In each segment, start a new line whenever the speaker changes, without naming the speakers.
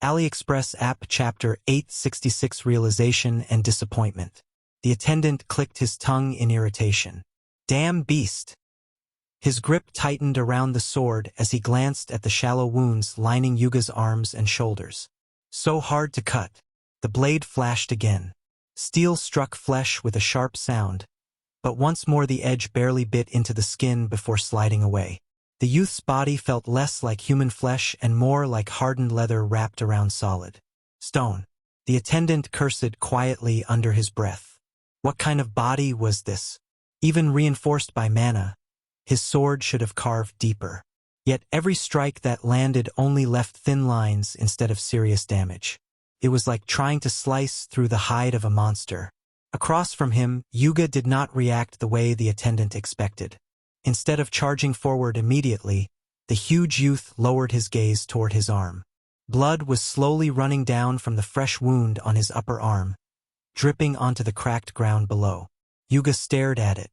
AliExpress app Chapter 866 Realization and Disappointment. The attendant clicked his tongue in irritation. Damn beast! His grip tightened around the sword as he glanced at the shallow wounds lining Yuga's arms and shoulders. So hard to cut. The blade flashed again. Steel struck flesh with a sharp sound, but once more the edge barely bit into the skin before sliding away. The youth's body felt less like human flesh and more like hardened leather wrapped around solid stone. The attendant cursed quietly under his breath. What kind of body was this? Even reinforced by mana, his sword should have carved deeper. Yet every strike that landed only left thin lines instead of serious damage. It was like trying to slice through the hide of a monster. Across from him, Yuga did not react the way the attendant expected. Instead of charging forward immediately, the huge youth lowered his gaze toward his arm. Blood was slowly running down from the fresh wound on his upper arm, dripping onto the cracked ground below. Yuga stared at it.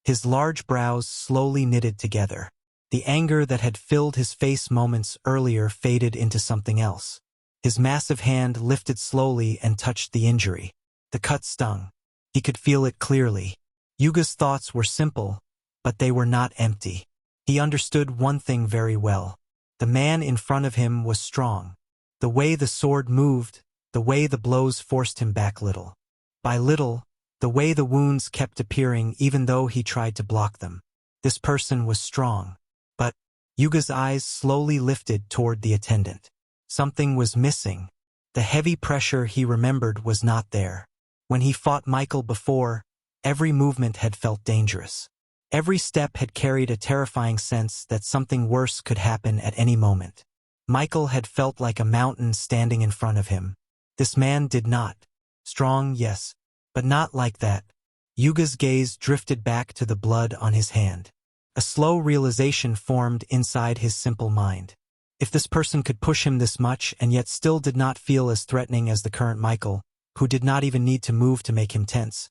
His large brows slowly knitted together. The anger that had filled his face moments earlier faded into something else. His massive hand lifted slowly and touched the injury. The cut stung. He could feel it clearly. Yuga's thoughts were simple, but they were not empty. He understood one thing very well. The man in front of him was strong. The way the sword moved, the way the blows forced him back little by little, the way the wounds kept appearing even though he tried to block them. This person was strong. But Yuga's eyes slowly lifted toward the attendant. Something was missing. The heavy pressure he remembered was not there. When he fought Michael before, every movement had felt dangerous. Every step had carried a terrifying sense that something worse could happen at any moment. Michael had felt like a mountain standing in front of him. This man did not. Strong, yes, but not like that. Yuga's gaze drifted back to the blood on his hand. A slow realization formed inside his simple mind. If this person could push him this much and yet still did not feel as threatening as the current Michael, who did not even need to move to make him tense,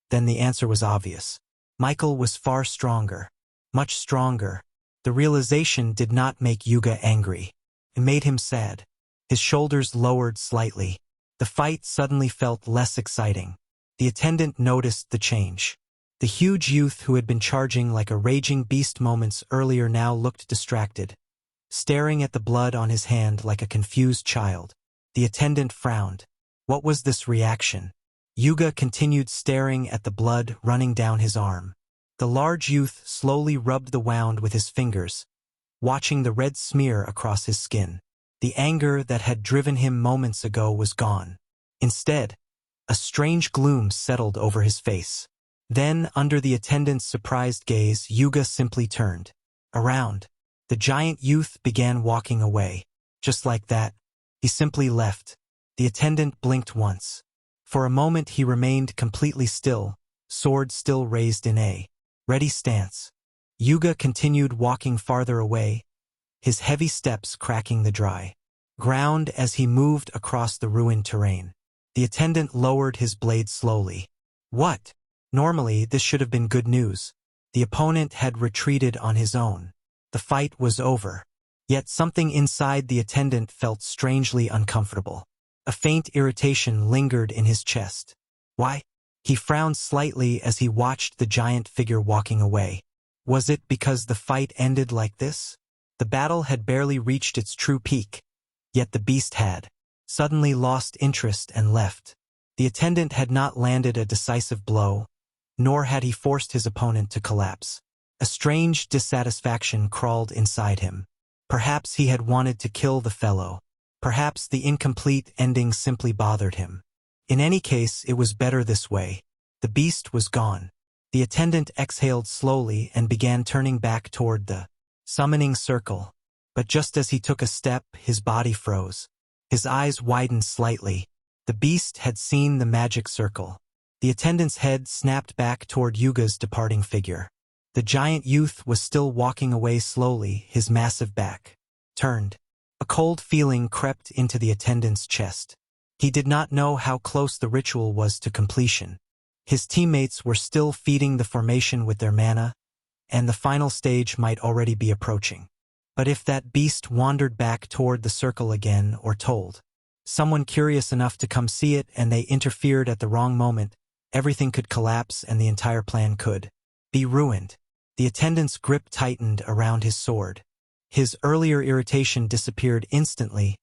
then the answer was obvious. Michael was far stronger. Much stronger. The realization did not make Yuga angry. It made him sad. His shoulders lowered slightly. The fight suddenly felt less exciting. The attendant noticed the change. The huge youth who had been charging like a raging beast moments earlier now looked distracted, staring at the blood on his hand like a confused child. The attendant frowned. What was this reaction? Yuga continued staring at the blood running down his arm. The large youth slowly rubbed the wound with his fingers, watching the red smear across his skin. The anger that had driven him moments ago was gone. Instead, a strange gloom settled over his face. Then, under the attendant's surprised gaze, Yuga simply turned around. The giant youth began walking away. Just like that, he simply left. The attendant blinked once. For a moment he remained completely still, sword still raised in a ready stance. Yuga continued walking farther away, his heavy steps cracking the dry ground as he moved across the ruined terrain. The attendant lowered his blade slowly. What? Normally, this should have been good news. The opponent had retreated on his own. The fight was over. Yet something inside the attendant felt strangely uncomfortable. A faint irritation lingered in his chest. Why? He frowned slightly as he watched the giant figure walking away. Was it because the fight ended like this? The battle had barely reached its true peak, yet the beast had suddenly lost interest and left. The attendant had not landed a decisive blow, nor had he forced his opponent to collapse. A strange dissatisfaction crawled inside him. Perhaps he had wanted to kill the fellow. Perhaps the incomplete ending simply bothered him. In any case, it was better this way. The beast was gone. The attendant exhaled slowly and began turning back toward the summoning circle. But just as he took a step, his body froze. His eyes widened slightly. The beast had seen the magic circle. The attendant's head snapped back toward Yuga's departing figure. The giant youth was still walking away slowly, his massive back turned. A cold feeling crept into the attendant's chest. He did not know how close the ritual was to completion. His teammates were still feeding the formation with their mana, and the final stage might already be approaching. But if that beast wandered back toward the circle again or told Someone curious enough to come see it and they interfered at the wrong moment, everything could collapse and the entire plan could be ruined. The attendant's grip tightened around his sword. His earlier irritation disappeared instantly,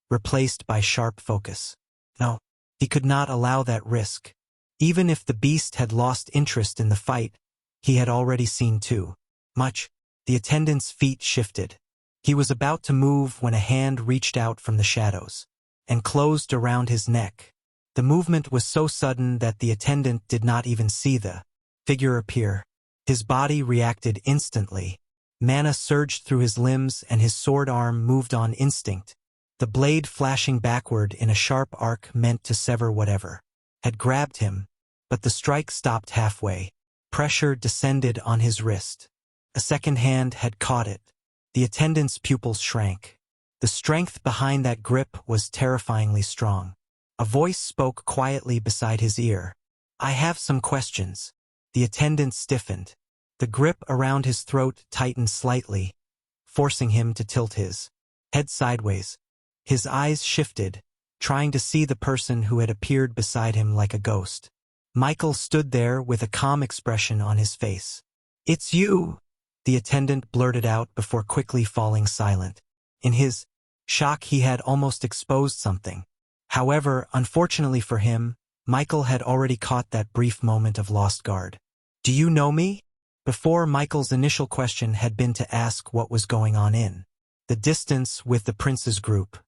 replaced by sharp focus. No, he could not allow that risk. Even if the beast had lost interest in the fight, he had already seen too much. The attendant's feet shifted. He was about to move when a hand reached out from the shadows and closed around his neck. The movement was so sudden that the attendant did not even see the figure appear. His body reacted instantly. Mana surged through his limbs and his sword arm moved on instinct, the blade flashing backward in a sharp arc meant to sever whatever had grabbed him, but the strike stopped halfway. Pressure descended on his wrist. A second hand had caught it. The attendant's pupils shrank. The strength behind that grip was terrifyingly strong. A voice spoke quietly beside his ear. "I have some questions." The attendant stiffened. The grip around his throat tightened slightly, forcing him to tilt his head sideways. His eyes shifted, trying to see the person who had appeared beside him like a ghost. Michael stood there with a calm expression on his face. "It's you," the attendant blurted out before quickly falling silent. In his shock, he had almost exposed something. However, unfortunately for him, Michael had already caught that brief moment of lost guard. "Do you know me?" Before, Michael's initial question had been to ask what was going on in the distance with the prince's group.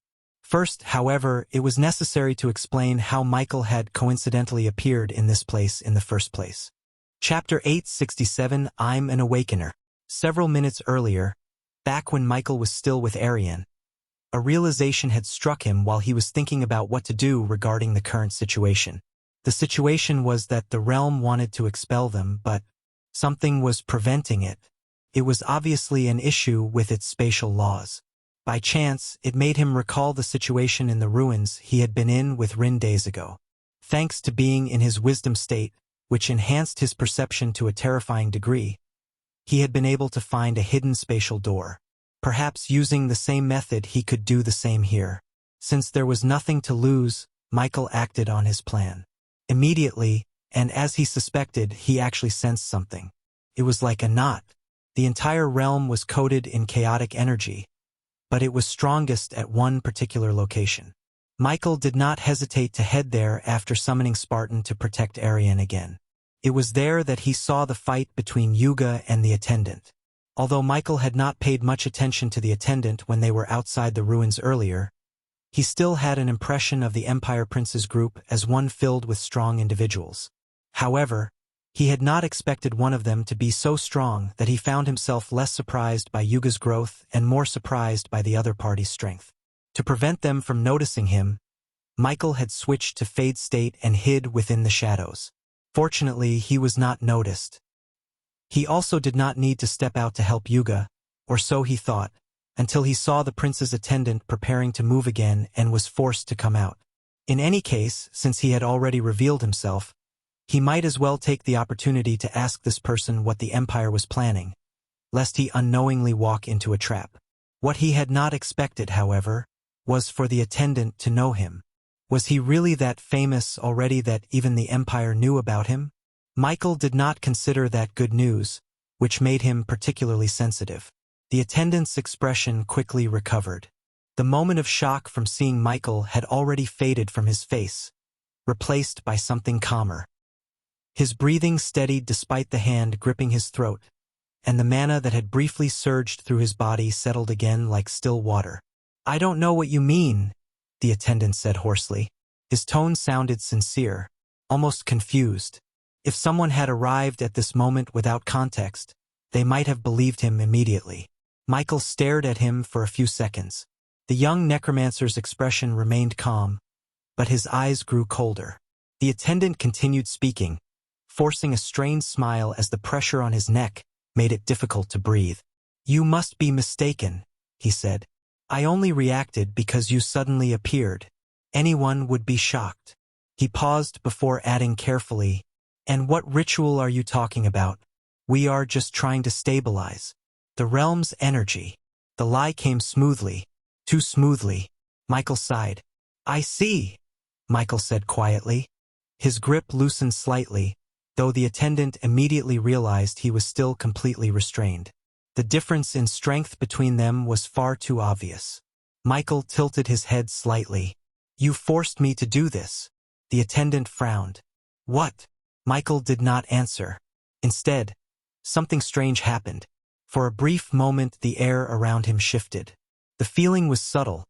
First, however, it was necessary to explain how Michael had coincidentally appeared in this place in the first place. Chapter 867, I'm an Awakener. Several minutes earlier, back when Michael was still with Arian, a realization had struck him while he was thinking about what to do regarding the current situation. The situation was that the realm wanted to expel them, but something was preventing it. It was obviously an issue with its spatial laws. By chance, it made him recall the situation in the ruins he had been in with Rin days ago. Thanks to being in his wisdom state, which enhanced his perception to a terrifying degree, he had been able to find a hidden spatial door. Perhaps using the same method he could do the same here. Since there was nothing to lose, Michael acted on his plan. Immediately, and as he suspected, he actually sensed something. It was like a knot. The entire realm was coated in chaotic energy, but it was strongest at one particular location. Michael did not hesitate to head there after summoning Spartan to protect Arian again. It was there that he saw the fight between Yuga and the attendant. Although Michael had not paid much attention to the attendant when they were outside the ruins earlier, he still had an impression of the Empire Prince's group as one filled with strong individuals. However, he had not expected one of them to be so strong that he found himself less surprised by Yuga's growth and more surprised by the other party's strength. To prevent them from noticing him, Michael had switched to Fade State and hid within the shadows. Fortunately, he was not noticed. He also did not need to step out to help Yuga, or so he thought, until he saw the prince's attendant preparing to move again and was forced to come out. In any case, since he had already revealed himself, he might as well take the opportunity to ask this person what the Empire was planning, lest he unknowingly walk into a trap. What he had not expected, however, was for the attendant to know him. Was he really that famous already that even the Empire knew about him? Michael did not consider that good news, which made him particularly sensitive. The attendant's expression quickly recovered. The moment of shock from seeing Michael had already faded from his face, replaced by something calmer. His breathing steadied despite the hand gripping his throat, and the mana that had briefly surged through his body settled again like still water. "I don't know what you mean," the attendant said hoarsely. His tone sounded sincere, almost confused. If someone had arrived at this moment without context, they might have believed him immediately. Michael stared at him for a few seconds. The young necromancer's expression remained calm, but his eyes grew colder. The attendant continued speaking, forcing a strained smile as the pressure on his neck made it difficult to breathe. "You must be mistaken," he said. "I only reacted because you suddenly appeared. Anyone would be shocked." He paused before adding carefully, "And what ritual are you talking about? We are just trying to stabilize the realm's energy." The lie came smoothly, too smoothly. Michael sighed. I see, Michael said quietly. His grip loosened slightly, though the attendant immediately realized he was still completely restrained. The difference in strength between them was far too obvious. Michael tilted his head slightly. You forced me to do this. The attendant frowned. What? Michael did not answer. Instead, something strange happened. For a brief moment the air around him shifted. The feeling was subtle,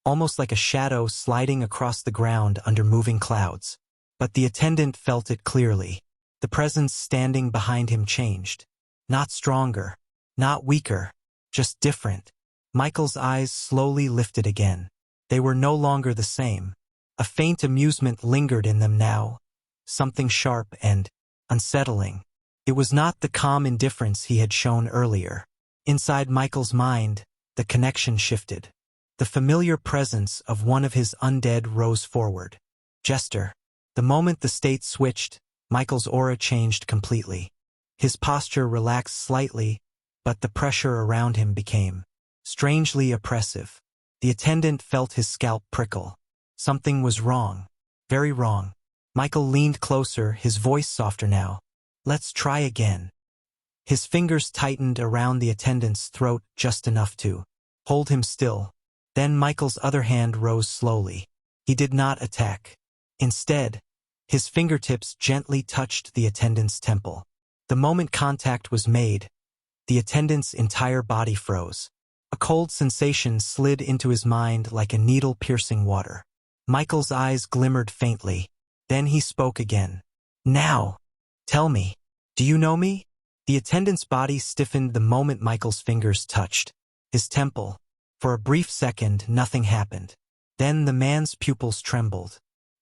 almost like a shadow sliding across the ground under moving clouds. But the attendant felt it clearly. The presence standing behind him changed. Not stronger, not weaker, just different. Michael's eyes slowly lifted again. They were no longer the same. A faint amusement lingered in them now, something sharp and unsettling. It was not the calm indifference he had shown earlier. Inside Michael's mind, the connection shifted. The familiar presence of one of his undead rose forward. Jester. The moment the state switched, Michael's aura changed completely. His posture relaxed slightly, but the pressure around him became strangely oppressive. The attendant felt his scalp prickle. Something was wrong. Very wrong. Michael leaned closer, his voice softer now. Let's try again. His fingers tightened around the attendant's throat just enough to hold him still. Then Michael's other hand rose slowly. He did not attack. Instead, his fingertips gently touched the attendant's temple. The moment contact was made, the attendant's entire body froze. A cold sensation slid into his mind like a needle piercing water. Michael's eyes glimmered faintly. Then he spoke again. Now, tell me, do you know me? The attendant's body stiffened the moment Michael's fingers touched his temple. For a brief second, nothing happened. Then the man's pupils trembled.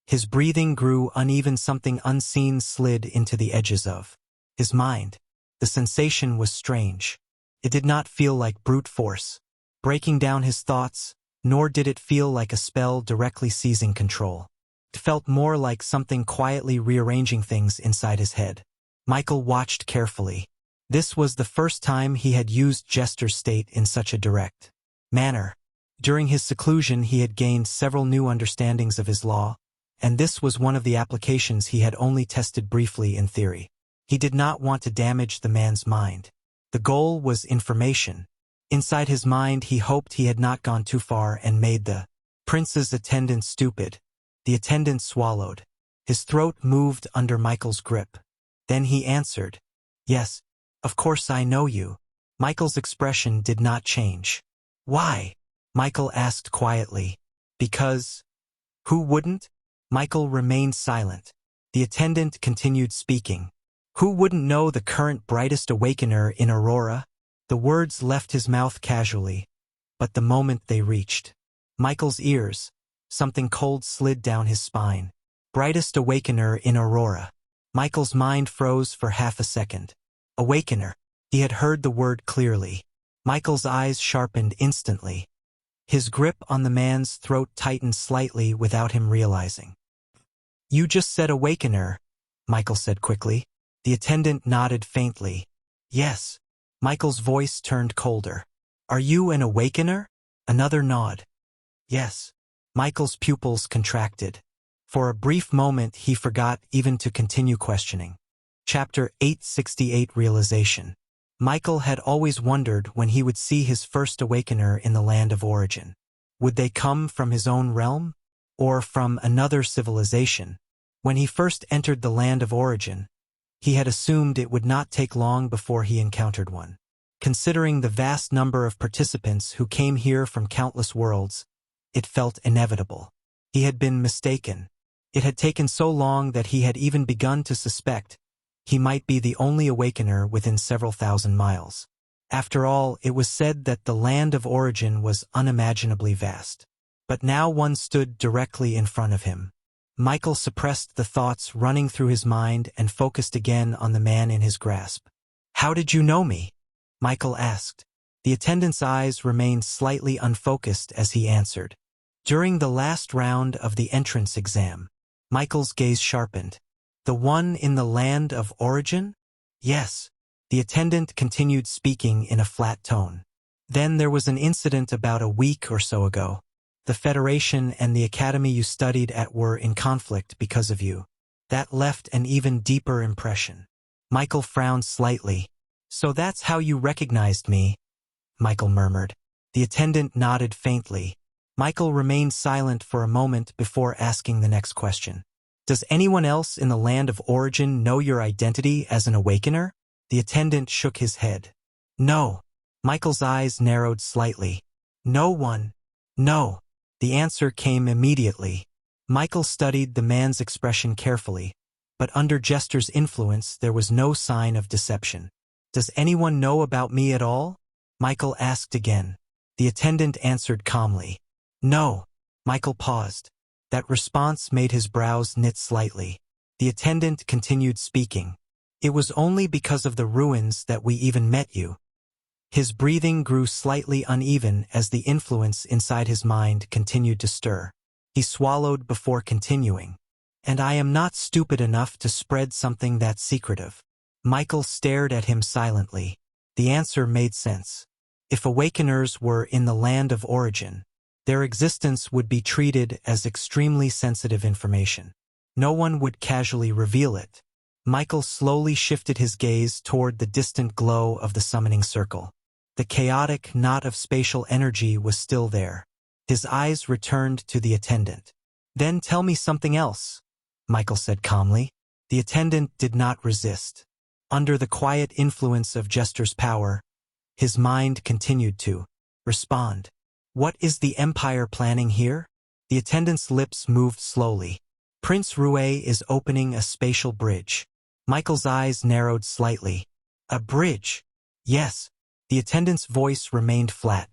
His breathing grew uneven, something unseen slid into the edges of his mind. The sensation was strange. It did not feel like brute force, breaking down his thoughts, nor did it feel like a spell directly seizing control. It felt more like something quietly rearranging things inside his head. Michael watched carefully. This was the first time he had used Jester's state in such a direct manner. During his seclusion he had gained several new understandings of his law, and this was one of the applications he had only tested briefly in theory. He did not want to damage the man's mind. The goal was information. Inside his mind he hoped he had not gone too far and made the prince's attendant stupid. The attendant swallowed. His throat moved under Michael's grip. Then he answered, Yes, of course I know you. Michael's expression did not change. Why? Michael asked quietly. Because. Who wouldn't? Michael remained silent. The attendant continued speaking. Who wouldn't know the current brightest awakener in Aurora? The words left his mouth casually, but the moment they reached Michael's ears, something cold slid down his spine. Brightest awakener in Aurora. Michael's mind froze for half a second. Awakener. He had heard the word clearly. Michael's eyes sharpened instantly. His grip on the man's throat tightened slightly without him realizing. You just said awakener, Michael said quickly. The attendant nodded faintly. Yes. Michael's voice turned colder. Are you an awakener? Another nod. Yes. Michael's pupils contracted. For a brief moment he forgot even to continue questioning. Chapter 868 Realization. Michael had always wondered when he would see his first awakener in the land of origin. Would they come from his own realm? Or from another civilization? When he first entered the land of origin, he had assumed it would not take long before he encountered one. Considering the vast number of participants who came here from countless worlds, it felt inevitable. He had been mistaken. It had taken so long that he had even begun to suspect he might be the only awakener within several thousand miles. After all, it was said that the land of origin was unimaginably vast. But now one stood directly in front of him. Michael suppressed the thoughts running through his mind and focused again on the man in his grasp. How did you know me? Michael asked. The attendant's eyes remained slightly unfocused as he answered. During the last round of the entrance exam. Michael's gaze sharpened. The one in the land of origin? Yes. The attendant continued speaking in a flat tone. Then there was an incident about a week or so ago. The Federation and the academy you studied at were in conflict because of you. That left an even deeper impression. Michael frowned slightly. So that's how you recognized me, Michael murmured. The attendant nodded faintly. Michael remained silent for a moment before asking the next question. Does anyone else in the land of origin know your identity as an awakener? The attendant shook his head. No. Michael's eyes narrowed slightly. No one. No. The answer came immediately. Michael studied the man's expression carefully, but under Jester's influence there was no sign of deception. Does anyone know about me at all? Michael asked again. The attendant answered calmly. No. Michael paused. That response made his brows knit slightly. The attendant continued speaking. It was only because of the ruins that we even met you. His breathing grew slightly uneven as the influence inside his mind continued to stir. He swallowed before continuing. And I am not stupid enough to spread something that secretive. Michael stared at him silently. The answer made sense. If Awakeners were in the land of origin, their existence would be treated as extremely sensitive information. No one would casually reveal it. Michael slowly shifted his gaze toward the distant glow of the summoning circle. The chaotic knot of spatial energy was still there. His eyes returned to the attendant. Then tell me something else, Michael said calmly. The attendant did not resist. Under the quiet influence of Jester's power, his mind continued to respond. What is the Empire planning here? The attendant's lips moved slowly. Prince Rue is opening a spatial bridge. Michael's eyes narrowed slightly. A bridge? Yes. The attendant's voice remained flat.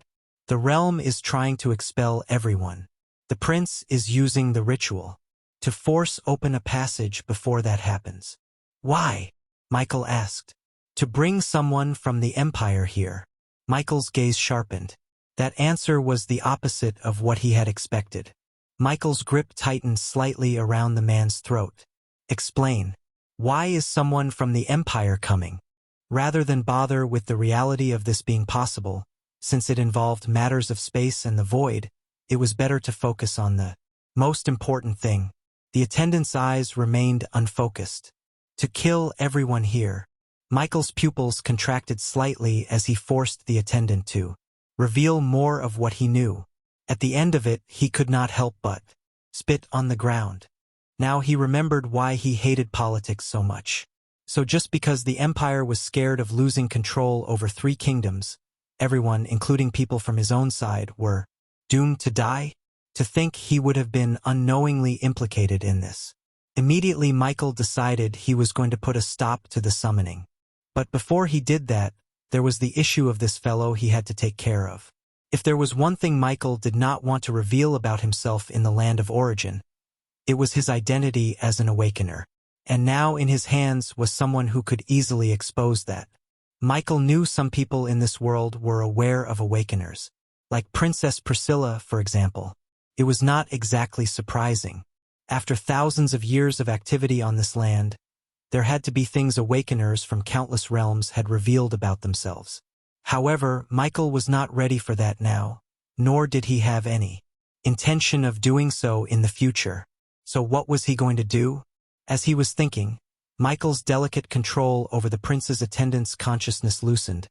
The realm is trying to expel everyone. The prince is using the ritual to force open a passage before that happens. Why? Michael asked. To bring someone from the Empire here. Michael's gaze sharpened. That answer was the opposite of what he had expected. Michael's grip tightened slightly around the man's throat. Explain. Why is someone from the Empire coming? Rather than bother with the reality of this being possible, since it involved matters of space and the void, it was better to focus on the most important thing. The attendant's eyes remained unfocused. To kill everyone here. Michael's pupils contracted slightly as he forced the attendant to reveal more of what he knew. At the end of it, he could not help but spit on the ground. Now he remembered why he hated politics so much. So just because the Empire was scared of losing control over 3 kingdoms, everyone, including people from his own side, were doomed to die? To think he would have been unknowingly implicated in this. Immediately Michael decided he was going to put a stop to the summoning. But before he did that, there was the issue of this fellow he had to take care of. If there was one thing Michael did not want to reveal about himself in the land of origin, it was his identity as an awakener. And now in his hands was someone who could easily expose that. Michael knew some people in this world were aware of awakeners. Like Princess Priscilla, for example. It was not exactly surprising. After thousands of years of activity on this land, there had to be things awakeners from countless realms had revealed about themselves. However, Michael was not ready for that now, nor did he have any intention of doing so in the future. So what was he going to do? As he was thinking, Michael's delicate control over the prince's attendant's consciousness loosened,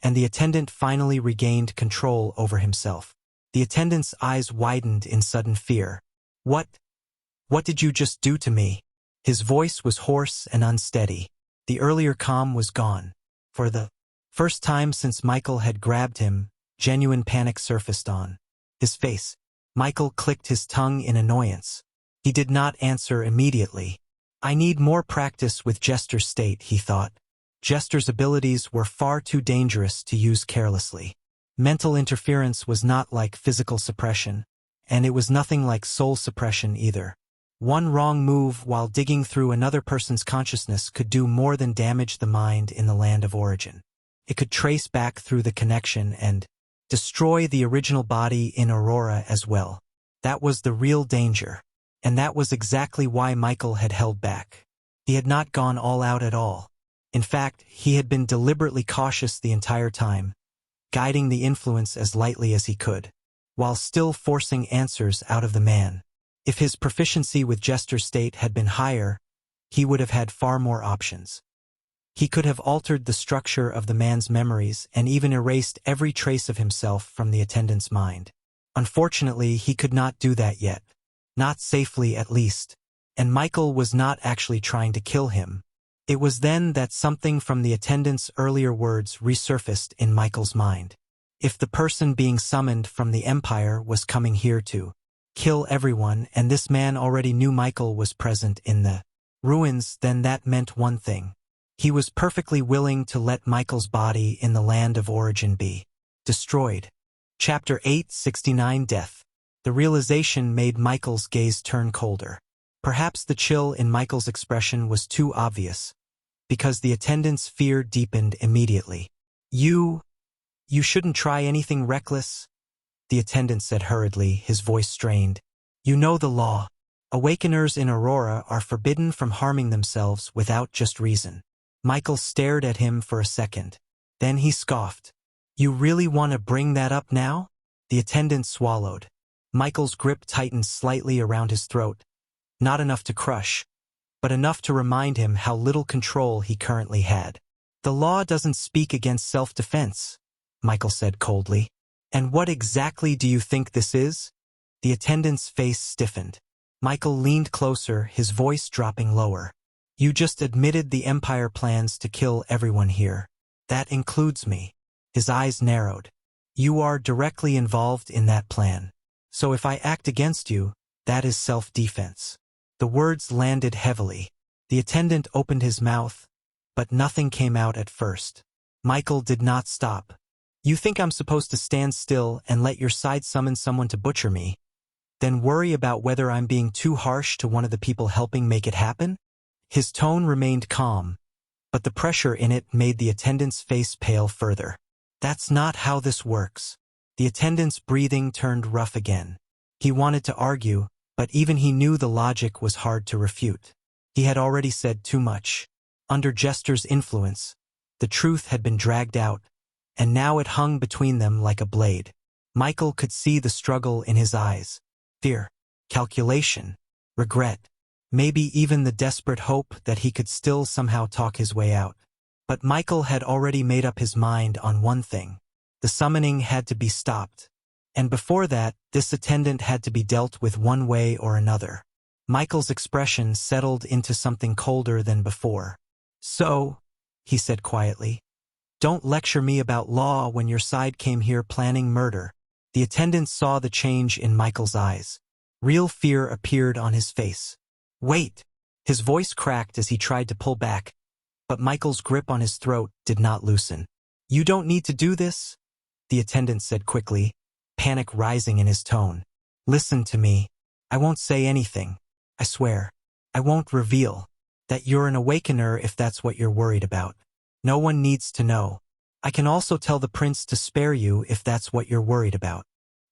and the attendant finally regained control over himself. The attendant's eyes widened in sudden fear. What did you just do to me? His voice was hoarse and unsteady. The earlier calm was gone. For the first time since Michael had grabbed him, genuine panic surfaced on his face. Michael clicked his tongue in annoyance. He did not answer immediately. I need more practice with Jester's state, he thought. Jester's abilities were far too dangerous to use carelessly. Mental interference was not like physical suppression, and it was nothing like soul suppression either. One wrong move while digging through another person's consciousness could do more than damage the mind in the land of origin. It could trace back through the connection and destroy the original body in Aurora as well. That was the real danger. And that was exactly why Michael had held back. He had not gone all out at all. In fact, he had been deliberately cautious the entire time, guiding the influence as lightly as he could. while still forcing answers out of the man. If his proficiency with gesture state had been higher, he would have had far more options. He could have altered the structure of the man's memories and even erased every trace of himself from the attendant's mind. Unfortunately, he could not do that yet. Not safely, at least. And Michael was not actually trying to kill him. It was then that something from the attendant's earlier words resurfaced in Michael's mind. If the person being summoned from the Empire was coming here to kill everyone, and this man already knew Michael was present in the ruins, then that meant one thing. He was perfectly willing to let Michael's body in the land of origin be destroyed. Chapter 869 Death. The realization made Michael's gaze turn colder. Perhaps the chill in Michael's expression was too obvious, because the attendant's fear deepened immediately. You shouldn't try anything reckless," the attendant said hurriedly, his voice strained. "You know the law. Awakeners in Aurora are forbidden from harming themselves without just reason." Michael stared at him for a second. Then he scoffed. "You really want to bring that up now?" The attendant swallowed. Michael's grip tightened slightly around his throat. Not enough to crush, but enough to remind him how little control he currently had. "The law doesn't speak against self-defense," Michael said coldly. "And what exactly do you think this is?" The attendant's face stiffened. Michael leaned closer, his voice dropping lower. "You just admitted the Empire plans to kill everyone here. That includes me." His eyes narrowed. "You are directly involved in that plan. So if I act against you, that is self-defense." The words landed heavily. The attendant opened his mouth, but nothing came out at first. Michael did not stop. "You think I'm supposed to stand still and let your side summon someone to butcher me, then worry about whether I'm being too harsh to one of the people helping make it happen?" His tone remained calm, but the pressure in it made the attendant's face pale further. "That's not how this works." The attendant's breathing turned rough again. He wanted to argue, but even he knew the logic was hard to refute. He had already said too much. Under Jester's influence, the truth had been dragged out, and now it hung between them like a blade. Michael could see the struggle in his eyes. Fear, calculation, regret, maybe even the desperate hope that he could still somehow talk his way out. But Michael had already made up his mind on one thing. The summoning had to be stopped. And before that, this attendant had to be dealt with one way or another. Michael's expression settled into something colder than before. "So," he said quietly, "don't lecture me about law when your side came here planning murder." The attendant saw the change in Michael's eyes. Real fear appeared on his face. "Wait!" His voice cracked as he tried to pull back, but Michael's grip on his throat did not loosen. "You don't need to do this," the attendant said quickly, panic rising in his tone. "Listen to me. I won't say anything. I swear. I won't reveal that you're an awakener if that's what you're worried about. No one needs to know. I can also tell the prince to spare you if that's what you're worried about."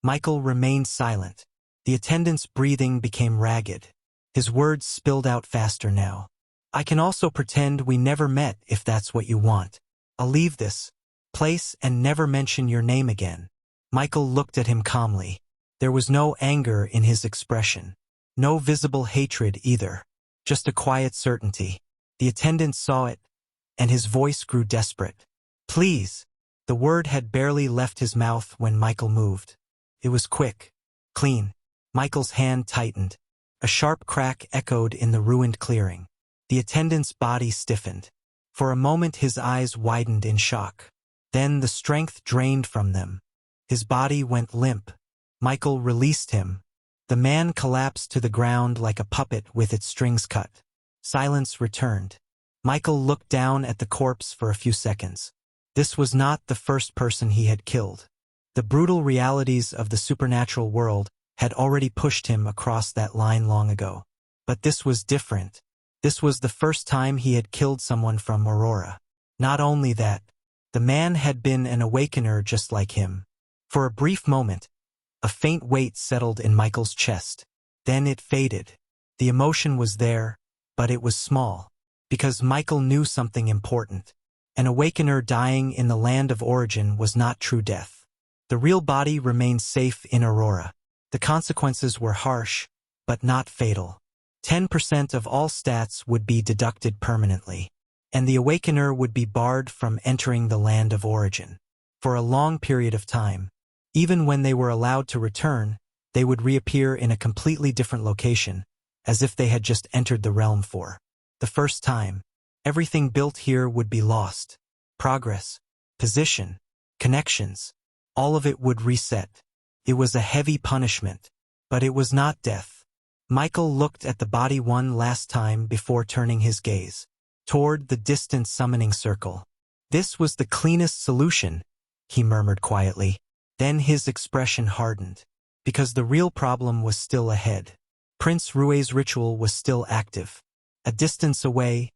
Michael remained silent. The attendant's breathing became ragged. His words spilled out faster now. "I can also pretend we never met if that's what you want. I'll leave this place and never mention your name again." Michael looked at him calmly. There was no anger in his expression. No visible hatred either. Just a quiet certainty. The attendant saw it, and his voice grew desperate. "Please." The word had barely left his mouth when Michael moved. It was quick. Clean. Michael's hand tightened. A sharp crack echoed in the ruined clearing. The attendant's body stiffened. For a moment his eyes widened in shock. Then the strength drained from them. His body went limp. Michael released him. The man collapsed to the ground like a puppet with its strings cut. Silence returned. Michael looked down at the corpse for a few seconds. This was not the first person he had killed. The brutal realities of the supernatural world had already pushed him across that line long ago. But this was different. This was the first time he had killed someone from Aurora. Not only that, the man had been an awakener just like him. For a brief moment, a faint weight settled in Michael's chest. Then it faded. The emotion was there, but it was small, because Michael knew something important. An awakener dying in the land of origin was not true death. The real body remained safe in Aurora. The consequences were harsh, but not fatal. 10% of all stats would be deducted permanently, and the Awakener would be barred from entering the land of origin. For a long period of time, even when they were allowed to return, they would reappear in a completely different location, as if they had just entered the realm for the first time. Everything built here would be lost. Progress, position, connections, all of it would reset. It was a heavy punishment, but it was not death. Michael looked at the body one last time before turning his gaze toward the distant summoning circle. This was the cleanest solution, he murmured quietly. Then his expression hardened, because the real problem was still ahead. Prince Rue's ritual was still active. A distance away,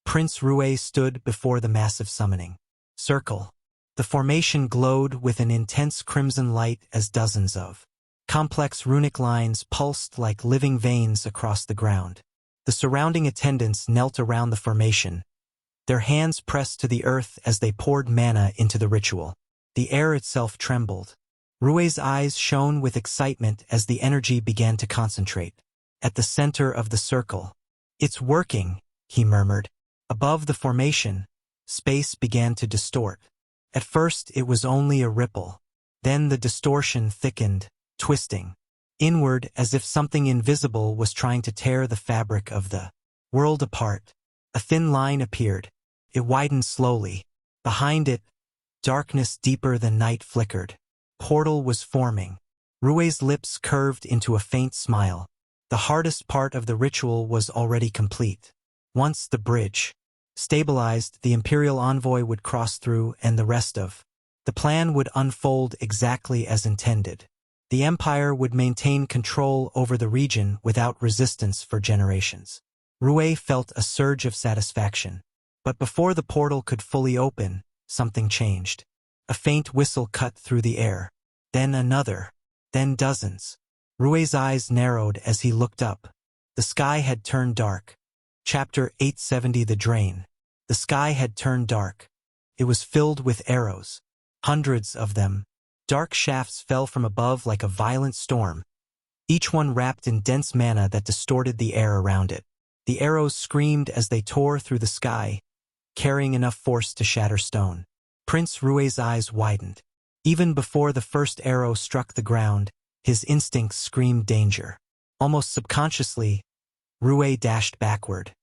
Prince Rue stood before the massive summoning circle. The formation glowed with an intense crimson light as dozens of complex runic lines pulsed like living veins across the ground. The surrounding attendants knelt around the formation, their hands pressed to the earth as they poured mana into the ritual. The air itself trembled. Rue's eyes shone with excitement as the energy began to concentrate. At the center of the circle, "It's working," he murmured. Above the formation, space began to distort. At first it was only a ripple. Then the distortion thickened, twisting inward as if something invisible was trying to tear the fabric of the world apart. A thin line appeared. It widened slowly. Behind it, darkness deeper than night flickered. Portal was forming. Rue's lips curved into a faint smile. The hardest part of the ritual was already complete. Once the bridge stabilized, the Imperial envoy would cross through and the rest of the plan would unfold exactly as intended. The Empire would maintain control over the region without resistance for generations. Rue felt a surge of satisfaction. But before the portal could fully open, something changed. A faint whistle cut through the air. Then another. Then dozens. Rue's eyes narrowed as he looked up. The sky had turned dark. Chapter 870 The Drain. The sky had turned dark. It was filled with arrows. Hundreds of them. Dark shafts fell from above like a violent storm, each one wrapped in dense mana that distorted the air around it. The arrows screamed as they tore through the sky, carrying enough force to shatter stone. Prince Rue's eyes widened. Even before the first arrow struck the ground, his instincts screamed danger. Almost subconsciously, Rue dashed backward.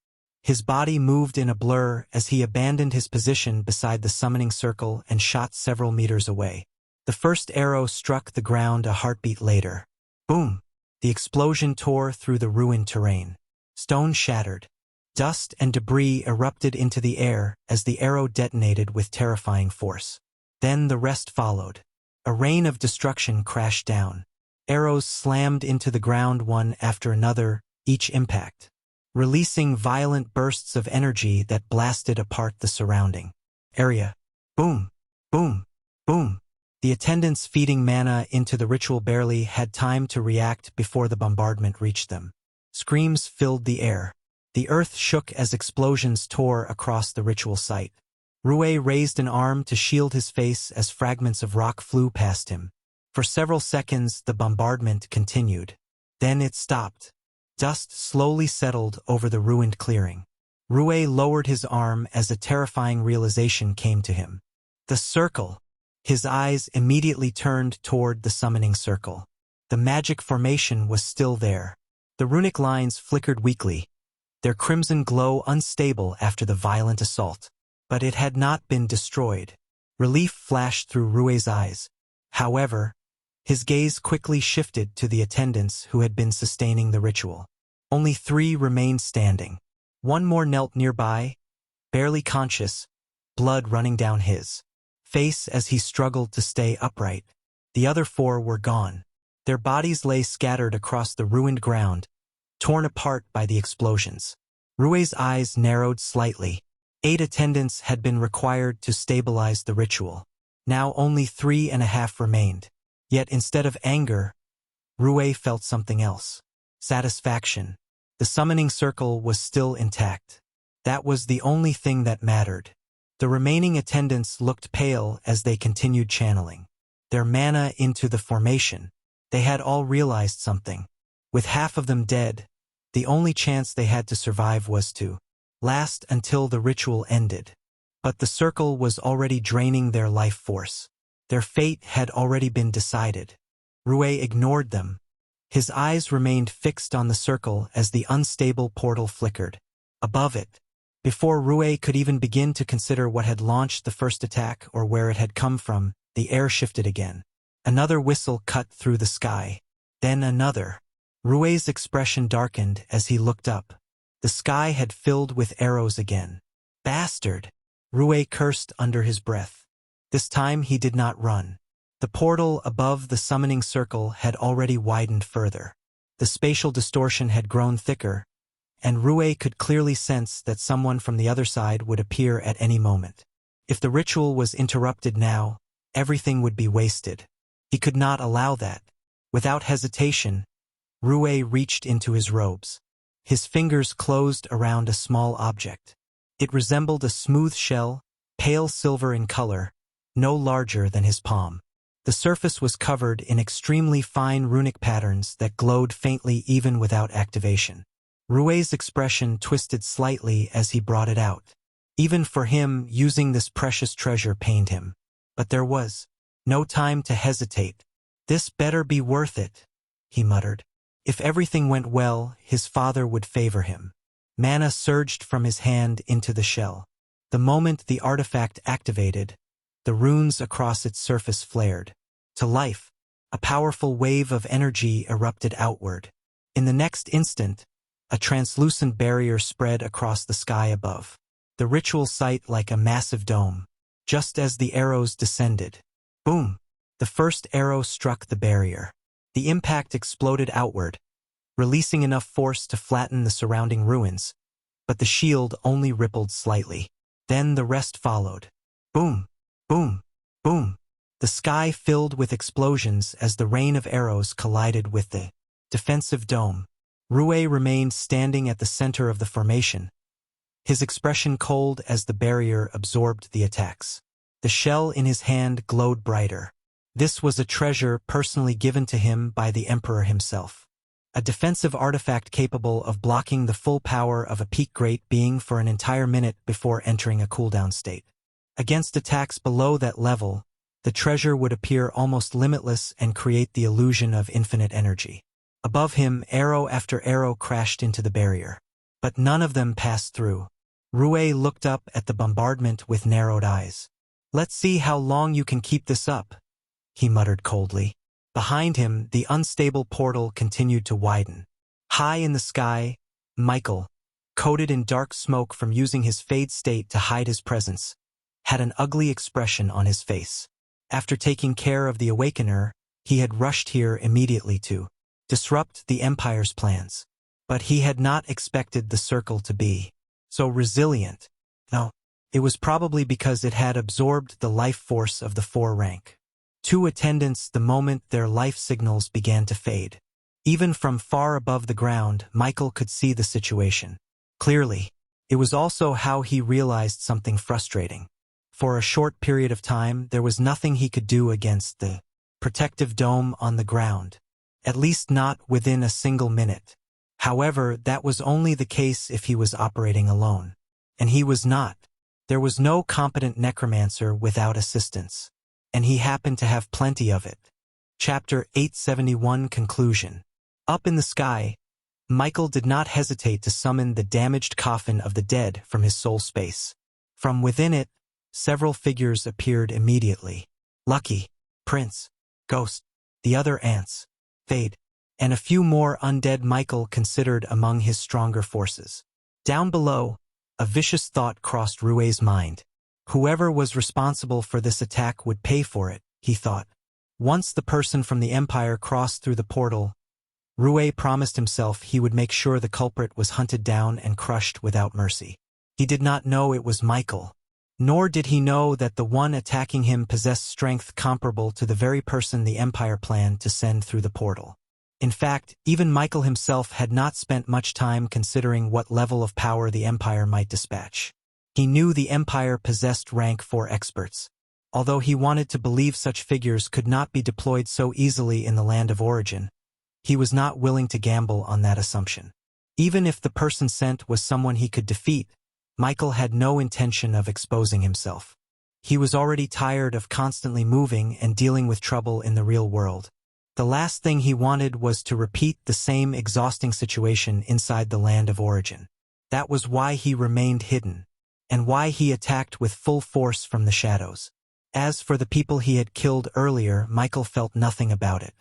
His body moved in a blur as he abandoned his position beside the summoning circle and shot several meters away. The first arrow struck the ground a heartbeat later. Boom! The explosion tore through the ruined terrain. Stone shattered. Dust and debris erupted into the air as the arrow detonated with terrifying force. Then the rest followed. A rain of destruction crashed down. Arrows slammed into the ground one after another, each impact, releasing violent bursts of energy that blasted apart the surrounding area. Boom! Boom! Boom! The attendants feeding mana into the ritual barely had time to react before the bombardment reached them. Screams filled the air. The earth shook as explosions tore across the ritual site. Rue raised an arm to shield his face as fragments of rock flew past him. For several seconds the bombardment continued. Then it stopped. Dust slowly settled over the ruined clearing. Rue lowered his arm as a terrifying realization came to him. The circle! His eyes immediately turned toward the summoning circle. The magic formation was still there. The runic lines flickered weakly, their crimson glow unstable after the violent assault. But it had not been destroyed. Relief flashed through Rue's eyes. However, his gaze quickly shifted to the attendants who had been sustaining the ritual. Only 3 remained standing. One more knelt nearby, barely conscious, blood running down his face as he struggled to stay upright. The other 4 were gone. Their bodies lay scattered across the ruined ground, torn apart by the explosions. Rue's eyes narrowed slightly. 8 attendants had been required to stabilize the ritual. Now only 3.5 remained. Yet instead of anger, Rue felt something else. Satisfaction. The summoning circle was still intact. That was the only thing that mattered. The remaining attendants looked pale as they continued channeling. their mana into the formation, they had all realized something. With half of them dead, the only chance they had to survive was to last until the ritual ended. But the circle was already draining their life force. Their fate had already been decided. Rue ignored them. His eyes remained fixed on the circle as the unstable portal flickered. Above it, before Rue could even begin to consider what had launched the first attack or where it had come from, the air shifted again. Another whistle cut through the sky. Then another. Rue's expression darkened as he looked up. The sky had filled with arrows again. Bastard! Rue cursed under his breath. This time he did not run. The portal above the summoning circle had already widened further. The spatial distortion had grown thicker, and Rue could clearly sense that someone from the other side would appear at any moment. If the ritual was interrupted now, everything would be wasted. He could not allow that. Without hesitation, Rue reached into his robes. His fingers closed around a small object. It resembled a smooth shell, pale silver in color, no larger than his palm. The surface was covered in extremely fine runic patterns that glowed faintly even without activation. Rue's expression twisted slightly as he brought it out. Even for him, using this precious treasure pained him. But there was no time to hesitate. "This better be worth it," he muttered. If everything went well, his father would favor him. Mana surged from his hand into the shell. The moment the artifact activated, the runes across its surface flared. To life, a powerful wave of energy erupted outward. In the next instant, a translucent barrier spread across the sky above. The ritual site like a massive dome. Just as the arrows descended. Boom! The first arrow struck the barrier. The impact exploded outward, releasing enough force to flatten the surrounding ruins, but the shield only rippled slightly. Then the rest followed. Boom! Boom! Boom! The sky filled with explosions as the rain of arrows collided with the defensive dome. Rue remained standing at the center of the formation, his expression cold as the barrier absorbed the attacks. The shell in his hand glowed brighter. This was a treasure personally given to him by the Emperor himself. A defensive artifact capable of blocking the full power of a peak great being for an entire minute before entering a cooldown state. Against attacks below that level, the treasure would appear almost limitless and create the illusion of infinite energy. Above him, arrow after arrow crashed into the barrier. But none of them passed through. Rue looked up at the bombardment with narrowed eyes. "Let's see how long you can keep this up," he muttered coldly. Behind him, the unstable portal continued to widen. High in the sky, Michael, coated in dark smoke from using his fade state to hide his presence, had an ugly expression on his face. After taking care of the Awakener, he had rushed here immediately to disrupt the Empire's plans. But he had not expected the circle to be so resilient. No, it was probably because it had absorbed the life force of the four rank. Two attendants the moment their life signals began to fade. Even from far above the ground, Michael could see the situation clearly. It was also how he realized something frustrating. For a short period of time, there was nothing he could do against the protective dome on the ground. At least not within a single minute. However, that was only the case if he was operating alone. And he was not. There was no competent necromancer without assistance. And he happened to have plenty of it. Chapter 871 Conclusion. Up in the sky, Michael did not hesitate to summon the damaged coffin of the dead from his soul space. From within it, several figures appeared immediately. Lucky, Prince, Ghost, the other ants, Fade, and a few more undead Michael considered among his stronger forces. Down below, a vicious thought crossed Rue's mind. Whoever was responsible for this attack would pay for it, he thought. Once the person from the Empire crossed through the portal, Rue promised himself he would make sure the culprit was hunted down and crushed without mercy. He did not know it was Michael. Nor did he know that the one attacking him possessed strength comparable to the very person the Empire planned to send through the portal. In fact, even Michael himself had not spent much time considering what level of power the Empire might dispatch. He knew the Empire possessed rank 4 experts, Although he wanted to believe such figures could not be deployed so easily in the land of origin, he was not willing to gamble on that assumption. Even if the person sent was someone he could defeat, Michael had no intention of exposing himself. He was already tired of constantly moving and dealing with trouble in the real world. The last thing he wanted was to repeat the same exhausting situation inside the land of origin. That was why he remained hidden, and why he attacked with full force from the shadows. As for the people he had killed earlier, Michael felt nothing about it.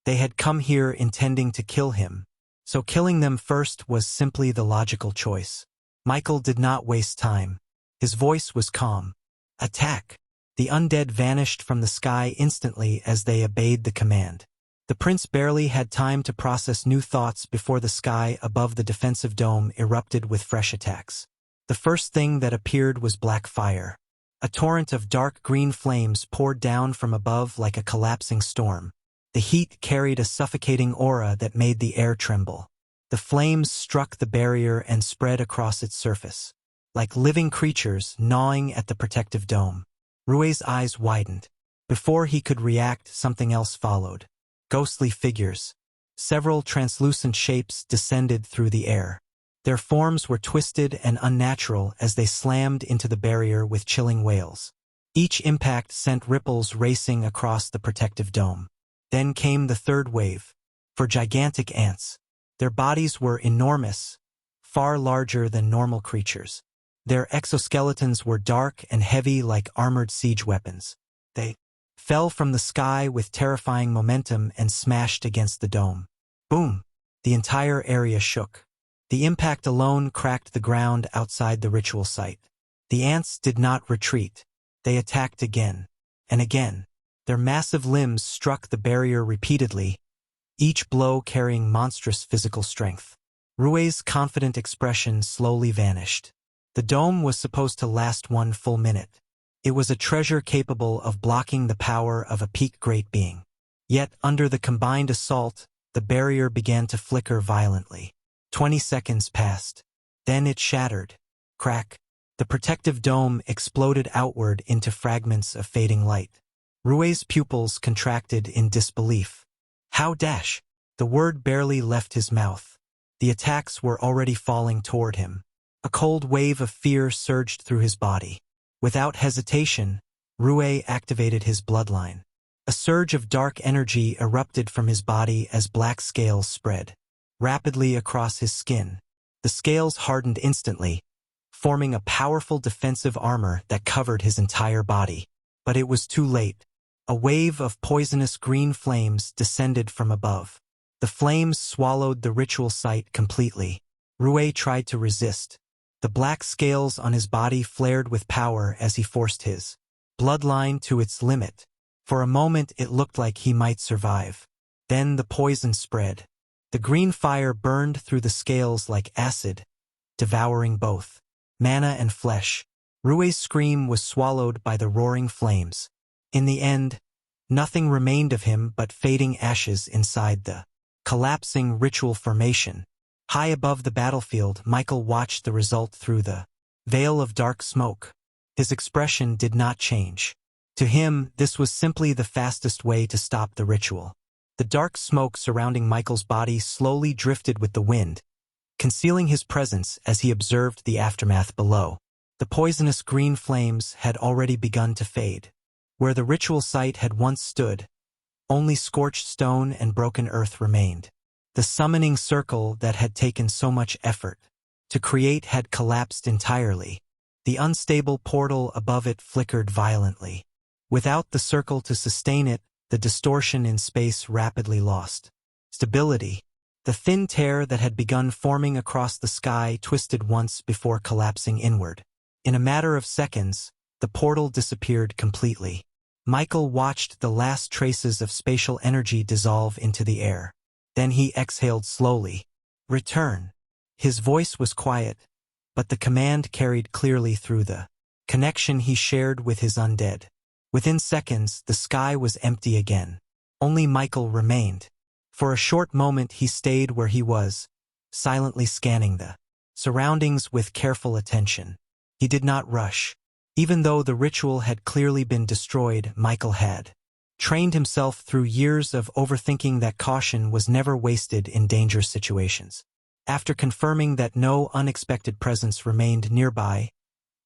They had come here intending to kill him, so killing them first was simply the logical choice. Michael did not waste time. His voice was calm. Attack! The undead vanished from the sky instantly as they obeyed the command. The prince barely had time to process new thoughts before the sky above the defensive dome erupted with fresh attacks. The first thing that appeared was black fire. A torrent of dark green flames poured down from above like a collapsing storm. The heat carried a suffocating aura that made the air tremble. The flames struck the barrier and spread across its surface, like living creatures gnawing at the protective dome. Rue's eyes widened. Before he could react, something else followed. Ghostly figures. Several translucent shapes descended through the air. Their forms were twisted and unnatural as they slammed into the barrier with chilling wails. Each impact sent ripples racing across the protective dome. Then came the third wave. For gigantic ants. Their bodies were enormous, far larger than normal creatures. Their exoskeletons were dark and heavy like armored siege weapons. They fell from the sky with terrifying momentum and smashed against the dome. Boom! The entire area shook. The impact alone cracked the ground outside the ritual site. The ants did not retreat. They attacked again and again. Their massive limbs struck the barrier repeatedly, each blow carrying monstrous physical strength. Rue's confident expression slowly vanished. The dome was supposed to last 1 full minute. It was a treasure capable of blocking the power of a peak great being. Yet, under the combined assault, the barrier began to flicker violently. 20 seconds passed. Then it shattered. Crack. The protective dome exploded outward into fragments of fading light. Rue's pupils contracted in disbelief. How dash? The word barely left his mouth. The attacks were already falling toward him. A cold wave of fear surged through his body. Without hesitation, Rue activated his bloodline. A surge of dark energy erupted from his body as black scales spread rapidly across his skin. The scales hardened instantly, forming a powerful defensive armor that covered his entire body. But it was too late. A wave of poisonous green flames descended from above. The flames swallowed the ritual site completely. Rue tried to resist. The black scales on his body flared with power as he forced his bloodline to its limit. For a moment it looked like he might survive. Then the poison spread. The green fire burned through the scales like acid, devouring both mana and flesh. Rue's scream was swallowed by the roaring flames. In the end, nothing remained of him but fading ashes inside the collapsing ritual formation. High above the battlefield, Michael watched the result through the veil of dark smoke. His expression did not change. To him, this was simply the fastest way to stop the ritual. The dark smoke surrounding Michael's body slowly drifted with the wind, concealing his presence as he observed the aftermath below. The poisonous green flames had already begun to fade. Where the ritual site had once stood, only scorched stone and broken earth remained. The summoning circle that had taken so much effort to create had collapsed entirely. The unstable portal above it flickered violently. Without the circle to sustain it, the distortion in space rapidly lost stability. The thin tear that had begun forming across the sky twisted once before collapsing inward. In a matter of seconds, the portal disappeared completely. Michael watched the last traces of spatial energy dissolve into the air. Then he exhaled slowly. Return. His voice was quiet, but the command carried clearly through the connection he shared with his undead. Within seconds, the sky was empty again. Only Michael remained. For a short moment he stayed where he was, silently scanning the surroundings with careful attention. He did not rush. Even though the ritual had clearly been destroyed, Michael had trained himself through years of overthinking that caution was never wasted in dangerous situations. After confirming that no unexpected presence remained nearby,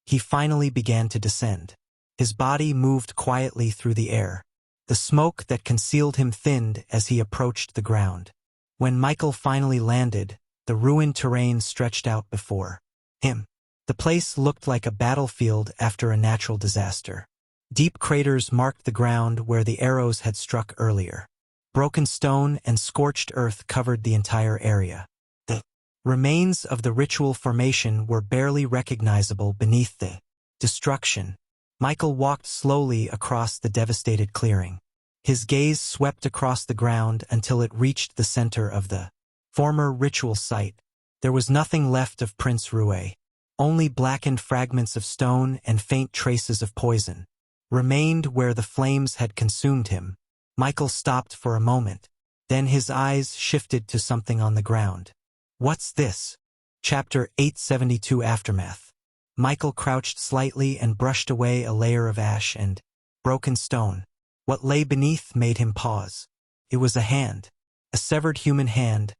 he finally began to descend. His body moved quietly through the air. The smoke that concealed him thinned as he approached the ground. When Michael finally landed, the ruined terrain stretched out before him. The place looked like a battlefield after a natural disaster. Deep craters marked the ground where the arrows had struck earlier. Broken stone and scorched earth covered the entire area. The remains of the ritual formation were barely recognizable beneath the destruction. Michael walked slowly across the devastated clearing. His gaze swept across the ground until it reached the center of the former ritual site. There was nothing left of Prince Rue. Only blackened fragments of stone and faint traces of poison remained where the flames had consumed him. Michael stopped for a moment. Then his eyes shifted to something on the ground. What's this? Chapter 872 Aftermath. Michael crouched slightly and brushed away a layer of ash and broken stone. What lay beneath made him pause. It was a hand, a severed human hand,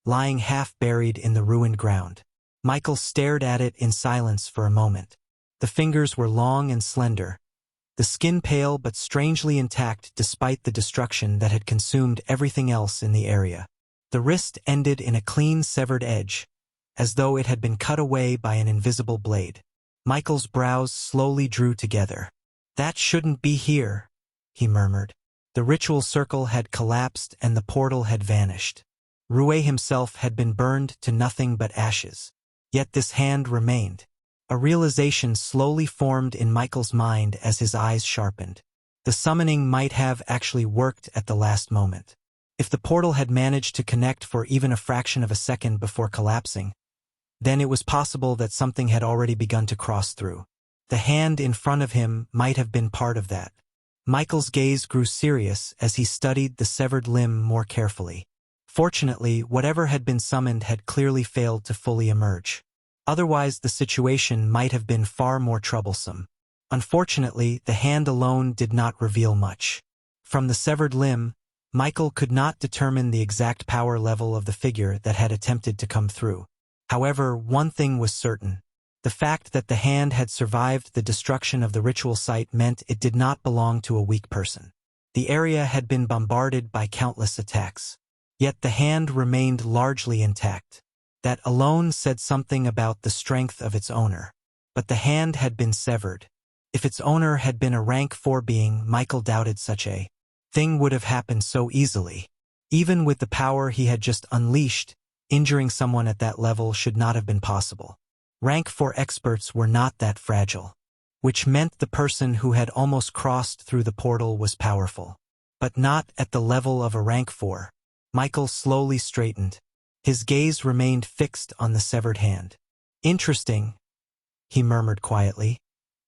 lying half-buried in the ruined ground. Michael stared at it in silence for a moment. The fingers were long and slender, the skin pale but strangely intact despite the destruction that had consumed everything else in the area. The wrist ended in a clean severed edge, as though it had been cut away by an invisible blade. Michael's brows slowly drew together. "That shouldn't be here," he murmured. The ritual circle had collapsed and the portal had vanished. Rue himself had been burned to nothing but ashes. Yet this hand remained. A realization slowly formed in Michael's mind as his eyes sharpened. The summoning might have actually worked at the last moment. If the portal had managed to connect for even a fraction of a second before collapsing, then it was possible that something had already begun to cross through. The hand in front of him might have been part of that. Michael's gaze grew serious as he studied the severed limb more carefully. Fortunately, whatever had been summoned had clearly failed to fully emerge. Otherwise, the situation might have been far more troublesome. Unfortunately, the hand alone did not reveal much. From the severed limb, Michael could not determine the exact power level of the figure that had attempted to come through. However, one thing was certain. The fact that the hand had survived the destruction of the ritual site meant it did not belong to a weak person. The area had been bombarded by countless attacks. Yet the hand remained largely intact. That alone said something about the strength of its owner. But the hand had been severed. If its owner had been a rank 4 being, Michael doubted such a thing would have happened so easily. Even with the power he had just unleashed, injuring someone at that level should not have been possible. Rank 4 experts were not that fragile, which meant the person who had almost crossed through the portal was powerful. But not at the level of a rank 4. Michael slowly straightened. His gaze remained fixed on the severed hand. "Interesting," he murmured quietly,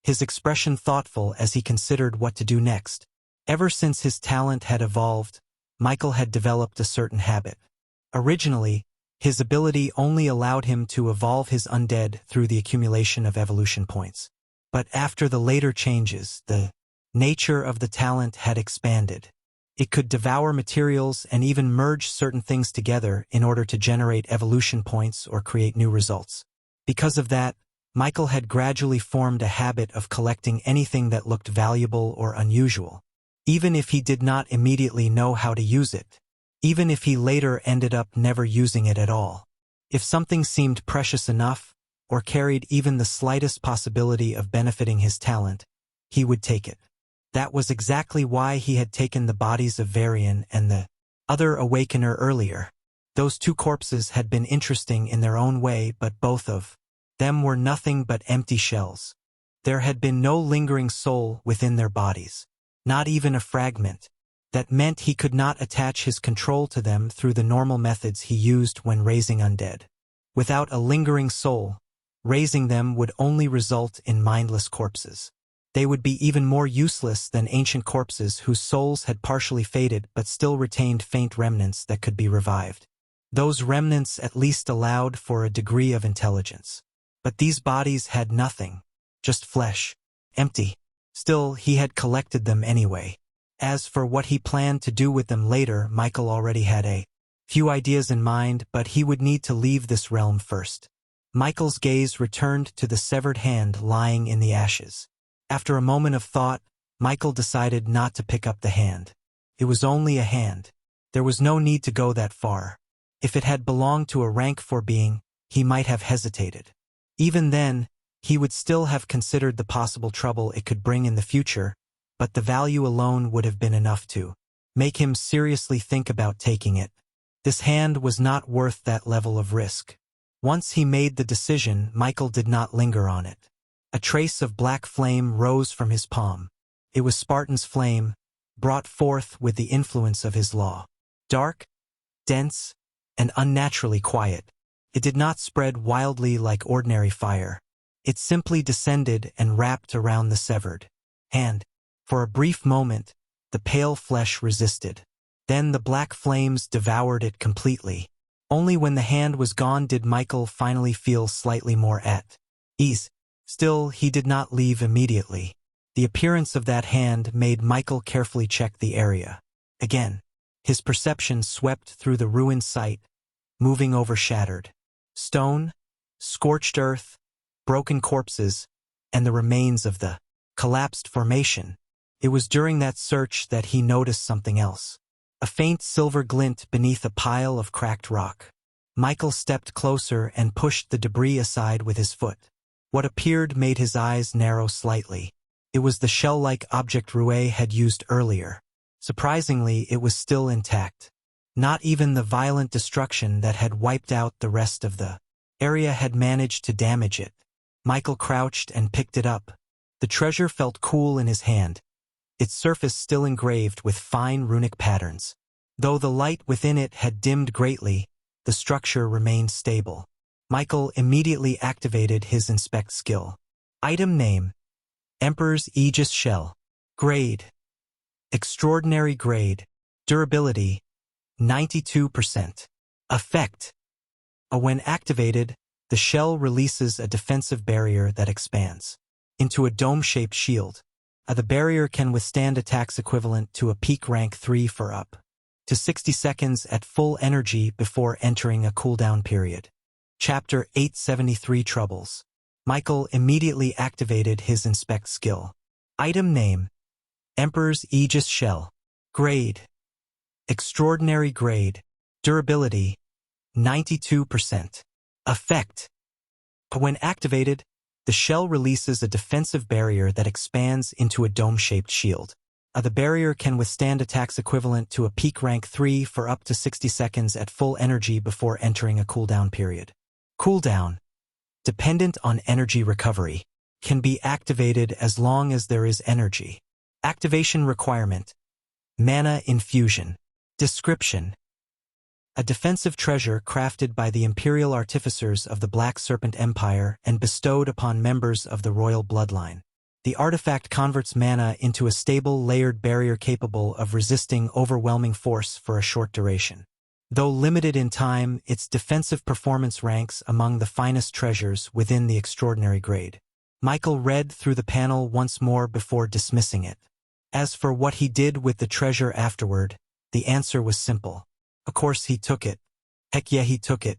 his expression thoughtful as he considered what to do next. Ever since his talent had evolved, Michael had developed a certain habit. Originally, his ability only allowed him to evolve his undead through the accumulation of evolution points. But after the later changes, the nature of the talent had expanded. It could devour materials and even merge certain things together in order to generate evolution points or create new results. Because of that, Michael had gradually formed a habit of collecting anything that looked valuable or unusual, even if he did not immediately know how to use it, even if he later ended up never using it at all. If something seemed precious enough, or carried even the slightest possibility of benefiting his talent, he would take it. That was exactly why he had taken the bodies of Varian and the other Awakener earlier. Those two corpses had been interesting in their own way, but both of them were nothing but empty shells. There had been no lingering soul within their bodies, not even a fragment. That meant he could not attach his control to them through the normal methods he used when raising undead. Without a lingering soul, raising them would only result in mindless corpses. They would be even more useless than ancient corpses whose souls had partially faded but still retained faint remnants that could be revived. Those remnants at least allowed for a degree of intelligence. But these bodies had nothing, just flesh. Empty. Still, he had collected them anyway. As for what he planned to do with them later, Michael already had a few ideas in mind, but he would need to leave this realm first. Michael's gaze returned to the severed hand lying in the ashes. After a moment of thought, Michael decided not to pick up the hand. It was only a hand. There was no need to go that far. If it had belonged to a rank 4 being, he might have hesitated. Even then, he would still have considered the possible trouble it could bring in the future, but the value alone would have been enough to make him seriously think about taking it. This hand was not worth that level of risk. Once he made the decision, Michael did not linger on it. A trace of black flame rose from his palm. It was Spartan's flame, brought forth with the influence of his law. Dark, dense, and unnaturally quiet. It did not spread wildly like ordinary fire. It simply descended and wrapped around the severed hand. For a brief moment, the pale flesh resisted. Then the black flames devoured it completely. Only when the hand was gone did Michael finally feel slightly more at ease. Still, he did not leave immediately. The appearance of that hand made Michael carefully check the area. Again, his perception swept through the ruined site, moving over shattered stone, scorched earth, broken corpses, and the remains of the collapsed formation. It was during that search that he noticed something else. A faint silver glint beneath a pile of cracked rock. Michael stepped closer and pushed the debris aside with his foot. What appeared made his eyes narrow slightly. It was the shell-like object Rue had used earlier. Surprisingly, it was still intact. Not even the violent destruction that had wiped out the rest of the area had managed to damage it. Michael crouched and picked it up. The treasure felt cool in his hand, its surface still engraved with fine runic patterns. Though the light within it had dimmed greatly, the structure remained stable. Michael immediately activated his inspect skill. Item name: Emperor's Aegis Shell. Grade: Extraordinary Grade. Durability: 92%. Effect: when activated, the shell releases a defensive barrier that expands into a dome-shaped shield. The barrier can withstand attacks equivalent to a peak rank 3 for up to 60 seconds at full energy before entering a cooldown period. Chapter 873 Troubles. Michael immediately activated his inspect skill. Item name: Emperor's Aegis Shell. Grade: Extraordinary Grade. Durability: 92%. Effect: when activated, the shell releases a defensive barrier that expands into a dome-shaped shield. The barrier can withstand attacks equivalent to a peak rank 3 for up to 60 seconds at full energy before entering a cooldown period. Cooldown: dependent on energy recovery. Can be activated as long as there is energy. Activation requirement: mana infusion. Description: a defensive treasure crafted by the Imperial Artificers of the Black Serpent Empire and bestowed upon members of the royal bloodline. The artifact converts mana into a stable, layered barrier capable of resisting overwhelming force for a short duration. Though limited in time, its defensive performance ranks among the finest treasures within the extraordinary grade. Michael read through the panel once more before dismissing it. As for what he did with the treasure afterward, the answer was simple. Of course he took it. Heck yeah, he took it.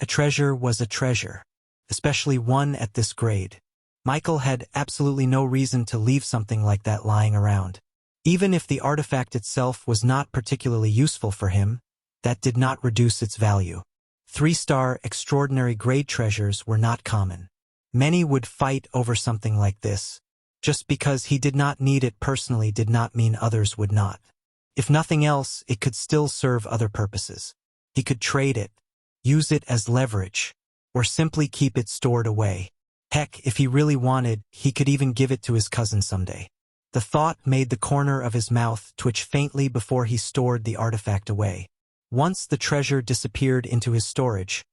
A treasure was a treasure, especially one at this grade. Michael had absolutely no reason to leave something like that lying around. Even if the artifact itself was not particularly useful for him, that did not reduce its value. 3-star extraordinary grade treasures were not common. Many would fight over something like this. Just because he did not need it personally did not mean others would not. If nothing else, it could still serve other purposes. He could trade it, use it as leverage, or simply keep it stored away. Heck, if he really wanted, he could even give it to his cousin someday. The thought made the corner of his mouth twitch faintly before he stored the artifact away. Once the treasure disappeared into his storage,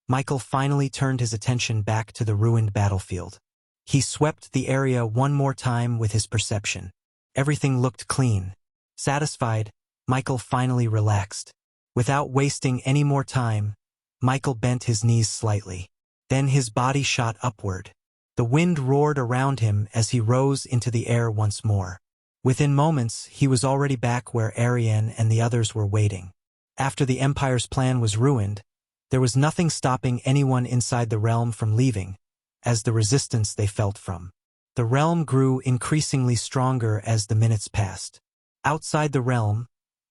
Michael finally turned his attention back to the ruined battlefield. He swept the area one more time with his perception. Everything looked clean. Satisfied, Michael finally relaxed. Without wasting any more time, Michael bent his knees slightly. Then his body shot upward. The wind roared around him as he rose into the air once more. Within moments, he was already back where Ariane and the others were waiting. After the Empire's plan was ruined, there was nothing stopping anyone inside the realm from leaving, as the resistance they felt from. The realm grew increasingly stronger as the minutes passed. Outside the realm,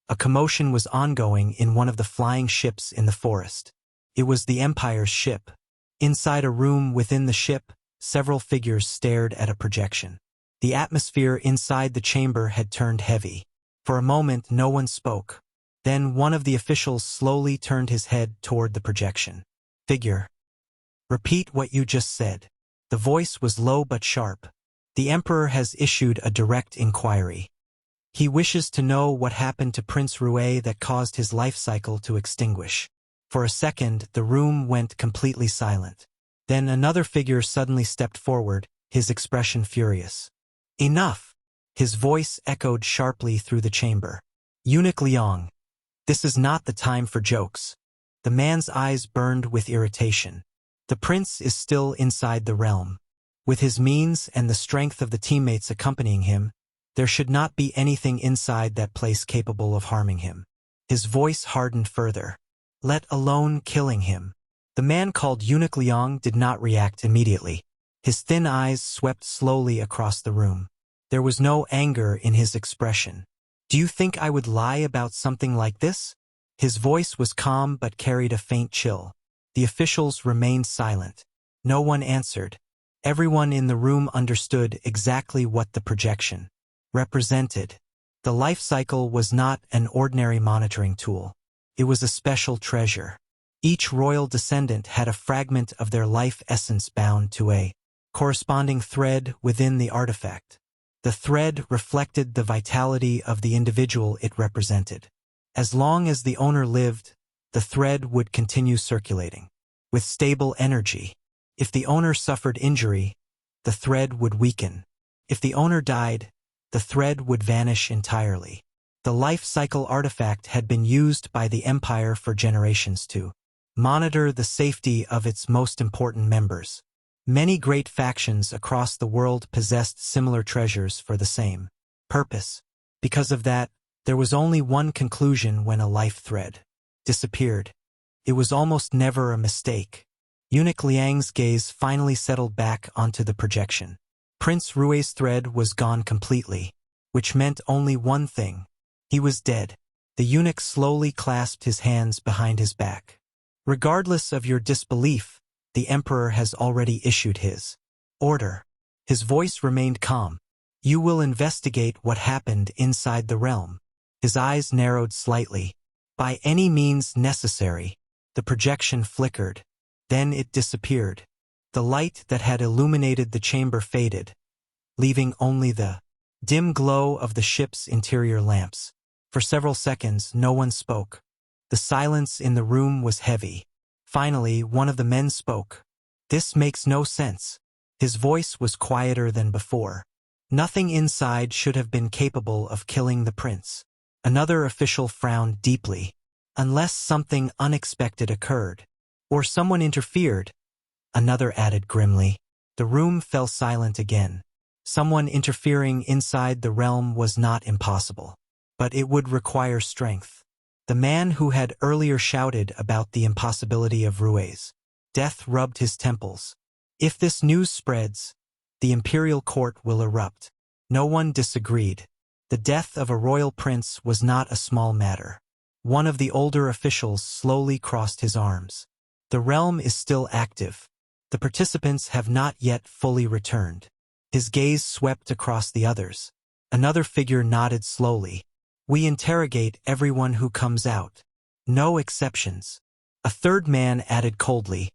a commotion was ongoing in one of the flying ships in the forest. It was the Empire's ship. Inside a room within the ship, several figures stared at a projection. The atmosphere inside the chamber had turned heavy. For a moment, no one spoke. Then one of the officials slowly turned his head toward the projection. Figure. Repeat what you just said. The voice was low but sharp. The Emperor has issued a direct inquiry. He wishes to know what happened to Prince Rouet that caused his life cycle to extinguish. For a second, the room went completely silent. Then another figure suddenly stepped forward, his expression furious. Enough! His voice echoed sharply through the chamber. Eunuch Liang. This is not the time for jokes. The man's eyes burned with irritation. The prince is still inside the realm. With his means and the strength of the teammates accompanying him, there should not be anything inside that place capable of harming him. His voice hardened further. Let alone killing him. The man called Eunuch Liang did not react immediately. His thin eyes swept slowly across the room. There was no anger in his expression. Do you think I would lie about something like this? His voice was calm but carried a faint chill. The officials remained silent. No one answered. Everyone in the room understood exactly what the projection represented. The life cycle was not an ordinary monitoring tool. It was a special treasure. Each royal descendant had a fragment of their life essence bound to a corresponding thread within the artifact. The thread reflected the vitality of the individual it represented. As long as the owner lived, the thread would continue circulating with stable energy. If the owner suffered injury, the thread would weaken. If the owner died, the thread would vanish entirely. The life cycle artifact had been used by the Empire for generations to monitor the safety of its most important members. Many great factions across the world possessed similar treasures for the same purpose. Because of that, there was only one conclusion when a life thread disappeared. It was almost never a mistake. Eunuch Liang's gaze finally settled back onto the projection. Prince Rouet's thread was gone completely, which meant only one thing. He was dead. The eunuch slowly clasped his hands behind his back. Regardless of your disbelief, the Emperor has already issued his order. His voice remained calm. You will investigate what happened inside the realm. His eyes narrowed slightly. By any means necessary. The projection flickered. Then it disappeared. The light that had illuminated the chamber faded, leaving only the dim glow of the ship's interior lamps. For several seconds, no one spoke. The silence in the room was heavy. Finally, one of the men spoke. This makes no sense. His voice was quieter than before. Nothing inside should have been capable of killing the prince. Another official frowned deeply. Unless something unexpected occurred. Or someone interfered. Another added grimly. The room fell silent again. Someone interfering inside the realm was not impossible. But it would require strength. The man who had earlier shouted about the impossibility of Rouet's death rubbed his temples. If this news spreads, the imperial court will erupt. No one disagreed. The death of a royal prince was not a small matter. One of the older officials slowly crossed his arms. The realm is still active. The participants have not yet fully returned. His gaze swept across the others. Another figure nodded slowly. We interrogate everyone who comes out. No exceptions. A third man added coldly.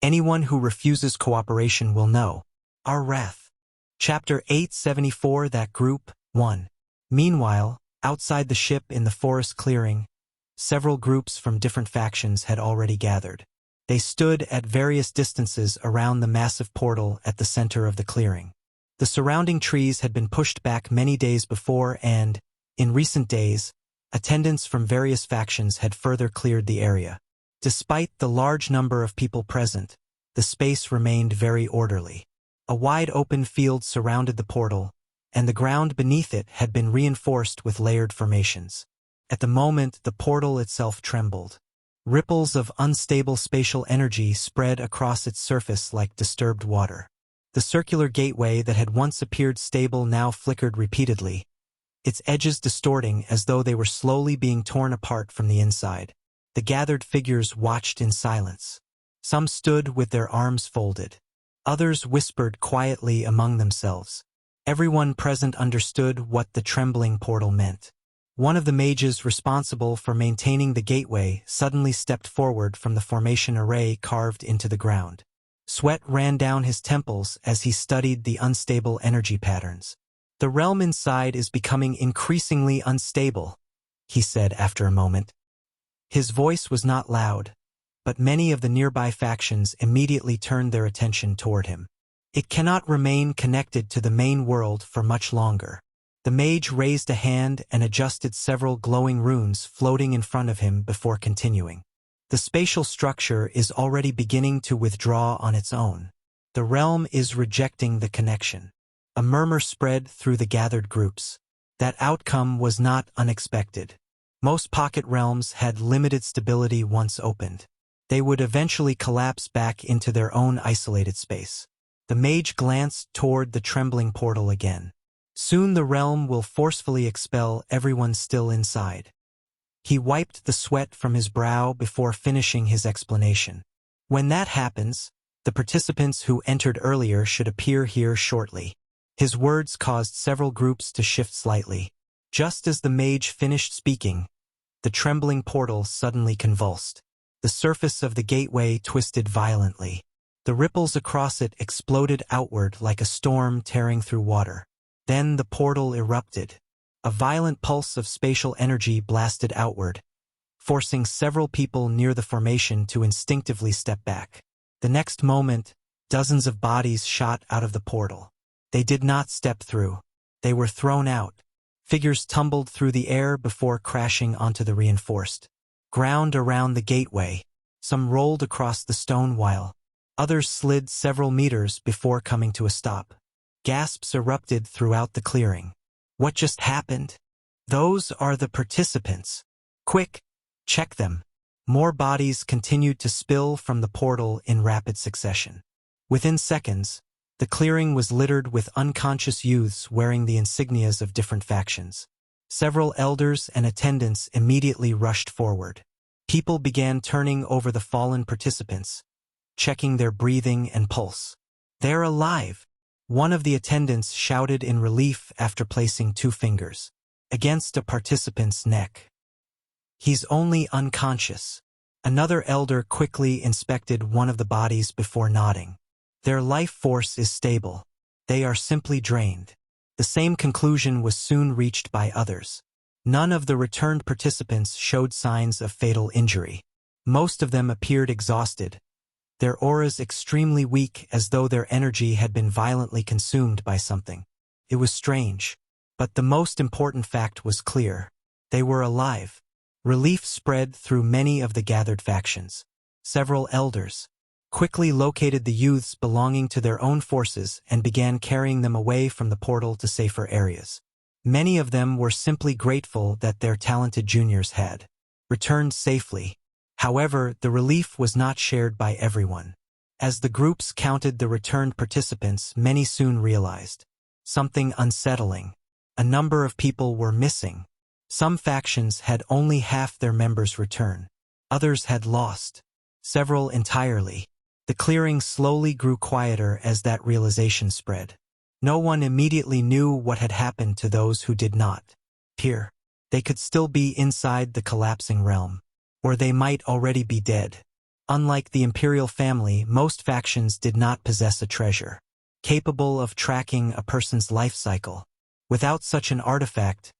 Anyone who refuses cooperation will know our wrath. Chapter 874 That Group 1. Meanwhile, outside the ship in the forest clearing, several groups from different factions had already gathered. They stood at various distances around the massive portal at the center of the clearing. The surrounding trees had been pushed back many days before and, in recent days, attendants from various factions had further cleared the area. Despite the large number of people present, the space remained very orderly. A wide open field surrounded the portal, and the ground beneath it had been reinforced with layered formations. At the moment, the portal itself trembled. Ripples of unstable spatial energy spread across its surface like disturbed water. The circular gateway that had once appeared stable now flickered repeatedly, its edges distorting as though they were slowly being torn apart from the inside. The gathered figures watched in silence. Some stood with their arms folded. Others whispered quietly among themselves. Everyone present understood what the trembling portal meant. One of the mages responsible for maintaining the gateway suddenly stepped forward from the formation array carved into the ground. Sweat ran down his temples as he studied the unstable energy patterns. "The realm inside is becoming increasingly unstable," he said after a moment. His voice was not loud, but many of the nearby factions immediately turned their attention toward him. "It cannot remain connected to the main world for much longer." The mage raised a hand and adjusted several glowing runes floating in front of him before continuing. "The spatial structure is already beginning to withdraw on its own. The realm is rejecting the connection." A murmur spread through the gathered groups. That outcome was not unexpected. Most pocket realms had limited stability once opened. They would eventually collapse back into their own isolated space. The mage glanced toward the trembling portal again. "Soon the realm will forcefully expel everyone still inside." He wiped the sweat from his brow before finishing his explanation. "When that happens, the participants who entered earlier should appear here shortly." His words caused several groups to shift slightly. Just as the mage finished speaking, the trembling portal suddenly convulsed. The surface of the gateway twisted violently. The ripples across it exploded outward like a storm tearing through water. Then the portal erupted. A violent pulse of spatial energy blasted outward, forcing several people near the formation to instinctively step back. The next moment, dozens of bodies shot out of the portal. They did not step through. They were thrown out. Figures tumbled through the air before crashing onto the reinforced ground around the gateway. Some rolled across the stone while others slid several meters before coming to a stop. Gasps erupted throughout the clearing. "What just happened?" "Those are the participants. Quick, check them." More bodies continued to spill from the portal in rapid succession. Within seconds, the clearing was littered with unconscious youths wearing the insignias of different factions. Several elders and attendants immediately rushed forward. People began turning over the fallen participants, checking their breathing and pulse. "They're alive," one of the attendants shouted in relief after placing 2 fingers against a participant's neck. "He's only unconscious." Another elder quickly inspected one of the bodies before nodding. "Their life force is stable. They are simply drained." The same conclusion was soon reached by others. None of the returned participants showed signs of fatal injury. Most of them appeared exhausted, their auras extremely weak as though their energy had been violently consumed by something. It was strange, but the most important fact was clear. They were alive. Relief spread through many of the gathered factions. Several elders quickly located the youths belonging to their own forces and began carrying them away from the portal to safer areas. Many of them were simply grateful that their talented juniors had returned safely. However, the relief was not shared by everyone. As the groups counted the returned participants, many soon realized something unsettling. A number of people were missing. Some factions had only half their members return. Others had lost several entirely. The clearing slowly grew quieter as that realization spread. No one immediately knew what had happened to those who did not appear. They could still be inside the collapsing realm, or they might already be dead. Unlike the imperial family, most factions did not possess a treasure capable of tracking a person's life cycle. Without such an artifact,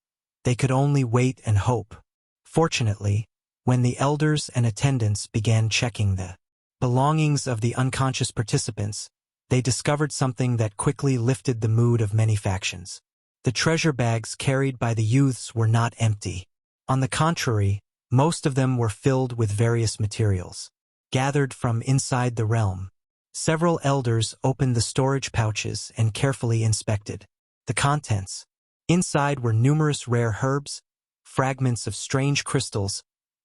they could only wait and hope. Fortunately, when the elders and attendants began checking the belongings of the unconscious participants, they discovered something that quickly lifted the mood of many factions. The treasure bags carried by the youths were not empty. On the contrary, most of them were filled with various materials gathered from inside the realm. Several elders opened the storage pouches and carefully inspected the contents. Inside were numerous rare herbs, fragments of strange crystals,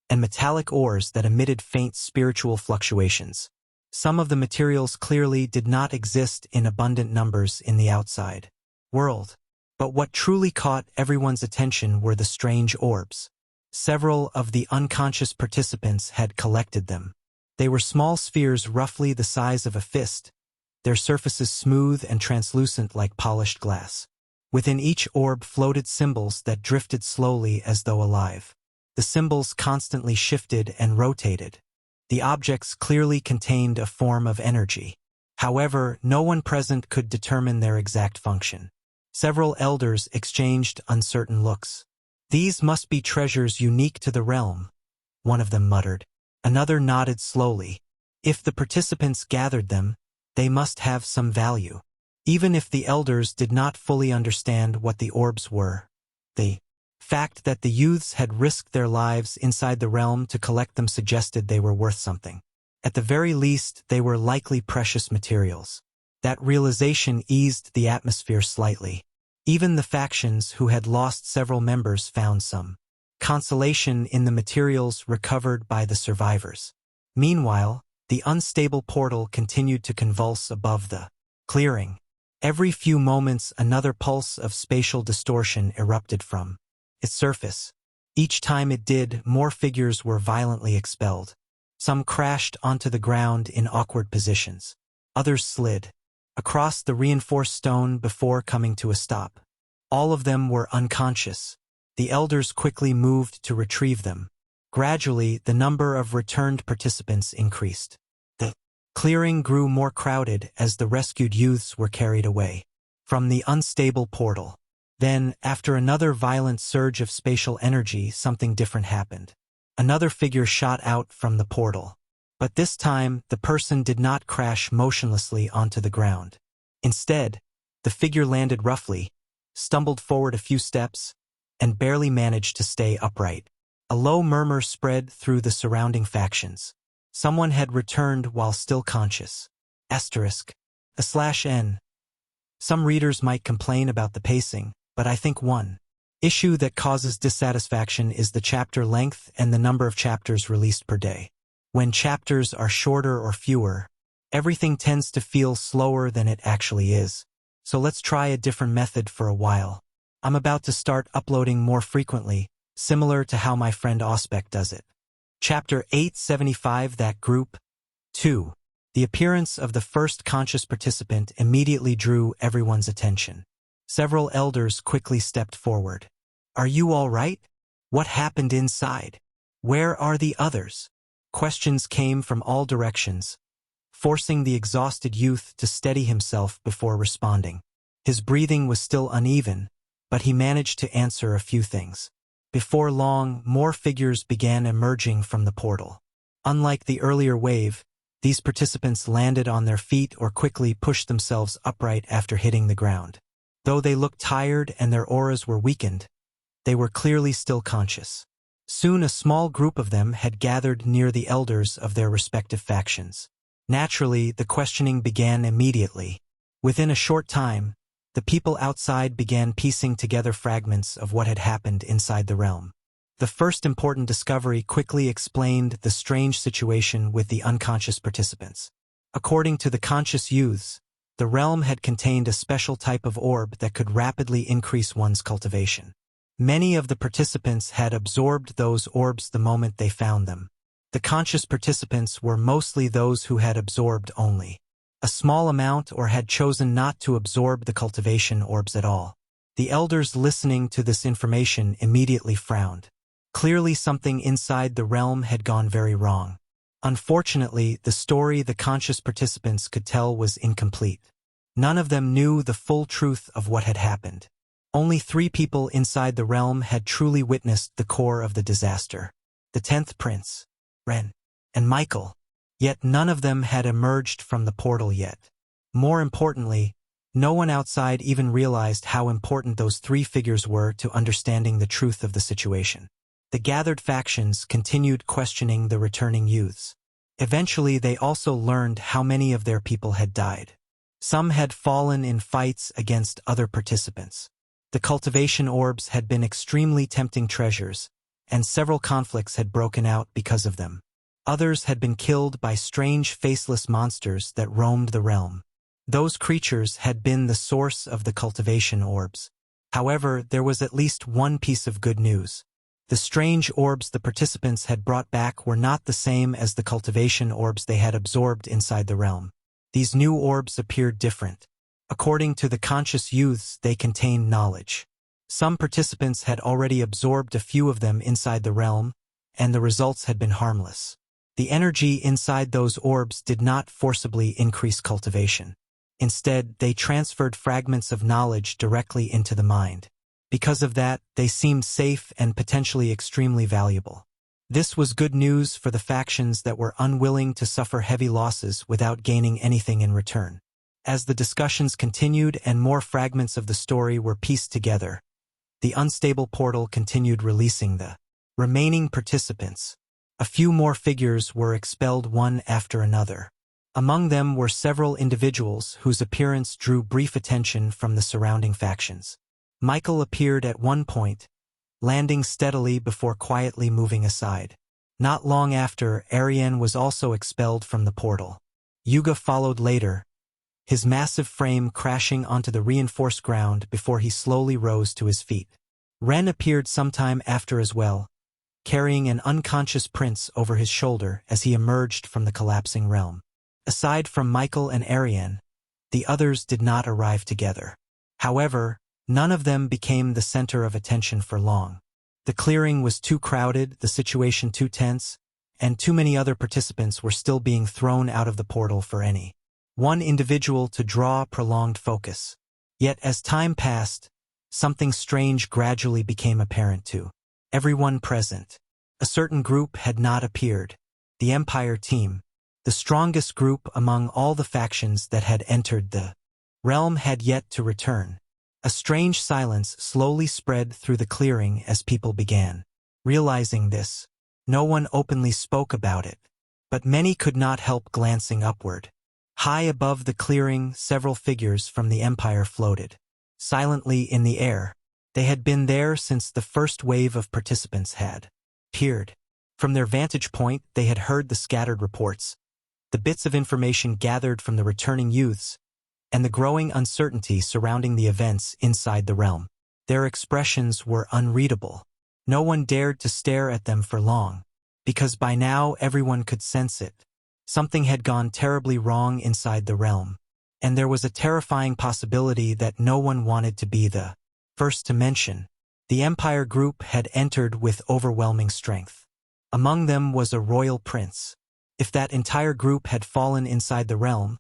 and metallic ores that emitted faint spiritual fluctuations. Some of the materials clearly did not exist in abundant numbers in the outside world. But what truly caught everyone's attention were the strange orbs. Several of the unconscious participants had collected them. They were small spheres roughly the size of a fist, their surfaces smooth and translucent like polished glass. Within each orb floated symbols that drifted slowly as though alive. The symbols constantly shifted and rotated. The objects clearly contained a form of energy. However, no one present could determine their exact function. Several elders exchanged uncertain looks. "These must be treasures unique to the realm," one of them muttered. Another nodded slowly. If the participants gathered them, they must have some value. Even if the elders did not fully understand what the orbs were, the fact that the youths had risked their lives inside the realm to collect them suggested they were worth something. At the very least, they were likely precious materials. That realization eased the atmosphere slightly. Even the factions who had lost several members found some consolation in the materials recovered by the survivors. Meanwhile, the unstable portal continued to convulse above the clearing. Every few moments another pulse of spatial distortion erupted from its surface. Each time it did, more figures were violently expelled. Some crashed onto the ground in awkward positions. Others slid across the reinforced stone before coming to a stop. All of them were unconscious. The elders quickly moved to retrieve them. Gradually, the number of returned participants increased. The clearing grew more crowded as the rescued youths were carried away from the unstable portal. Then, after another violent surge of spatial energy, something different happened. Another figure shot out from the portal. But this time, the person did not crash motionlessly onto the ground. Instead, the figure landed roughly, stumbled forward a few steps, and barely managed to stay upright. A low murmur spread through the surrounding factions. Someone had returned while still conscious. *n. Some readers might complain about the pacing, but I think one issue that causes dissatisfaction is the chapter length and the number of chapters released per day. When chapters are shorter or fewer, everything tends to feel slower than it actually is. So let's try a different method for a while. I'm about to start uploading more frequently, similar to how my friend Ospec does it. Chapter 875 That Group 2. The appearance of the first conscious participant immediately drew everyone's attention. Several elders quickly stepped forward. "Are you all right? What happened inside? Where are the others?" Questions came from all directions, forcing the exhausted youth to steady himself before responding. His breathing was still uneven, but he managed to answer a few things. Before long, more figures began emerging from the portal. Unlike the earlier wave, these participants landed on their feet or quickly pushed themselves upright after hitting the ground. Though they looked tired and their auras were weakened, they were clearly still conscious. Soon a small group of them had gathered near the elders of their respective factions. Naturally, the questioning began immediately. Within a short time, the people outside began piecing together fragments of what had happened inside the realm. The first important discovery quickly explained the strange situation with the unconscious participants. According to the conscious youths, the realm had contained a special type of orb that could rapidly increase one's cultivation. Many of the participants had absorbed those orbs the moment they found them. The conscious participants were mostly those who had absorbed only a small amount or had chosen not to absorb the cultivation orbs at all. The elders listening to this information immediately frowned. Clearly something inside the realm had gone very wrong. Unfortunately, the story the conscious participants could tell was incomplete. None of them knew the full truth of what had happened. Only 3 people inside the realm had truly witnessed the core of the disaster. The 10th prince, Ren, and Michael. Yet none of them had emerged from the portal yet. More importantly, no one outside even realized how important those 3 figures were to understanding the truth of the situation. The gathered factions continued questioning the returning youths. Eventually they also learned how many of their people had died. Some had fallen in fights against other participants. The cultivation orbs had been extremely tempting treasures, and several conflicts had broken out because of them. Others had been killed by strange faceless monsters that roamed the realm. Those creatures had been the source of the cultivation orbs. However, there was at least one piece of good news. The strange orbs the participants had brought back were not the same as the cultivation orbs they had absorbed inside the realm. These new orbs appeared different. According to the conscious youths, they contained knowledge. Some participants had already absorbed a few of them inside the realm, and the results had been harmless. The energy inside those orbs did not forcibly increase cultivation. Instead, they transferred fragments of knowledge directly into the mind. Because of that, they seemed safe and potentially extremely valuable. This was good news for the factions that were unwilling to suffer heavy losses without gaining anything in return. As the discussions continued and more fragments of the story were pieced together, the unstable portal continued releasing the remaining participants. A few more figures were expelled one after another. Among them were several individuals whose appearance drew brief attention from the surrounding factions. Michael appeared at one point, landing steadily before quietly moving aside. Not long after, Ariane was also expelled from the portal. Yuga followed later, his massive frame crashing onto the reinforced ground before he slowly rose to his feet. Ren appeared sometime after as well, carrying an unconscious prince over his shoulder as he emerged from the collapsing realm. Aside from Michael and Ariane, the others did not arrive together. However, none of them became the center of attention for long. The clearing was too crowded, the situation too tense, and too many other participants were still being thrown out of the portal for any one individual to draw prolonged focus. Yet as time passed, something strange gradually became apparent to everyone present. A certain group had not appeared. The Empire team, the strongest group among all the factions that had entered the realm, had yet to return. A strange silence slowly spread through the clearing as people began realizing this. No one openly spoke about it, but many could not help glancing upward. High above the clearing, several figures from the Empire floated silently in the air. They had been there since the first wave of participants had appeared. From their vantage point, they had heard the scattered reports, the bits of information gathered from the returning youths, and the growing uncertainty surrounding the events inside the realm. Their expressions were unreadable. No one dared to stare at them for long, because by now everyone could sense it. Something had gone terribly wrong inside the realm, and there was a terrifying possibility that no one wanted to be the first to mention. The Empire group had entered with overwhelming strength. Among them was a royal prince. If that entire group had fallen inside the realm,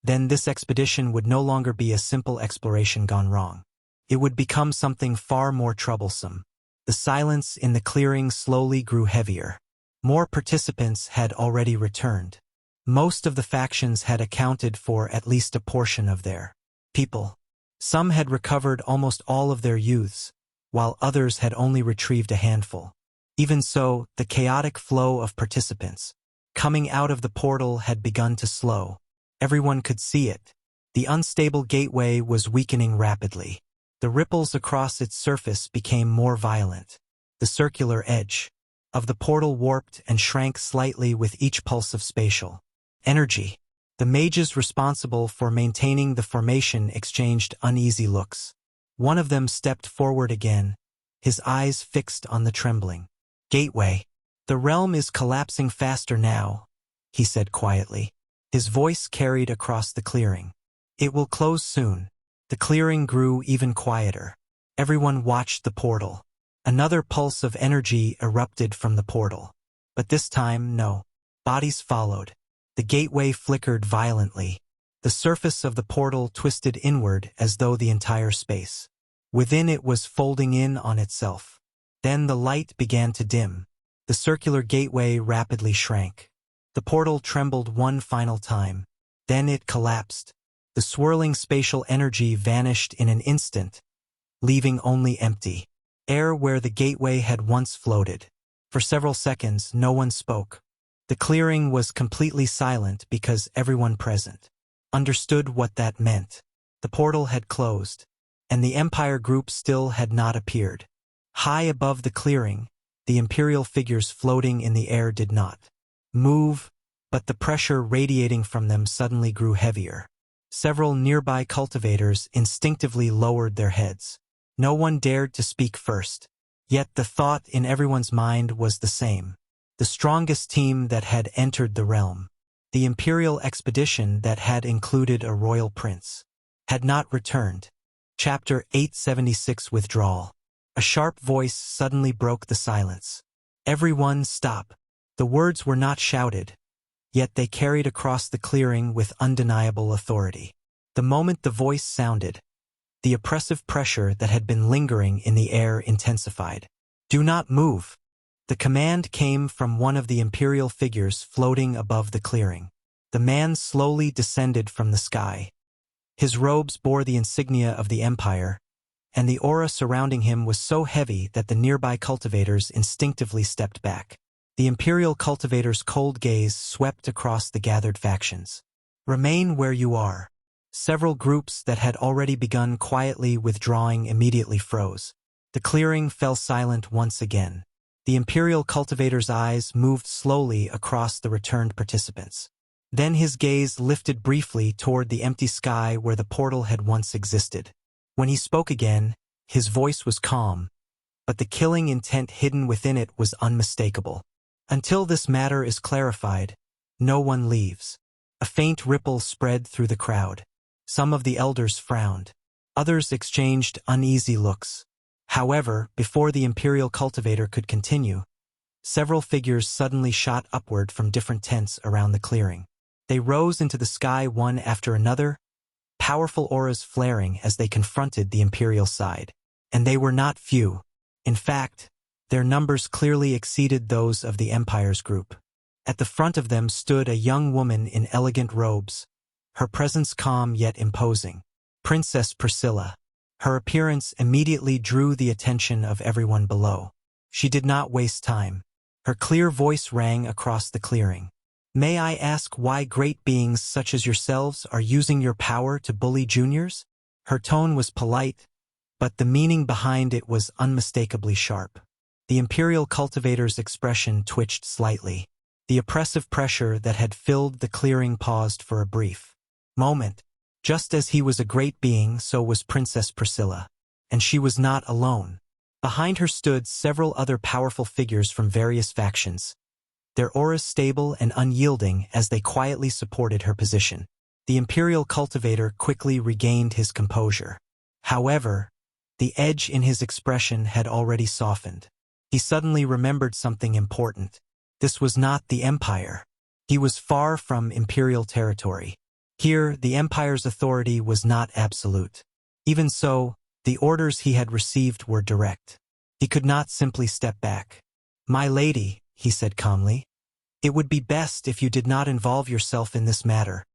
then this expedition would no longer be a simple exploration gone wrong. It would become something far more troublesome. The silence in the clearing slowly grew heavier. More participants had already returned. Most of the factions had accounted for at least a portion of their people. Some had recovered almost all of their youths, while others had only retrieved a handful. Even so, the chaotic flow of participants coming out of the portal had begun to slow. Everyone could see it. The unstable gateway was weakening rapidly. The ripples across its surface became more violent. The circular edge of the portal warped and shrank slightly with each pulse of spatial energy. The mages responsible for maintaining the formation exchanged uneasy looks. One of them stepped forward again, his eyes fixed on the trembling gateway. "The realm is collapsing faster now," he said quietly. His voice carried across the clearing. "It will close soon." The clearing grew even quieter. Everyone watched the portal. Another pulse of energy erupted from the portal. But this time, no bodies followed. The gateway flickered violently. The surface of the portal twisted inward as though the entire space within it was folding in on itself. Then the light began to dim. The circular gateway rapidly shrank. The portal trembled one final time. Then it collapsed. The swirling spatial energy vanished in an instant, leaving only empty air where the gateway had once floated. For several seconds, no one spoke. The clearing was completely silent because everyone present understood what that meant. The portal had closed, and the Empire group still had not appeared. High above the clearing, the Imperial figures floating in the air did not move, but the pressure radiating from them suddenly grew heavier. Several nearby cultivators instinctively lowered their heads. No one dared to speak first, yet the thought in everyone's mind was the same. The strongest team that had entered the realm, the Imperial expedition that had included a royal prince, had not returned. Chapter 876 Withdrawal. A sharp voice suddenly broke the silence. Everyone stop. The words were not shouted, yet they carried across the clearing with undeniable authority. The moment the voice sounded, the oppressive pressure that had been lingering in the air intensified. Do not move. The command came from one of the Imperial figures floating above the clearing. The man slowly descended from the sky. His robes bore the insignia of the Empire, and the aura surrounding him was so heavy that the nearby cultivators instinctively stepped back. The Imperial cultivator's cold gaze swept across the gathered factions. Remain where you are. Several groups that had already begun quietly withdrawing immediately froze. The clearing fell silent once again. The Imperial cultivator's eyes moved slowly across the returned participants. Then his gaze lifted briefly toward the empty sky where the portal had once existed. When he spoke again, his voice was calm, but the killing intent hidden within it was unmistakable. Until this matter is clarified, no one leaves. A faint ripple spread through the crowd. Some of the elders frowned. Others exchanged uneasy looks. However, before the Imperial cultivator could continue, several figures suddenly shot upward from different tents around the clearing. They rose into the sky one after another, powerful auras flaring as they confronted the Imperial side. And they were not few. In fact, their numbers clearly exceeded those of the Empire's group. At the front of them stood a young woman in elegant robes, her presence calm yet imposing. Princess Priscilla. Her appearance immediately drew the attention of everyone below. She did not waste time. Her clear voice rang across the clearing. May I ask why great beings such as yourselves are using your power to bully juniors? Her tone was polite, but the meaning behind it was unmistakably sharp. The Imperial cultivator's expression twitched slightly. The oppressive pressure that had filled the clearing paused for a brief moment. Just as he was a great being, so was Princess Priscilla. And she was not alone. Behind her stood several other powerful figures from various factions, their auras stable and unyielding as they quietly supported her position. The Imperial cultivator quickly regained his composure. However, the edge in his expression had already softened. He suddenly remembered something important. This was not the Empire. He was far from Imperial territory. Here, the Empire's authority was not absolute. Even so, the orders he had received were direct. He could not simply step back. My lady, he said calmly, it would be best if you did not involve yourself in this matter.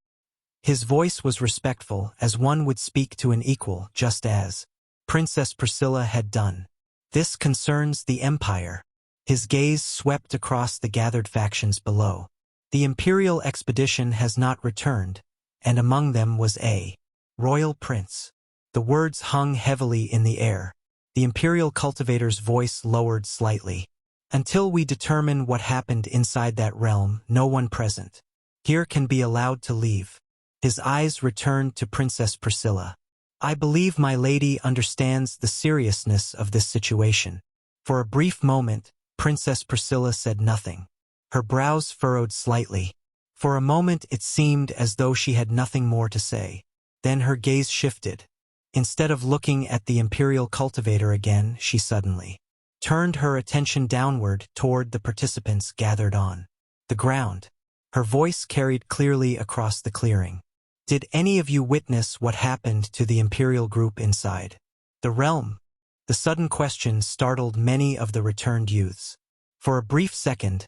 His voice was respectful, as one would speak to an equal, just as Princess Priscilla had done. This concerns the Empire. His gaze swept across the gathered factions below. The Imperial expedition has not returned, and among them was a royal prince. The words hung heavily in the air. The Imperial cultivator's voice lowered slightly. Until we determine what happened inside that realm, no one present here can be allowed to leave. His eyes returned to Princess Priscilla. I believe my lady understands the seriousness of this situation. For a brief moment, Princess Priscilla said nothing. Her brows furrowed slightly. For a moment it seemed as though she had nothing more to say. Then her gaze shifted. Instead of looking at the Imperial cultivator again, she suddenly turned her attention downward toward the participants gathered on the ground. Her voice carried clearly across the clearing. Did any of you witness what happened to the Imperial group inside the realm? The sudden question startled many of the returned youths. For a brief second,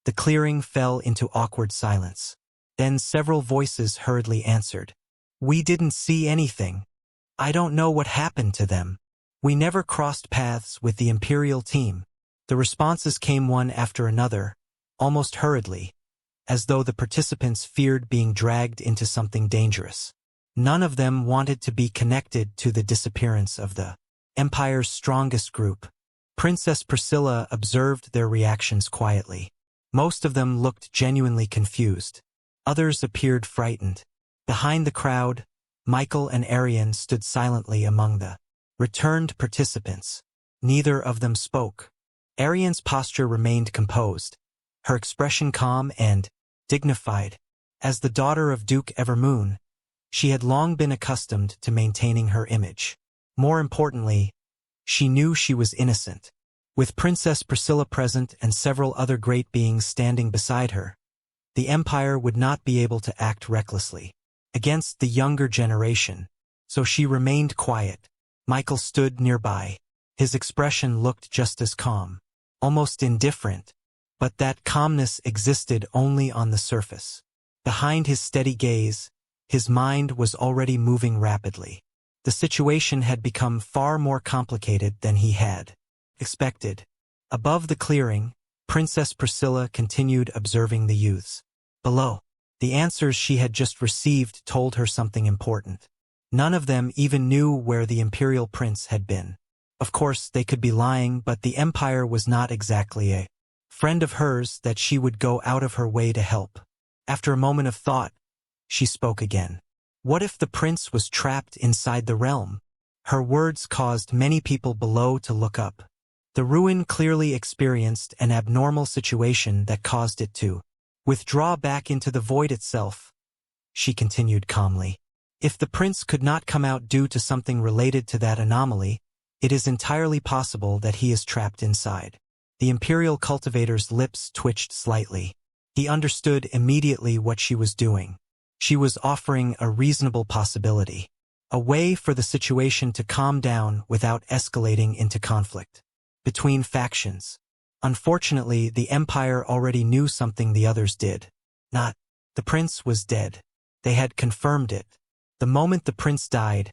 the clearing fell into awkward silence. Then several voices hurriedly answered. We didn't see anything. I don't know what happened to them. We never crossed paths with the Imperial team. The responses came one after another, almost hurriedly, as though the participants feared being dragged into something dangerous. None of them wanted to be connected to the disappearance of the Empire's strongest group. Princess Priscilla observed their reactions quietly. Most of them looked genuinely confused. Others appeared frightened. Behind the crowd, Michael and Arian stood silently among the returned participants. Neither of them spoke. Arian's posture remained composed, her expression calm and dignified. As the daughter of Duke Evermoon, she had long been accustomed to maintaining her image. More importantly, she knew she was innocent. With Princess Priscilla present and several other great beings standing beside her, the Empire would not be able to act recklessly against the younger generation, so she remained quiet. Michael stood nearby. His expression looked just as calm, almost indifferent, but that calmness existed only on the surface. Behind his steady gaze, his mind was already moving rapidly. The situation had become far more complicated than he had expected. Above the clearing, Princess Priscilla continued observing the youths. Below, the answers she had just received told her something important. None of them even knew where the Imperial Prince had been. Of course, they could be lying, but the Empire was not exactly a friend of hers that she would go out of her way to help. After a moment of thought, she spoke again. What if the prince was trapped inside the realm? Her words caused many people below to look up. The ruin clearly experienced an abnormal situation that caused it to withdraw back into the void itself. She continued calmly. If the prince could not come out due to something related to that anomaly, it is entirely possible that he is trapped inside. The Imperial cultivator's lips twitched slightly. He understood immediately what she was doing. She was offering a reasonable possibility, a way for the situation to calm down without escalating into conflict between factions. Unfortunately, the Empire already knew something the others did. Not. The prince was dead. They had confirmed it. The moment the prince died,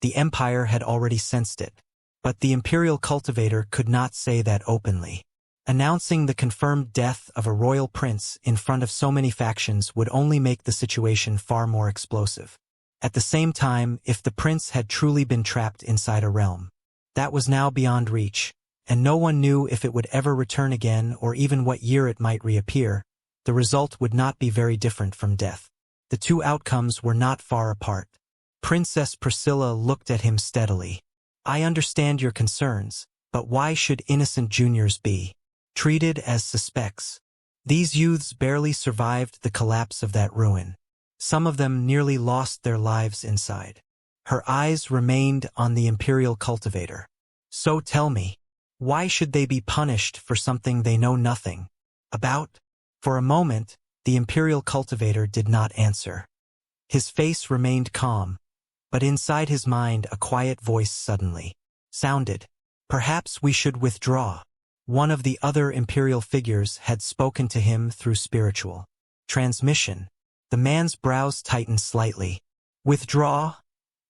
the Empire had already sensed it. But the Imperial cultivator could not say that openly. Announcing the confirmed death of a royal prince in front of so many factions would only make the situation far more explosive. At the same time, if the prince had truly been trapped inside a realm, that was now beyond reach, and no one knew if it would ever return again or even what year it might reappear. The result would not be very different from death. The two outcomes were not far apart. Princess Priscilla looked at him steadily. I understand your concerns, but why should innocent juniors be treated as suspects? These youths barely survived the collapse of that ruin. Some of them nearly lost their lives inside. Her eyes remained on the Imperial cultivator. So tell me, why should they be punished for something they know nothing about? For a moment, the Imperial cultivator did not answer. His face remained calm, but inside his mind a quiet voice suddenly sounded. Perhaps we should withdraw. One of the other Imperial figures had spoken to him through spiritual transmission. The man's brows tightened slightly. Withdraw?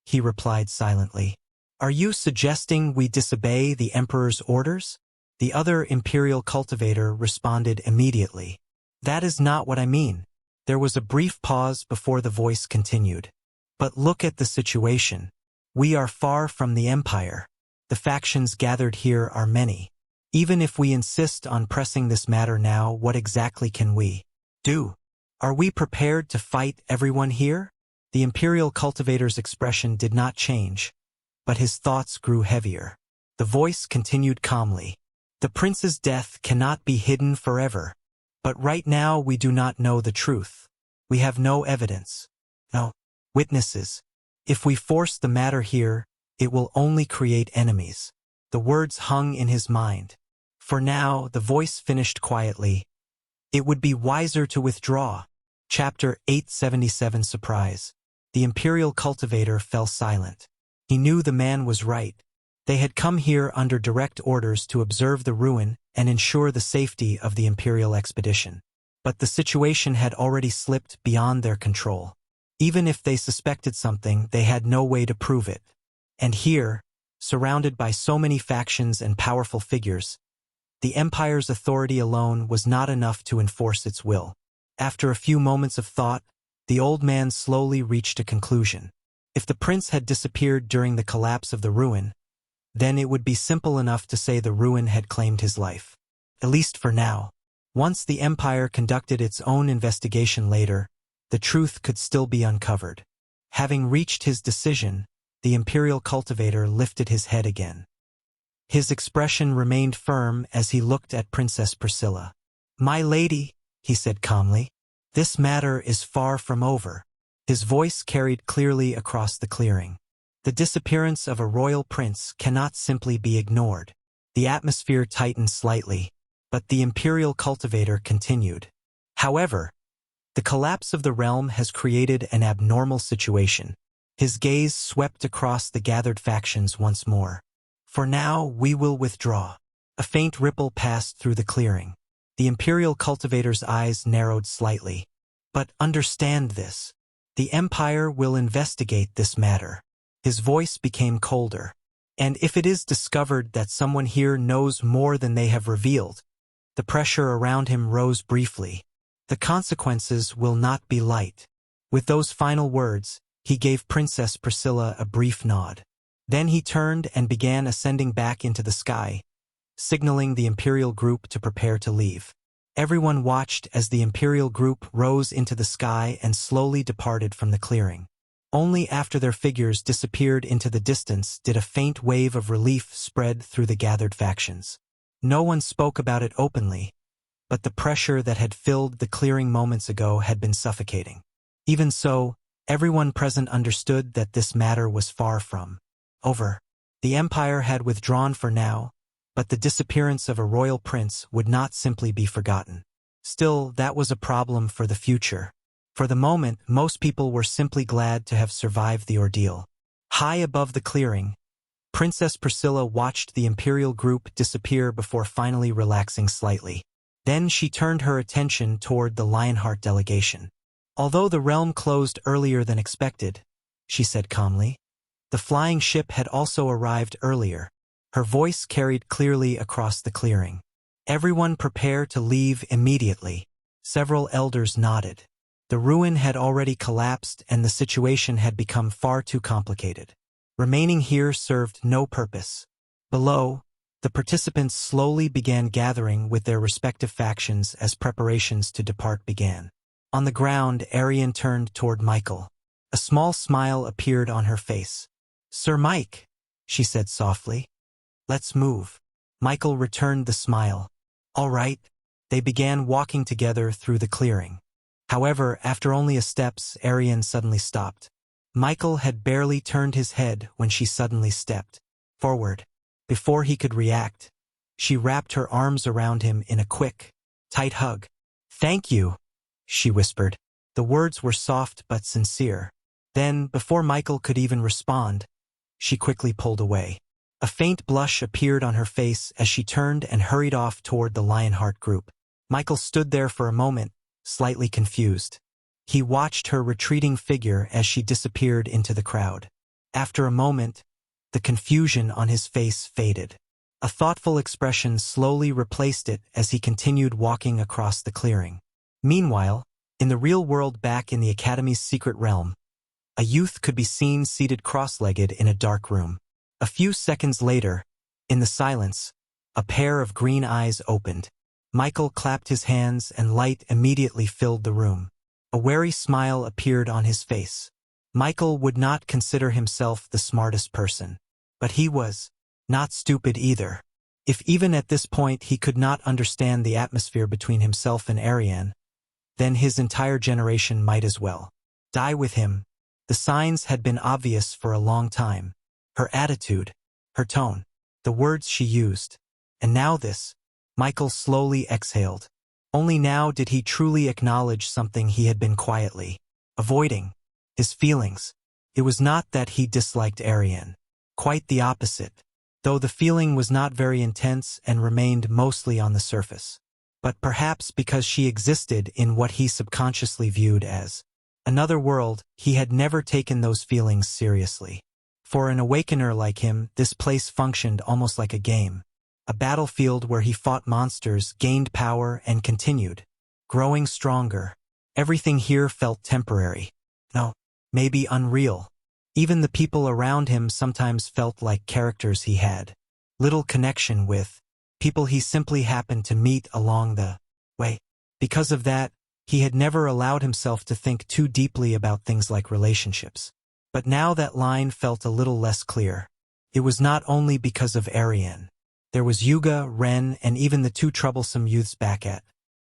He replied silently. Are you suggesting we disobey the Emperor's orders? The other Imperial cultivator responded immediately. That is not what I mean. There was a brief pause before the voice continued. But look at the situation. We are far from the Empire. The factions gathered here are many. Even if we insist on pressing this matter now, what exactly can we do? Are we prepared to fight everyone here? The Imperial cultivator's expression did not change, but his thoughts grew heavier. The voice continued calmly. The prince's death cannot be hidden forever. But right now we do not know the truth. We have no evidence. No witnesses. If we force the matter here, it will only create enemies. The words hung in his mind. For now, the voice finished quietly. It would be wiser to withdraw. Chapter 877 Surprise. The Imperial cultivator fell silent. He knew the man was right. They had come here under direct orders to observe the ruin and ensure the safety of the Imperial expedition. But the situation had already slipped beyond their control. Even if they suspected something, they had no way to prove it. And here, surrounded by so many factions and powerful figures, the Empire's authority alone was not enough to enforce its will. After a few moments of thought, the old man slowly reached a conclusion. If the prince had disappeared during the collapse of the ruin, then it would be simple enough to say the ruin had claimed his life. At least for now. Once the Empire conducted its own investigation later, the truth could still be uncovered. Having reached his decision, the Imperial cultivator lifted his head again. His expression remained firm as he looked at Princess Priscilla. "My lady," he said calmly, "this matter is far from over." His voice carried clearly across the clearing. The disappearance of a royal prince cannot simply be ignored. The atmosphere tightened slightly, but the Imperial cultivator continued. "However, the collapse of the realm has created an abnormal situation." His gaze swept across the gathered factions once more. "For now, we will withdraw." A faint ripple passed through the clearing. The Imperial cultivator's eyes narrowed slightly. "But understand this. The Empire will investigate this matter." His voice became colder. "And if it is discovered that someone here knows more than they have revealed," the pressure around him rose briefly, "the consequences will not be light." With those final words, he gave Princess Priscilla a brief nod. Then he turned and began ascending back into the sky, signaling the Imperial group to prepare to leave. Everyone watched as the Imperial group rose into the sky and slowly departed from the clearing. Only after their figures disappeared into the distance did a faint wave of relief spread through the gathered factions. No one spoke about it openly, but the pressure that had filled the clearing moments ago had been suffocating. Even so, everyone present understood that this matter was far from over. The Empire had withdrawn for now, but the disappearance of a royal prince would not simply be forgotten. Still, that was a problem for the future. For the moment, most people were simply glad to have survived the ordeal. High above the clearing, Princess Priscilla watched the Imperial group disappear before finally relaxing slightly. Then she turned her attention toward the Lionheart delegation. "Although the realm closed earlier than expected," she said calmly, "the flying ship had also arrived earlier." Her voice carried clearly across the clearing. "Everyone prepare to leave immediately." Several elders nodded. The ruin had already collapsed and the situation had become far too complicated. Remaining here served no purpose. Below, the participants slowly began gathering with their respective factions as preparations to depart began. On the ground, Arian turned toward Michael. A small smile appeared on her face. "Sir Mike," she said softly, "let's move." Michael returned the smile. "All right." They began walking together through the clearing. However, after only a steps, Arian suddenly stopped. Michael had barely turned his head when she suddenly stepped forward. Before he could react, she wrapped her arms around him in a quick, tight hug. "Thank you," she whispered. The words were soft but sincere. Then, before Michael could even respond, she quickly pulled away. A faint blush appeared on her face as she turned and hurried off toward the Lionheart group. Michael stood there for a moment, slightly confused. He watched her retreating figure as she disappeared into the crowd. After a moment, the confusion on his face faded. A thoughtful expression slowly replaced it as he continued walking across the clearing. Meanwhile, in the real world back in the Academy's secret realm, a youth could be seen seated cross-legged in a dark room. A few seconds later, in the silence, a pair of green eyes opened. Michael clapped his hands and light immediately filled the room. A wary smile appeared on his face. Michael would not consider himself the smartest person, but he was not stupid either. If even at this point he could not understand the atmosphere between himself and Ariane, then his entire generation might as well die with him. The signs had been obvious for a long time. Her attitude, her tone, the words she used. And now this. Michael slowly exhaled. Only now did he truly acknowledge something he had been quietly avoiding. His feelings. It was not that he disliked Ariane. Quite the opposite. Though the feeling was not very intense and remained mostly on the surface. But perhaps because she existed in what he subconsciously viewed as another world, he had never taken those feelings seriously. For an awakener like him, this place functioned almost like a game. A battlefield where he fought monsters, gained power, and continued growing stronger. Everything here felt temporary. No, maybe unreal. Even the people around him sometimes felt like characters he had little connection with, people he simply happened to meet along the way. Because of that, he had never allowed himself to think too deeply about things like relationships. But now that line felt a little less clear. It was not only because of Ariane. There was Yuga, Ren, and even the two troublesome youths back at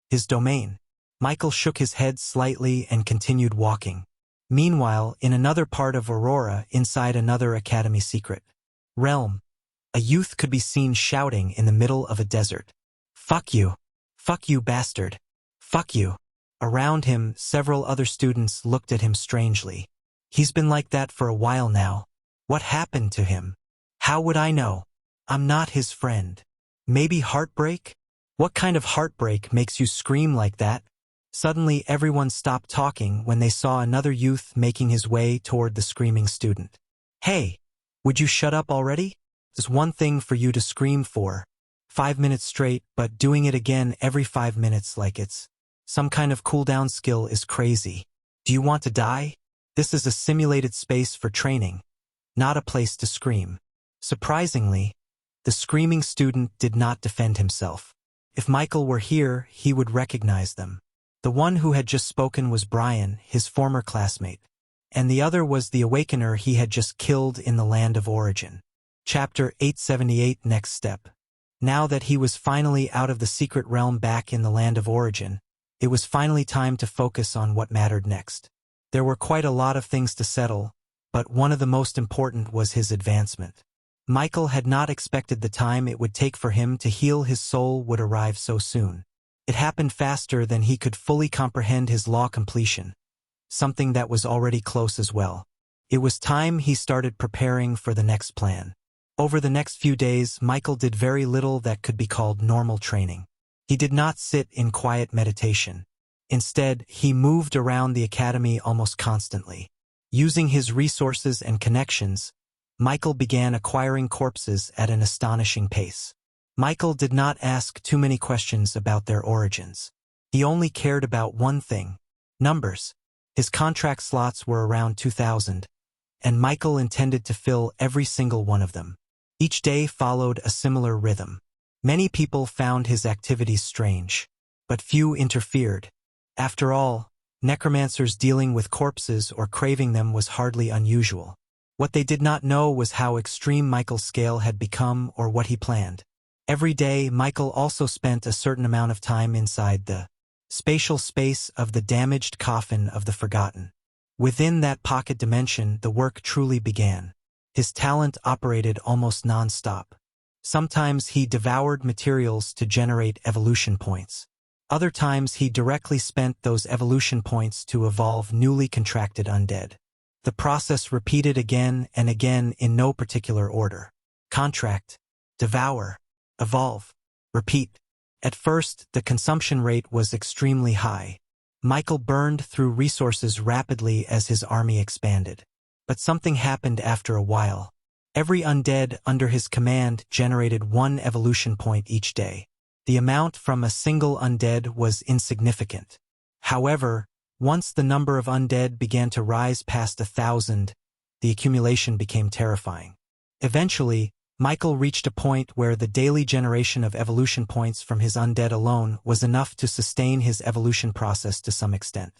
his domain. Michael shook his head slightly and continued walking. Meanwhile, in another part of Aurora, inside another academy secret realm, a youth could be seen shouting in the middle of a desert. "Fuck you! Fuck you, bastard! Fuck you!" Around him, several other students looked at him strangely. He's been like that for a while now. What happened to him? How would I know? I'm not his friend. Maybe heartbreak? What kind of heartbreak makes you scream like that? Suddenly everyone stopped talking when they saw another youth making his way toward the screaming student. "Hey, would you shut up already? There's one thing for you to scream for. 5 minutes straight, but doing it again every 5 minutes like it's some kind of cooldown skill is crazy. Do you want to die? This is a simulated space for training, not a place to scream." Surprisingly, the screaming student did not defend himself. If Michael were here, he would recognize them. The one who had just spoken was Brian, his former classmate, and the other was the Awakener he had just killed in the Land of Origin. Chapter 878 Next Step. Now that he was finally out of the secret realm back in the Land of Origin, it was finally time to focus on what mattered next. There were quite a lot of things to settle, but one of the most important was his advancement. Michael had not expected the time it would take for him to heal his soul would arrive so soon. It happened faster than he could fully comprehend his law completion, something that was already close as well. It was time he started preparing for the next plan. Over the next few days, Michael did very little that could be called normal training. He did not sit in quiet meditation. Instead, he moved around the academy almost constantly. Using his resources and connections, Michael began acquiring corpses at an astonishing pace. Michael did not ask too many questions about their origins. He only cared about one thing: numbers. His contract slots were around 2,000, and Michael intended to fill every single one of them. Each day followed a similar rhythm. Many people found his activities strange, but few interfered. After all, necromancers dealing with corpses or craving them was hardly unusual. What they did not know was how extreme Michael's scale had become or what he planned. Every day, Michael also spent a certain amount of time inside the spatial space of the damaged coffin of the forgotten. Within that pocket dimension, the work truly began. His talent operated almost non-stop. Sometimes he devoured materials to generate evolution points. Other times he directly spent those evolution points to evolve newly contracted undead. The process repeated again and again in no particular order. Contract, devour, evolve, repeat. At first, the consumption rate was extremely high. Michael burned through resources rapidly as his army expanded. But something happened after a while. Every undead under his command generated 1 evolution point each day. The amount from a single undead was insignificant. However, once the number of undead began to rise past 1,000, the accumulation became terrifying. Eventually, Michael reached a point where the daily generation of evolution points from his undead alone was enough to sustain his evolution process to some extent.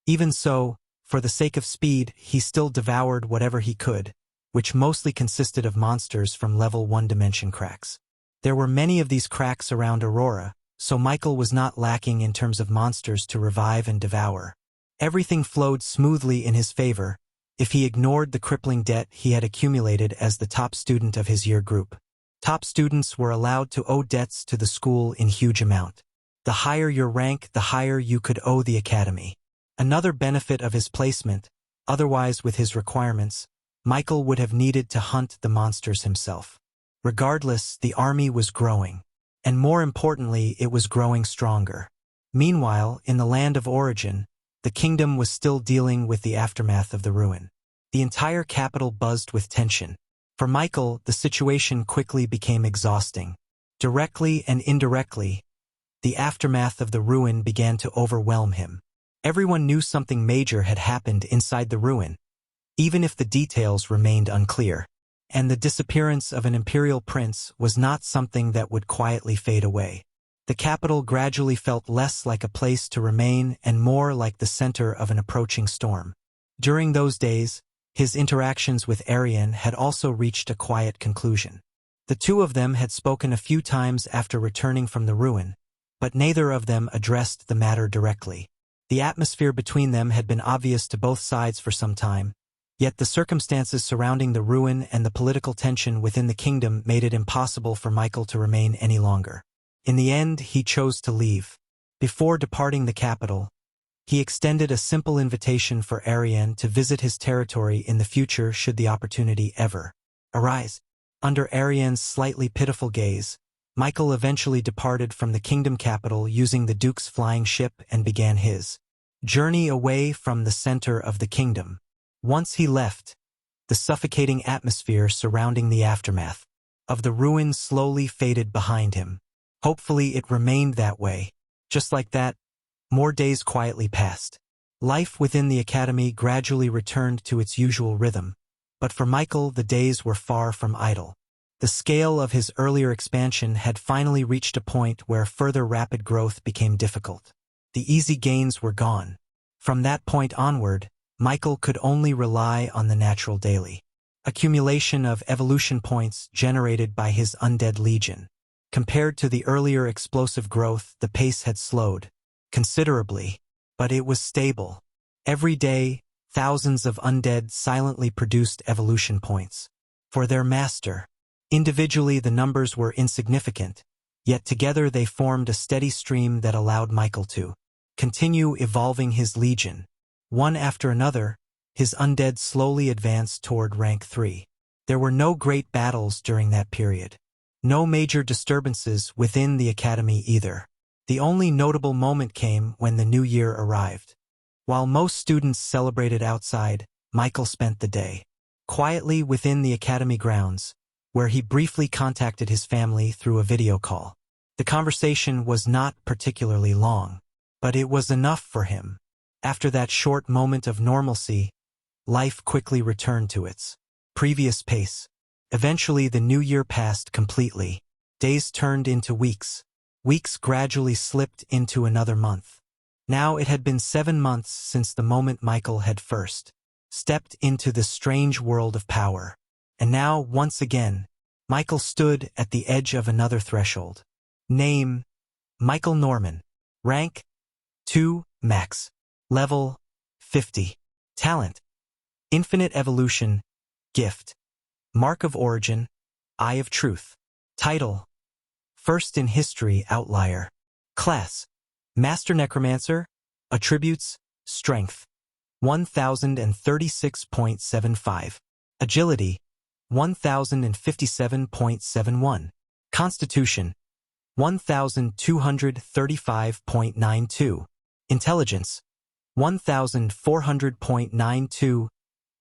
Even so, for the sake of speed, he still devoured whatever he could, which mostly consisted of monsters from level 1 dimension cracks. There were many of these cracks around Aurora, so Michael was not lacking in terms of monsters to revive and devour. Everything flowed smoothly in his favor, if he ignored the crippling debt he had accumulated as the top student of his year group. Top students were allowed to owe debts to the school in huge amount. The higher your rank, the higher you could owe the academy. Another benefit of his placement, otherwise with his requirements, Michael would have needed to hunt the monsters himself. Regardless, the army was growing, and more importantly, it was growing stronger. Meanwhile, in the Land of Origin, the kingdom was still dealing with the aftermath of the ruin. The entire capital buzzed with tension. For Michael, the situation quickly became exhausting. Directly and indirectly, the aftermath of the ruin began to overwhelm him. Everyone knew something major had happened inside the ruin, even if the details remained unclear. And the disappearance of an imperial prince was not something that would quietly fade away. The capital gradually felt less like a place to remain and more like the center of an approaching storm. During those days, his interactions with Arian had also reached a quiet conclusion. The two of them had spoken a few times after returning from the ruin, but neither of them addressed the matter directly. The atmosphere between them had been obvious to both sides for some time, yet the circumstances surrounding the ruin and the political tension within the kingdom made it impossible for Michael to remain any longer. In the end, he chose to leave. Before departing the capital, he extended a simple invitation for Arian to visit his territory in the future should the opportunity ever arise. Under Arian's slightly pitiful gaze, Michael eventually departed from the kingdom capital using the Duke's flying ship and began his journey away from the center of the kingdom. Once he left, the suffocating atmosphere surrounding the aftermath of the ruin slowly faded behind him. Hopefully it remained that way. Just like that, more days quietly passed. Life within the academy gradually returned to its usual rhythm, but for Michael the days were far from idle. The scale of his earlier expansion had finally reached a point where further rapid growth became difficult. The easy gains were gone. From that point onward, Michael could only rely on the natural daily accumulation of evolution points generated by his undead legion. Compared to the earlier explosive growth, the pace had slowed considerably, but it was stable. Every day, thousands of undead silently produced evolution points for their master. Individually, the numbers were insignificant, yet together they formed a steady stream that allowed Michael to continue evolving his legion. One after another, his undead slowly advanced toward rank 3. There were no great battles during that period. No major disturbances within the academy either. The only notable moment came when the new year arrived. While most students celebrated outside, Michael spent the day quietly within the academy grounds, where he briefly contacted his family through a video call. The conversation was not particularly long, but it was enough for him. After that short moment of normalcy, life quickly returned to its previous pace. Eventually, the new year passed completely. Days turned into weeks. Weeks gradually slipped into another month. Now it had been 7 months since the moment Michael had first stepped into the strange world of power. And now, once again, Michael stood at the edge of another threshold. Name: Michael Norman. Rank: 2, max. Level: 50. Talent: Infinite Evolution. Gift: Mark of Origin: Eye of Truth. Title: First in History Outlier. Class: Master Necromancer. Attributes: Strength: 1036.75. Agility: 1057.71. Constitution: 1235.92. Intelligence: 1400.92.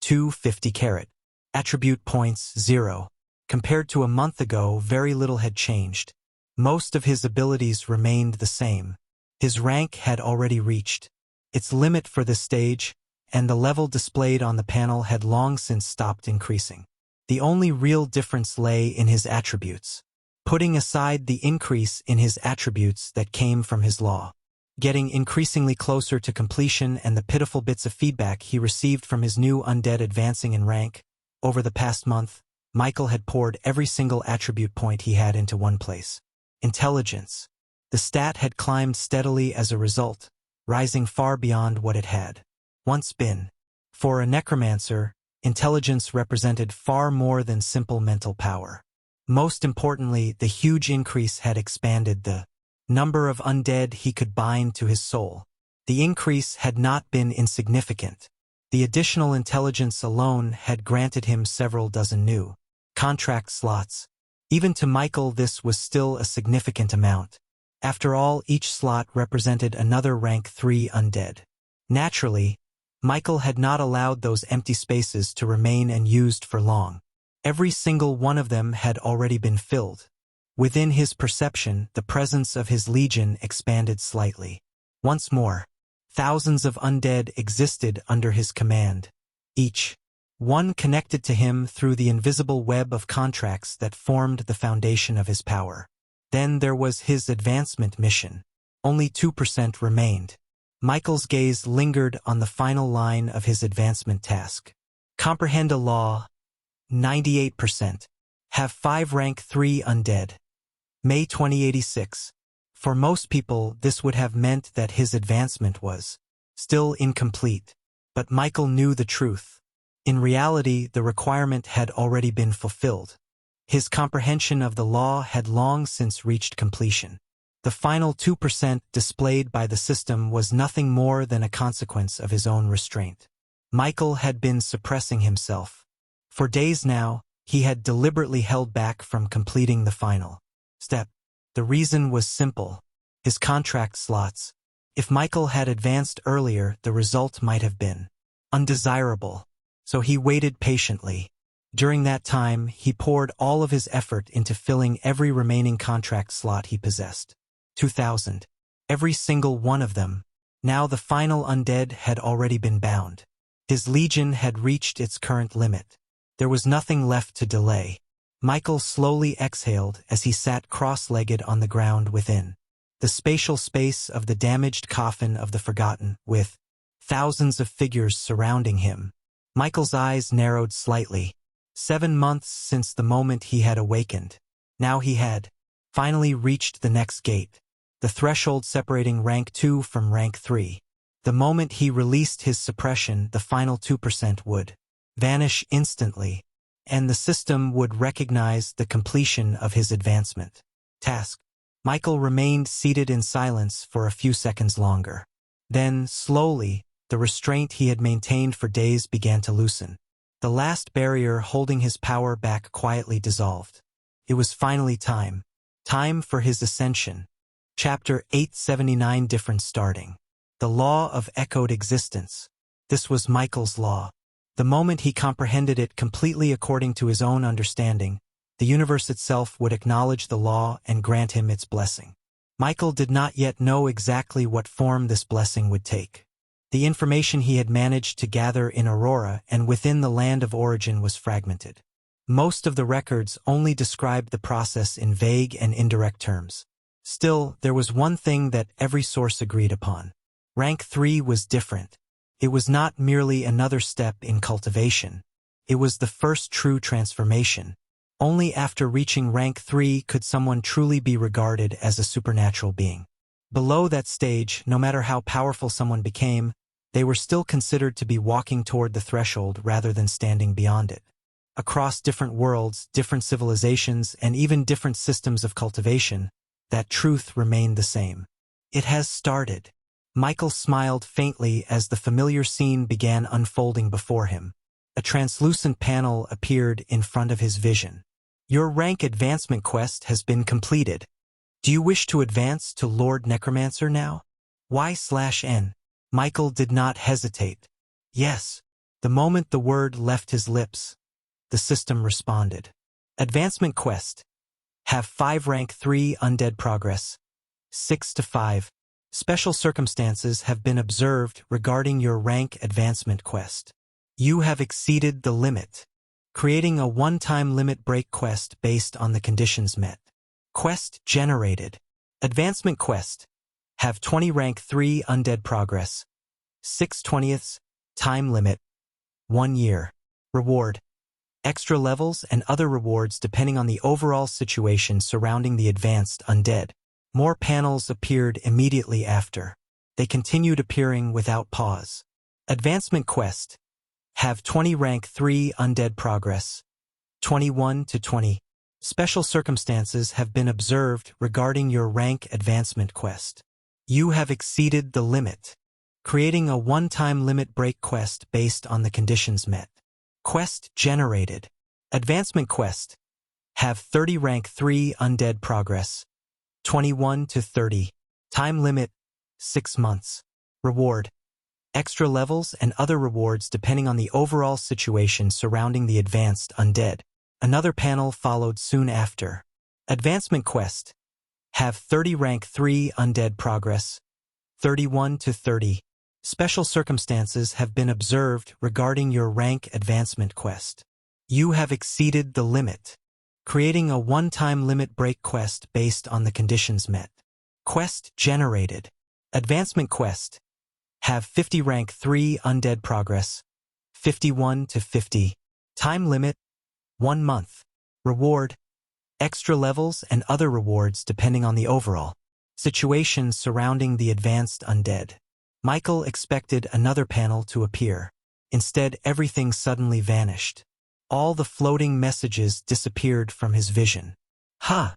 250 carat. Attribute points: 0. Compared to a month ago, very little had changed. Most of his abilities remained the same. His rank had already reached its limit for this stage, and the level displayed on the panel had long since stopped increasing. The only real difference lay in his attributes. Putting aside the increase in his attributes that came from his law, getting increasingly closer to completion, and the pitiful bits of feedback he received from his new undead advancing in rank, over the past month, Michael had poured every single attribute point he had into one place. Intelligence. The stat had climbed steadily as a result, rising far beyond what it had once been. For a necromancer, intelligence represented far more than simple mental power. Most importantly, the huge increase had expanded the number of undead he could bind to his soul. The increase had not been insignificant. The additional intelligence alone had granted him several dozen new contract slots. Even to Michael, this was still a significant amount. After all, each slot represented another rank 3 undead. Naturally, Michael had not allowed those empty spaces to remain unused for long. Every single one of them had already been filled. Within his perception, the presence of his legion expanded slightly. Once more, Thousands of undead existed under his command, each one connected to him through the invisible web of contracts that formed the foundation of his power. Then there was his advancement mission. Only 2% remained. Michael's gaze lingered on the final line of his advancement task. Comprehend a law. 98%. Have 5 rank 3 undead. May 2086. For most people, this would have meant that his advancement was still incomplete. But Michael knew the truth. In reality, the requirement had already been fulfilled. His comprehension of the law had long since reached completion. The final 2% displayed by the system was nothing more than a consequence of his own restraint. Michael had been suppressing himself. For days now, he had deliberately held back from completing the final step. The reason was simple: his contract slots. If Michael had advanced earlier, the result might have been undesirable. So he waited patiently. During that time, he poured all of his effort into filling every remaining contract slot he possessed. 2,000. Every single one of them. Now the final undead had already been bound. His legion had reached its current limit. There was nothing left to delay. Michael slowly exhaled as he sat cross-legged on the ground within the spatial space of the damaged coffin of the Forgotten, with thousands of figures surrounding him. Michael's eyes narrowed slightly. 7 months since the moment he had awakened. Now he had finally reached the next gate, the threshold separating rank 2 from rank 3. The moment he released his suppression, the final 2% would vanish instantly, and the system would recognize the completion of his advancement task. Michael remained seated in silence for a few seconds longer. Then, slowly, the restraint he had maintained for days began to loosen. The last barrier holding his power back quietly dissolved. It was finally time. Time for his ascension. Chapter 879 Difference starting. The law of echoed existence. This was Michael's law. The moment he comprehended it completely according to his own understanding, the universe itself would acknowledge the law and grant him its blessing. Michael did not yet know exactly what form this blessing would take. The information he had managed to gather in Aurora and within the land of origin was fragmented. Most of the records only described the process in vague and indirect terms. Still, there was one thing that every source agreed upon. Rank 3 was different. It was not merely another step in cultivation. It was the first true transformation. Only after reaching rank 3 could someone truly be regarded as a supernatural being. Below that stage, no matter how powerful someone became, they were still considered to be walking toward the threshold rather than standing beyond it. Across different worlds, different civilizations, and even different systems of cultivation, that truth remained the same. It has started. Michael smiled faintly as the familiar scene began unfolding before him. A translucent panel appeared in front of his vision. Your rank advancement quest has been completed. Do you wish to advance to Lord Necromancer now? Y/N. Michael did not hesitate. Yes. The moment the word left his lips, the system responded. Advancement quest. Have 5 rank 3 undead progress. 6 to 5. Special circumstances have been observed regarding your rank advancement quest. You have exceeded the limit. Creating a one-time limit break quest based on the conditions met. Quest generated. Advancement quest. Have 20 rank 3 undead progress. 6/20ths. Time limit. 1 year. Reward. Extra levels and other rewards depending on the overall situation surrounding the advanced undead. More panels appeared immediately after. They continued appearing without pause. Advancement quest. Have 20 rank 3 undead progress. 21 to 20. Special circumstances have been observed regarding your rank advancement quest. You have exceeded the limit. Creating a one-time limit break quest based on the conditions met. Quest generated. Advancement quest. Have 30 rank 3 undead progress. 21 to 30. Time limit. 6 months. Reward. Extra levels and other rewards depending on the overall situation surrounding the advanced undead. Another panel followed soon after. Advancement quest. Have 30 rank 3 undead progress. 31 to 30. Special circumstances have been observed regarding your rank advancement quest. You have exceeded the limit. Creating a one-time limit break quest based on the conditions met. Quest generated. Advancement quest. Have 50 rank 3 undead progress. 51 to 50. Time limit. 1 month. Reward. Extra levels and other rewards depending on the overall situation surrounding the advanced undead. Michael expected another panel to appear. Instead, everything suddenly vanished. All the floating messages disappeared from his vision. Ha!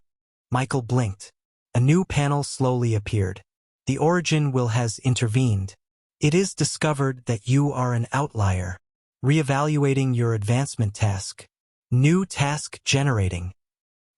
Michael blinked. A new panel slowly appeared. The origin will has intervened. It is discovered that you are an outlier. Reevaluating your advancement task. New task generating.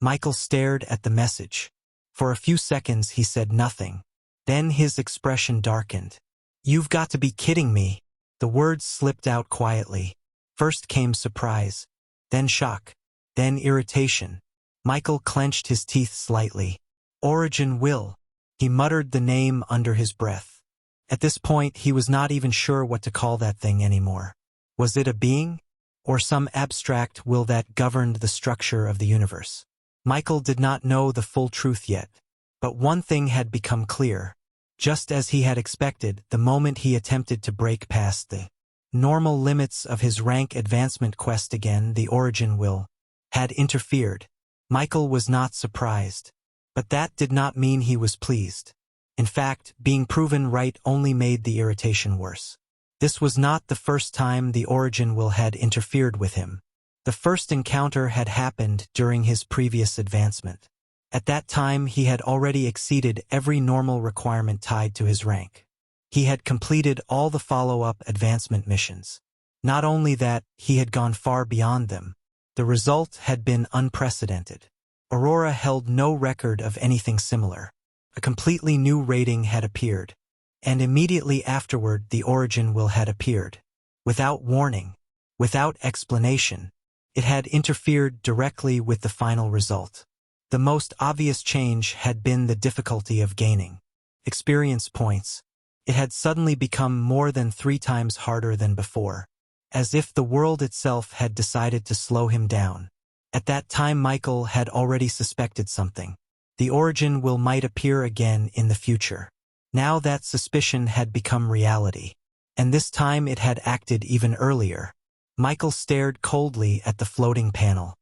Michael stared at the message. For a few seconds he said nothing. Then his expression darkened. You've got to be kidding me. The words slipped out quietly. First came surprise, then shock, then irritation. Michael clenched his teeth slightly. Origin will. He muttered the name under his breath. At this point he was not even sure what to call that thing anymore. Was it a being? Or some abstract will that governed the structure of the universe? Michael did not know the full truth yet. But one thing had become clear. Just as he had expected, the moment he attempted to break past the normal limits of his rank advancement quest again, the origin will had interfered. Michael was not surprised. But that did not mean he was pleased. In fact, being proven right only made the irritation worse. This was not the first time the origin will had interfered with him. The first encounter had happened during his previous advancement. At that time he had already exceeded every normal requirement tied to his rank. He had completed all the follow-up advancement missions. Not only that, he had gone far beyond them. The result had been unprecedented. Aurora held no record of anything similar. A completely new rating had appeared. And immediately afterward the origin will had appeared. Without warning, without explanation, it had interfered directly with the final result. The most obvious change had been the difficulty of gaining experience points. It had suddenly become more than 3 times harder than before, as if the world itself had decided to slow him down. At that time Michael had already suspected something. The origin will might appear again in the future. Now that suspicion had become reality, and this time it had acted even earlier. Michael stared coldly at the floating panel.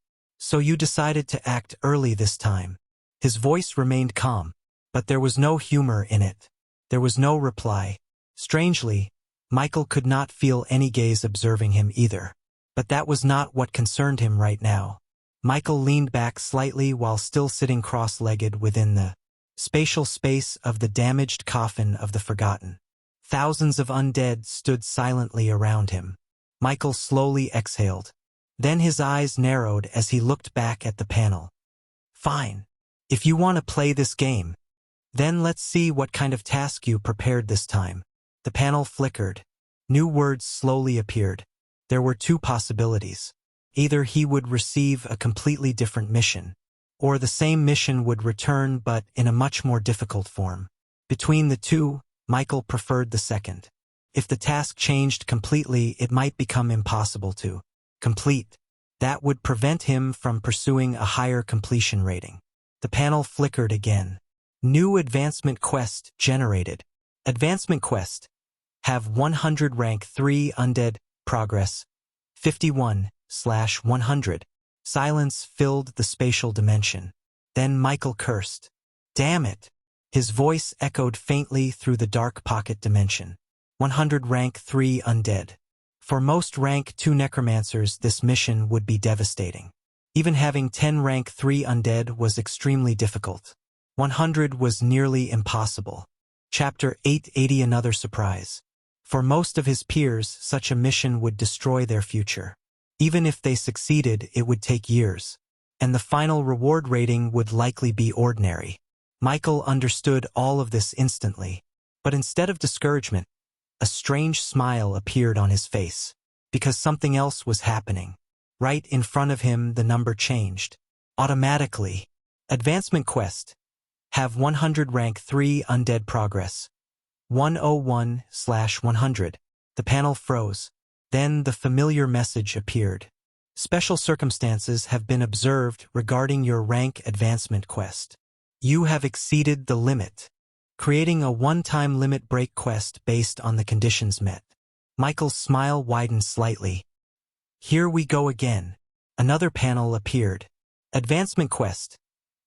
So you decided to act early this time. His voice remained calm, but there was no humor in it. There was no reply. Strangely, Michael could not feel any gaze observing him either. But that was not what concerned him right now. Michael leaned back slightly while still sitting cross-legged within the spatial space of the damaged coffin of the forgotten. Thousands of undead stood silently around him. Michael slowly exhaled. Then his eyes narrowed as he looked back at the panel. Fine. If you want to play this game, then let's see what kind of task you prepared this time. The panel flickered. New words slowly appeared. There were 2 possibilities. Either he would receive a completely different mission, or the same mission would return but in a much more difficult form. Between the 2, Michael preferred the second. If the task changed completely, it might become impossible to complete. That would prevent him from pursuing a higher completion rating. The panel flickered again. New advancement quest generated. Advancement quest. Have 100 rank 3 undead progress. 51/100. Silence filled the spatial dimension. Then Michael cursed. Damn it! His voice echoed faintly through the dark pocket dimension. 100 rank 3 undead. For most rank 2 necromancers this mission would be devastating. Even having 10 rank 3 undead was extremely difficult. 100 was nearly impossible. Chapter 880. Another surprise. For most of his peers, such a mission would destroy their future. Even if they succeeded, it would take years. And the final reward rating would likely be ordinary. Michael understood all of this instantly. But instead of discouragement, a strange smile appeared on his face. Because something else was happening. Right in front of him the number changed. Automatically. Advancement quest. Have 100 rank 3 undead progress. 101/100. The panel froze. Then the familiar message appeared. Special circumstances have been observed regarding your rank advancement quest. You have exceeded the limit. Creating a one-time limit break quest based on the conditions met. Michael's smile widened slightly. Here we go again. Another panel appeared. Advancement quest.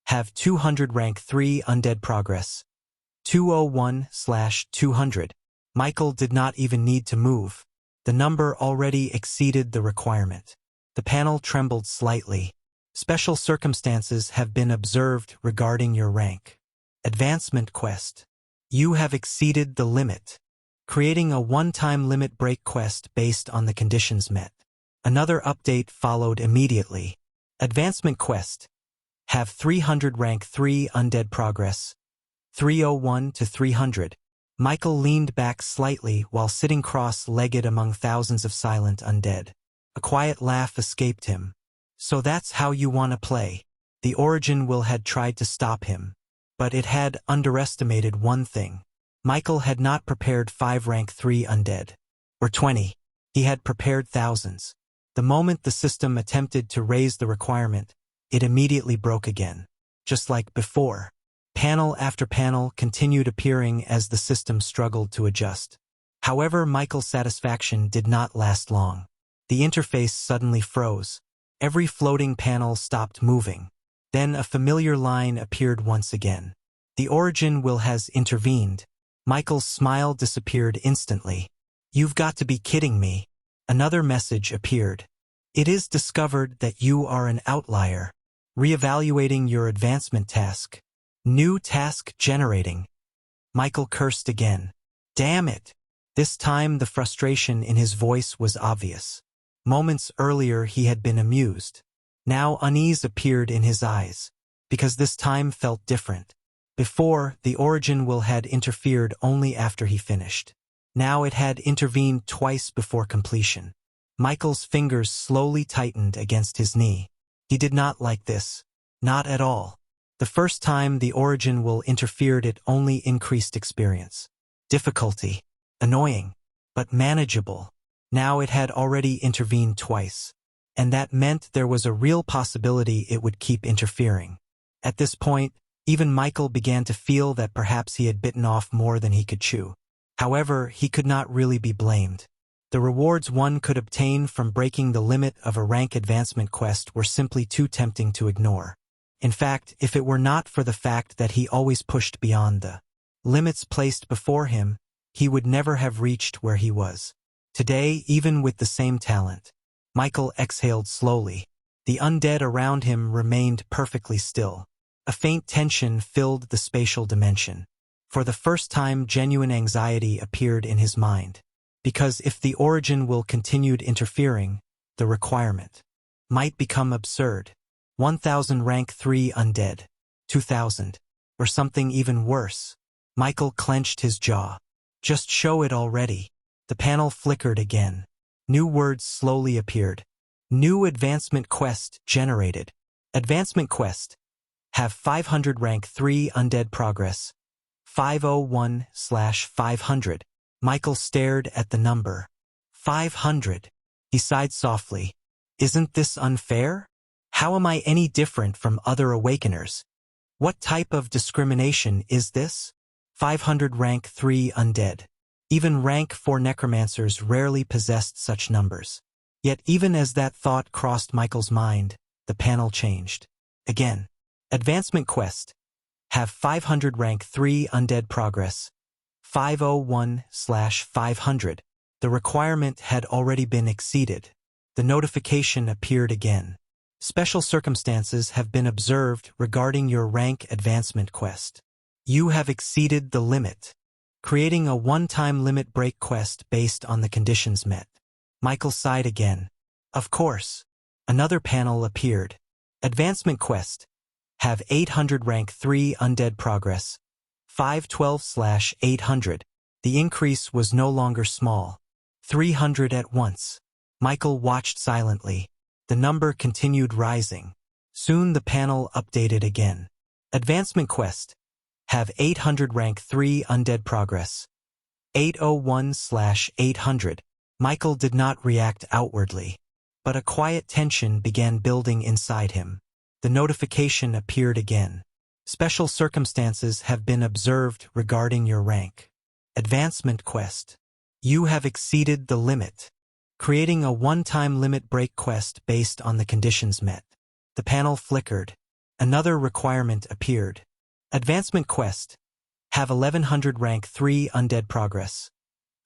Have 200 rank 3 undead progress. 201/200. Michael did not even need to move. The number already exceeded the requirement. The panel trembled slightly. Special circumstances have been observed regarding your rank. Advancement quest. You have exceeded the limit. Creating a one-time limit break quest based on the conditions met. Another update followed immediately. Advancement quest. Have 300 rank 3 undead progress. 301/300. Michael leaned back slightly while sitting cross-legged among thousands of silent undead. A quiet laugh escaped him. So that's how you want to play. The Origin will had tried to stop him. But it had underestimated one thing. Michael had not prepared 5 rank 3 undead. Or 20. He had prepared thousands. The moment the system attempted to raise the requirement, it immediately broke again. Just like before. Panel after panel continued appearing as the system struggled to adjust. However, Michael's satisfaction did not last long. The interface suddenly froze. Every floating panel stopped moving. Then a familiar line appeared once again. The Origin will has intervened. Michael's smile disappeared instantly. You've got to be kidding me. Another message appeared. It is discovered that you are an outlier. Reevaluating your advancement task. New task generating. Michael cursed again. Damn it. This time the frustration in his voice was obvious. Moments earlier he had been amused. Now unease appeared in his eyes. Because this time felt different. Before, the Origin will had interfered only after he finished. Now it had intervened twice before completion. Michael's fingers slowly tightened against his knee. He did not like this. Not at all. The first time the Origin will interfered it only increased experience. Difficulty. Annoying. But manageable. Now it had already intervened twice. And that meant there was a real possibility it would keep interfering. At this point, even Michael began to feel that perhaps he had bitten off more than he could chew. However, he could not really be blamed. The rewards one could obtain from breaking the limit of a rank advancement quest were simply too tempting to ignore. In fact, if it were not for the fact that he always pushed beyond the limits placed before him, he would never have reached where he was. Today, even with the same talent, Michael exhaled slowly. The undead around him remained perfectly still. A faint tension filled the spatial dimension. For the first time, genuine anxiety appeared in his mind. Because if the Origin will continued interfering, the requirement might become absurd. 1,000 rank 3 undead. 2,000. Or something even worse. Michael clenched his jaw. Just show it already. The panel flickered again. New words slowly appeared. New advancement quest generated. Advancement quest. Have 500 rank 3 undead progress. 501/500. Michael stared at the number. 500. He sighed softly. Isn't this unfair? How am I any different from other Awakeners? What type of discrimination is this? 500 rank 3 undead. Even rank 4 Necromancers rarely possessed such numbers. Yet even as that thought crossed Michael's mind, the panel changed. Again. Advancement quest. Have 500 rank 3 undead progress. 501/500. The requirement had already been exceeded. The notification appeared again. Special circumstances have been observed regarding your rank advancement quest. You have exceeded the limit. Creating a one-time limit break quest based on the conditions met. Michael sighed again. Of course. Another panel appeared. Advancement quest. Have 800 rank 3 undead progress. 512/800. The increase was no longer small. 300 at once. Michael watched silently. The number continued rising. Soon the panel updated again. Advancement quest. Have 800 rank 3 undead progress. 801/800. Michael did not react outwardly, but a quiet tension began building inside him. The notification appeared again. Special circumstances have been observed regarding your rank. Advancement quest. You have exceeded the limit. Creating a one-time limit break quest based on the conditions met. The panel flickered. Another requirement appeared. Advancement quest. Have 1100 rank 3 undead progress.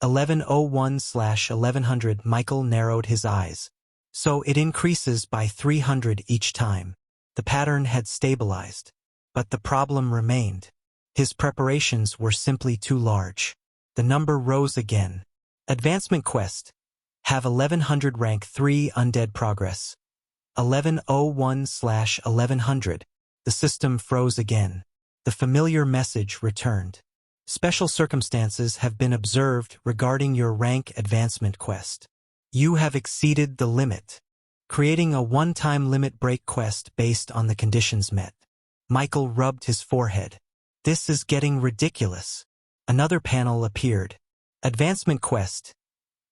1101/1100. Michael narrowed his eyes. So it increases by 300 each time. The pattern had stabilized. But the problem remained. His preparations were simply too large. The number rose again. Advancement quest. Have 1100 rank 3 undead progress. 1101/1100. The system froze again. The familiar message returned. Special circumstances have been observed regarding your rank advancement quest. You have exceeded the limit. Creating a one-time limit break quest based on the conditions met. Michael rubbed his forehead. This is getting ridiculous. Another panel appeared. Advancement quest.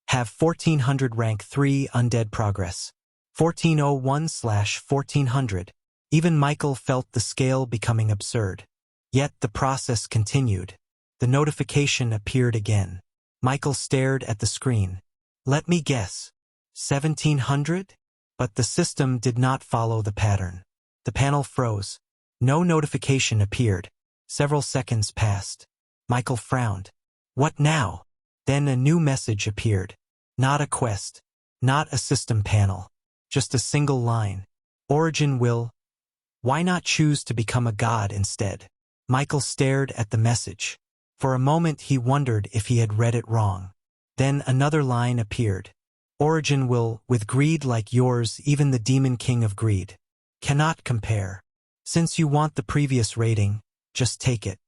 Have 1400 rank 3 undead progress. 1401/1400. Even Michael felt the scale becoming absurd. Yet the process continued. The notification appeared again. Michael stared at the screen. Let me guess. 1700? But the system did not follow the pattern. The panel froze. No notification appeared. Several seconds passed. Michael frowned. What now? Then a new message appeared. Not a quest. Not a system panel. Just a single line. Origin will. Why not choose to become a god instead? Michael stared at the message. For a moment he wondered if he had read it wrong. Then another line appeared. Origin will, with greed like yours, even the demon king of greed cannot compare. Since you want the previous rating, just take it.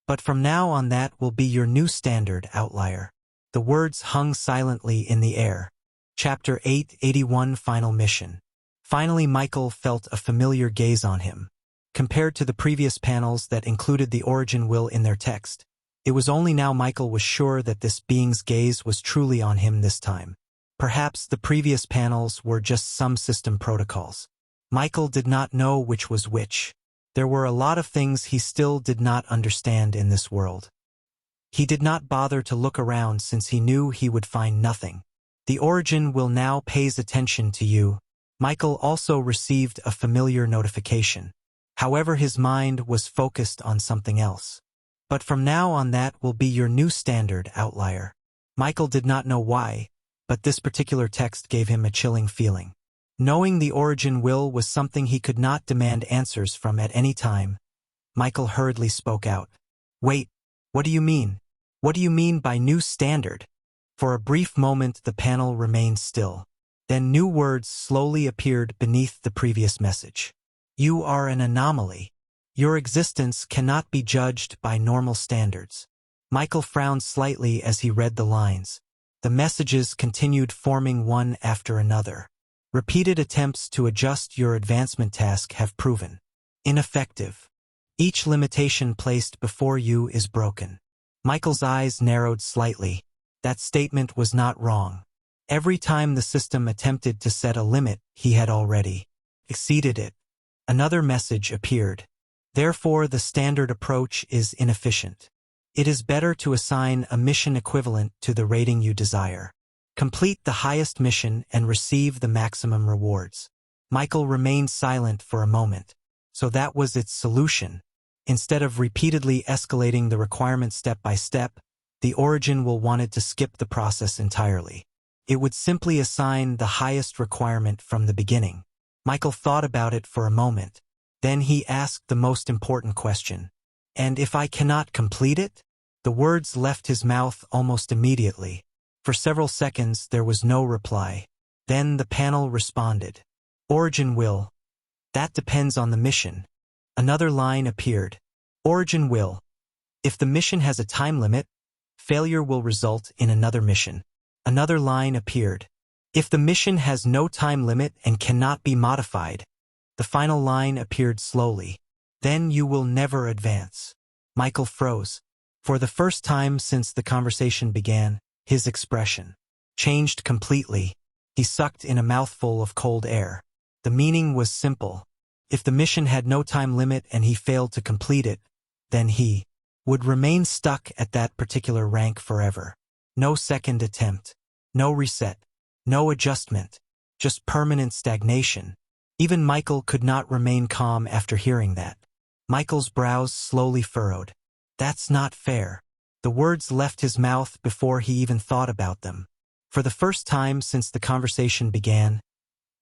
But from now on that will be your new standard, outlier. The words hung silently in the air. Chapter 881 Final Mission. Finally Michael felt a familiar gaze on him. Compared to the previous panels that included the origin will in their text, it was only now Michael was sure that this being's gaze was truly on him this time. Perhaps the previous panels were just some system protocols. Michael did not know which was which. There were a lot of things he still did not understand in this world. He did not bother to look around since he knew he would find nothing. The origin will now pays attention to you. Michael also received a familiar notification. However, his mind was focused on something else. But from now on that will be your new standard, outlier. Michael did not know why, but this particular text gave him a chilling feeling. Knowing the origin will was something he could not demand answers from at any time, Michael hurriedly spoke out. Wait, what do you mean? What do you mean by new standard? For a brief moment the panel remained still. Then new words slowly appeared beneath the previous message. You are an anomaly. Your existence cannot be judged by normal standards. Michael frowned slightly as he read the lines. The messages continued forming one after another. Repeated attempts to adjust your advancement task have proven ineffective. Each limitation placed before you is broken. Michael's eyes narrowed slightly. That statement was not wrong. Every time the system attempted to set a limit, he had already exceeded it. Another message appeared. Therefore, the standard approach is inefficient. It is better to assign a mission equivalent to the rating you desire. Complete the highest mission and receive the maximum rewards. Michael remained silent for a moment. So that was its solution. Instead of repeatedly escalating the requirement step by step, the origin will wanted to skip the process entirely. It would simply assign the highest requirement from the beginning. Michael thought about it for a moment. Then he asked the most important question. And if I cannot complete it? The words left his mouth almost immediately. For several seconds there was no reply. Then the panel responded. Origin will. That depends on the mission. Another line appeared. Origin will. If the mission has a time limit, failure will result in another mission. Another line appeared. If the mission has no time limit and cannot be modified, the final line appeared slowly. Then you will never advance. Michael froze. For the first time since the conversation began, his expression changed completely. He sucked in a mouthful of cold air. The meaning was simple. If the mission had no time limit and he failed to complete it, then he would remain stuck at that particular rank forever. No second attempt. No reset. No adjustment. Just permanent stagnation. Even Michael could not remain calm after hearing that. Michael's brows slowly furrowed. That's not fair. The words left his mouth before he even thought about them. For the first time since the conversation began,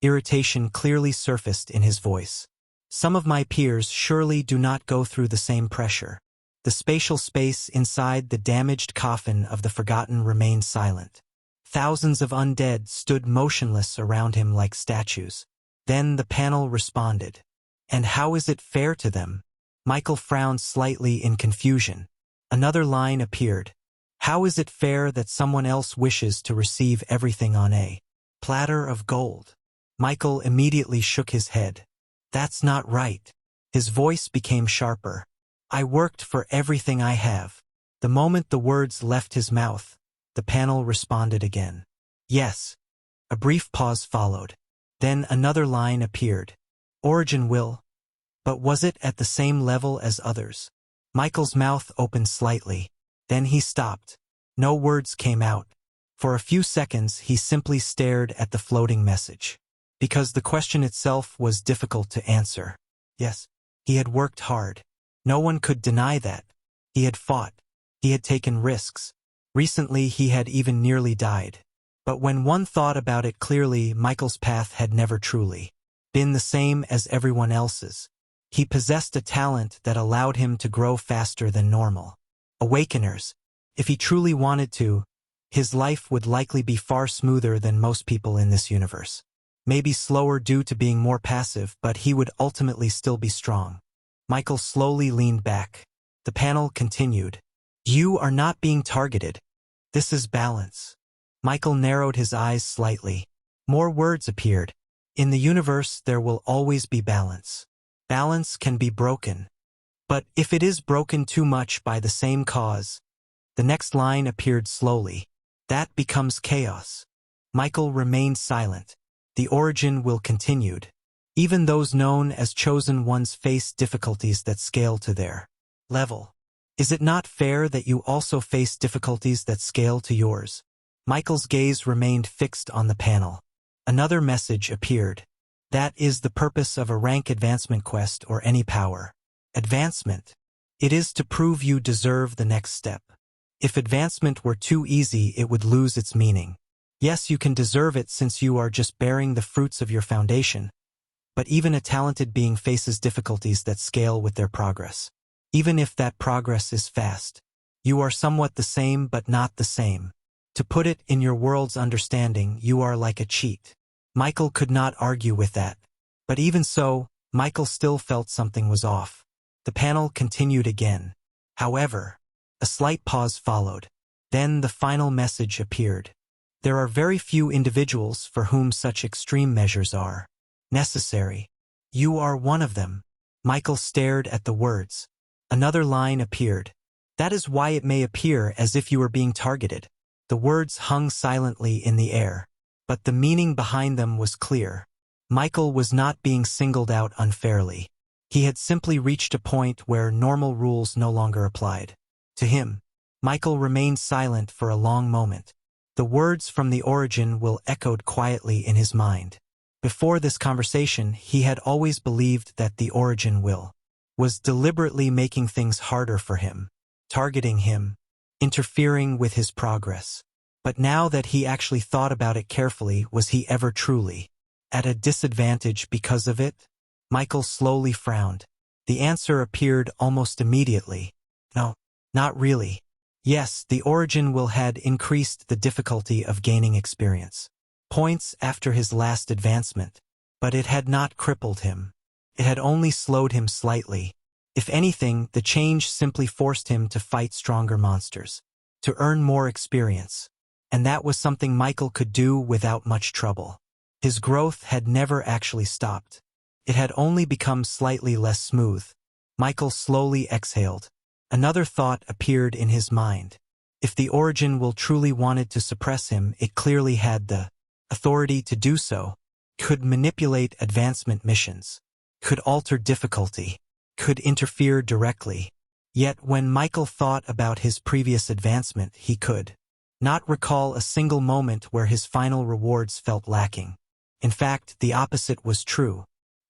irritation clearly surfaced in his voice. Some of my peers surely do not go through the same pressure. The spatial space inside the damaged coffin of the Forgotten remained silent. Thousands of undead stood motionless around him like statues. Then the panel responded. And how is it fair to them? Michael frowned slightly in confusion. Another line appeared. How is it fair that someone else wishes to receive everything on a platter of gold? Michael immediately shook his head. That's not right. His voice became sharper. I worked for everything I have. The moment the words left his mouth, the panel responded again. Yes. A brief pause followed. Then another line appeared. Origin will. But was it at the same level as others? Michael's mouth opened slightly. Then he stopped. No words came out. For a few seconds he simply stared at the floating message. Because the question itself was difficult to answer. Yes, he had worked hard. No one could deny that. He had fought. He had taken risks. Recently he had even nearly died. But when one thought about it clearly, Michael's path had never truly been the same as everyone else's. He possessed a talent that allowed him to grow faster than normal. Awakeners. If he truly wanted to, his life would likely be far smoother than most people in this universe. Maybe slower due to being more passive, but he would ultimately still be strong. Michael slowly leaned back. The panel continued. You are not being targeted. This is balance. Michael narrowed his eyes slightly. More words appeared. In the universe, there will always be balance. Balance can be broken. But if it is broken too much by the same cause, the next line appeared slowly. That becomes chaos. Michael remained silent. The origin will continued. Even those known as chosen ones face difficulties that scale to their level. Is it not fair that you also face difficulties that scale to yours? Michael's gaze remained fixed on the panel. Another message appeared. That is the purpose of a rank advancement quest or any power. Advancement. It is to prove you deserve the next step. If advancement were too easy, it would lose its meaning. Yes, you can deserve it since you are just bearing the fruits of your foundation. But even a talented being faces difficulties that scale with their progress. Even if that progress is fast. You are somewhat the same but not the same. To put it in your world's understanding, you are like a cheat. Michael could not argue with that. But even so, Michael still felt something was off. The panel continued again. However, a slight pause followed. Then the final message appeared. There are very few individuals for whom such extreme measures are necessary. You are one of them. Michael stared at the words. Another line appeared. That is why it may appear as if you were being targeted. The words hung silently in the air. But the meaning behind them was clear. Michael was not being singled out unfairly. He had simply reached a point where normal rules no longer applied. To him, Michael remained silent for a long moment. The words from the origin will echoed quietly in his mind. Before this conversation, he had always believed that the origin will was deliberately making things harder for him, targeting him, interfering with his progress. But now that he actually thought about it carefully, was he ever truly at a disadvantage because of it? Michael slowly frowned. The answer appeared almost immediately. No, not really. Yes, the origin will had increased the difficulty of gaining experience points after his last advancement, but it had not crippled him. It had only slowed him slightly. If anything, the change simply forced him to fight stronger monsters, to earn more experience. And that was something Michael could do without much trouble. His growth had never actually stopped. It had only become slightly less smooth. Michael slowly exhaled. Another thought appeared in his mind. If the Origin will truly wanted to suppress him, it clearly had the authority to do so, could manipulate advancement missions, could alter difficulty, could interfere directly. Yet when Michael thought about his previous advancement, he could not recall a single moment where his final rewards felt lacking. In fact, the opposite was true.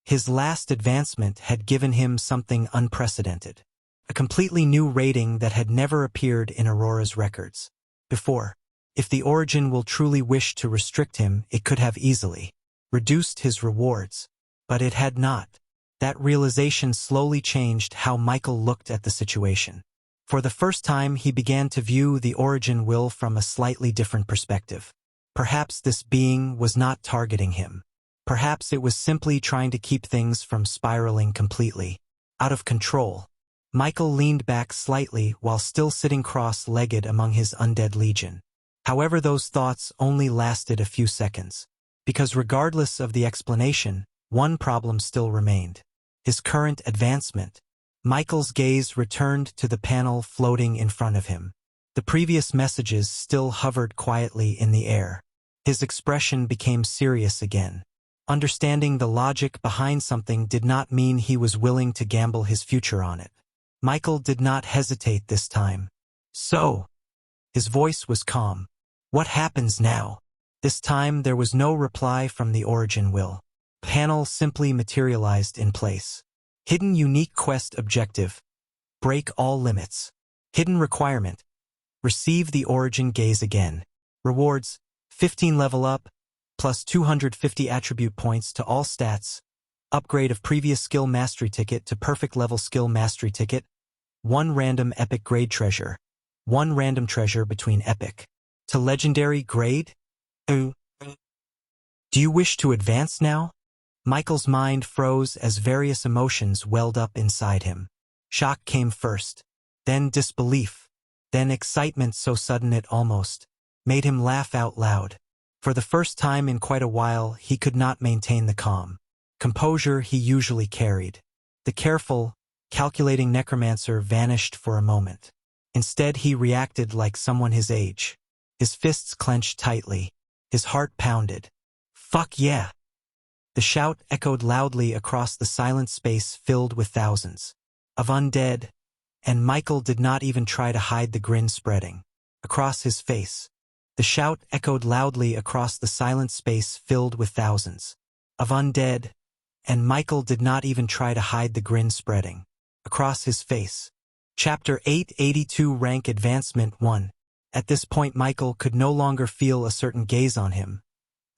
His last advancement had given him something unprecedented. A completely new rating that had never appeared in Aurora's records before. If the Origin will truly wish to restrict him, it could have easily reduced his rewards. But it had not. That realization slowly changed how Michael looked at the situation. For the first time, he began to view the Origin will from a slightly different perspective. Perhaps this being was not targeting him. Perhaps it was simply trying to keep things from spiraling completely out of control. Michael leaned back slightly while still sitting cross-legged among his undead legion. However, those thoughts only lasted a few seconds. Because regardless of the explanation, one problem still remained. His current advancement. Michael's gaze returned to the panel floating in front of him. The previous messages still hovered quietly in the air. His expression became serious again. Understanding the logic behind something did not mean he was willing to gamble his future on it. Michael did not hesitate this time. So, his voice was calm. What happens now? This time there was no reply from the Origin will. Panel simply materialized in place. Hidden unique quest objective. Break all limits. Hidden requirement. Receive the Origin gaze again. Rewards, 15 level up, plus 250 attribute points to all stats. Upgrade of previous skill mastery ticket to perfect level skill mastery ticket. 1 random epic grade treasure. 1 random treasure between epic to legendary grade. Do you wish to advance now? Michael's mind froze as various emotions welled up inside him. Shock came first, then disbelief, then excitement so sudden it almost made him laugh out loud. For the first time in quite a while, he could not maintain the calm composure he usually carried. The careful, calculating Necromancer vanished for a moment. Instead, he reacted like someone his age. His fists clenched tightly. His heart pounded. Fuck yeah! The shout echoed loudly across the silent space filled with thousands of undead, and Michael did not even try to hide the grin spreading across his face. The shout echoed loudly across the silent space filled with thousands of undead, and Michael did not even try to hide the grin spreading across his face. Chapter 882 Rank Advancement 1. At this point Michael could no longer feel a certain gaze on him,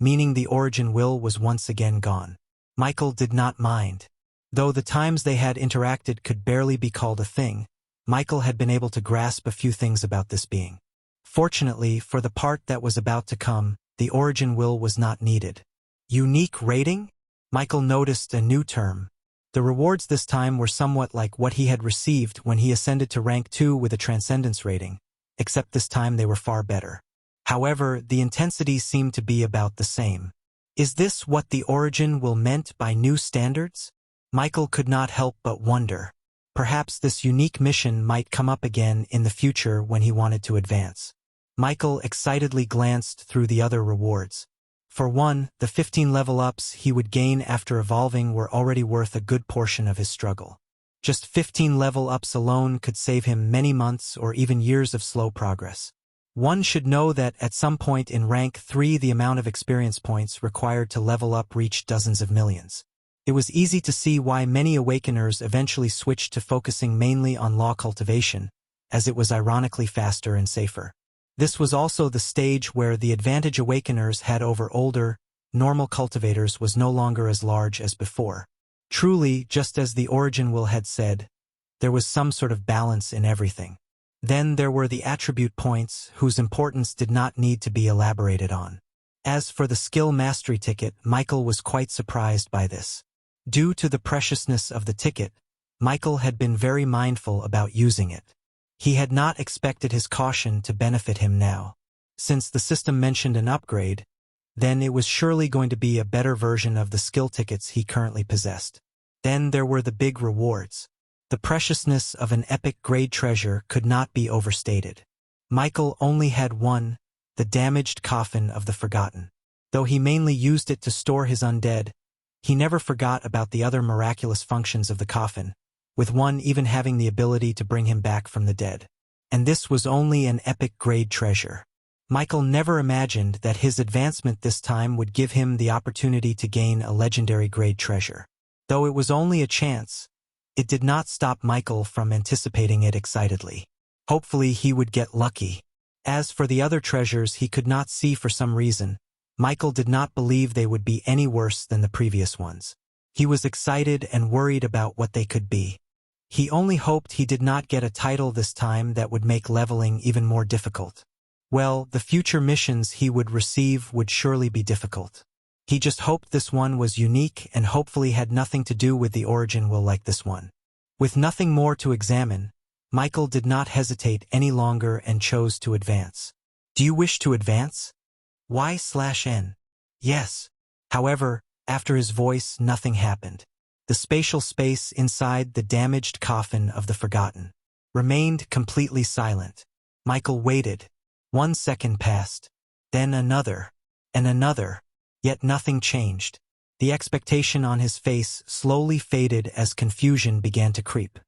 meaning the Origin will was once again gone. Michael did not mind. Though the times they had interacted could barely be called a thing, Michael had been able to grasp a few things about this being. Fortunately, for the part that was about to come, the Origin will was not needed. Unique rating? Michael noticed a new term. The rewards this time were somewhat like what he had received when he ascended to rank 2 with a Transcendence rating, except this time they were far better. However, the intensity seemed to be about the same. Is this what the Origin will meant by new standards? Michael could not help but wonder. Perhaps this unique mission might come up again in the future when he wanted to advance. Michael excitedly glanced through the other rewards. For one, the 15 level ups he would gain after evolving were already worth a good portion of his struggle. Just 15 level ups alone could save him many months or even years of slow progress. One should know that at some point in rank 3 the amount of experience points required to level up reached dozens of millions. It was easy to see why many Awakeners eventually switched to focusing mainly on law cultivation, as it was ironically faster and safer. This was also the stage where the advantage Awakeners had over older, normal cultivators was no longer as large as before. Truly, just as the Origin will had said, there was some sort of balance in everything. Then there were the attribute points, whose importance did not need to be elaborated on. As for the skill mastery ticket, Michael was quite surprised by this. Due to the preciousness of the ticket, Michael had been very mindful about using it. He had not expected his caution to benefit him now. Since the system mentioned an upgrade, then it was surely going to be a better version of the skill tickets he currently possessed. Then there were the big rewards. The preciousness of an epic grade treasure could not be overstated. Michael only had one, the damaged coffin of the Forgotten. Though he mainly used it to store his undead, he never forgot about the other miraculous functions of the coffin, with one even having the ability to bring him back from the dead. And this was only an epic grade treasure. Michael never imagined that his advancement this time would give him the opportunity to gain a legendary grade treasure. Though it was only a chance, it did not stop Michael from anticipating it excitedly. Hopefully he would get lucky. As for the other treasures he could not see for some reason, Michael did not believe they would be any worse than the previous ones. He was excited and worried about what they could be. He only hoped he did not get a title this time that would make leveling even more difficult. Well, the future missions he would receive would surely be difficult. He just hoped this one was unique and hopefully had nothing to do with the origin will like this one. With nothing more to examine, Michael did not hesitate any longer and chose to advance. Do you wish to advance? Y/N. Yes. However, after his voice, nothing happened. The spatial space inside the damaged coffin of the Forgotten remained completely silent. Michael waited. 1 second passed. Then another. And another. Yet nothing changed. The expectation on his face slowly faded as confusion began to creep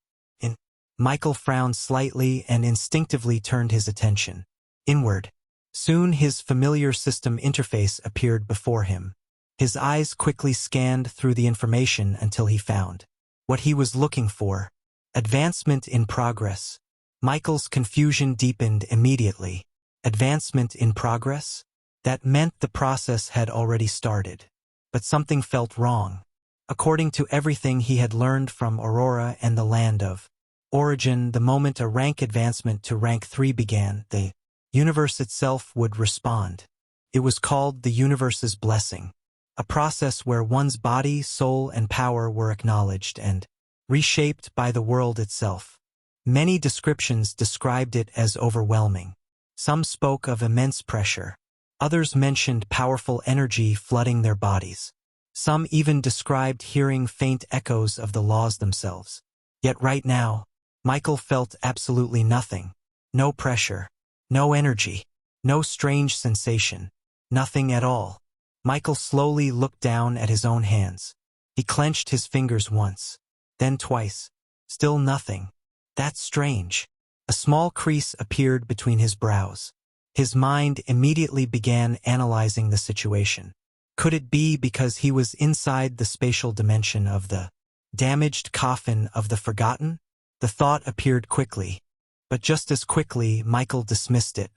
in. Michael frowned slightly and instinctively turned his attention inward. Soon his familiar system interface appeared before him. His eyes quickly scanned through the information until he found what he was looking for. Advancement in progress. Michael's confusion deepened immediately. Advancement in progress? That meant the process had already started. But something felt wrong. According to everything he had learned from Aurora and the land of origin, the moment a rank advancement to rank 3 began, the universe itself would respond. It was called the universe's blessing. A process where one's body, soul, and power were acknowledged and reshaped by the world itself. Many descriptions described it as overwhelming. Some spoke of immense pressure. Others mentioned powerful energy flooding their bodies. Some even described hearing faint echoes of the laws themselves. Yet right now, Michael felt absolutely nothing. No pressure. No energy. No strange sensation. Nothing at all. Michael slowly looked down at his own hands. He clenched his fingers once, then twice. Still nothing. That's strange. A small crease appeared between his brows. His mind immediately began analyzing the situation. Could it be because he was inside the spatial dimension of the damaged coffin of the Forgotten? The thought appeared quickly, but just as quickly Michael dismissed it.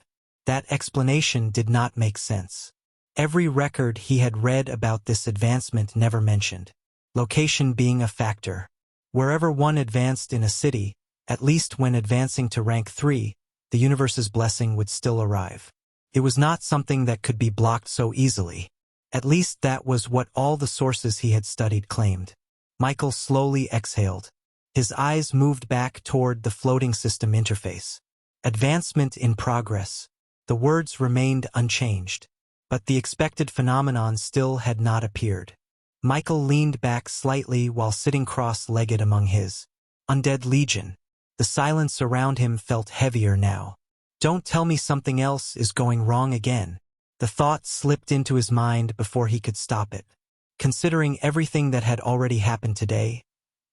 That explanation did not make sense. Every record he had read about this advancement never mentioned location being a factor. Wherever one advanced in a city, at least when advancing to rank 3, the universe's blessing would still arrive. It was not something that could be blocked so easily. At least that was what all the sources he had studied claimed. Michael slowly exhaled. His eyes moved back toward the floating system interface. Advancement in progress. The words remained unchanged. But the expected phenomenon still had not appeared. Michael leaned back slightly while sitting cross-legged among his undead legion. The silence around him felt heavier now. Don't tell me something else is going wrong again. The thought slipped into his mind before he could stop it. Considering everything that had already happened today,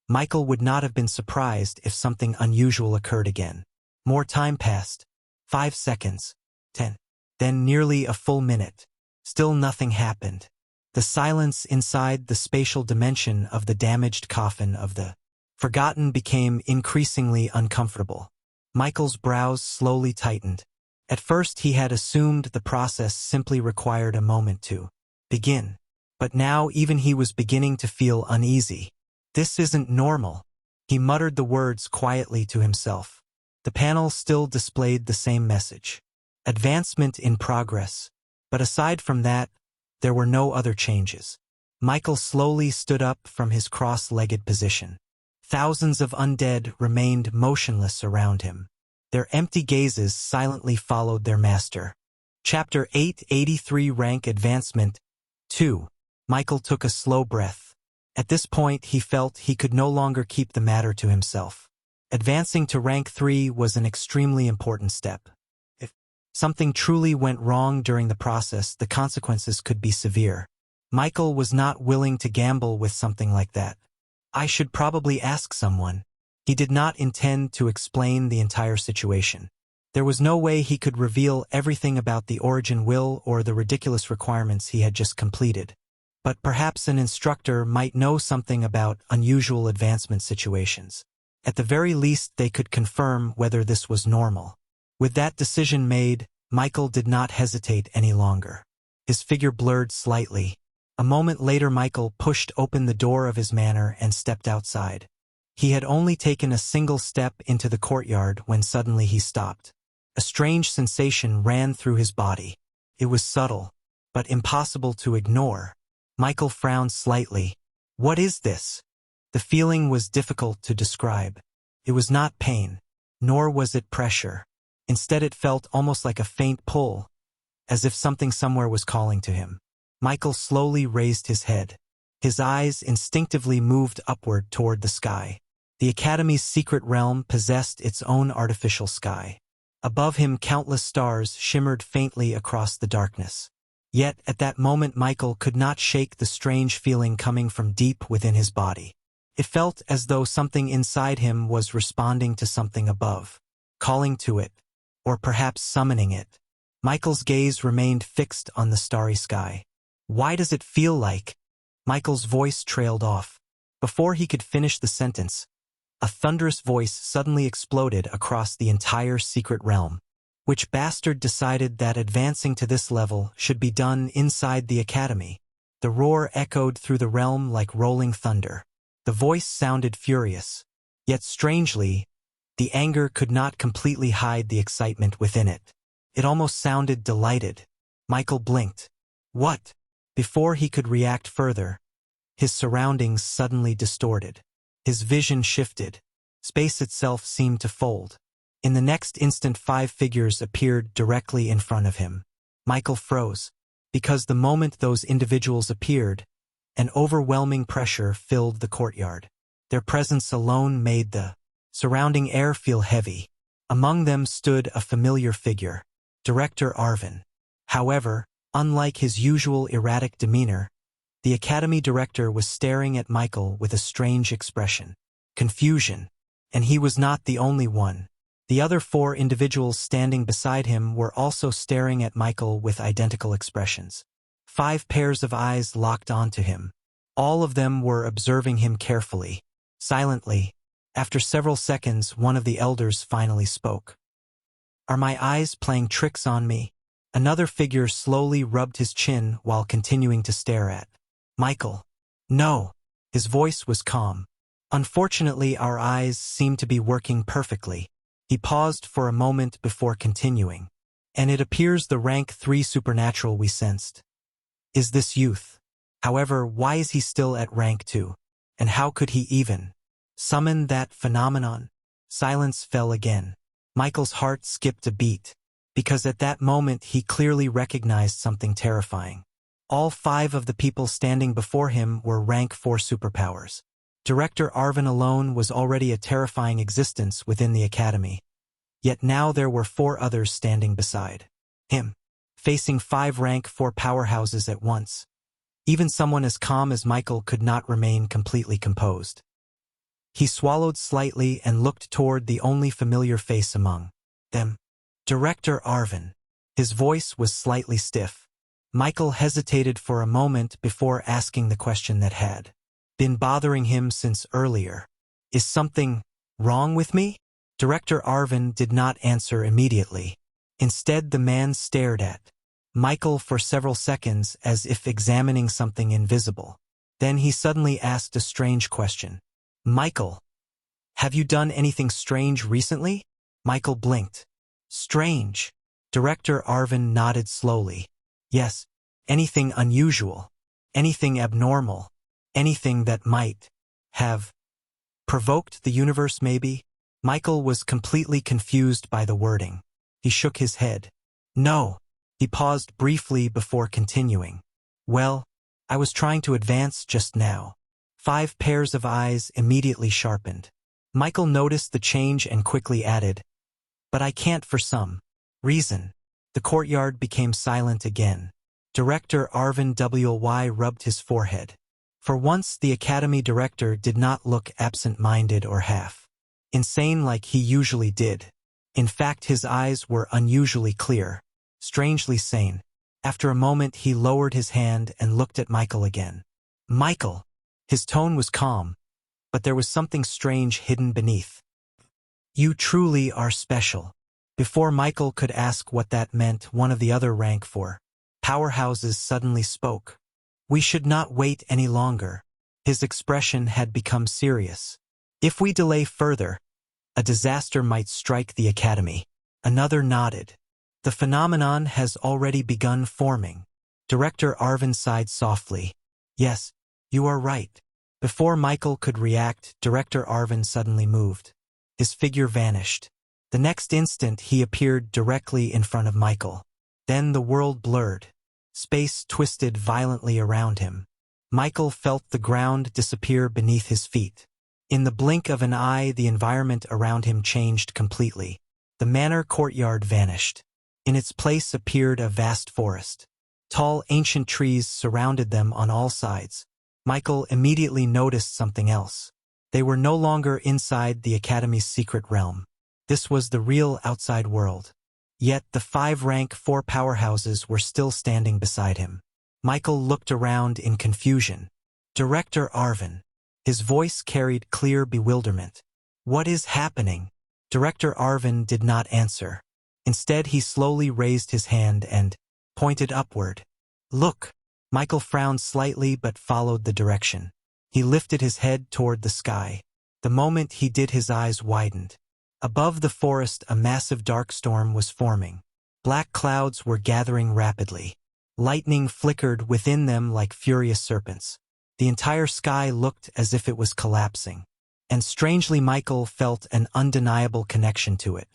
Michael would not have been surprised if something unusual occurred again. More time passed. 5 seconds. 10. Then nearly a full minute. Still nothing happened. The silence inside the spatial dimension of the damaged coffin of the Forgotten became increasingly uncomfortable. Michael's brows slowly tightened. At first he had assumed the process simply required a moment to begin. But now even he was beginning to feel uneasy. This isn't normal. He muttered the words quietly to himself. The panel still displayed the same message. Advancement in progress. But aside from that, there were no other changes. Michael slowly stood up from his cross-legged position. Thousands of undead remained motionless around him. Their empty gazes silently followed their master. Chapter 8, 83 Rank Advancement 2. Michael took a slow breath. At this point, he felt he could no longer keep the matter to himself. Advancing to rank 3 was an extremely important step. If something truly went wrong during the process, the consequences could be severe. Michael was not willing to gamble with something like that. I should probably ask someone. He did not intend to explain the entire situation. There was no way he could reveal everything about the origin will or the ridiculous requirements he had just completed. But perhaps an instructor might know something about unusual advancement situations. At the very least, they could confirm whether this was normal. With that decision made, Michael did not hesitate any longer. His figure blurred slightly. A moment later, Michael pushed open the door of his manor and stepped outside. He had only taken a single step into the courtyard when suddenly he stopped. A strange sensation ran through his body. It was subtle, but impossible to ignore. Michael frowned slightly. What is this? The feeling was difficult to describe. It was not pain, nor was it pressure. Instead, it felt almost like a faint pull, as if something somewhere was calling to him. Michael slowly raised his head. His eyes instinctively moved upward toward the sky. The Academy's secret realm possessed its own artificial sky. Above him, countless stars shimmered faintly across the darkness. Yet, at that moment, Michael could not shake the strange feeling coming from deep within his body. It felt as though something inside him was responding to something above, calling to it, or perhaps summoning it. Michael's gaze remained fixed on the starry sky. Why does it feel like? Michael's voice trailed off. Before he could finish the sentence, a thunderous voice suddenly exploded across the entire secret realm. Which bastard decided that advancing to this level should be done inside the Academy? The roar echoed through the realm like rolling thunder. The voice sounded furious. Yet strangely, the anger could not completely hide the excitement within it. It almost sounded delighted. Michael blinked. What? Before he could react further, his surroundings suddenly distorted. His vision shifted. Space itself seemed to fold. In the next instant, 5 figures appeared directly in front of him. Michael froze, because the moment those individuals appeared, an overwhelming pressure filled the courtyard. Their presence alone made the surrounding air feel heavy. Among them stood a familiar figure, Director Arvin. However, unlike his usual erratic demeanor, the Academy director was staring at Michael with a strange expression. Confusion. And he was not the only one. The other 4 individuals standing beside him were also staring at Michael with identical expressions. 5 pairs of eyes locked onto him. All of them were observing him carefully, silently. After several seconds, one of the elders finally spoke. Are my eyes playing tricks on me? Another figure slowly rubbed his chin while continuing to stare at Michael. No. His voice was calm. Unfortunately, our eyes seem to be working perfectly. He paused for a moment before continuing. And it appears the rank 3 supernatural we sensed is this youth. However, why is he still at rank 2? And how could he even summon that phenomenon? Silence fell again. Michael's heart skipped a beat, because at that moment he clearly recognized something terrifying. All 5 of the people standing before him were rank 4 superpowers. Director Arvin alone was already a terrifying existence within the Academy. Yet now there were 4 others standing beside him, facing 5 rank 4 powerhouses at once. Even someone as calm as Michael could not remain completely composed. He swallowed slightly and looked toward the only familiar face among them. Director Arvin. His voice was slightly stiff. Michael hesitated for a moment before asking the question that had been bothering him since earlier. Is something wrong with me? Director Arvin did not answer immediately. Instead, the man stared at Michael for several seconds as if examining something invisible. Then he suddenly asked a strange question. Michael, have you done anything strange recently? Michael blinked. Strange. Director Arvin nodded slowly. Yes, anything unusual, anything abnormal, anything that might have provoked the universe maybe? Michael was completely confused by the wording. He shook his head. No. He paused briefly before continuing. Well, I was trying to advance just now. 5 pairs of eyes immediately sharpened. Michael noticed the change and quickly added, "But I can't for some reason." The courtyard became silent again. Director Arvin W.Y. rubbed his forehead. For once, the academy director did not look absent-minded or half insane like he usually did. In fact, his eyes were unusually clear, strangely sane. After a moment, he lowered his hand and looked at Michael again. "Michael." His tone was calm, but there was something strange hidden beneath. "You truly are special." Before Michael could ask what that meant, one of the other rank 4 powerhouses suddenly spoke. "We should not wait any longer." His expression had become serious. "If we delay further, a disaster might strike the academy." Another nodded. "The phenomenon has already begun forming." Director Arvin sighed softly. "Yes, you are right." Before Michael could react, Director Arvin suddenly moved. His figure vanished. The next instant, he appeared directly in front of Michael. Then the world blurred. Space twisted violently around him. Michael felt the ground disappear beneath his feet. In the blink of an eye, the environment around him changed completely. The manor courtyard vanished. In its place appeared a vast forest. Tall, ancient trees surrounded them on all sides. Michael immediately noticed something else. They were no longer inside the academy's secret realm. This was the real outside world. Yet the 5 rank 4 powerhouses were still standing beside him. Michael looked around in confusion. "Director Arvin." His voice carried clear bewilderment. "What is happening?" Director Arvin did not answer. Instead, he slowly raised his hand and pointed upward. "Look." Michael frowned slightly but followed the direction. He lifted his head toward the sky. The moment he did, his eyes widened. Above the forest, a massive dark storm was forming. Black clouds were gathering rapidly. Lightning flickered within them like furious serpents. The entire sky looked as if it was collapsing. And strangely, Michael felt an undeniable connection to it.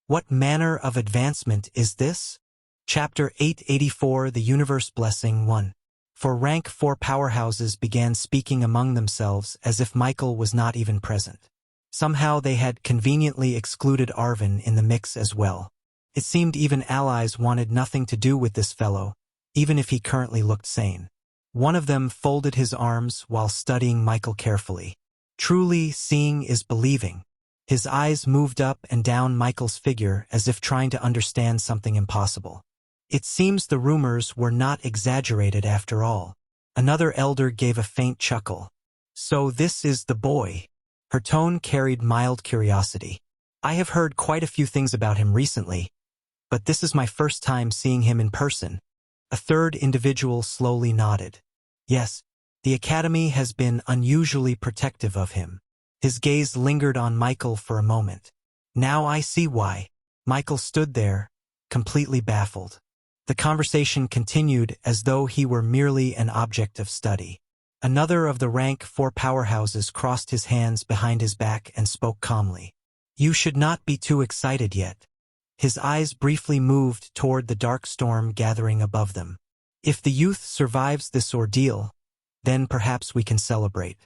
What manner of advancement is this? Chapter 884, The Universe Blessing 1. For rank 4 powerhouses began speaking among themselves as if Michael was not even present. Somehow they had conveniently excluded Arvin in the mix as well. It seemed even allies wanted nothing to do with this fellow, even if he currently looked sane. One of them folded his arms while studying Michael carefully. Truly, seeing is believing. His eyes moved up and down Michael's figure as if trying to understand something impossible. It seems the rumors were not exaggerated after all. Another elder gave a faint chuckle. "So this is the boy." Her tone carried mild curiosity. "I have heard quite a few things about him recently, but this is my first time seeing him in person." A third individual slowly nodded. "Yes, the academy has been unusually protective of him." His gaze lingered on Michael for a moment. "Now I see why." Michael stood there, completely baffled. The conversation continued as though he were merely an object of study. Another of the rank 4 powerhouses crossed his hands behind his back and spoke calmly. "You should not be too excited yet." His eyes briefly moved toward the dark storm gathering above them. "If the youth survives this ordeal, then perhaps we can celebrate.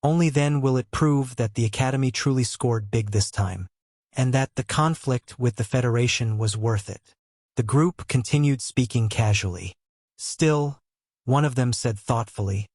Only then will it prove that the academy truly scored big this time, and that the conflict with the Federation was worth it." The group continued speaking casually. Still, one of them said thoughtfully,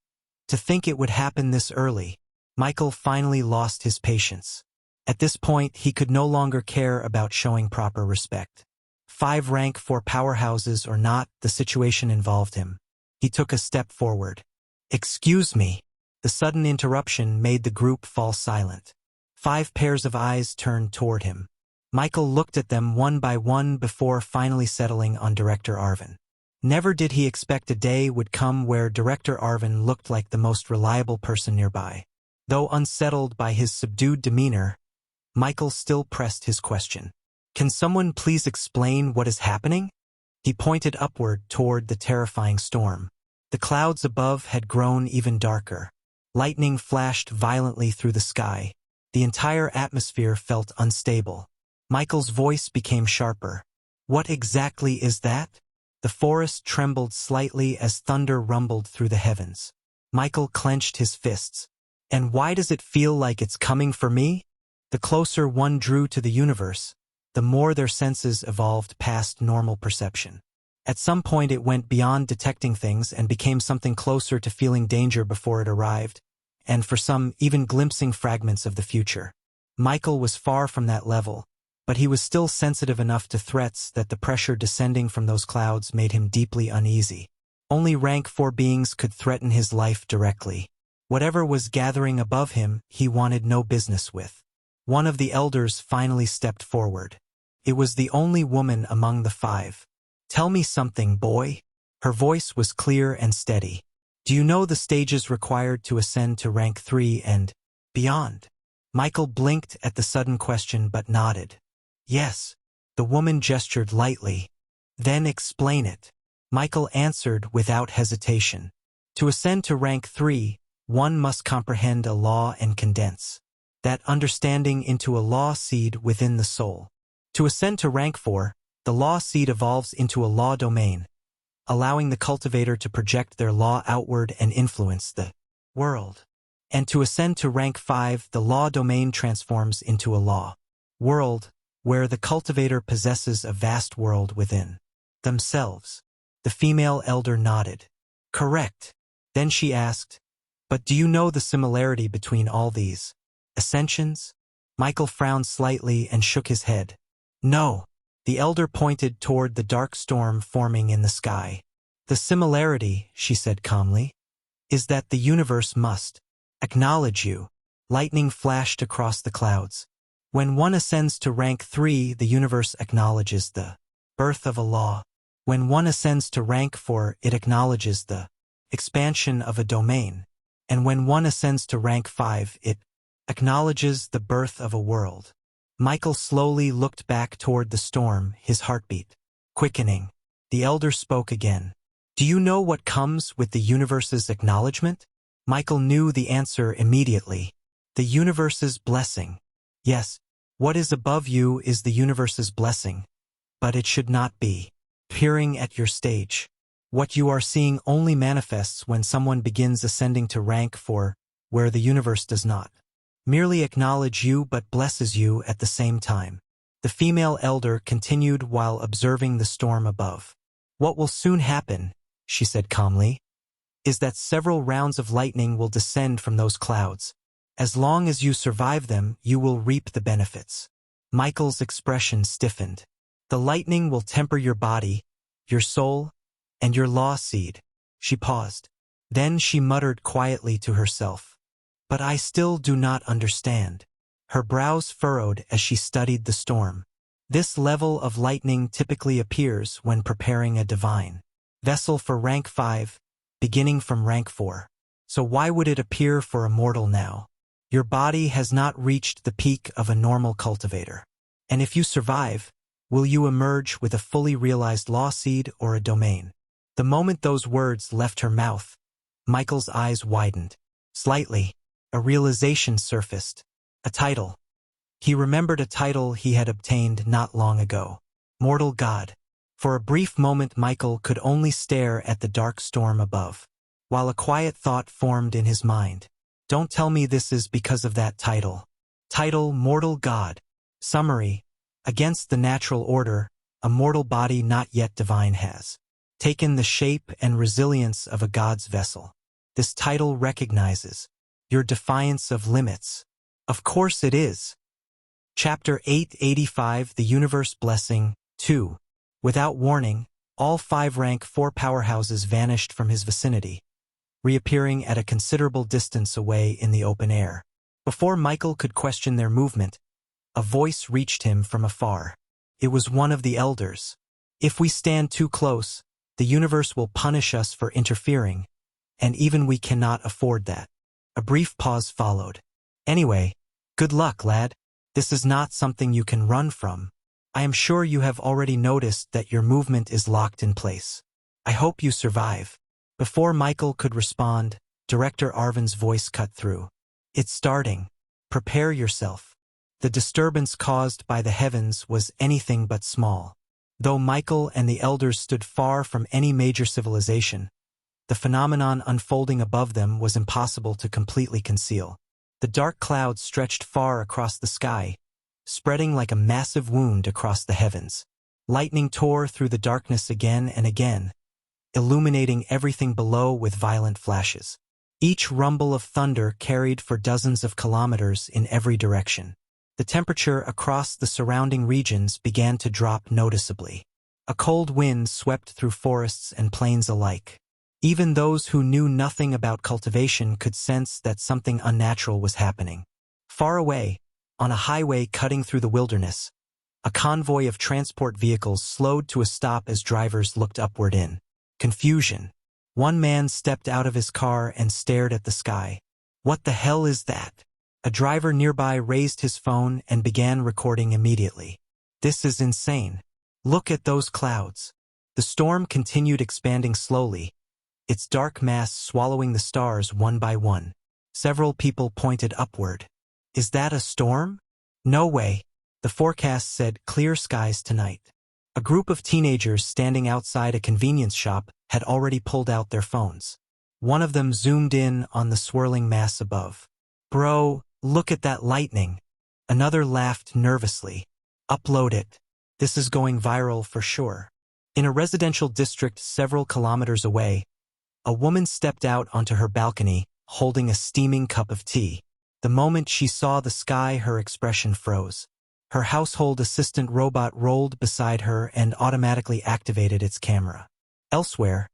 "To think it would happen this early." Michael finally lost his patience. At this point, he could no longer care about showing proper respect. 5 rank 4 powerhouses or not, the situation involved him. He took a step forward. "Excuse me." The sudden interruption made the group fall silent. 5 pairs of eyes turned toward him. Michael looked at them one by one before finally settling on Director Arvin. Never did he expect a day would come where Director Arvin looked like the most reliable person nearby. Though unsettled by his subdued demeanor, Michael still pressed his question. "Can someone please explain what is happening?" He pointed upward toward the terrifying storm. The clouds above had grown even darker. Lightning flashed violently through the sky. The entire atmosphere felt unstable. Michael's voice became sharper. "What exactly is that?" The forest trembled slightly as thunder rumbled through the heavens. Michael clenched his fists. And why does it feel like it's coming for me? The closer one drew to the universe, the more their senses evolved past normal perception. At some point it went beyond detecting things and became something closer to feeling danger before it arrived, and for some, even glimpsing fragments of the future. Michael was far from that level, but he was still sensitive enough to threats that the pressure descending from those clouds made him deeply uneasy. Only rank 4 beings could threaten his life directly. Whatever was gathering above him, he wanted no business with. One of the elders finally stepped forward. It was the only woman among the 5. "Tell me something, boy." Her voice was clear and steady. "Do you know the stages required to ascend to rank 3 and beyond?" Michael blinked at the sudden question but nodded. "Yes." The woman gestured lightly. "Then explain it." Michael answered without hesitation. "To ascend to rank 3, one must comprehend a law and condense that understanding into a law seed within the soul. To ascend to rank 4, the law seed evolves into a law domain, allowing the cultivator to project their law outward and influence the world. And to ascend to rank 5, the law domain transforms into a law world, where the cultivator possesses a vast world within themselves. The female elder nodded. "Correct." Then she asked, "But do you know the similarity between all these ascensions?" Michael frowned slightly and shook his head. "No." The elder pointed toward the dark storm forming in the sky. "The similarity," she said calmly, "is that the universe must acknowledge you." Lightning flashed across the clouds. When one ascends to rank 3, the universe acknowledges the birth of a law. When one ascends to rank 4, it acknowledges the expansion of a domain. And when one ascends to rank 5, it acknowledges the birth of a world. Michael slowly looked back toward the storm, his heartbeat quickening. The elder spoke again. "Do you know what comes with the universe's acknowledgement?" Michael knew the answer immediately. "The universe's blessing." "Yes, what is above you is the universe's blessing, but it should not be peering at your stage. What you are seeing only manifests when someone begins ascending to rank 4, where the universe does not merely acknowledge you but blesses you at the same time." The female elder continued while observing the storm above. "What will soon happen," she said calmly, "is that several rounds of lightning will descend from those clouds. As long as you survive them, you will reap the benefits." Michael's expression stiffened. "The lightning will temper your body, your soul, and your law seed." She paused. Then she muttered quietly to herself, "But I still do not understand." Her brows furrowed as she studied the storm. This level of lightning typically appears when preparing a divine vessel for rank 5, beginning from rank 4. So why would it appear for a mortal now? Your body has not reached the peak of a normal cultivator. And if you survive, will you emerge with a fully realized law seed or a domain? The moment those words left her mouth, Michael's eyes widened. Slightly, a realization surfaced. A title. He remembered a title he had obtained not long ago. Mortal God. For a brief moment Michael could only stare at the dark storm above, while a quiet thought formed in his mind. Don't tell me this is because of that title. Title: Mortal God. Summary: against the natural order, a mortal body not yet divine has taken the shape and resilience of a god's vessel. This title recognizes your defiance of limits. Of course it is. Chapter 885, The Universe Blessing, 2. Without warning, all 5 rank 4 powerhouses vanished from his vicinity, reappearing at a considerable distance away in the open air. Before Michael could question their movement, a voice reached him from afar. It was one of the elders. "If we stand too close, the universe will punish us for interfering, and even we cannot afford that." A brief pause followed. "Anyway, good luck, lad. This is not something you can run from. I am sure you have already noticed that your movement is locked in place. I hope you survive." Before Michael could respond, Director Arvin's voice cut through. "It's starting. Prepare yourself." The disturbance caused by the heavens was anything but small. Though Michael and the elders stood far from any major civilization, the phenomenon unfolding above them was impossible to completely conceal. The dark clouds stretched far across the sky, spreading like a massive wound across the heavens. Lightning tore through the darkness again and again, illuminating everything below with violent flashes. Each rumble of thunder carried for dozens of kilometers in every direction. The temperature across the surrounding regions began to drop noticeably. A cold wind swept through forests and plains alike. Even those who knew nothing about cultivation could sense that something unnatural was happening. Far away, on a highway cutting through the wilderness, a convoy of transport vehicles slowed to a stop as drivers looked upward in confusion. One man stepped out of his car and stared at the sky. "What the hell is that?" A driver nearby raised his phone and began recording immediately. "This is insane. Look at those clouds." The storm continued expanding slowly, its dark mass swallowing the stars one by one. Several people pointed upward. "Is that a storm?" "No way." The forecast said clear skies tonight. A group of teenagers standing outside a convenience shop had already pulled out their phones. One of them zoomed in on the swirling mass above. "Bro, look at that lightning." Another laughed nervously. "Upload it. This is going viral for sure." In a residential district several kilometers away, a woman stepped out onto her balcony, holding a steaming cup of tea. The moment she saw the sky, her expression froze. Her household assistant robot rolled beside her and automatically activated its camera. Elsewhere,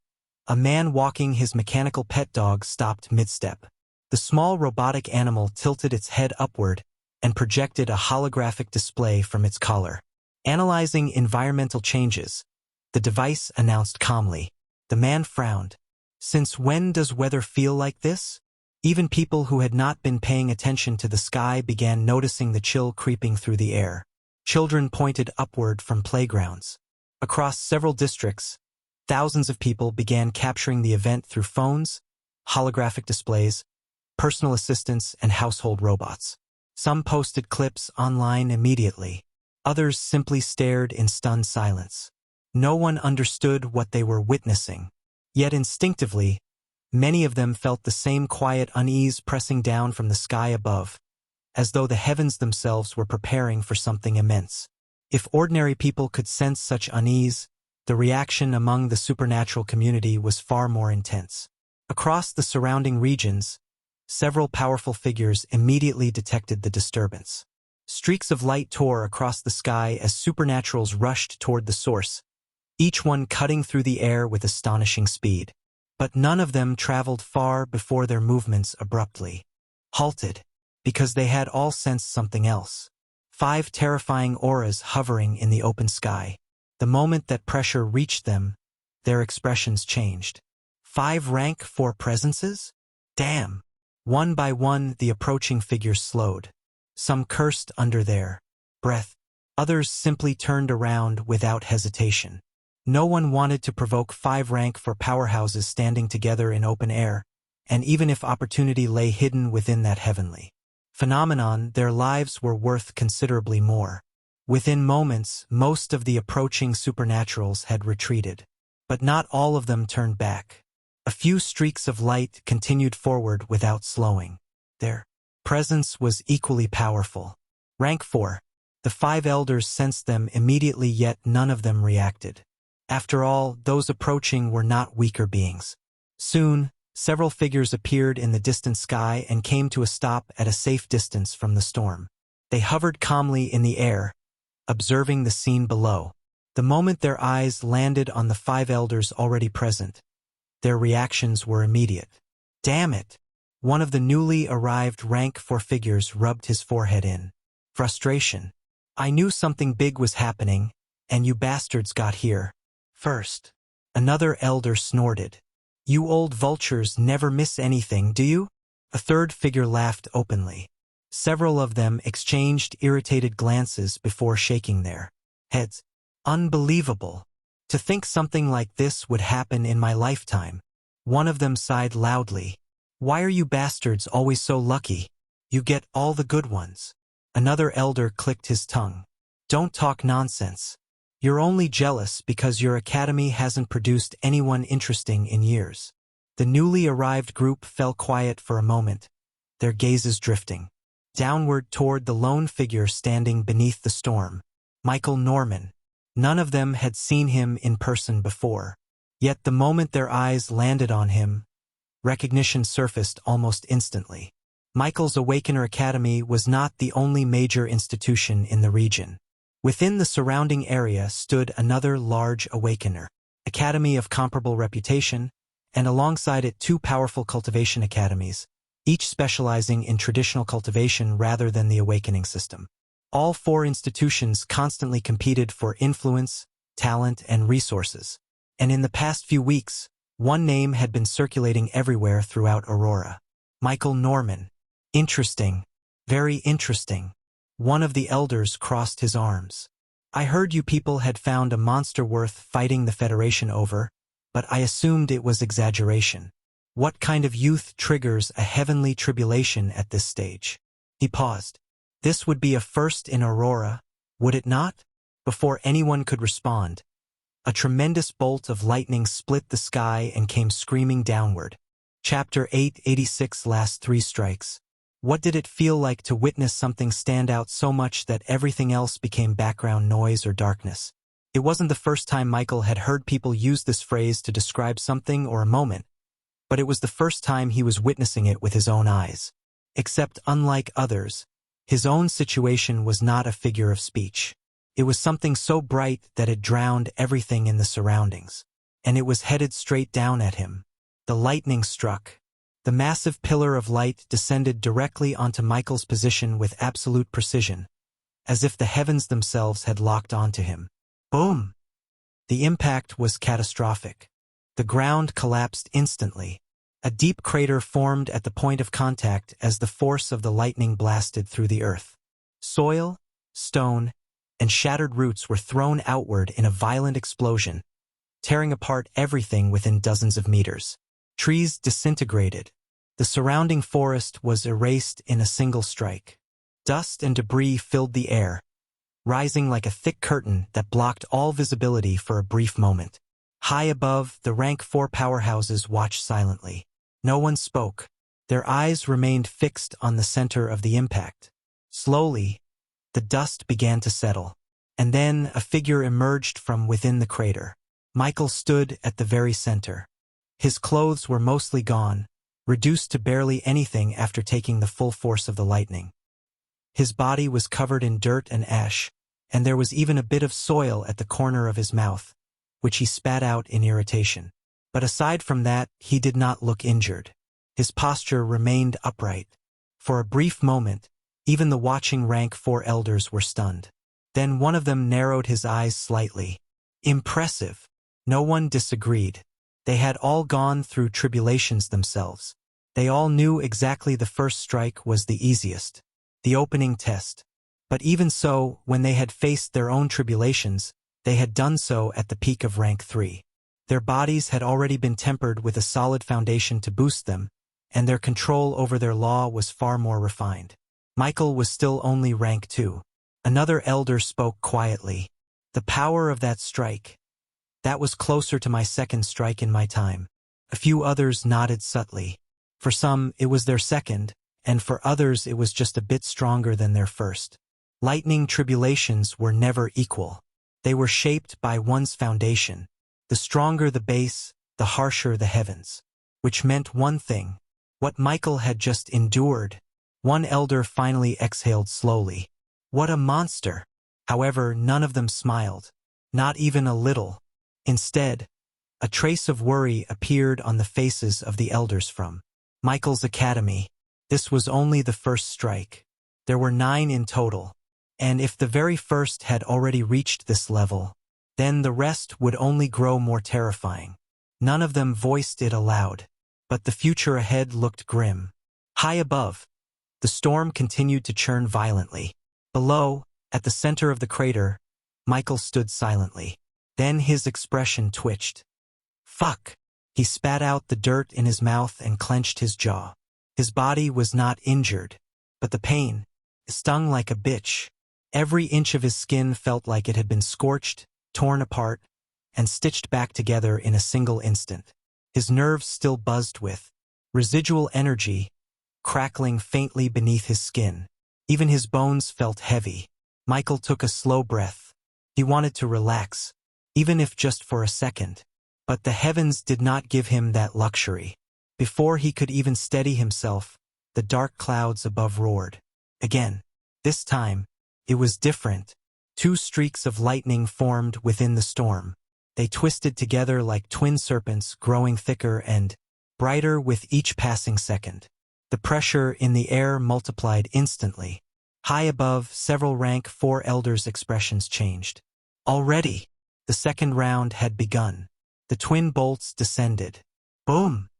a man walking his mechanical pet dog stopped mid-step. The small robotic animal tilted its head upward and projected a holographic display from its collar. Analyzing environmental changes, the device announced calmly. The man frowned. "Since when does weather feel like this?" Even people who had not been paying attention to the sky began noticing the chill creeping through the air. Children pointed upward from playgrounds. Across several districts, thousands of people began capturing the event through phones, holographic displays, personal assistants, and household robots. Some posted clips online immediately. Others simply stared in stunned silence. No one understood what they were witnessing. Yet instinctively, many of them felt the same quiet unease pressing down from the sky above, as though the heavens themselves were preparing for something immense. If ordinary people could sense such unease, the reaction among the supernatural community was far more intense. Across the surrounding regions, several powerful figures immediately detected the disturbance. Streaks of light tore across the sky as supernaturals rushed toward the source, each one cutting through the air with astonishing speed. But none of them traveled far before their movements abruptly halted, because they had all sensed something else. 5 terrifying auras hovering in the open sky. The moment that pressure reached them, their expressions changed. 5 rank 4 presences? Damn! One by one the approaching figures slowed. Some cursed under their breath. Others simply turned around without hesitation. No one wanted to provoke 5 rank 4 powerhouses standing together in open air, and even if opportunity lay hidden within that heavenly phenomenon, their lives were worth considerably more. Within moments, most of the approaching supernaturals had retreated. But not all of them turned back. A few streaks of light continued forward without slowing. Their presence was equally powerful. Rank 4. The 5 elders sensed them immediately, yet none of them reacted. After all, those approaching were not weaker beings. Soon, several figures appeared in the distant sky and came to a stop at a safe distance from the storm. They hovered calmly in the air, observing the scene below. The moment their eyes landed on the 5 elders already present, their reactions were immediate. "Damn it!" One of the newly arrived rank 4 figures rubbed his forehead in frustration. "I knew something big was happening, and you bastards got here first." Another elder snorted. "You old vultures never miss anything, do you?" A third figure laughed openly. Several of them exchanged irritated glances before shaking their heads. "Unbelievable. To think something like this would happen in my lifetime." One of them sighed loudly. "Why are you bastards always so lucky? You get all the good ones." Another elder clicked his tongue. "Don't talk nonsense. You're only jealous because your academy hasn't produced anyone interesting in years." The newly arrived group fell quiet for a moment, their gazes drifting downward toward the lone figure standing beneath the storm, Michael Norman. None of them had seen him in person before. Yet the moment their eyes landed on him, recognition surfaced almost instantly. Michael's Awakener Academy was not the only major institution in the region. Within the surrounding area stood another large Awakener Academy of comparable reputation, and alongside it 2 powerful cultivation academies, each specializing in traditional cultivation rather than the awakening system. All 4 institutions constantly competed for influence, talent, and resources. And in the past few weeks, one name had been circulating everywhere throughout Aurora. Michael Norman. Interesting. Very interesting. One of the elders crossed his arms. I heard you people had found a monster worth fighting the Federation over, but I assumed it was exaggeration. What kind of youth triggers a heavenly tribulation at this stage? He paused. This would be a first in Aurora, would it not? Before anyone could respond, a tremendous bolt of lightning split the sky and came screaming downward. Chapter 886 Last 3 Strikes. What did it feel like to witness something stand out so much that everything else became background noise or darkness? It wasn't the first time Michael had heard people use this phrase to describe something or a moment, but it was the first time he was witnessing it with his own eyes. Except, unlike others, his own situation was not a figure of speech. It was something so bright that it drowned everything in the surroundings. And it was headed straight down at him. The lightning struck. The massive pillar of light descended directly onto Michael's position with absolute precision, as if the heavens themselves had locked onto him. Boom! The impact was catastrophic. The ground collapsed instantly. A deep crater formed at the point of contact as the force of the lightning blasted through the earth. Soil, stone, and shattered roots were thrown outward in a violent explosion, tearing apart everything within dozens of meters. Trees disintegrated. The surrounding forest was erased in a single strike. Dust and debris filled the air, rising like a thick curtain that blocked all visibility for a brief moment. High above, the rank 4 powerhouses watched silently. No one spoke. Their eyes remained fixed on the center of the impact. Slowly, the dust began to settle, and then a figure emerged from within the crater. Michael stood at the very center. His clothes were mostly gone, reduced to barely anything after taking the full force of the lightning. His body was covered in dirt and ash, and there was even a bit of soil at the corner of his mouth, which he spat out in irritation. But aside from that, he did not look injured. His posture remained upright. For a brief moment, even the watching rank 4 elders were stunned. Then one of them narrowed his eyes slightly. Impressive. No one disagreed. They had all gone through tribulations themselves. They all knew exactly the first strike was the easiest, the opening test. But even so, when they had faced their own tribulations, they had done so at the peak of rank 3. Their bodies had already been tempered with a solid foundation to boost them, and their control over their law was far more refined. Michael was still only rank 2. Another elder spoke quietly. The power of that strike. That was closer to my second strike in my time. A few others nodded subtly. For some, it was their second, and for others it was just a bit stronger than their first. Lightning tribulations were never equal. They were shaped by one's foundation. The stronger the base, the harsher the heavens. Which meant one thing. What Michael had just endured. One elder finally exhaled slowly. What a monster! However, none of them smiled. Not even a little. Instead, a trace of worry appeared on the faces of the elders from Michael's academy. This was only the first strike. There were 9 in total. And if the very first had already reached this level, then the rest would only grow more terrifying. None of them voiced it aloud, but the future ahead looked grim. High above, the storm continued to churn violently. Below, at the center of the crater, Michael stood silently. Then his expression twitched. Fuck! He spat out the dirt in his mouth and clenched his jaw. His body was not injured, but the pain stung like a bitch. Every inch of his skin felt like it had been scorched, torn apart, and stitched back together in a single instant. His nerves still buzzed with residual energy, crackling faintly beneath his skin. Even his bones felt heavy. Michael took a slow breath. He wanted to relax, even if just for a second. But the heavens did not give him that luxury. Before he could even steady himself, the dark clouds above roared. Again. This time, it was different. 2 streaks of lightning formed within the storm. They twisted together like twin serpents, growing thicker and brighter with each passing second. The pressure in the air multiplied instantly. High above, several rank 4 elders' expressions changed. Already, the second round had begun. The twin bolts descended. Boom!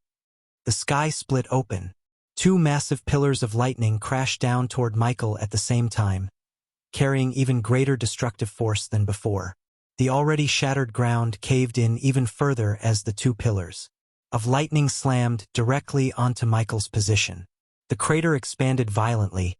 The sky split open. 2 massive pillars of lightning crashed down toward Michael at the same time, carrying even greater destructive force than before. The already shattered ground caved in even further as the 2 pillars of lightning slammed directly onto Michael's position. The crater expanded violently,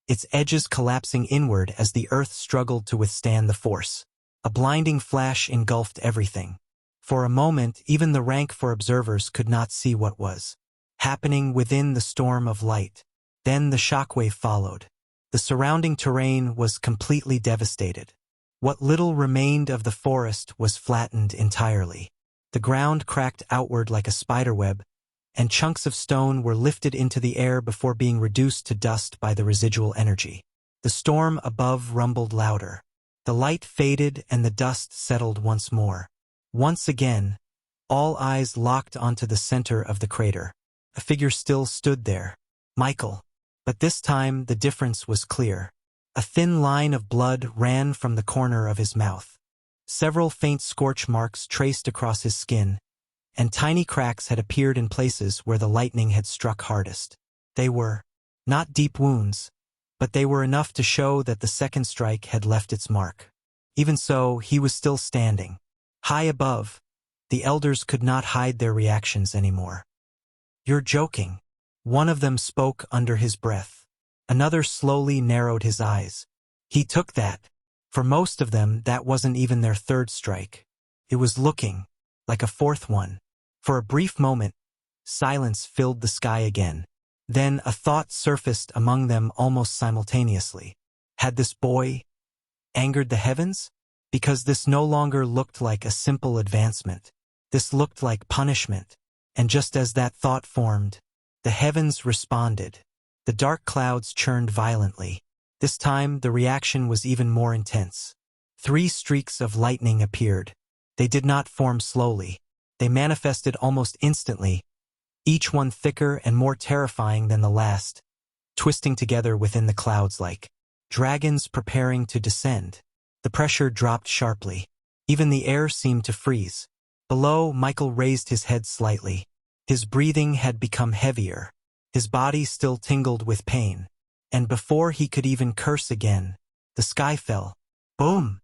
its edges collapsing inward as the earth struggled to withstand the force. A blinding flash engulfed everything. For a moment, even the rank 4 observers could not see what was happening within the storm of light. Then the shockwave followed. The surrounding terrain was completely devastated. What little remained of the forest was flattened entirely. The ground cracked outward like a spiderweb, and chunks of stone were lifted into the air before being reduced to dust by the residual energy. The storm above rumbled louder. The light faded and the dust settled once more. Once again, all eyes locked onto the center of the crater. A figure still stood there. Michael. But this time the difference was clear. A thin line of blood ran from the corner of his mouth. Several faint scorch marks traced across his skin, and tiny cracks had appeared in places where the lightning had struck hardest. They were not deep wounds, but they were enough to show that the second strike had left its mark. Even so, he was still standing. High above, the elders could not hide their reactions anymore. "You're joking," one of them spoke under his breath. Another slowly narrowed his eyes. He took that. For most of them, that wasn't even their third strike. It was looking like a fourth one. For a brief moment, silence filled the sky again. Then a thought surfaced among them almost simultaneously. Had this boy angered the heavens? Because this no longer looked like a simple advancement. This looked like punishment. And just as that thought formed, the heavens responded. The dark clouds churned violently. This time, the reaction was even more intense. 3 streaks of lightning appeared. They did not form slowly. They manifested almost instantly, each one thicker and more terrifying than the last, twisting together within the clouds like dragons preparing to descend. The pressure dropped sharply. Even the air seemed to freeze. Below, Michael raised his head slightly. His breathing had become heavier. His body still tingled with pain. And before he could even curse again, the sky fell. Boom!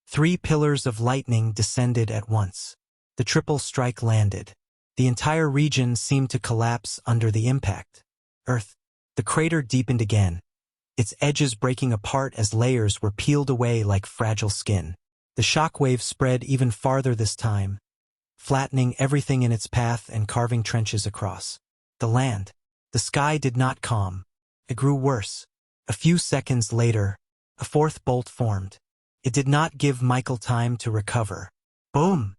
3 pillars of lightning descended at once. The triple strike landed. The entire region seemed to collapse under the impact. Earth. The crater deepened again, its edges breaking apart as layers were peeled away like fragile skin. The shockwave spread even farther this time, flattening everything in its path and carving trenches across the land. The sky did not calm. It grew worse. A few seconds later, a 4th bolt formed. It did not give Michael time to recover. Boom!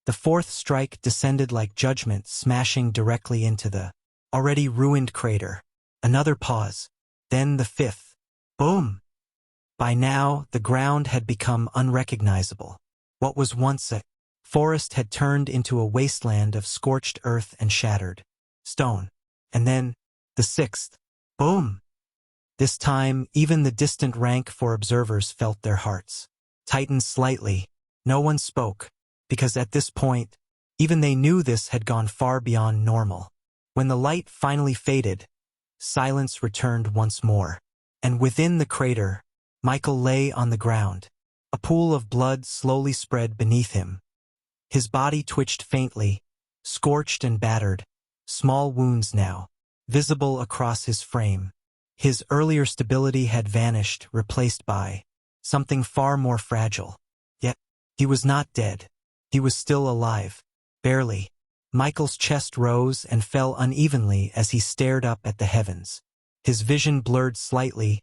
The 4th strike descended like judgment, smashing directly into the already ruined crater. Another pause. Then the 5th. Boom! By now, the ground had become unrecognizable. What was once a forest had turned into a wasteland of scorched earth and shattered stone. And then, the 6th. Boom! This time, even the distant rank 4 observers felt their hearts tighten slightly. No one spoke, because at this point, even they knew this had gone far beyond normal. When the light finally faded, silence returned once more. And within the crater, Michael lay on the ground. A pool of blood slowly spread beneath him. His body twitched faintly, scorched and battered, small wounds now visible across his frame. His earlier stability had vanished, replaced by something far more fragile. Yet, he was not dead. He was still alive. Barely. Michael's chest rose and fell unevenly as he stared up at the heavens. His vision blurred slightly,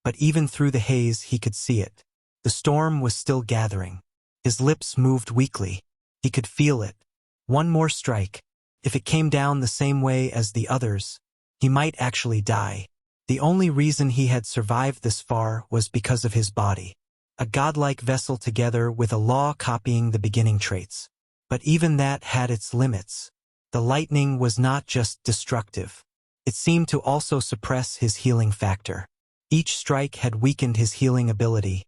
but even through the haze he could see it. The storm was still gathering. His lips moved weakly. He could feel it. One more strike. If it came down the same way as the others, he might actually die. The only reason he had survived this far was because of his body. A godlike vessel together with a law copying the beginning traits. But even that had its limits. The lightning was not just destructive. It seemed to also suppress his healing factor. Each strike had weakened his healing ability,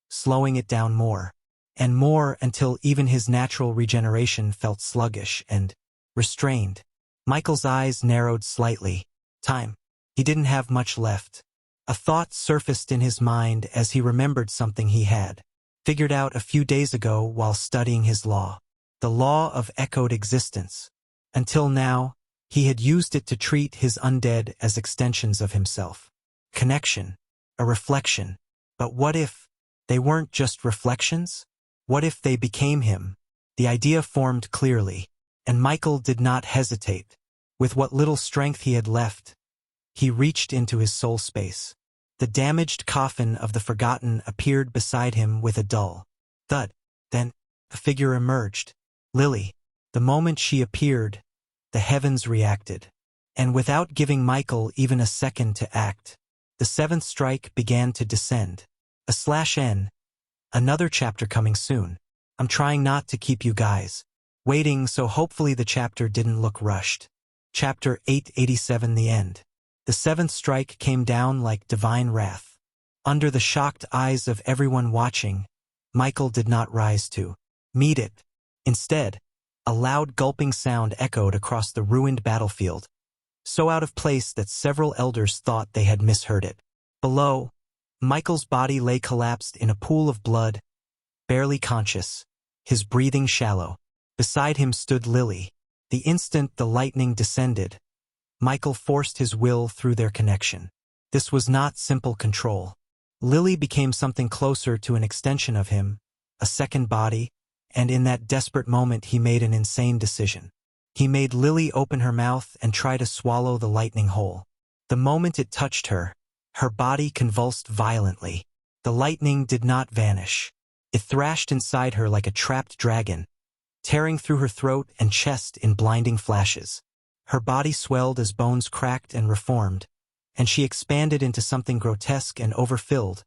slowing it down more and more until even his natural regeneration felt sluggish and restrained. Michael's eyes narrowed slightly. Time. He didn't have much left. A thought surfaced in his mind as he remembered something he had figured out a few days ago while studying his law. The law of echoed existence. Until now, he had used it to treat his undead as extensions of himself. Connection. A reflection. But what if they weren't just reflections? What if they became him? The idea formed clearly, and Michael did not hesitate. With what little strength he had left, he reached into his soul space. The damaged coffin of the forgotten appeared beside him with a dull thud. Then, a figure emerged. Lily. The moment she appeared, the heavens reacted. And without giving Michael even a second to act, the seventh strike began to descend. /N. Another chapter coming soon. I'm trying not to keep you guys waiting, so hopefully the chapter didn't look rushed. Chapter 887, The End. The seventh strike came down like divine wrath. Under the shocked eyes of everyone watching, Michael did not rise to meet it. Instead, a loud gulping sound echoed across the ruined battlefield, so out of place that several elders thought they had misheard it. Below, Michael's body lay collapsed in a pool of blood, barely conscious, his breathing shallow. Beside him stood Lily. The instant the lightning descended, Michael forced his will through their connection. This was not simple control. Lily became something closer to an extension of him, a second body, and in that desperate moment he made an insane decision. He made Lily open her mouth and try to swallow the lightning whole. The moment it touched her, her body convulsed violently. The lightning did not vanish. It thrashed inside her like a trapped dragon, tearing through her throat and chest in blinding flashes. Her body swelled as bones cracked and reformed, and she expanded into something grotesque and overfilled,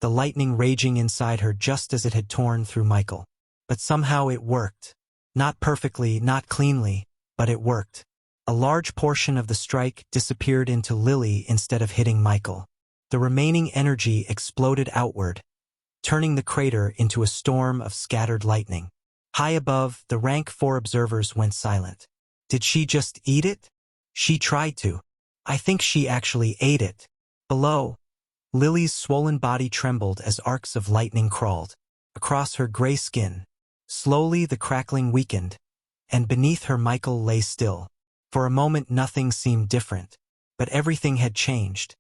the lightning raging inside her just as it had torn through Michael. But somehow it worked. Not perfectly, not cleanly, but it worked. A large portion of the strike disappeared into Lily instead of hitting Michael. The remaining energy exploded outward, turning the crater into a storm of scattered lightning. High above, the rank 4 observers went silent. Did she just eat it? She tried to. I think she actually ate it. Below, Lily's swollen body trembled as arcs of lightning crawled across her gray skin. Slowly the crackling weakened, and beneath her Michael lay still. For a moment nothing seemed different, but everything had changed.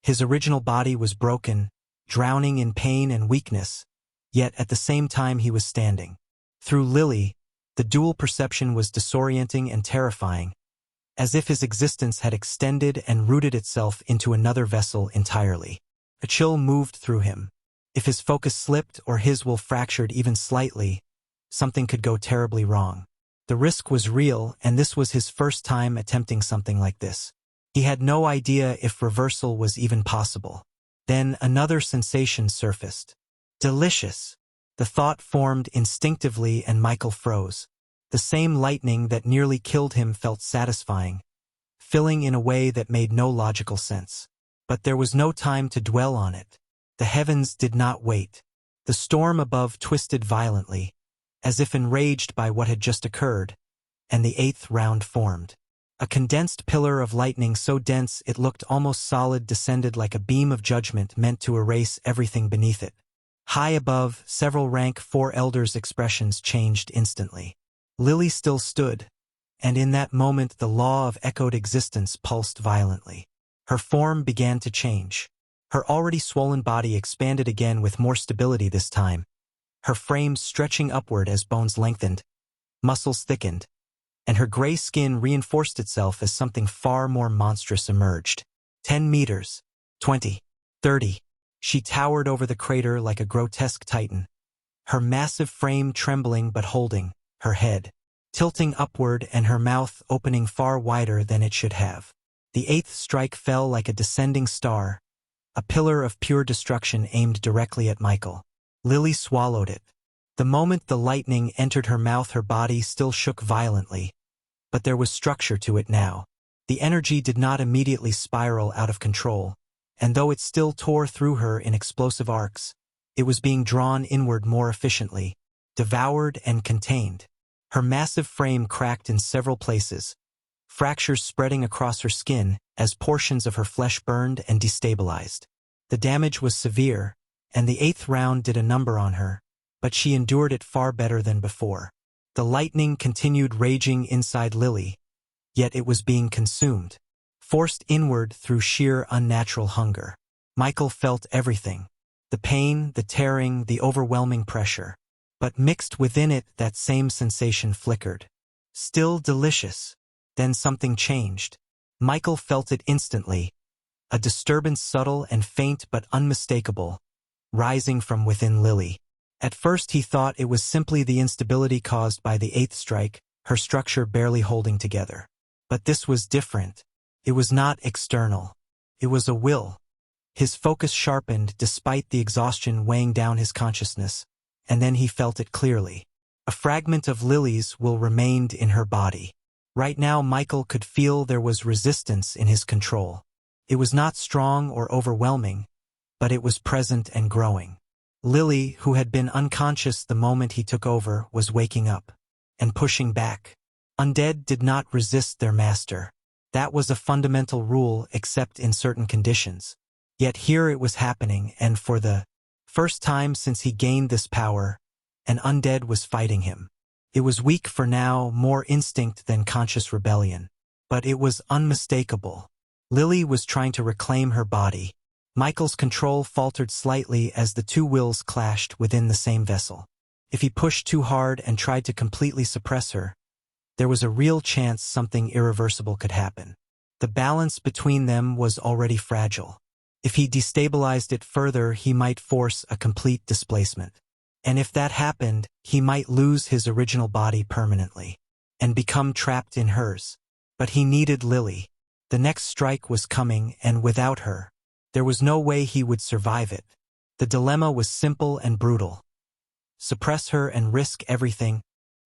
His original body was broken, drowning in pain and weakness, yet at the same time he was standing. Through Lily, the dual perception was disorienting and terrifying, as if his existence had extended and rooted itself into another vessel entirely. A chill moved through him. If his focus slipped or his will fractured even slightly, something could go terribly wrong. The risk was real, and this was his first time attempting something like this. He had no idea if reversal was even possible. Then another sensation surfaced. Delicious. The thought formed instinctively and Michael froze. The same lightning that nearly killed him felt satisfying, filling in a way that made no logical sense. But there was no time to dwell on it. The heavens did not wait. The storm above twisted violently, as if enraged by what had just occurred, and the 8th round formed. A condensed pillar of lightning so dense it looked almost solid descended like a beam of judgment meant to erase everything beneath it. High above, several rank 4 elders' expressions changed instantly. Lily still stood, and in that moment the law of echoed existence pulsed violently. Her form began to change. Her already swollen body expanded again with more stability this time, her frame stretching upward as bones lengthened, muscles thickened, and her gray skin reinforced itself as something far more monstrous emerged. 10 meters. 20. 30. She towered over the crater like a grotesque titan, her massive frame trembling but holding, her head tilting upward and her mouth opening far wider than it should have. The 8th strike fell like a descending star, a pillar of pure destruction aimed directly at Michael. Lily swallowed it. The moment the lightning entered her mouth, her body still shook violently, but there was structure to it now. The energy did not immediately spiral out of control, and though it still tore through her in explosive arcs, it was being drawn inward more efficiently, devoured and contained. Her massive frame cracked in several places, fractures spreading across her skin as portions of her flesh burned and destabilized. The damage was severe, and the 8th round did a number on her, but she endured it far better than before. The lightning continued raging inside Lily, yet it was being consumed, forced inward through sheer unnatural hunger. Michael felt everything: the pain, the tearing, the overwhelming pressure. But mixed within it, that same sensation flickered. Still delicious. Then something changed. Michael felt it instantly, a disturbance subtle and faint but unmistakable, rising from within Lily. At first he thought it was simply the instability caused by the 8th strike, her structure barely holding together. But this was different. It was not external. It was a will. His focus sharpened despite the exhaustion weighing down his consciousness, and then he felt it clearly. A fragment of Lily's will remained in her body. Right now Michael could feel there was resistance in his control. It was not strong or overwhelming, but it was present and growing. Lily, who had been unconscious the moment he took over, was waking up and pushing back. Undead did not resist their master. That was a fundamental rule except in certain conditions. Yet here it was happening, and for the first time since he gained this power, an undead was fighting him. It was weak for now, more instinct than conscious rebellion. But it was unmistakable. Lily was trying to reclaim her body. Michael's control faltered slightly as the two wills clashed within the same vessel. If he pushed too hard and tried to completely suppress her, there was a real chance something irreversible could happen. The balance between them was already fragile. If he destabilized it further, he might force a complete displacement. And if that happened, he might lose his original body permanently and become trapped in hers. But he needed Lily. The next strike was coming, and without her, there was no way he would survive it. The dilemma was simple and brutal. Suppress her and risk everything,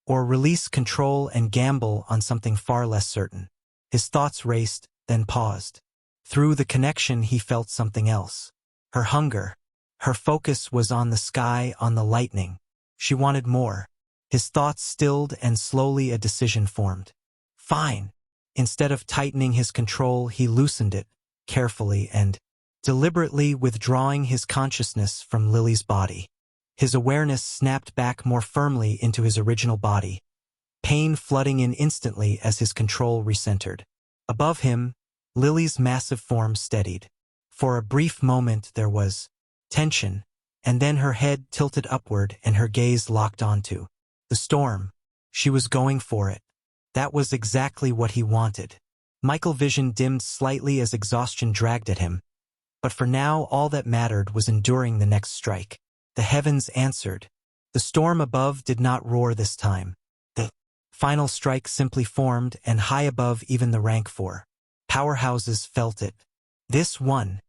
or release control and gamble on something far less certain. His thoughts raced, then paused. Through the connection he felt something else. Her hunger. Her focus was on the sky, on the lightning. She wanted more. His thoughts stilled and slowly a decision formed. Fine. Instead of tightening his control, he loosened it, carefully and deliberately withdrawing his consciousness from Lily's body. His awareness snapped back more firmly into his original body, pain flooding in instantly as his control recentered. Above him, Lily's massive form steadied. For a brief moment there was tension, and then her head tilted upward and her gaze locked onto the storm. She was going for it. That was exactly what he wanted. Michael's vision dimmed slightly as exhaustion dragged at him, but for now all that mattered was enduring the next strike. The heavens answered. The storm above did not roar this time. The final strike simply formed, and high above even the rank 4 powerhouses felt it. This one.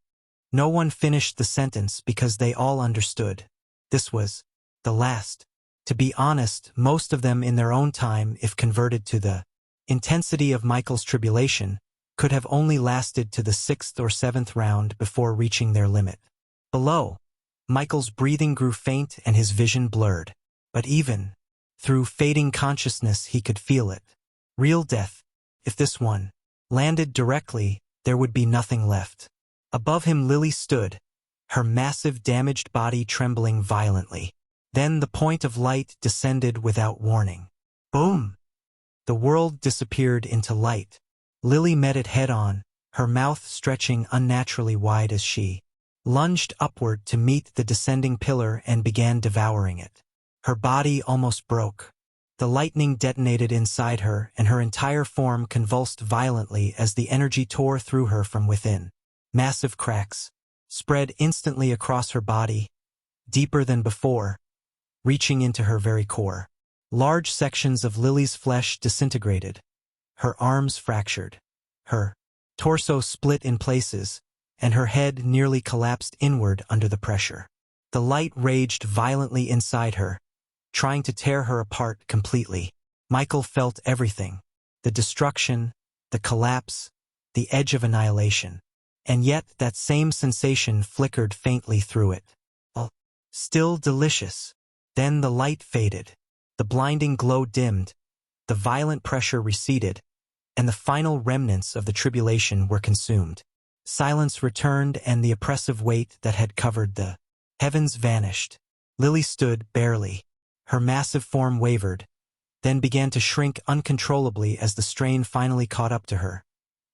No one finished the sentence because they all understood. This was the last. To be honest, most of them in their own time, if converted to the intensity of Michael's tribulation, could have only lasted to the 6th or 7th round before reaching their limit. Below, Michael's breathing grew faint and his vision blurred. But even through fading consciousness he could feel it. Real death. If this one landed directly, there would be nothing left. Above him Lily stood, her massive damaged body trembling violently. Then the point of light descended without warning. Boom! The world disappeared into light. Lily met it head-on, her mouth stretching unnaturally wide as she lunged upward to meet the descending pillar and began devouring it. Her body almost broke. The lightning detonated inside her, and her entire form convulsed violently as the energy tore through her from within. Massive cracks spread instantly across her body, deeper than before, reaching into her very core. Large sections of Lily's flesh disintegrated, her arms fractured, her torso split in places, and her head nearly collapsed inward under the pressure. The light raged violently inside her, trying to tear her apart completely. Michael felt everything: the destruction, the collapse, the edge of annihilation. And yet that same sensation flickered faintly through it. Still delicious. Then the light faded. The blinding glow dimmed, the violent pressure receded, and the final remnants of the tribulation were consumed. Silence returned, and the oppressive weight that had covered the heavens vanished. Lily stood barely. Her massive form wavered, then began to shrink uncontrollably as the strain finally caught up to her,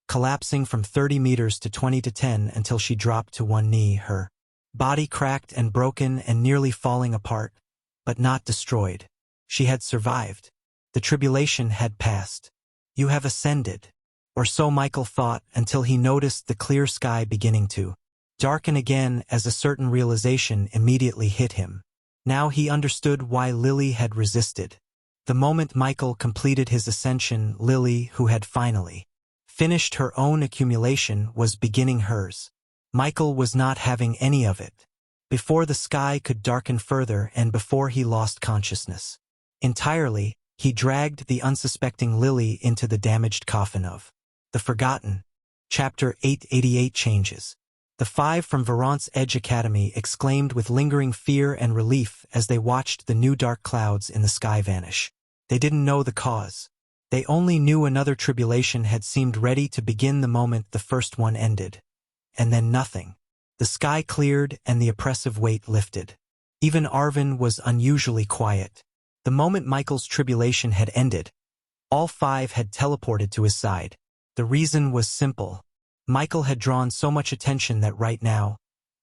collapsing from 30 meters to 20 to 10 until she dropped to one knee, her body cracked and broken and nearly falling apart, but not destroyed. She had survived. The tribulation had passed. You have ascended. Or so Michael thought, until he noticed the clear sky beginning to darken again as a certain realization immediately hit him. Now he understood why Lily had resisted. The moment Michael completed his ascension, Lily, who had finally finished her own accumulation, was beginning hers. Michael was not having any of it. Before the sky could darken further and before he lost consciousness entirely, he dragged the unsuspecting Lily into the damaged coffin of the Forgotten. Chapter 888 Changes. The five from Verant's Edge Academy exclaimed with lingering fear and relief as they watched the new dark clouds in the sky vanish. They didn't know the cause. They only knew another tribulation had seemed ready to begin the moment the first one ended. And then nothing. The sky cleared and the oppressive weight lifted. Even Arvin was unusually quiet. The moment Michael's tribulation had ended, all five had teleported to his side. The reason was simple. Michael had drawn so much attention that right now,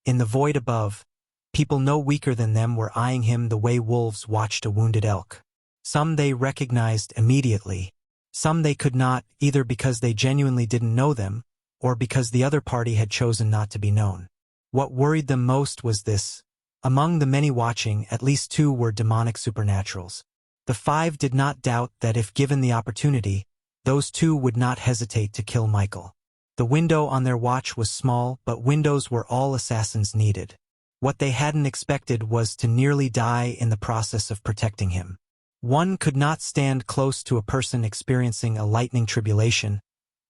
in the void above, people no weaker than them were eyeing him the way wolves watched a wounded elk. Some they recognized immediately. Some they could not, either because they genuinely didn't know them, or because the other party had chosen not to be known. What worried them most was this: among the many watching, at least two were demonic supernaturals. The five did not doubt that if given the opportunity, those two would not hesitate to kill Michael. The window on their watch was small, but windows were all assassins needed. What they hadn't expected was to nearly die in the process of protecting him. One could not stand close to a person experiencing a lightning tribulation,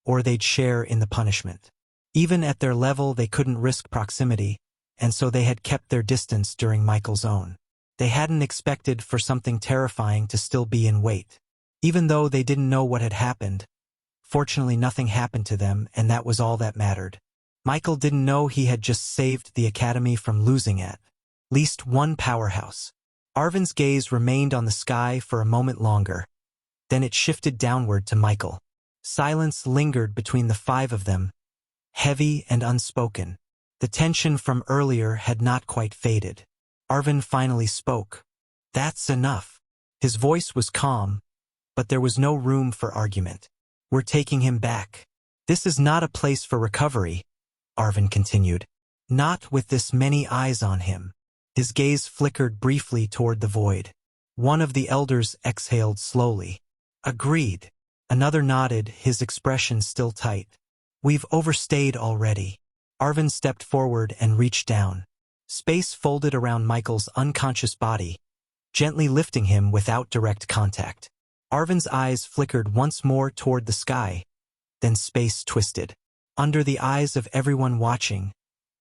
or they'd share in the punishment. Even at their level, they couldn't risk proximity, and so they had kept their distance during Michael's own. They hadn't expected for something terrifying to still be in wait. Even though they didn't know what had happened, fortunately nothing happened to them, and that was all that mattered. Michael didn't know he had just saved the Academy from losing at least one powerhouse. Arvin's gaze remained on the sky for a moment longer. Then it shifted downward to Michael. Silence lingered between the five of them, heavy and unspoken. The tension from earlier had not quite faded. Arvin finally spoke. "That's enough." His voice was calm, but there was no room for argument. "We're taking him back. This is not a place for recovery," Arvin continued. "Not with this many eyes on him." His gaze flickered briefly toward the void. One of the elders exhaled slowly. "Agreed." Another nodded, his expression still tight. "We've overstayed already." Arvin stepped forward and reached down. Space folded around Michael's unconscious body, gently lifting him without direct contact. Arvin's eyes flickered once more toward the sky, then space twisted. Under the eyes of everyone watching,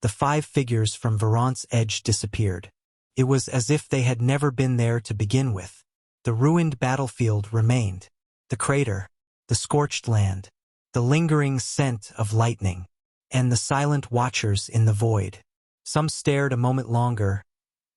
the five figures from Verant's Edge disappeared. It was as if they had never been there to begin with. The ruined battlefield remained. The crater, the scorched land, the lingering scent of lightning, and the silent watchers in the void. Some stared a moment longer,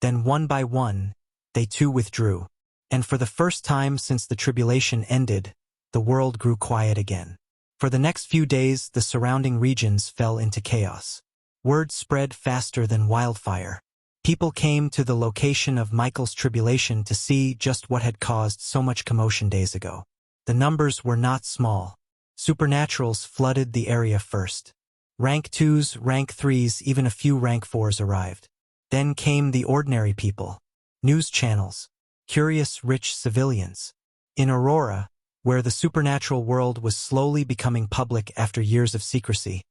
then one by one, they too withdrew. And for the first time since the tribulation ended, the world grew quiet again. For the next few days, the surrounding regions fell into chaos. Word spread faster than wildfire. People came to the location of Michael's tribulation to see just what had caused so much commotion days ago. The numbers were not small. Supernaturals flooded the area first. Rank 2s, rank 3s, even a few rank 4s arrived. Then came the ordinary people. News channels. Curious, rich civilians. In Aurora, where the supernatural world was slowly becoming public after years of secrecy,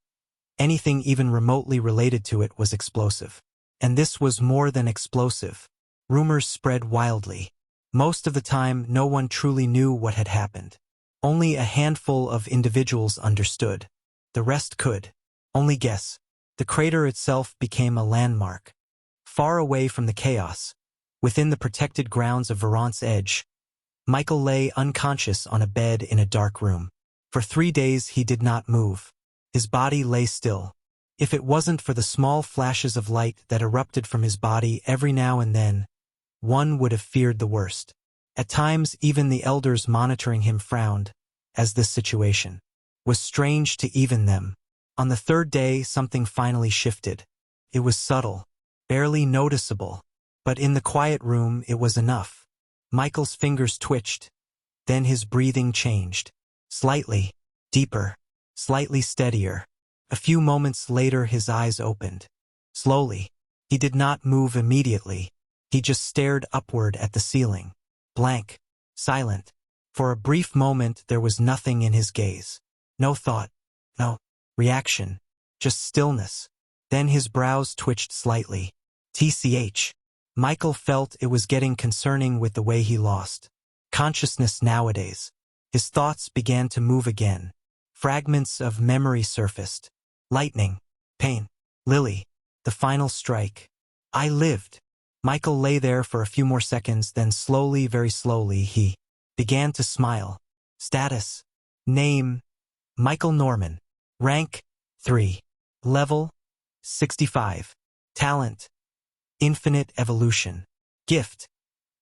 anything even remotely related to it was explosive. And this was more than explosive. Rumors spread wildly. Most of the time, no one truly knew what had happened. Only a handful of individuals understood. The rest could only guess. The crater itself became a landmark. Far away from the chaos, within the protected grounds of Verant's Edge, Michael lay unconscious on a bed in a dark room. For 3 days he did not move. His body lay still. If it wasn't for the small flashes of light that erupted from his body every now and then, one would have feared the worst. At times even the elders monitoring him frowned, as this situation was strange to even them. On the 3rd day something finally shifted. It was subtle, barely noticeable, but in the quiet room it was enough. Michael's fingers twitched, then his breathing changed. Slightly, deeper, slightly steadier. A few moments later his eyes opened. Slowly. He did not move immediately. He just stared upward at the ceiling. Blank. Silent. For a brief moment there was nothing in his gaze. No thought. No reaction. Just stillness. Then his brows twitched slightly. TCH. Michael felt it was getting concerning with the way he lost consciousness nowadays. His thoughts began to move again. Fragments of memory surfaced. Lightning. Pain. Lily. The final strike. I lived. Michael lay there for a few more seconds, then slowly, very slowly, he began to smile. Status. Name. Michael Norman. Rank. 3. Level. 65. Talent. Infinite evolution. Gift.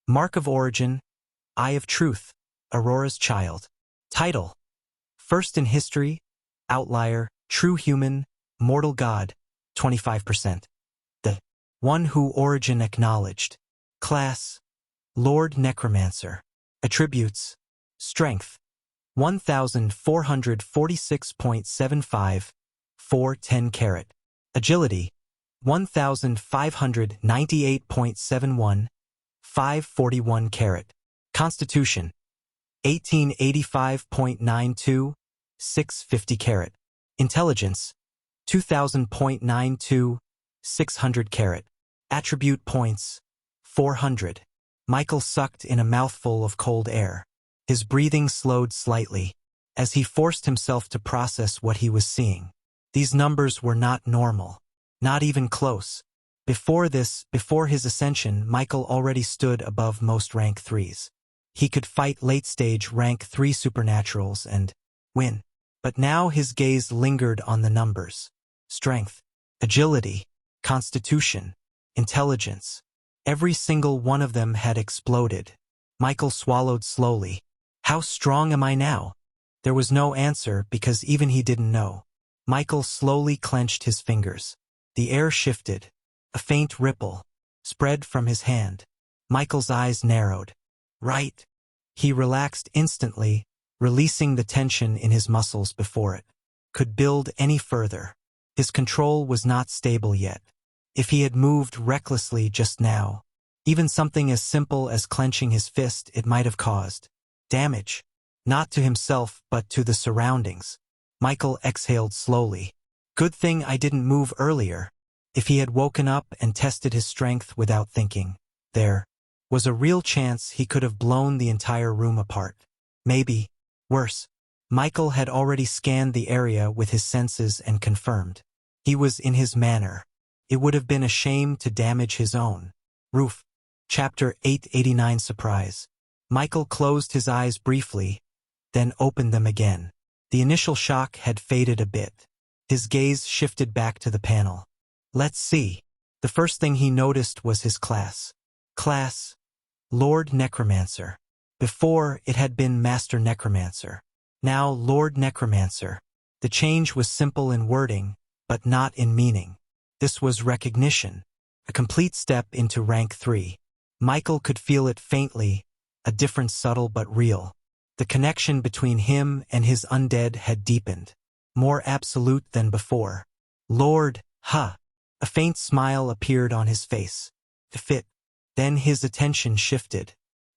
Mark of origin. Eye of Truth. Aurora's Child. Title. First in history. Outlier. True human. Mortal god. 25%. The one who origin acknowledged. Class. Lord Necromancer. Attributes. Strength. 1446.75. 410 carat. Agility. 1598.71. 541 carat. Constitution. 1885.92. 650 carat. Intelligence. 2000.92. 600 carat. Attribute points. 400. Michael sucked in a mouthful of cold air. His breathing slowed slightly, as he forced himself to process what he was seeing. These numbers were not normal. Not even close. Before his ascension, Michael already stood above most rank 3s. He could fight late-stage rank 3 supernaturals and win. But now his gaze lingered on the numbers. Strength, agility, constitution, intelligence. Every single one of them had exploded. Michael swallowed slowly. How strong am I now? There was no answer because even he didn't know. Michael slowly clenched his fingers. The air shifted. A faint ripple spread from his hand. Michael's eyes narrowed. Right. He relaxed instantly, releasing the tension in his muscles before it could build any further. His control was not stable yet. If he had moved recklessly just now, even something as simple as clenching his fist, it might have caused damage. Not to himself, but to the surroundings. Michael exhaled slowly. Good thing I didn't move earlier. If he had woken up and tested his strength without thinking, there was a real chance he could have blown the entire room apart. Maybe worse. Michael had already scanned the area with his senses and confirmed. He was in his manor. It would have been a shame to damage his own roof. Chapter 889 Surprise. Michael closed his eyes briefly, then opened them again. The initial shock had faded a bit. His gaze shifted back to the panel. Let's see. The first thing he noticed was his class. Class. Lord Necromancer. Before, it had been Master Necromancer. Now Lord Necromancer. The change was simple in wording, but not in meaning. This was recognition. A complete step into rank 3. Michael could feel it faintly, a difference subtle but real. The connection between him and his undead had deepened, more absolute than before. Lord, huh. A faint smile appeared on his face. Fit. Then his attention shifted.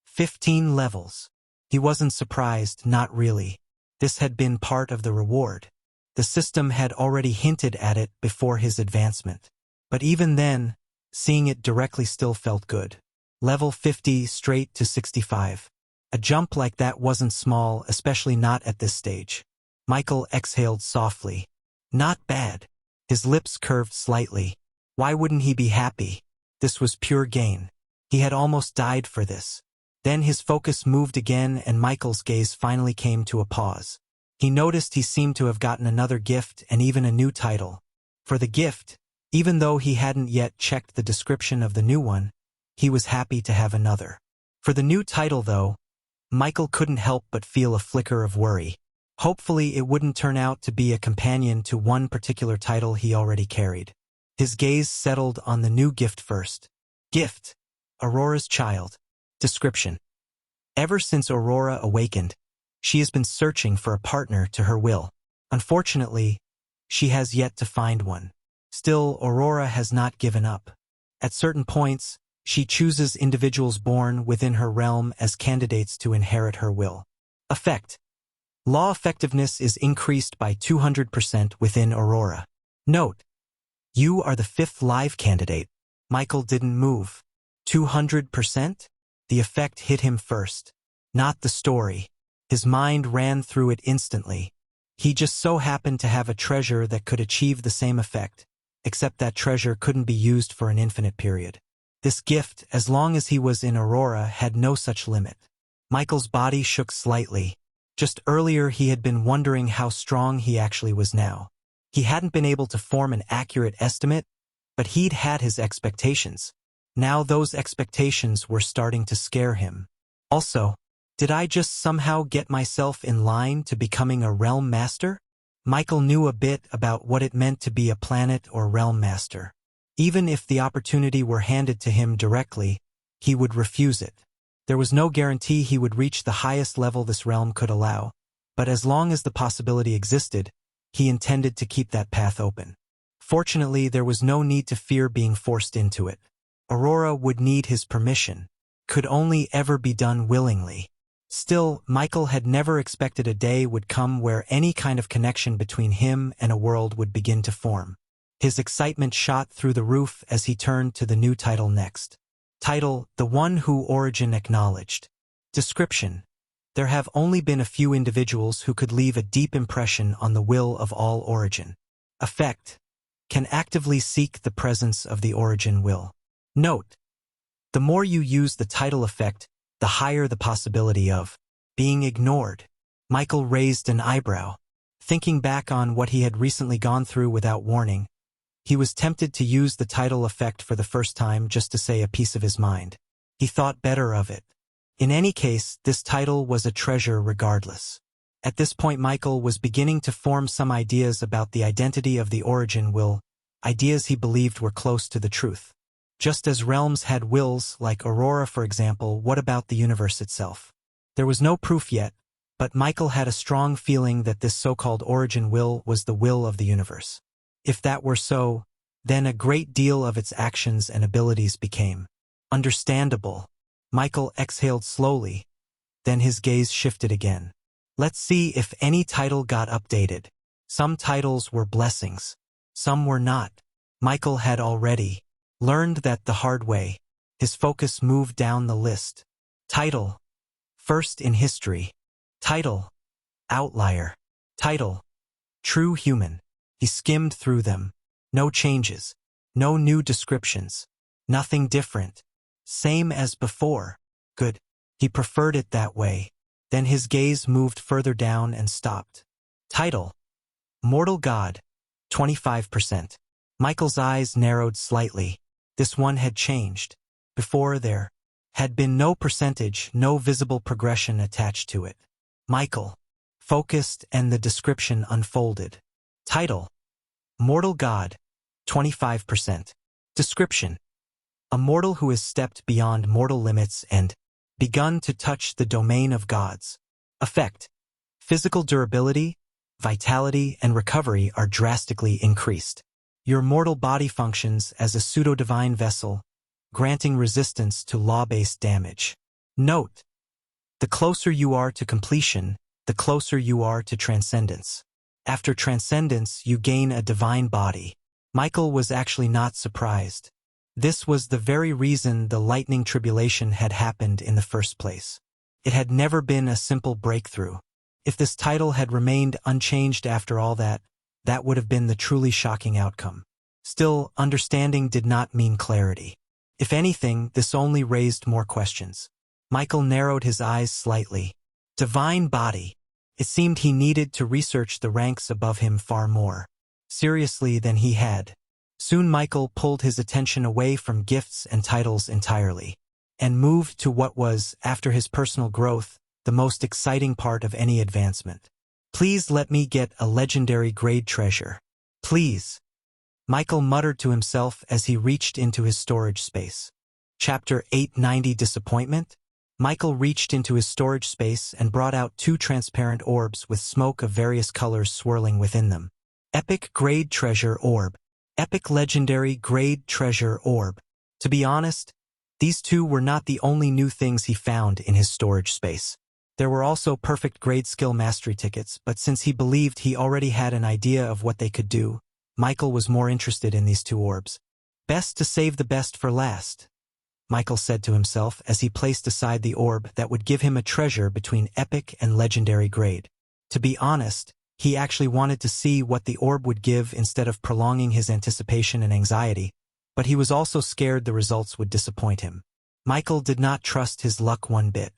15 levels. He wasn't surprised, not really. This had been part of the reward. The system had already hinted at it before his advancement. But even then, seeing it directly still felt good. Level 50 straight to 65. A jump like that wasn't small, especially not at this stage. Michael exhaled softly. Not bad. His lips curved slightly. Why wouldn't he be happy? This was pure gain. He had almost died for this. Then his focus moved again and Michael's gaze finally came to a pause. He noticed he seemed to have gotten another gift and even a new title. For the gift, even though he hadn't yet checked the description of the new one, he was happy to have another. For the new title, though, Michael couldn't help but feel a flicker of worry. Hopefully it wouldn't turn out to be a companion to one particular title he already carried. His gaze settled on the new gift first. Gift: Aurora's Child. Description: Ever since Aurora awakened, she has been searching for a partner to her will. Unfortunately, she has yet to find one. Still, Aurora has not given up. At certain points, she chooses individuals born within her realm as candidates to inherit her will. Effect: Law effectiveness is increased by 200% within Aurora. Note: You are the 5th live candidate. Michael didn't move. 200%? The effect hit him first. Not the story. His mind ran through it instantly. He just so happened to have a treasure that could achieve the same effect, except that treasure couldn't be used for an infinite period. This gift, as long as he was in Aurora, had no such limit. Michael's body shook slightly. Just earlier he had been wondering how strong he actually was now. He hadn't been able to form an accurate estimate, but he'd had his expectations. Now those expectations were starting to scare him. Also, did I just somehow get myself in line to becoming a realm master? Michael knew a bit about what it meant to be a planet or realm master. Even if the opportunity were handed to him directly, he would refuse it. There was no guarantee he would reach the highest level this realm could allow, but as long as the possibility existed, he intended to keep that path open. Fortunately, there was no need to fear being forced into it. Aurora would need his permission. Could only ever be done willingly. Still, Michael had never expected a day would come where any kind of connection between him and a world would begin to form. His excitement shot through the roof as he turned to the new title next. Title: The One Who Origin Acknowledged. Description: There have only been a few individuals who could leave a deep impression on the will of all Origin. Effect: Can actively seek the presence of the Origin will. Note: The more you use the title effect, the higher the possibility of being ignored. Michael raised an eyebrow. Thinking back on what he had recently gone through without warning, he was tempted to use the title effect for the first time just to say a piece of his mind. He thought better of it. In any case, this title was a treasure regardless. At this point, Michael was beginning to form some ideas about the identity of the Origin will, ideas he believed were close to the truth. Just as realms had wills, like Aurora for example, what about the universe itself? There was no proof yet, but Michael had a strong feeling that this so-called Origin will was the will of the universe. If that were so, then a great deal of its actions and abilities became understandable. Michael exhaled slowly, then his gaze shifted again. Let's see if any title got updated. Some titles were blessings. Some were not. Michael had already learned that the hard way. His focus moved down the list. Title: First in History. Title: Outlier. Title: True Human. He skimmed through them. No changes. No new descriptions. Nothing different. Same as before. Good. He preferred it that way. Then his gaze moved further down and stopped. Title: Mortal God. 25%. Michael's eyes narrowed slightly. This one had changed. Before, there had been no percentage, no visible progression attached to it. Michael focused and the description unfolded. Title: Mortal God. 25%. Description: A mortal who has stepped beyond mortal limits and begun to touch the domain of gods. Effect: physical durability, vitality, and recovery are drastically increased. Your mortal body functions as a pseudo-divine vessel, granting resistance to law-based damage. Note: the closer you are to completion, the closer you are to transcendence. After transcendence, you gain a divine body. Michael was actually not surprised. This was the very reason the lightning tribulation had happened in the first place. It had never been a simple breakthrough. If this title had remained unchanged after all that, that would have been the truly shocking outcome. Still, understanding did not mean clarity. If anything, this only raised more questions. Michael narrowed his eyes slightly. Divine body. It seemed he needed to research the ranks above him far more seriously than he had. Soon Michael pulled his attention away from gifts and titles entirely, and moved to what was, after his personal growth, the most exciting part of any advancement. Please let me get a legendary grade treasure. Please. Michael muttered to himself as he reached into his storage space. Chapter 890 Disappointment? Michael reached into his storage space and brought out 2 transparent orbs with smoke of various colors swirling within them. Epic Grade Treasure Orb. Epic Legendary Grade Treasure Orb. To be honest, these 2 were not the only new things he found in his storage space. There were also perfect grade skill mastery tickets, but since he believed he already had an idea of what they could do, Michael was more interested in these 2 orbs. Best to save the best for last, Michael said to himself as he placed aside the orb that would give him a treasure between epic and legendary grade. To be honest, he actually wanted to see what the orb would give instead of prolonging his anticipation and anxiety, but he was also scared the results would disappoint him. Michael did not trust his luck one bit.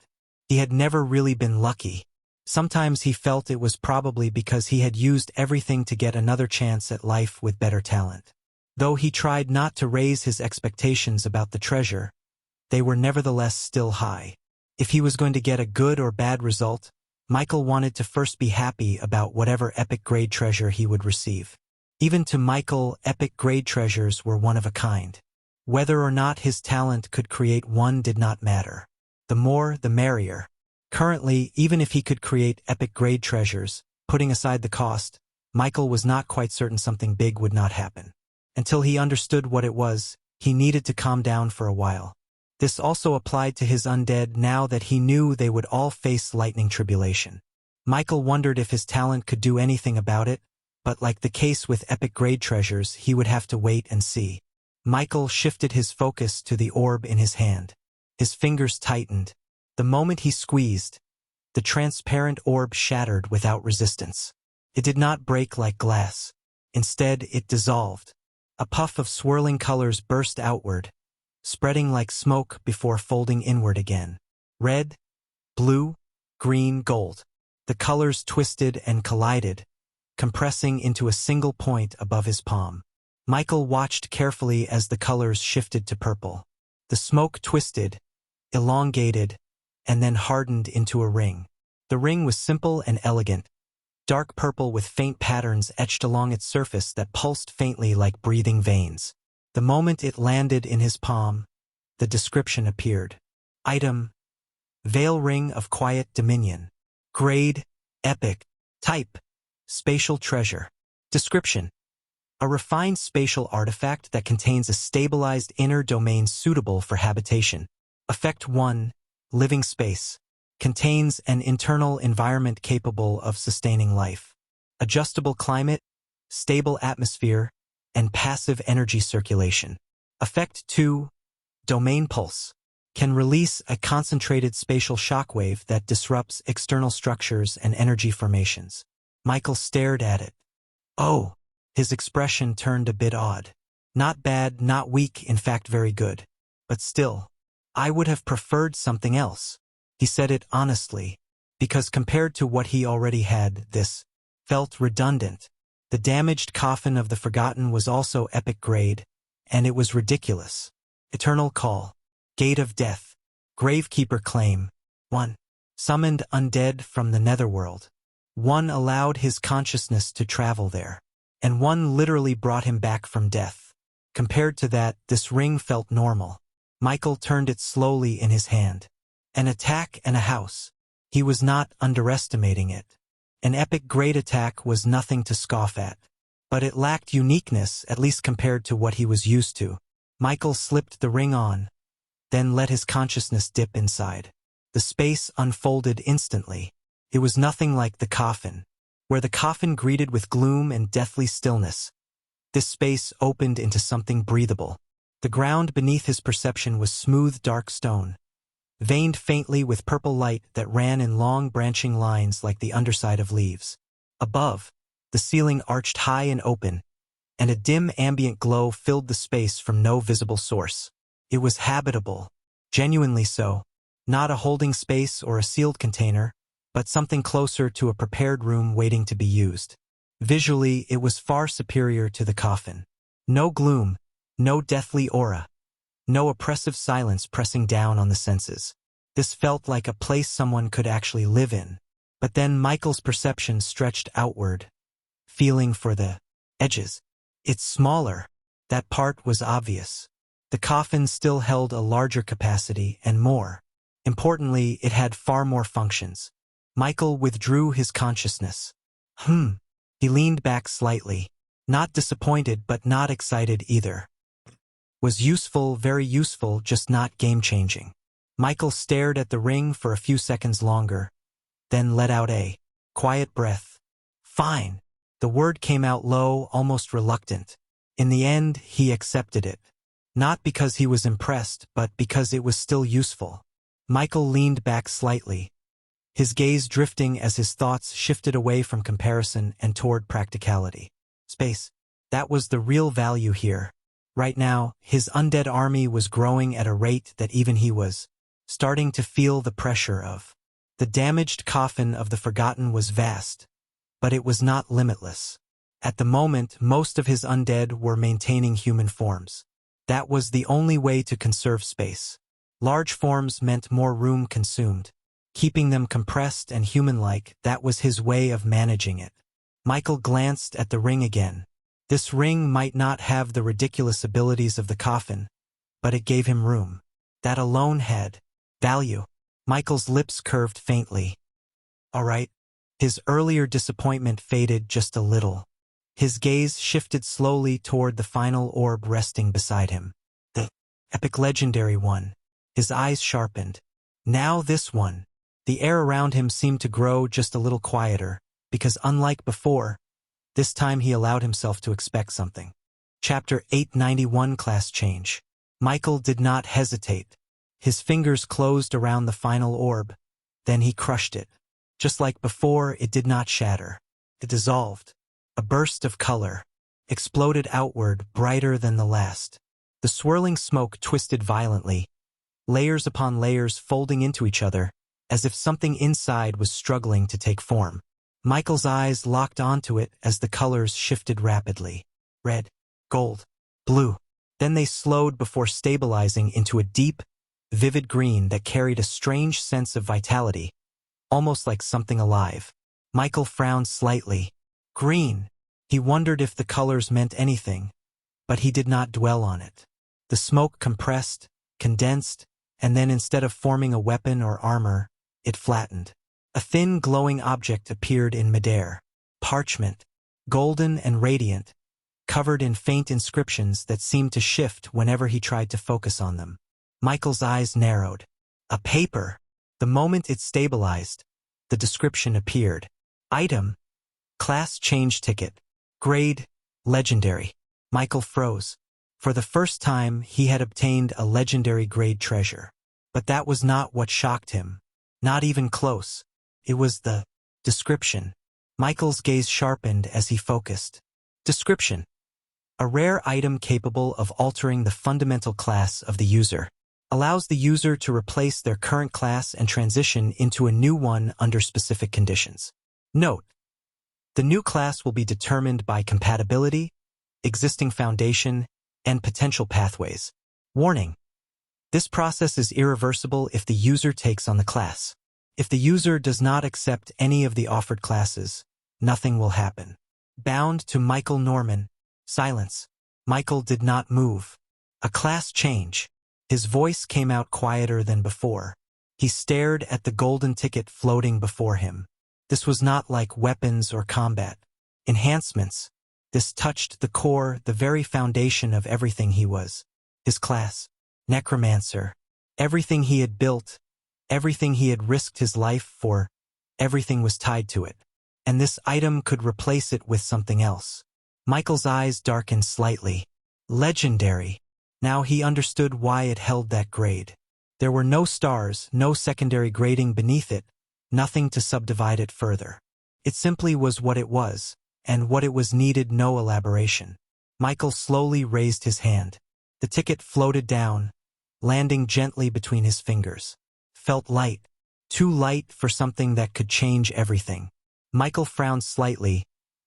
He had never really been lucky. Sometimes he felt it was probably because he had used everything to get another chance at life with better talent. Though he tried not to raise his expectations about the treasure, they were nevertheless still high. If he was going to get a good or bad result, Michael wanted to first be happy about whatever epic grade treasure he would receive. Even to Michael, epic grade treasures were one of a kind. Whether or not his talent could create one did not matter. The more, the merrier. Currently, even if he could create epic grade treasures, putting aside the cost, Michael was not quite certain something big would not happen. Until he understood what it was, he needed to calm down for a while. This also applied to his undead now that he knew they would all face lightning tribulation. Michael wondered if his talent could do anything about it, but like the case with epic grade treasures, he would have to wait and see. Michael shifted his focus to the orb in his hand. His fingers tightened. The moment he squeezed, the transparent orb shattered without resistance. It did not break like glass. Instead, it dissolved. A puff of swirling colors burst outward, spreading like smoke before folding inward again. Red, blue, green, gold. The colors twisted and collided, compressing into a single point above his palm. Michael watched carefully as the colors shifted to purple. The smoke twisted, elongated, and then hardened into a ring. The ring was simple and elegant, dark purple with faint patterns etched along its surface that pulsed faintly like breathing veins. The moment it landed in his palm, the description appeared. Item: Veil Ring of Quiet Dominion. Grade: Epic. Type: Spatial Treasure. Description: a refined spatial artifact that contains a stabilized inner domain suitable for habitation. Effect 1: Living Space. Contains an internal environment capable of sustaining life. Adjustable climate, stable atmosphere, and passive energy circulation. Effect 2: Domain Pulse. Can release a concentrated spatial shockwave that disrupts external structures and energy formations. Michael stared at it. Oh! His expression turned a bit odd. Not bad, not weak, in fact very good. But still, I would have preferred something else. He said it honestly, because compared to what he already had, this felt redundant. The damaged coffin of the Forgotten was also epic grade, and it was ridiculous. Eternal Call. Gate of Death. Gravekeeper Claim. 1. Summoned undead from the netherworld. 1 allowed his consciousness to travel there, and 1 literally brought him back from death. Compared to that, this ring felt normal. Michael turned it slowly in his hand. An attack and a house. He was not underestimating it. An epic great attack was nothing to scoff at. But it lacked uniqueness, at least compared to what he was used to. Michael slipped the ring on, then let his consciousness dip inside. The space unfolded instantly. It was nothing like the coffin, where the coffin greeted with gloom and deathly stillness. This space opened into something breathable. The ground beneath his perception was smooth dark stone, veined faintly with purple light that ran in long branching lines like the underside of leaves. Above, the ceiling arched high and open, and a dim ambient glow filled the space from no visible source. It was habitable, genuinely so, not a holding space or a sealed container, but something closer to a prepared room waiting to be used. Visually, it was far superior to the coffin. No gloom, no deathly aura, no oppressive silence pressing down on the senses. This felt like a place someone could actually live in. But then Michael's perception stretched outward, feeling for the edges. It's smaller. That part was obvious. The coffin still held a larger capacity and more. Importantly, it had far more functions. Michael withdrew his consciousness. He leaned back slightly. Not disappointed but not excited either. Was useful, very useful, just not game-changing. Michael stared at the ring for a few seconds longer, then let out a quiet breath. Fine. The word came out low, almost reluctant. In the end, he accepted it. Not because he was impressed, but because it was still useful. Michael leaned back slightly, his gaze drifting as his thoughts shifted away from comparison and toward practicality. Space. That was the real value here. Right now, his undead army was growing at a rate that even he was starting to feel the pressure of. The damaged coffin of the Forgotten was vast, but it was not limitless. At the moment, most of his undead were maintaining human forms. That was the only way to conserve space. Large forms meant more room consumed. Keeping them compressed and human-like, that was his way of managing it. Michael glanced at the ring again. This ring might not have the ridiculous abilities of the coffin, but it gave him room. That alone had value. Michael's lips curved faintly. All right. His earlier disappointment faded just a little. His gaze shifted slowly toward the final orb resting beside him. The epic legendary one. His eyes sharpened. Now this one. The air around him seemed to grow just a little quieter, because unlike before, this time he allowed himself to expect something. Chapter 891 Class Change. Michael did not hesitate. His fingers closed around the final orb. Then he crushed it. Just like before, it did not shatter. It dissolved. A burst of color exploded outward, brighter than the last. The swirling smoke twisted violently, layers upon layers folding into each other, as if something inside was struggling to take form. Michael's eyes locked onto it as the colors shifted rapidly. Red, gold, blue. Then they slowed before stabilizing into a deep, vivid green that carried a strange sense of vitality, almost like something alive. Michael frowned slightly. Green. He wondered if the colors meant anything, but he did not dwell on it. The smoke compressed, condensed, and then instead of forming a weapon or armor, it flattened. A thin, glowing object appeared in midair. Parchment, golden and radiant, covered in faint inscriptions that seemed to shift whenever he tried to focus on them. Michael's eyes narrowed. A paper. The moment it stabilized, the description appeared. Item. Class change ticket. Grade. Legendary. Michael froze. For the first time, he had obtained a legendary grade treasure. But that was not what shocked him. Not even close. It was the description. Michael's gaze sharpened as he focused. Description. A rare item capable of altering the fundamental class of the user. Allows the user to replace their current class and transition into a new one under specific conditions. Note: the new class will be determined by compatibility, existing foundation, and potential pathways. Warning: this process is irreversible if the user takes on the class. If the user does not accept any of the offered classes, nothing will happen. Bound to Michael Norman. Silence. Michael did not move. A class change. His voice came out quieter than before. He stared at the golden ticket floating before him. This was not like weapons or combat enhancements. This touched the core, the very foundation of everything he was. His class, Necromancer. Everything he had built, everything he had risked his life for, everything was tied to it. And this item could replace it with something else. Michael's eyes darkened slightly. Legendary. Now he understood why it held that grade. There were no stars, no secondary grading beneath it, nothing to subdivide it further. It simply was what it was, and what it was needed no elaboration. Michael slowly raised his hand. The ticket floated down, landing gently between his fingers. Felt light. Too light for something that could change everything. Michael frowned slightly,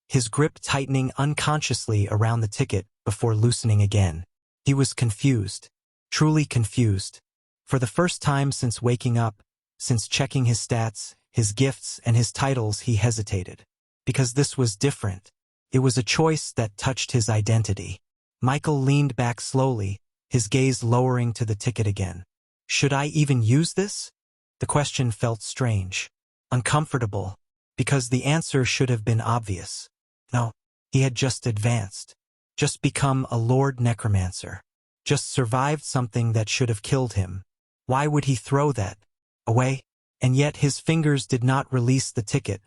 his grip tightening unconsciously around the ticket before loosening again. He was confused. Truly confused. For the first time since waking up, since checking his stats, his gifts, and his titles, he hesitated. Because this was different. It was a choice that touched his identity. Michael leaned back slowly, his gaze lowering to the ticket again. Should I even use this? The question felt strange. Uncomfortable. Because the answer should have been obvious. No, he had just advanced. Just become a Lord Necromancer. Just survived something that should have killed him. Why would he throw that away? And yet his fingers did not release the ticket,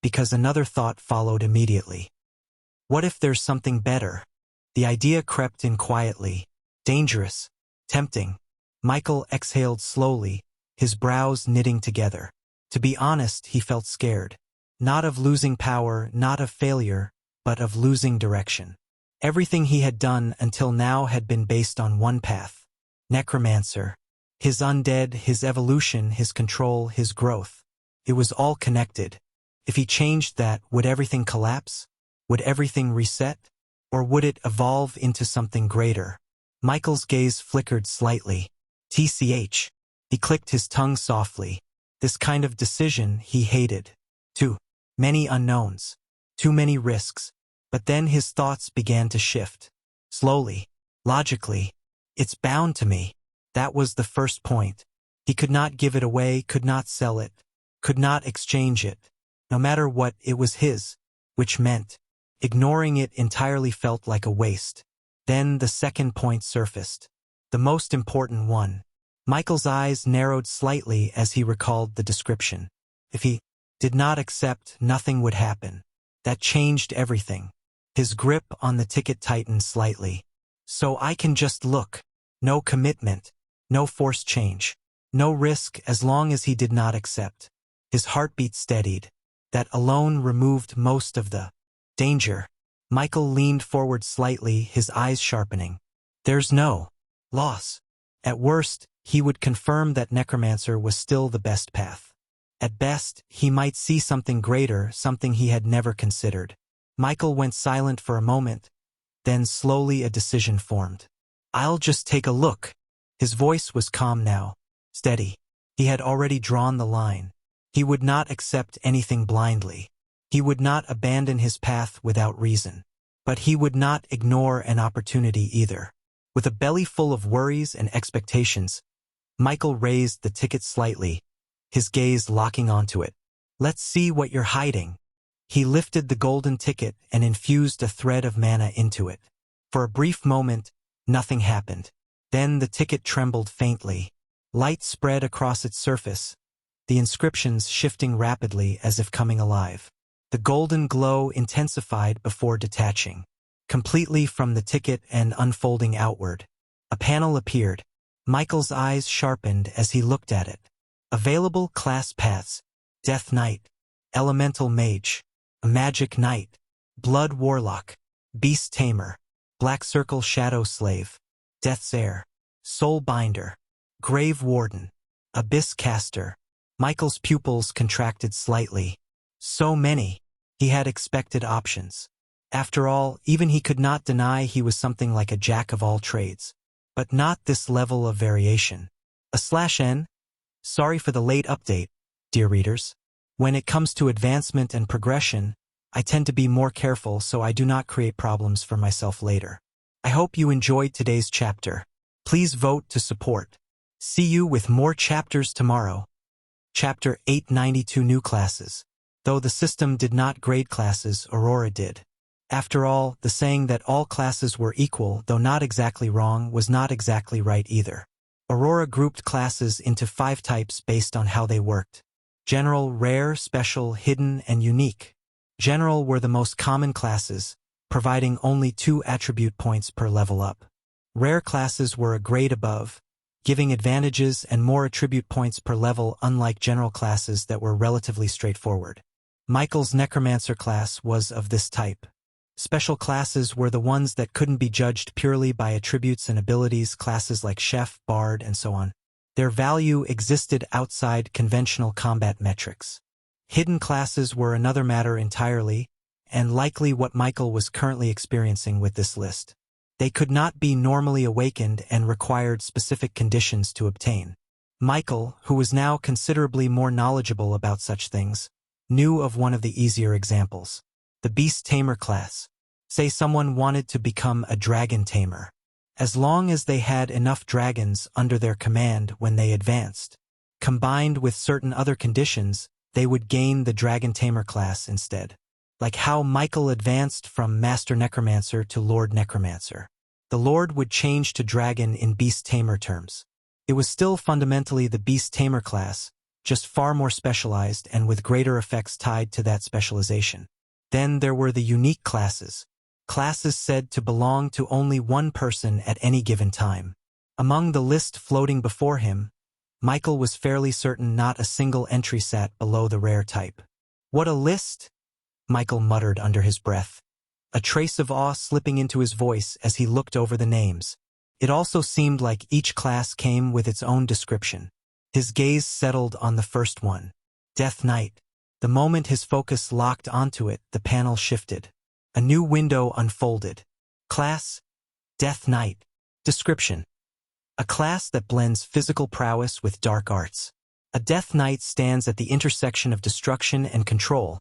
because another thought followed immediately. What if there's something better? The idea crept in quietly. Dangerous. Tempting. Michael exhaled slowly, his brows knitting together. To be honest, he felt scared. Not of losing power, not of failure, but of losing direction. Everything he had done until now had been based on one path. Necromancer. His undead, his evolution, his control, his growth. It was all connected. If he changed that, would everything collapse? Would everything reset? Or would it evolve into something greater? Michael's gaze flickered slightly. TCH. He clicked his tongue softly. This kind of decision he hated. Too many unknowns. Too many risks. But then his thoughts began to shift. Slowly. Logically. It's bound to me. That was the first point. He could not give it away, could not sell it, could not exchange it. No matter what, it was his, which meant ignoring it entirely felt like a waste. Then the second point surfaced. The most important one. Michael's eyes narrowed slightly as he recalled the description. If he did not accept, nothing would happen. That changed everything. His grip on the ticket tightened slightly. So I can just look. No commitment. No forced change. No risk as long as he did not accept. His heartbeat steadied. That alone removed most of the danger. Michael leaned forward slightly, his eyes sharpening. There's no loss. At worst, he would confirm that Necromancer was still the best path. At best, he might see something greater, something he had never considered. Michael went silent for a moment. Then slowly a decision formed. I'll just take a look. His voice was calm now. Steady. He had already drawn the line. He would not accept anything blindly. He would not abandon his path without reason. But he would not ignore an opportunity either. With a belly full of worries and expectations, Michael raised the ticket slightly, his gaze locking onto it. Let's see what you're hiding. He lifted the golden ticket and infused a thread of mana into it. For a brief moment, nothing happened. Then the ticket trembled faintly. Light spread across its surface, the inscriptions shifting rapidly as if coming alive. The golden glow intensified before detaching, completely from the ticket and unfolding outward. A panel appeared. Michael's eyes sharpened as he looked at it. Available class paths: Death Knight, Elemental Mage, Magic Knight, Blood Warlock, Beast Tamer, Black Circle Shadow Slave, Death's Heir, Soul Binder, Grave Warden, Abyss Caster. Michael's pupils contracted slightly. So many. He had expected options. After all, even he could not deny he was something like a jack of all trades. But not this level of variation. /n. Sorry for the late update, dear readers. When it comes to advancement and progression, I tend to be more careful so I do not create problems for myself later. I hope you enjoyed today's chapter. Please vote to support. See you with more chapters tomorrow. Chapter 892 New Classes. Though the system did not grade classes, Aurora did. After all, the saying that all classes were equal, though not exactly wrong, was not exactly right either. Aurora grouped classes into 5 types based on how they worked. General, rare, special, hidden, and unique. General were the most common classes, providing only 2 attribute points per level up. Rare classes were a grade above, giving advantages and more attribute points per level, unlike general classes that were relatively straightforward. Michael's Necromancer class was of this type. Special classes were the ones that couldn't be judged purely by attributes and abilities, classes like Chef, Bard, and so on. Their value existed outside conventional combat metrics. Hidden classes were another matter entirely, and likely what Michael was currently experiencing with this list. They could not be normally awakened and required specific conditions to obtain. Michael, who was now considerably more knowledgeable about such things, knew of one of the easier examples. The Beast Tamer class. Say someone wanted to become a dragon tamer. As long as they had enough dragons under their command when they advanced, combined with certain other conditions, they would gain the Dragon Tamer class instead. Like how Michael advanced from Master Necromancer to Lord Necromancer. The Lord would change to Dragon in Beast Tamer terms. It was still fundamentally the Beast Tamer class, just far more specialized and with greater effects tied to that specialization. Then there were the unique classes. Classes said to belong to only one person at any given time. Among the list floating before him, Michael was fairly certain not a single entry sat below the rare type. What a list! Michael muttered under his breath, a trace of awe slipping into his voice as he looked over the names. It also seemed like each class came with its own description. His gaze settled on the first one, Death Knight. The moment his focus locked onto it, the panel shifted. A new window unfolded. Class: Death Knight. Description: a class that blends physical prowess with dark arts. A Death Knight stands at the intersection of destruction and control,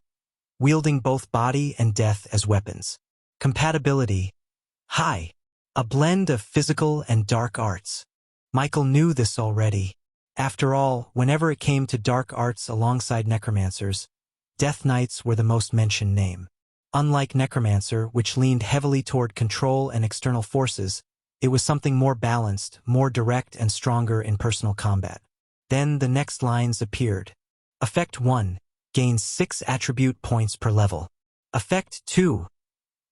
wielding both body and death as weapons. Compatibility: high. A blend of physical and dark arts. Michael knew this already. After all, whenever it came to dark arts alongside Necromancers, Death Knights were the most mentioned name. Unlike Necromancer, which leaned heavily toward control and external forces, it was something more balanced, more direct and stronger in personal combat. Then the next lines appeared. Effect 1. Gains 6 attribute points per level. Effect 2.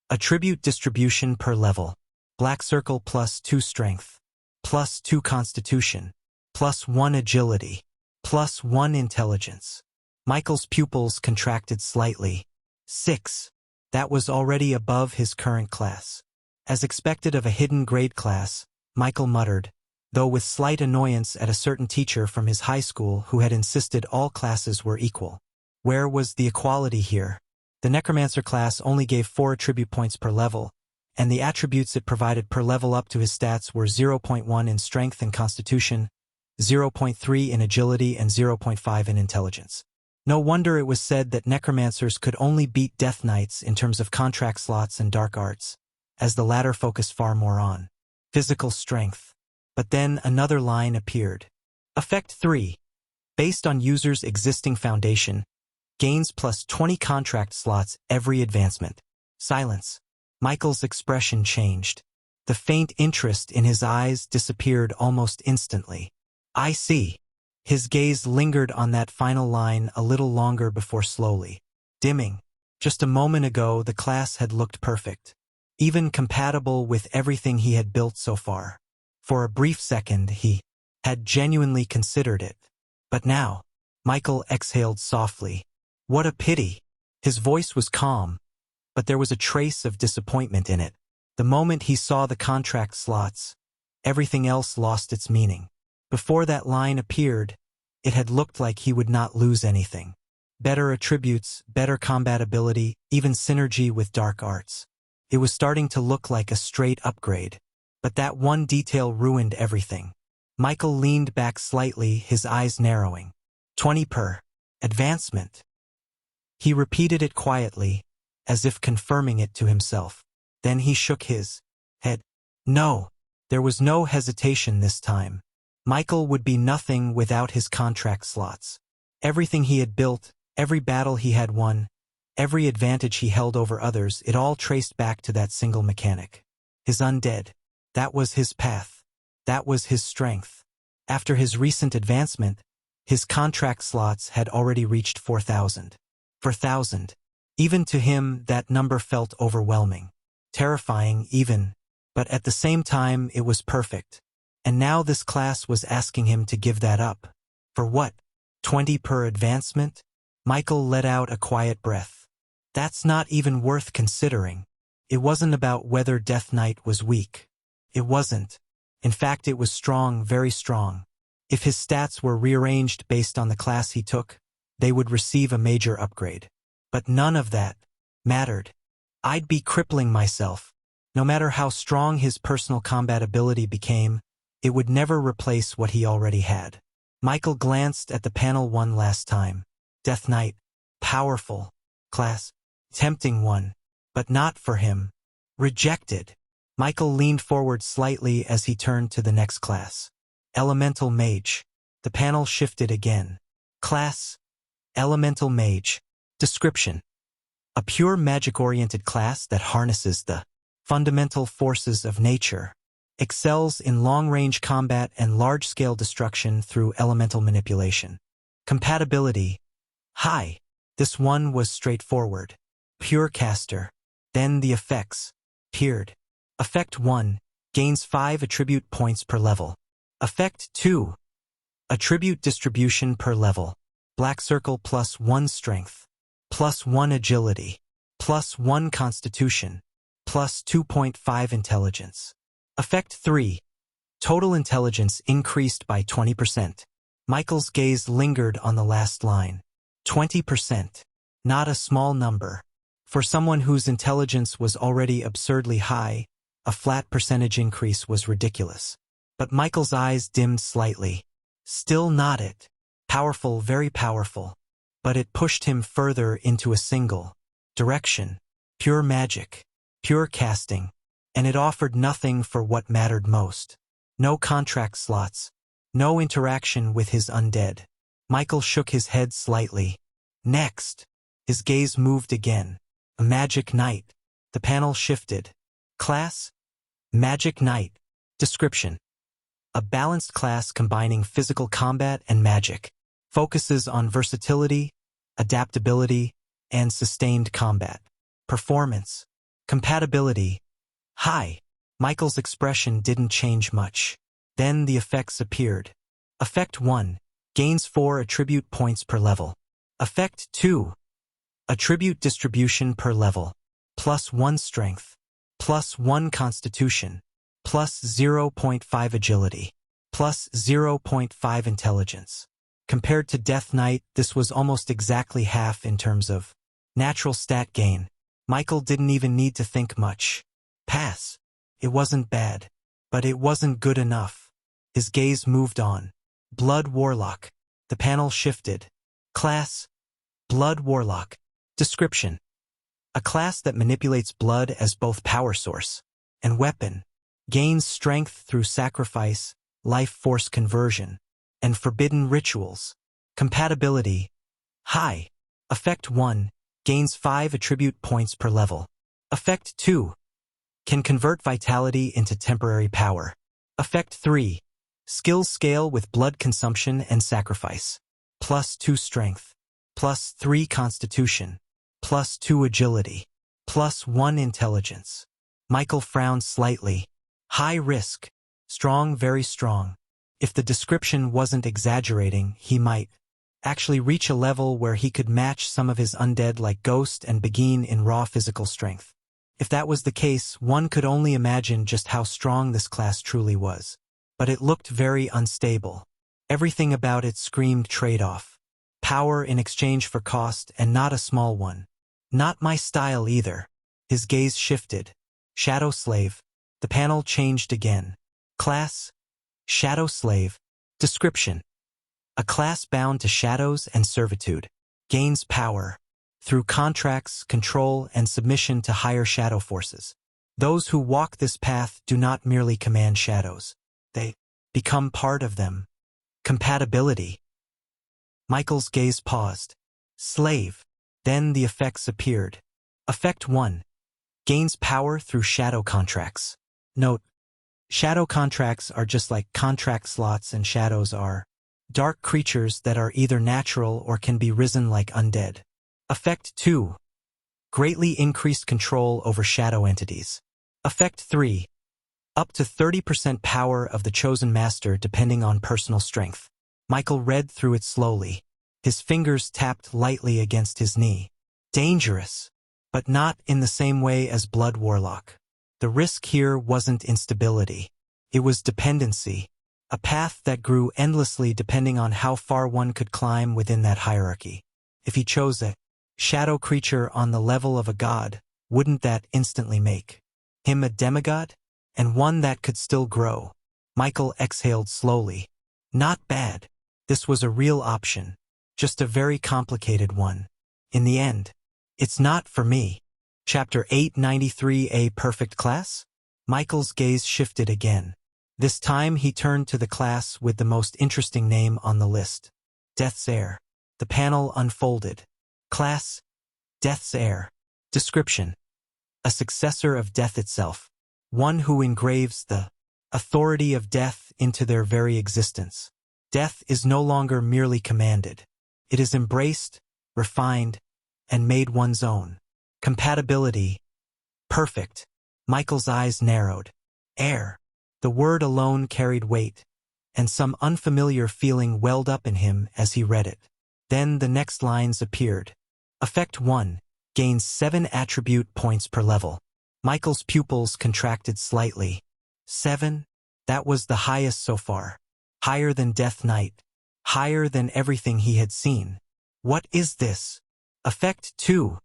Attribute distribution per level. Black Circle plus 2 strength. Plus 2 constitution. Plus 1 agility. Plus 1 intelligence. Michael's pupils contracted slightly. 6. That was already above his current class. As expected of a hidden grade class, Michael muttered, though with slight annoyance at a certain teacher from his high school who had insisted all classes were equal. Where was the equality here? The Necromancer class only gave 4 attribute points per level, and the attributes it provided per level up to his stats were 0.1 in strength and constitution, 0.3 in agility, and 0.5 in intelligence. No wonder it was said that Necromancers could only beat Death Knights in terms of contract slots and dark arts, as the latter focused far more on physical strength. But then another line appeared. Effect 3. Based on user's existing foundation, gains plus 20 contract slots every advancement. Silence. Michael's expression changed. The faint interest in his eyes disappeared almost instantly. I see. His gaze lingered on that final line a little longer before slowly dimming. Just a moment ago, the class had looked perfect, even compatible with everything he had built so far. For a brief second, he had genuinely considered it. But now, Michael exhaled softly. What a pity. His voice was calm, but there was a trace of disappointment in it. The moment he saw the contract slots, everything else lost its meaning. Before that line appeared, it had looked like he would not lose anything. Better attributes, better combat ability, even synergy with dark arts. It was starting to look like a straight upgrade. But that one detail ruined everything. Michael leaned back slightly, his eyes narrowing. 20 per advancement. He repeated it quietly, as if confirming it to himself. Then he shook his head. No. There was no hesitation this time. Michael would be nothing without his contract slots. Everything he had built, every battle he had won, every advantage he held over others, it all traced back to that single mechanic. His undead. That was his path. That was his strength. After his recent advancement, his contract slots had already reached 4,000. 4,000. Even to him, that number felt overwhelming. Terrifying, even. But at the same time, it was perfect. And now this class was asking him to give that up. For what? 20 per advancement? Michael let out a quiet breath. That's not even worth considering. It wasn't about whether Death Knight was weak. It wasn't. In fact, it was strong, very strong. If his stats were rearranged based on the class he took, they would receive a major upgrade. But none of that mattered. I'd be crippling myself. No matter how strong his personal combat ability became, it would never replace what he already had. Michael glanced at the panel one last time. Death Knight. Powerful. Class. Tempting one. But not for him. Rejected. Michael leaned forward slightly as he turned to the next class. Elemental Mage. The panel shifted again. Class. Elemental Mage. Description. A pure magic-oriented class that harnesses the fundamental forces of nature. Excels in long-range combat and large-scale destruction through elemental manipulation. Compatibility. High. This one was straightforward. Pure caster. Then the effects. Tiered. Effect 1. Gains 5 attribute points per level. Effect 2. Attribute distribution per level. Black circle plus 1 strength. Plus 1 agility. Plus 1 constitution. Plus 2.5 intelligence. Effect 3. Total intelligence increased by 20%. Michael's gaze lingered on the last line. 20%. Not a small number. For someone whose intelligence was already absurdly high, a flat percentage increase was ridiculous. But Michael's eyes dimmed slightly. Still not it. Powerful, very powerful. But it pushed him further into a single direction. Pure magic. Pure casting. And it offered nothing for what mattered most. No contract slots. No interaction with his undead. Michael shook his head slightly. Next. His gaze moved again. A Magic Knight. The panel shifted. Class? Magic Knight. Description. A balanced class combining physical combat and magic. Focuses on versatility, adaptability, and sustained combat. Performance. Compatibility. High. Michael's expression didn't change much. Then the effects appeared. Effect 1. Gains 4 attribute points per level. Effect 2. Attribute distribution per level. Plus 1 strength. Plus 1 constitution. Plus 0.5 agility. Plus 0.5 intelligence. Compared to Death Knight, this was almost exactly half in terms of natural stat gain. Michael didn't even need to think much. Pass. It wasn't bad. But it wasn't good enough. His gaze moved on. Blood Warlock. The panel shifted. Class. Blood Warlock. Description. A class that manipulates blood as both power source and weapon. Gains strength through sacrifice, life force conversion, and forbidden rituals. Compatibility. High. Effect 1. Gains 5 attribute points per level. Effect 2. Can convert vitality into temporary power. Effect 3. Skills scale with blood consumption and sacrifice. Plus 2 strength. Plus 3 constitution. Plus 2 agility. Plus 1 intelligence. Michael frowned slightly. High risk. Strong, very strong. If the description wasn't exaggerating, he might actually reach a level where he could match some of his undead like Ghost and Begin in raw physical strength. If that was the case, one could only imagine just how strong this class truly was. But it looked very unstable. Everything about it screamed trade-off. Power in exchange for cost, and not a small one. Not my style either. His gaze shifted. Shadow Slave. The panel changed again. Class. Shadow Slave. Description. A class bound to shadows and servitude. Gains power through contracts, control, and submission to higher shadow forces. Those who walk this path do not merely command shadows. They become part of them. Compatibility. Michael's gaze paused. Slave. Then the effects appeared. Effect 1. Gains power through shadow contracts. Note: shadow contracts are just like contract slots, and shadows are dark creatures that are either natural or can be risen like undead. Effect 2. Greatly increased control over shadow entities. Effect 3. Up to 30% power of the chosen master depending on personal strength. Michael read through it slowly. His fingers tapped lightly against his knee. Dangerous, but not in the same way as Blood Warlock. The risk here wasn't instability. It was dependency. A path that grew endlessly depending on how far one could climb within that hierarchy. If he chose a shadow creature on the level of a god, wouldn't that instantly make him a demigod? And one that could still grow. Michael exhaled slowly. Not bad. This was a real option. Just a very complicated one. In the end, it's not for me. Chapter 893, A Perfect Class? Michael's gaze shifted again. This time he turned to the class with the most interesting name on the list. Death's Heir. The panel unfolded. Class: Death's Heir. Description: a successor of death itself. One who engraves the authority of death into their very existence. Death is no longer merely commanded. It is embraced, refined, and made one's own. Compatibility: perfect. Michael's eyes narrowed. Heir. The word alone carried weight, and some unfamiliar feeling welled up in him as he read it. Then the next lines appeared. Effect 1. Gains 7 attribute points per level. Michael's pupils contracted slightly. 7? That was the highest so far. Higher than Death Knight. Higher than everything he had seen. What is this? Effect 2.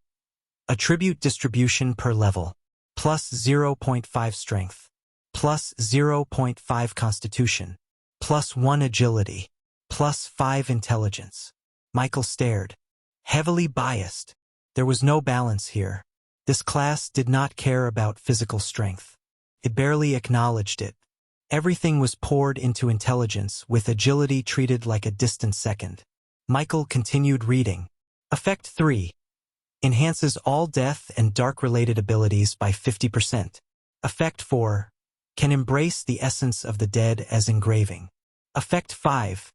Attribute distribution per level. Plus 0.5 strength. Plus 0.5 constitution. Plus 1 agility. Plus 5 intelligence. Michael stared. Heavily biased. There was no balance here. This class did not care about physical strength. It barely acknowledged it. Everything was poured into intelligence, with agility treated like a distant second. Michael continued reading. Effect 3. Enhances all death and dark-related abilities by 50%. Effect 4. Can embrace the essence of the dead as engraving. Effect 5.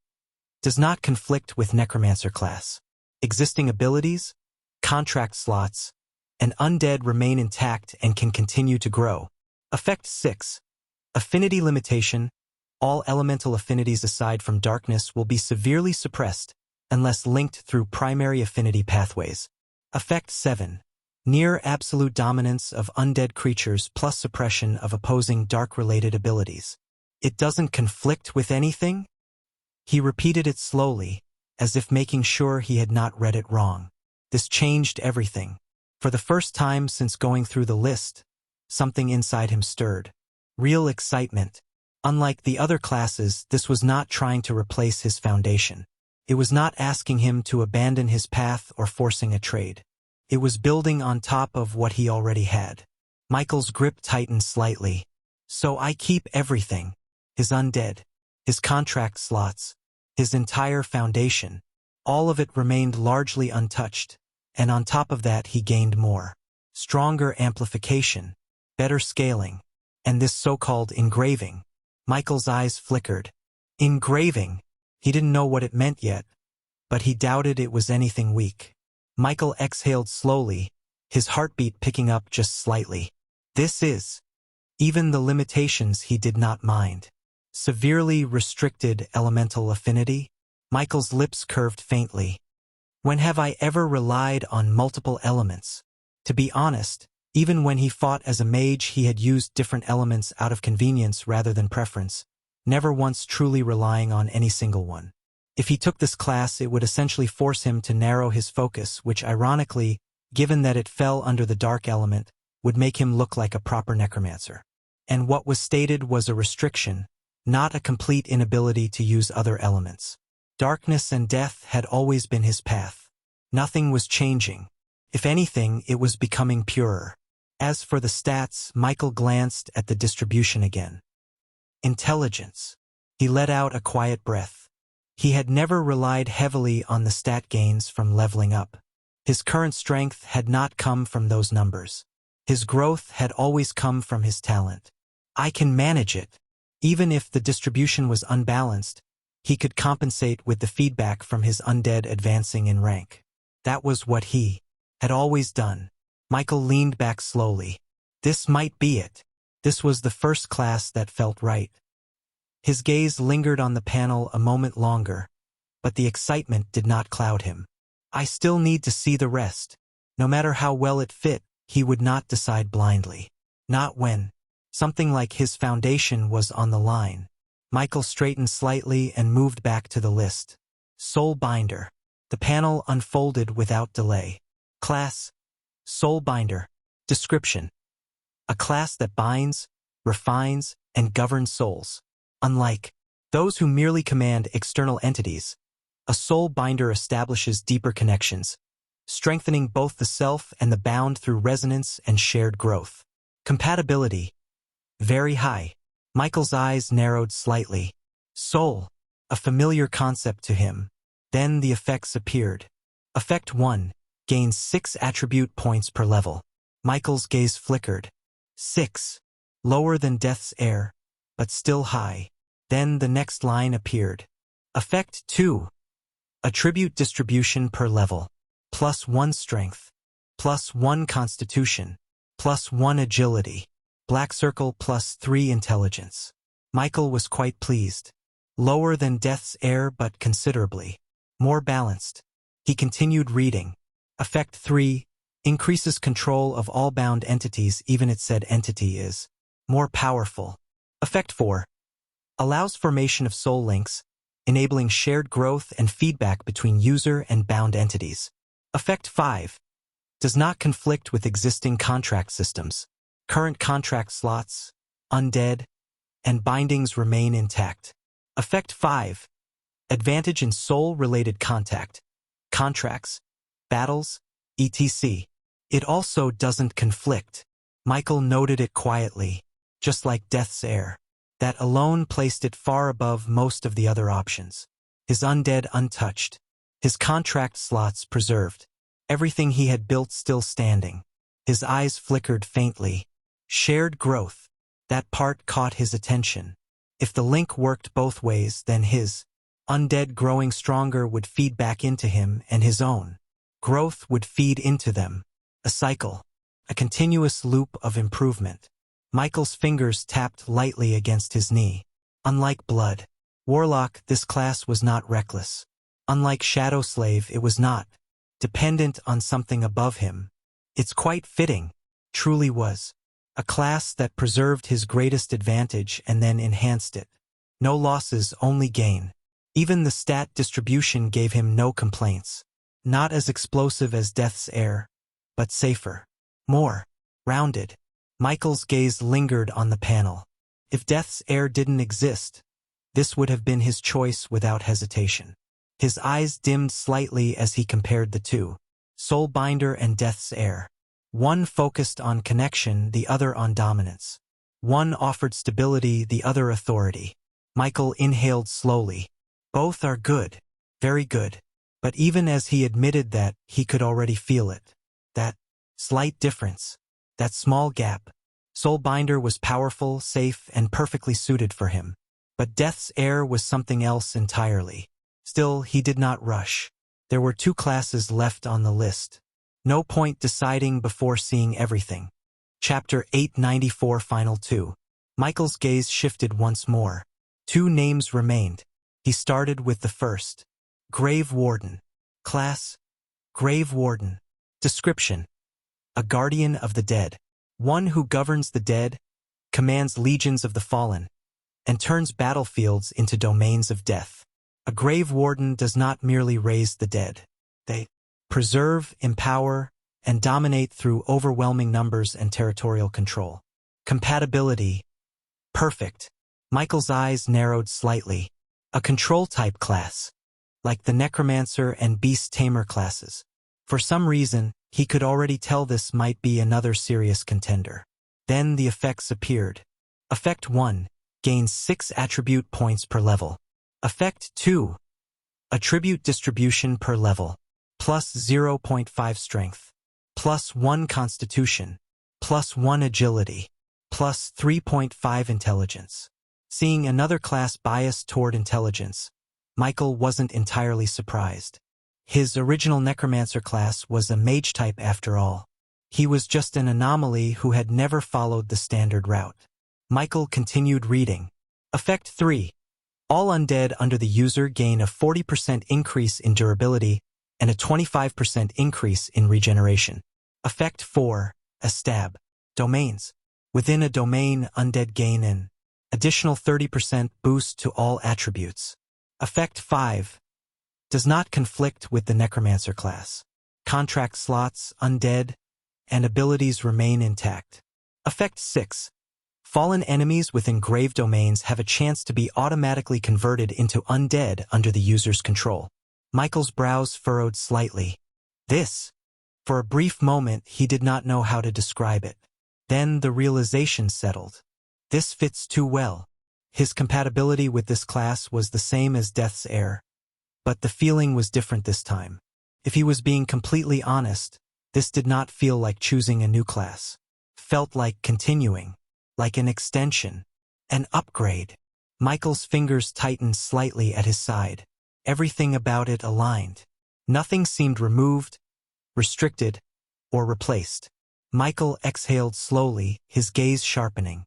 Does not conflict with Necromancer class. Existing abilities, contract slots, and undead remain intact and can continue to grow. Effect 6. Affinity limitation. All elemental affinities aside from darkness will be severely suppressed unless linked through primary affinity pathways. Effect 7. Near absolute dominance of undead creatures plus suppression of opposing dark-related abilities. It doesn't conflict with anything? He repeated it slowly, as if making sure he had not read it wrong. This changed everything. For the first time since going through the list, something inside him stirred. Real excitement. Unlike the other classes, this was not trying to replace his foundation. It was not asking him to abandon his path or forcing a trade. It was building on top of what he already had. Michael's grip tightened slightly. So I keep everything. His undead, his contract slots, his entire foundation. All of it remained largely untouched, and on top of that he gained more. Stronger amplification, better scaling, and this so-called engraving. Michael's eyes flickered. Engraving. He didn't know what it meant yet, but he doubted it was anything weak. Michael exhaled slowly, his heartbeat picking up just slightly. This is. Even the limitations he did not mind. Severely restricted elemental affinity? Michael's lips curved faintly. When have I ever relied on multiple elements? To be honest, even when he fought as a mage he had used different elements out of convenience rather than preference, never once truly relying on any single one. If he took this class it would essentially force him to narrow his focus, which ironically, given that it fell under the dark element, would make him look like a proper necromancer. And what was stated was a restriction, not a complete inability to use other elements. Darkness and death had always been his path. Nothing was changing. If anything, it was becoming purer. As for the stats, Michael glanced at the distribution again. Intelligence. He let out a quiet breath. He had never relied heavily on the stat gains from leveling up. His current strength had not come from those numbers. His growth had always come from his talent. I can manage it. Even if the distribution was unbalanced, he could compensate with the feedback from his undead advancing in rank. That was what he had always done. Michael leaned back slowly. This might be it. This was the first class that felt right. His gaze lingered on the panel a moment longer, but the excitement did not cloud him. I still need to see the rest. No matter how well it fit, he would not decide blindly. Not when something like his foundation was on the line. Michael straightened slightly and moved back to the list. Soul Binder. The panel unfolded without delay. Class: Soul Binder. Description: a class that binds, refines, and governs souls. Unlike those who merely command external entities, a soul binder establishes deeper connections, strengthening both the self and the bound through resonance and shared growth. Compatibility: very high. Michael's eyes narrowed slightly. Soul, a familiar concept to him. Then the effects appeared. Effect 1, gains 6 attribute points per level. Michael's gaze flickered. 6. Lower than Death's Heir, but still high. Then the next line appeared. Effect 2. Attribute distribution per level. +1 strength. +1 constitution. +1 agility. Black circle +3 intelligence. Michael was quite pleased. Lower than Death's Heir but considerably more balanced. He continued reading. Effect 3. Increases control of all bound entities even if said entity is more powerful. Effect 4. Allows formation of soul links, enabling shared growth and feedback between user and bound entities. Effect 5. Does not conflict with existing contract systems. Current contract slots, undead, and bindings remain intact. Effect 5. Advantage in soul-related contact, contracts, battles, etc. It also doesn't conflict. Michael noted it quietly, just like Death's Heir. That alone placed it far above most of the other options. His undead untouched, his contract slots preserved, everything he had built still standing. His eyes flickered faintly. Shared growth. That part caught his attention. If the link worked both ways, then his undead growing stronger would feed back into him and his own growth would feed into them. A cycle. A continuous loop of improvement. Michael's fingers tapped lightly against his knee. Unlike Blood Warlock, this class was not reckless. Unlike Shadow Slave, it was not dependent on something above him. It's quite fitting. Truly was. A class that preserved his greatest advantage and then enhanced it. No losses, only gain. Even the stat distribution gave him no complaints. Not as explosive as Death's Heir, but safer. More rounded. Michael's gaze lingered on the panel. If Death's Heir didn't exist, this would have been his choice without hesitation. His eyes dimmed slightly as he compared the two. Soul Binder and Death's Heir. One focused on connection, the other on dominance. One offered stability, the other authority. Michael inhaled slowly. Both are good. Very good. But even as he admitted that, he could already feel it. That slight difference. That small gap. Soul Binder was powerful, safe, and perfectly suited for him. But Death's Heir was something else entirely. Still, he did not rush. There were 2 classes left on the list. No point deciding before seeing everything. Chapter 894 Final 2. Michael's gaze shifted once more. 2 names remained. He started with the first. Grave Warden. Class: Grave Warden. Description: a guardian of the dead. One who governs the dead, commands legions of the fallen, and turns battlefields into domains of death. A grave warden does not merely raise the dead. They preserve, empower, and dominate through overwhelming numbers and territorial control. Compatibility: perfect. Michael's eyes narrowed slightly. A control-type class, like the Necromancer and Beast Tamer classes. For some reason, He could already tell this might be another serious contender. Then the effects appeared. Effect 1. Gains 6 attribute points per level. Effect 2. Attribute distribution per level. Plus 0.5 strength. Plus 1 constitution. Plus 1 agility. Plus 3.5 intelligence. Seeing another class biased toward intelligence, Michael wasn't entirely surprised. His original Necromancer class was a mage type after all. He was just an anomaly who had never followed the standard route. Michael continued reading. Effect 3. All undead under the user gain a 40% increase in durability and a 25% increase in regeneration. Effect 4. A stab. Domains. Within a domain, undead gain an additional 30% boost to all attributes. Effect 5. Does not conflict with the Necromancer class. Contract slots, undead, and abilities remain intact. Effect 6. Fallen enemies within grave domains have a chance to be automatically converted into undead under the user's control. Michael's brows furrowed slightly. This. For a brief moment, he did not know how to describe it. Then the realization settled. This fits too well. His compatibility with this class was the same as Death's Heir. But the feeling was different this time. If he was being completely honest, this did not feel like choosing a new class. Felt like continuing. Like an extension. An upgrade. Michael's fingers tightened slightly at his side. Everything about it aligned. Nothing seemed removed, restricted, or replaced. Michael exhaled slowly, his gaze sharpening.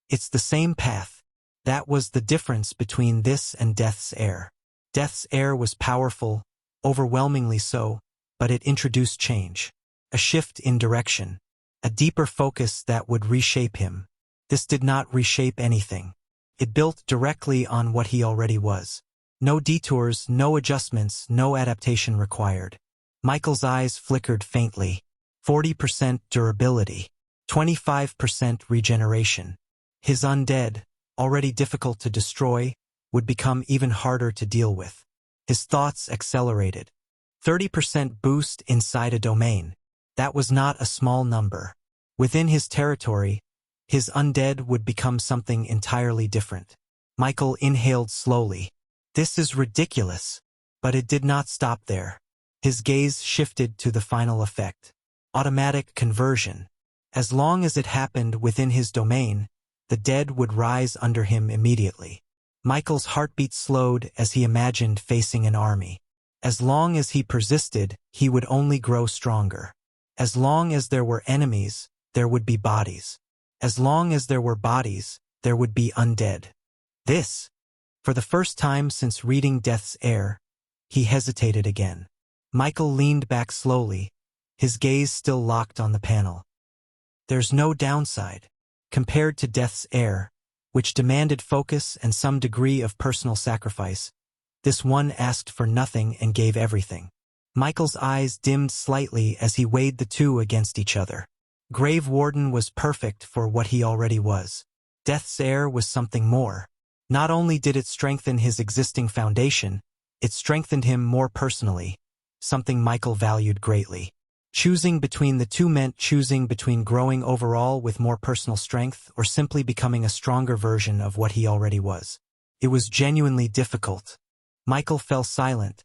It's the same path. That was the difference between this and Death's Heir. Death's Heir was powerful, overwhelmingly so, but it introduced change. A shift in direction. A deeper focus that would reshape him. This did not reshape anything. It built directly on what he already was. No detours, no adjustments, no adaptation required. Michael's eyes flickered faintly. 40% durability. 25% regeneration. His undead, already difficult to destroy, would become even harder to deal with. His thoughts accelerated. 30% boost inside a domain. That was not a small number. Within his territory, his undead would become something entirely different. Michael inhaled slowly. This is ridiculous. But it did not stop there. His gaze shifted to the final effect. Automatic conversion. As long as it happened within his domain, the dead would rise under him immediately. Michael's heartbeat slowed as he imagined facing an army. As long as he persisted, he would only grow stronger. As long as there were enemies, there would be bodies. As long as there were bodies, there would be undead. This, for the first time since reading Death's Heir, he hesitated again. Michael leaned back slowly, his gaze still locked on the panel. There's no downside. Compared to Death's Heir, which demanded focus and some degree of personal sacrifice, this one asked for nothing and gave everything. Michael's eyes dimmed slightly as he weighed the two against each other. Grave Warden was perfect for what he already was. Death's Heir was something more. Not only did it strengthen his existing foundation, it strengthened him more personally, something Michael valued greatly. Choosing between the two meant choosing between growing overall with more personal strength or simply becoming a stronger version of what he already was. It was genuinely difficult. Michael fell silent,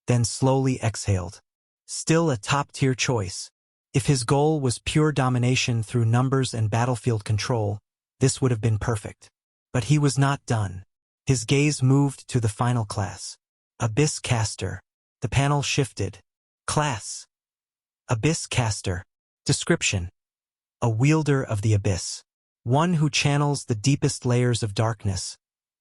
then slowly exhaled. Still a top-tier choice. If his goal was pure domination through numbers and battlefield control, this would have been perfect. But he was not done. His gaze moved to the final class. Abyss Caster. The panel shifted. Class. Abyss Caster. Description. A wielder of the abyss. One who channels the deepest layers of darkness,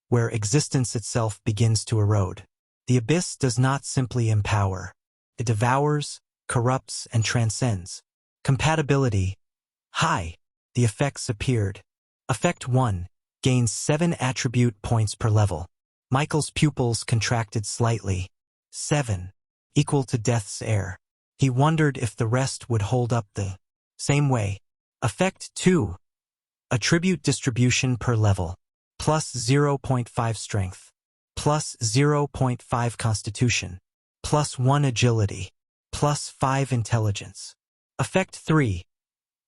where existence itself begins to erode. The abyss does not simply empower. It devours, corrupts, and transcends. Compatibility. High. The effects appeared. Effect 1. Gains 7 attribute points per level. Michael's pupils contracted slightly. 7. Equal to Death's Heir. He wondered if the rest would hold up the same way. Effect 2. Attribute distribution per level. Plus 0.5 strength. Plus 0.5 constitution. Plus 1 agility. Plus 5 intelligence. Effect 3.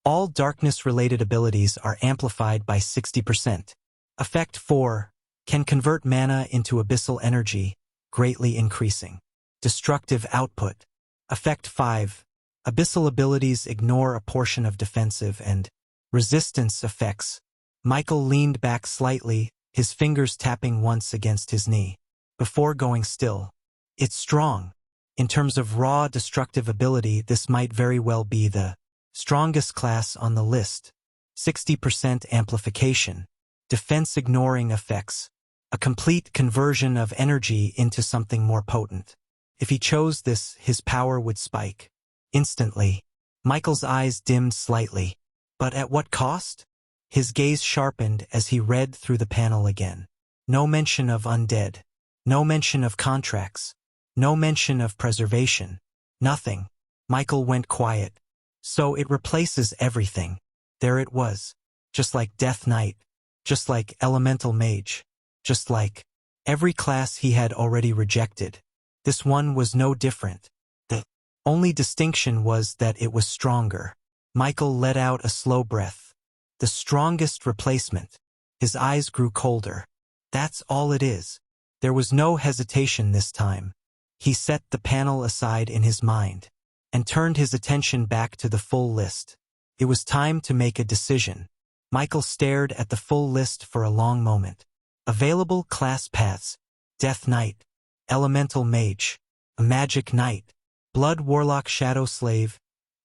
All darkness-related abilities are amplified by 60%. Effect 4. Can convert mana into abyssal energy, greatly increasing destructive output. Effect 5. Abyssal abilities ignore a portion of defensive and resistance effects. Michael leaned back slightly, his fingers tapping once against his knee, before going still. It's strong. In terms of raw destructive ability, this might very well be the strongest class on the list. 60% amplification. Defense-ignoring effects. A complete conversion of energy into something more potent. If he chose this, his power would spike. Instantly, Michael's eyes dimmed slightly. But at what cost? His gaze sharpened as he read through the panel again. No mention of undead. No mention of contracts. No mention of preservation. Nothing. Michael went quiet. So it replaces everything. There it was. Just like Death Knight. Just like Elemental Mage. Just like every class he had already rejected. This one was no different. The only distinction was that it was stronger. Michael let out a slow breath. The strongest replacement. His eyes grew colder. That's all it is. There was no hesitation this time. He set the panel aside in his mind and turned his attention back to the full list. It was time to make a decision. Michael stared at the full list for a long moment. Available class paths: Death Knight, Elemental Mage, a Magic Knight, Blood Warlock Shadow Slave,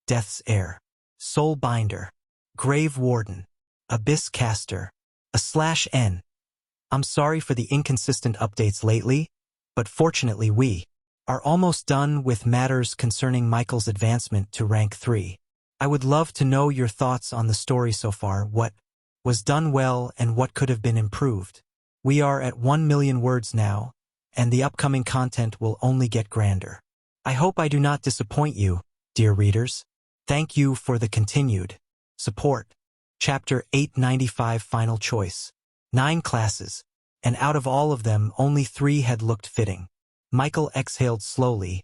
Death's Heir, Soul Binder, Grave Warden, Abyss Caster, a /N. I'm sorry for the inconsistent updates lately, but fortunately we are almost done with matters concerning Michael's advancement to rank 3. I would love to know your thoughts on the story so far, what was done well and what could have been improved. We are at 1 million words now, and the upcoming content will only get grander. I hope I do not disappoint you, dear readers. Thank you for the continued support. Chapter 895 Final Choice. 9 classes, and out of all of them, only 3 had looked fitting. Michael exhaled slowly,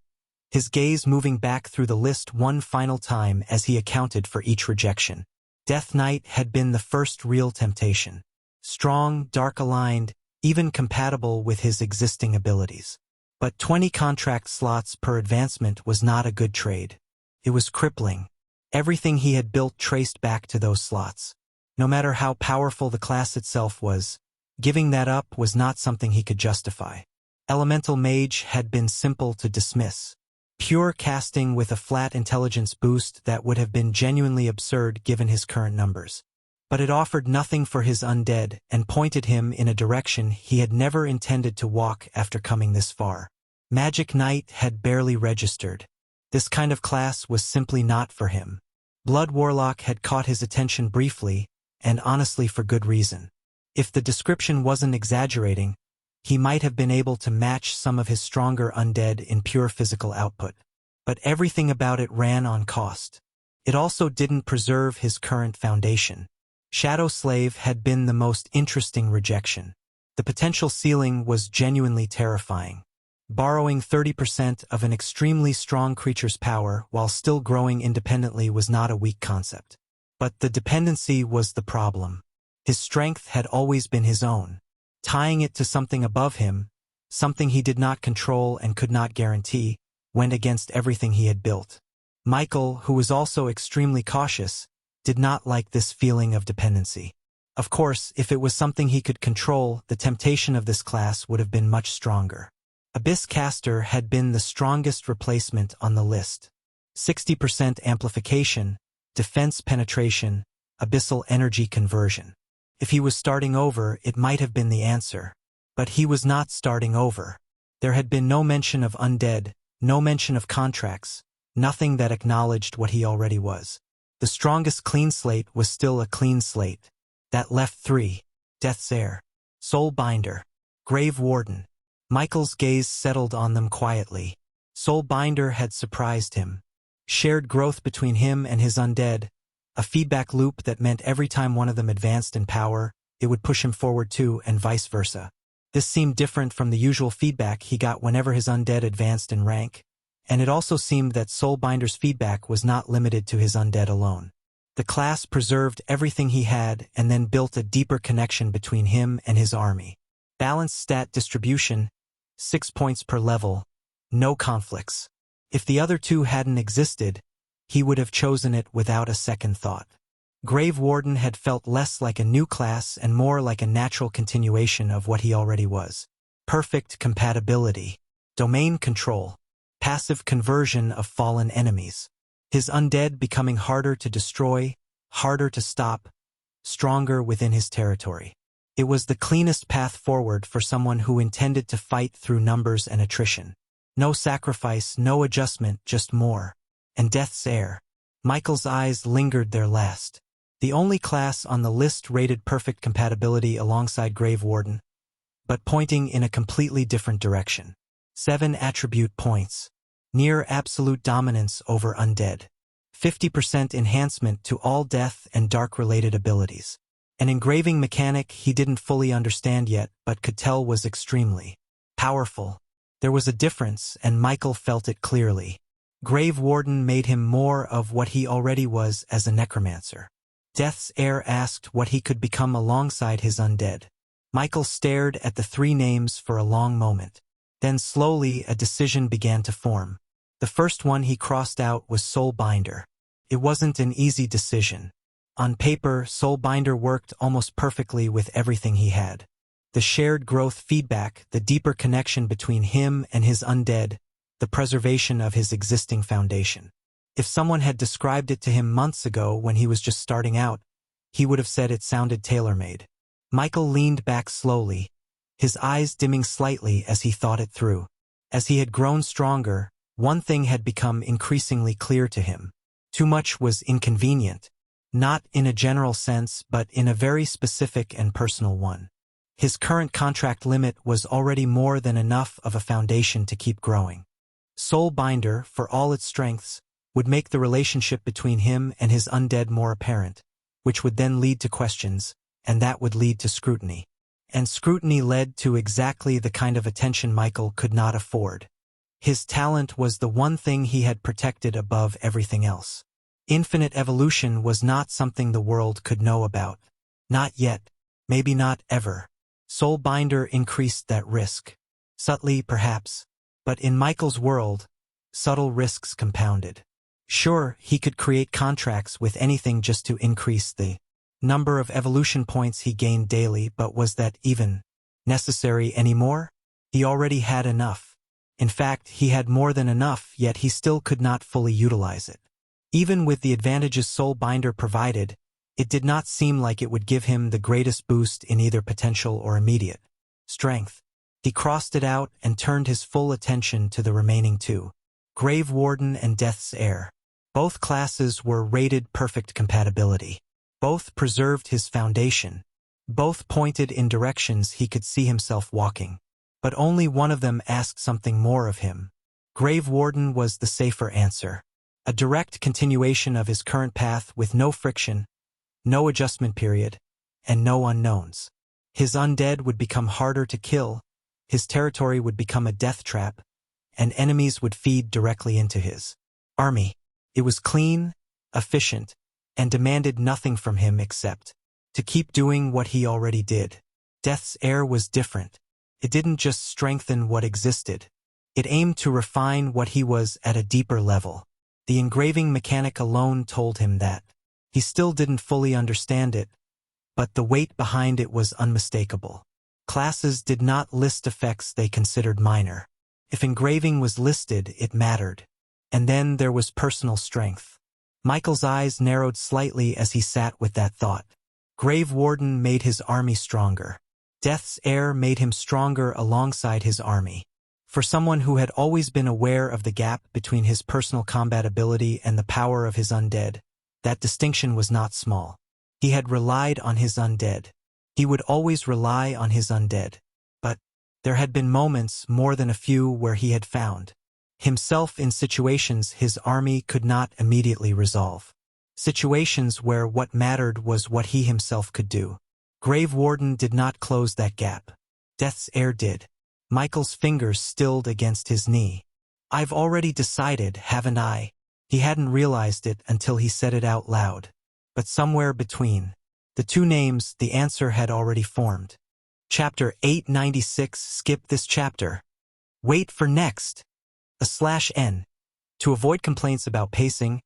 his gaze moving back through the list one final time as he accounted for each rejection. Death Knight had been the first real temptation. Strong, dark-aligned, even compatible with his existing abilities. But 20 contract slots per advancement was not a good trade. It was crippling. Everything he had built traced back to those slots. No matter how powerful the class itself was, giving that up was not something he could justify. Elemental Mage had been simple to dismiss. Pure casting with a flat intelligence boost that would have been genuinely absurd given his current numbers. But it offered nothing for his undead and pointed him in a direction he had never intended to walk after coming this far. Magic Knight had barely registered. This kind of class was simply not for him. Blood Warlock had caught his attention briefly, and honestly for good reason. If the description wasn't exaggerating, he might have been able to match some of his stronger undead in pure physical output. But everything about it ran on cost. It also didn't preserve his current foundation. Shadow Slave had been the most interesting rejection. The potential ceiling was genuinely terrifying. Borrowing 30% of an extremely strong creature's power while still growing independently was not a weak concept. But the dependency was the problem. His strength had always been his own. Tying it to something above him, something he did not control and could not guarantee, went against everything he had built. Michael, who was also extremely cautious, did not like this feeling of dependency. Of course, if it was something he could control, the temptation of this class would have been much stronger. Abyss Caster had been the strongest replacement on the list. 60% amplification, defense penetration, abyssal energy conversion. If he was starting over, it might have been the answer. But he was not starting over. There had been no mention of undead, no mention of contracts, nothing that acknowledged what he already was. The strongest clean slate was still a clean slate. That left 3. Death's Heir, Soul Binder, Grave Warden. Michael's gaze settled on them quietly. Soul Binder had surprised him. Shared growth between him and his undead, a feedback loop that meant every time one of them advanced in power, it would push him forward too, and vice versa. This seemed different from the usual feedback he got whenever his undead advanced in rank, And it also seemed that Soulbinder's feedback was not limited to his undead alone. The class preserved everything he had and then built a deeper connection between him and his army. Balanced stat distribution, 6 points per level, no conflicts. If the other two hadn't existed, he would have chosen it without a second thought. Grave Warden had felt less like a new class and more like a natural continuation of what he already was. Perfect compatibility, domain control, passive conversion of fallen enemies. His undead becoming harder to destroy, harder to stop, stronger within his territory. It was the cleanest path forward for someone who intended to fight through numbers and attrition. No sacrifice, no adjustment, just more. And Death's Heir. Michael's eyes lingered there last. The only class on the list rated perfect compatibility alongside Grave Warden, but pointing in a completely different direction. 7 attribute points. Near absolute dominance over undead. 50% enhancement to all death and dark-related abilities. An engraving mechanic he didn't fully understand yet but could tell was extremely powerful. There was a difference, and Michael felt it clearly. Grave Warden made him more of what he already was as a necromancer. Death's Heir asked what he could become alongside his undead. Michael stared at the 3 names for a long moment. Then slowly a decision began to form. The first one he crossed out was Soulbinder. It wasn't an easy decision. On paper, Soulbinder worked almost perfectly with everything he had. The shared growth feedback, the deeper connection between him and his undead, the preservation of his existing foundation. If someone had described it to him months ago when he was just starting out, he would have said it sounded tailor-made. Michael leaned back slowly, his eyes dimming slightly as he thought it through. As he had grown stronger, one thing had become increasingly clear to him. Too much was inconvenient. Not in a general sense, but in a very specific and personal one. His current contract limit was already more than enough of a foundation to keep growing. Soulbinder, for all its strengths, would make the relationship between him and his undead more apparent, which would then lead to questions, and that would lead to scrutiny. And scrutiny led to exactly the kind of attention Michael could not afford. His talent was the one thing he had protected above everything else. Infinite evolution was not something the world could know about. Not yet. Maybe not ever. Soulbinder increased that risk. Subtly, perhaps. But in Michael's world, subtle risks compounded. Sure, he could create contracts with anything just to increase the number of evolution points he gained daily, but was that even necessary anymore? He already had enough. In fact, he had more than enough, yet he still could not fully utilize it. Even with the advantages Soulbinder provided, it did not seem like it would give him the greatest boost in either potential or immediate strength. He crossed it out and turned his full attention to the remaining 2. Grave Warden and Death's Heir. Both classes were rated perfect compatibility. Both preserved his foundation. Both pointed in directions he could see himself walking. But only one of them asked something more of him. Grave Warden was the safer answer. A direct continuation of his current path with no friction, no adjustment period, and no unknowns. His undead would become harder to kill, his territory would become a death trap, and enemies would feed directly into his army. It was clean, efficient, and demanded nothing from him except to keep doing what he already did. Death's Heir was different. It didn't just strengthen what existed. It aimed to refine what he was at a deeper level. The engraving mechanic alone told him that. He still didn't fully understand it, but the weight behind it was unmistakable. Classes did not list effects they considered minor. If engraving was listed, it mattered. And then there was personal strength. Michael's eyes narrowed slightly as he sat with that thought. Grave Warden made his army stronger. Death's Heir made him stronger alongside his army. For someone who had always been aware of the gap between his personal combat ability and the power of his undead, that distinction was not small. He had relied on his undead. He would always rely on his undead. But there had been moments, more than a few, where he had found himself in situations his army could not immediately resolve. Situations where what mattered was what he himself could do. Grave Warden did not close that gap. Death's Heir did. Michael's fingers stilled against his knee. I've already decided, haven't I? He hadn't realized it until he said it out loud. But somewhere between the two names, the answer had already formed. Chapter 896. Skip this chapter. Wait for next. /N. To avoid complaints about pacing,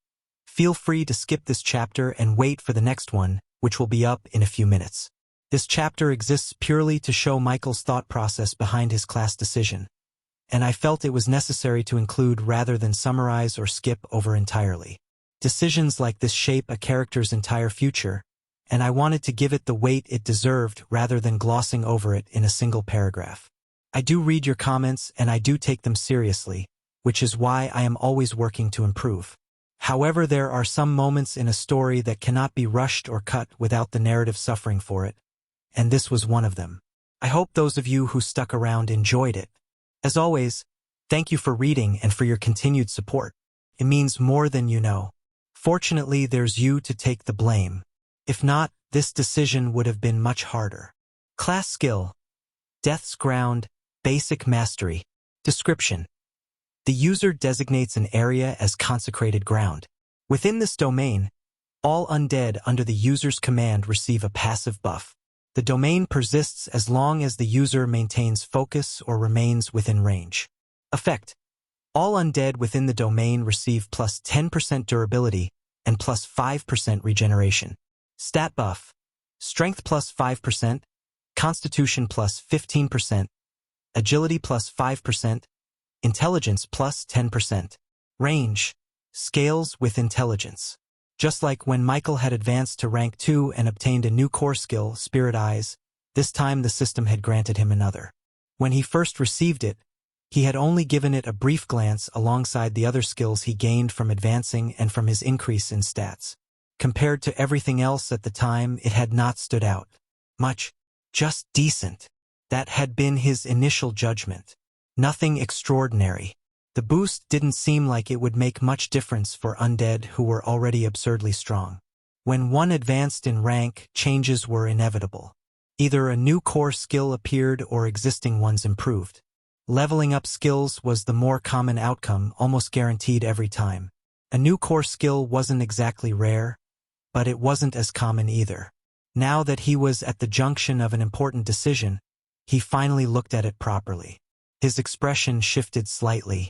feel free to skip this chapter and wait for the next one, which will be up in a few minutes. This chapter exists purely to show Michael's thought process behind his class decision, and I felt it was necessary to include rather than summarize or skip over entirely. Decisions like this shape a character's entire future, and I wanted to give it the weight it deserved rather than glossing over it in a single paragraph. I do read your comments and I do take them seriously, which is why I am always working to improve. However, there are some moments in a story that cannot be rushed or cut without the narrative suffering for it, and this was one of them. I hope those of you who stuck around enjoyed it. As always, thank you for reading and for your continued support. It means more than you know. Fortunately, there's you to take the blame. If not, this decision would have been much harder. Class skill: Death's Ground, Basic Mastery. Description: the user designates an area as consecrated ground. Within this domain, all undead under the user's command receive a passive buff. The domain persists as long as the user maintains focus or remains within range. Effect: all undead within the domain receive plus 10% durability and plus 5% regeneration. Stat buff: strength plus 5%, constitution plus 15%, agility plus 5%, intelligence plus 10%. Range: scales with intelligence. Just like when Michael had advanced to rank 2 and obtained a new core skill, Spirit Eyes, this time the system had granted him another. When he first received it, he had only given it a brief glance alongside the other skills he gained from advancing and from his increase in stats. Compared to everything else at the time, it had not stood out much. Just decent. That had been his initial judgment. Nothing extraordinary. The boost didn't seem like it would make much difference for undead who were already absurdly strong. When one advanced in rank, changes were inevitable. Either a new core skill appeared or existing ones improved. Leveling up skills was the more common outcome, almost guaranteed every time. A new core skill wasn't exactly rare, but it wasn't as common either. Now that he was at the junction of an important decision, he finally looked at it properly. His expression shifted slightly.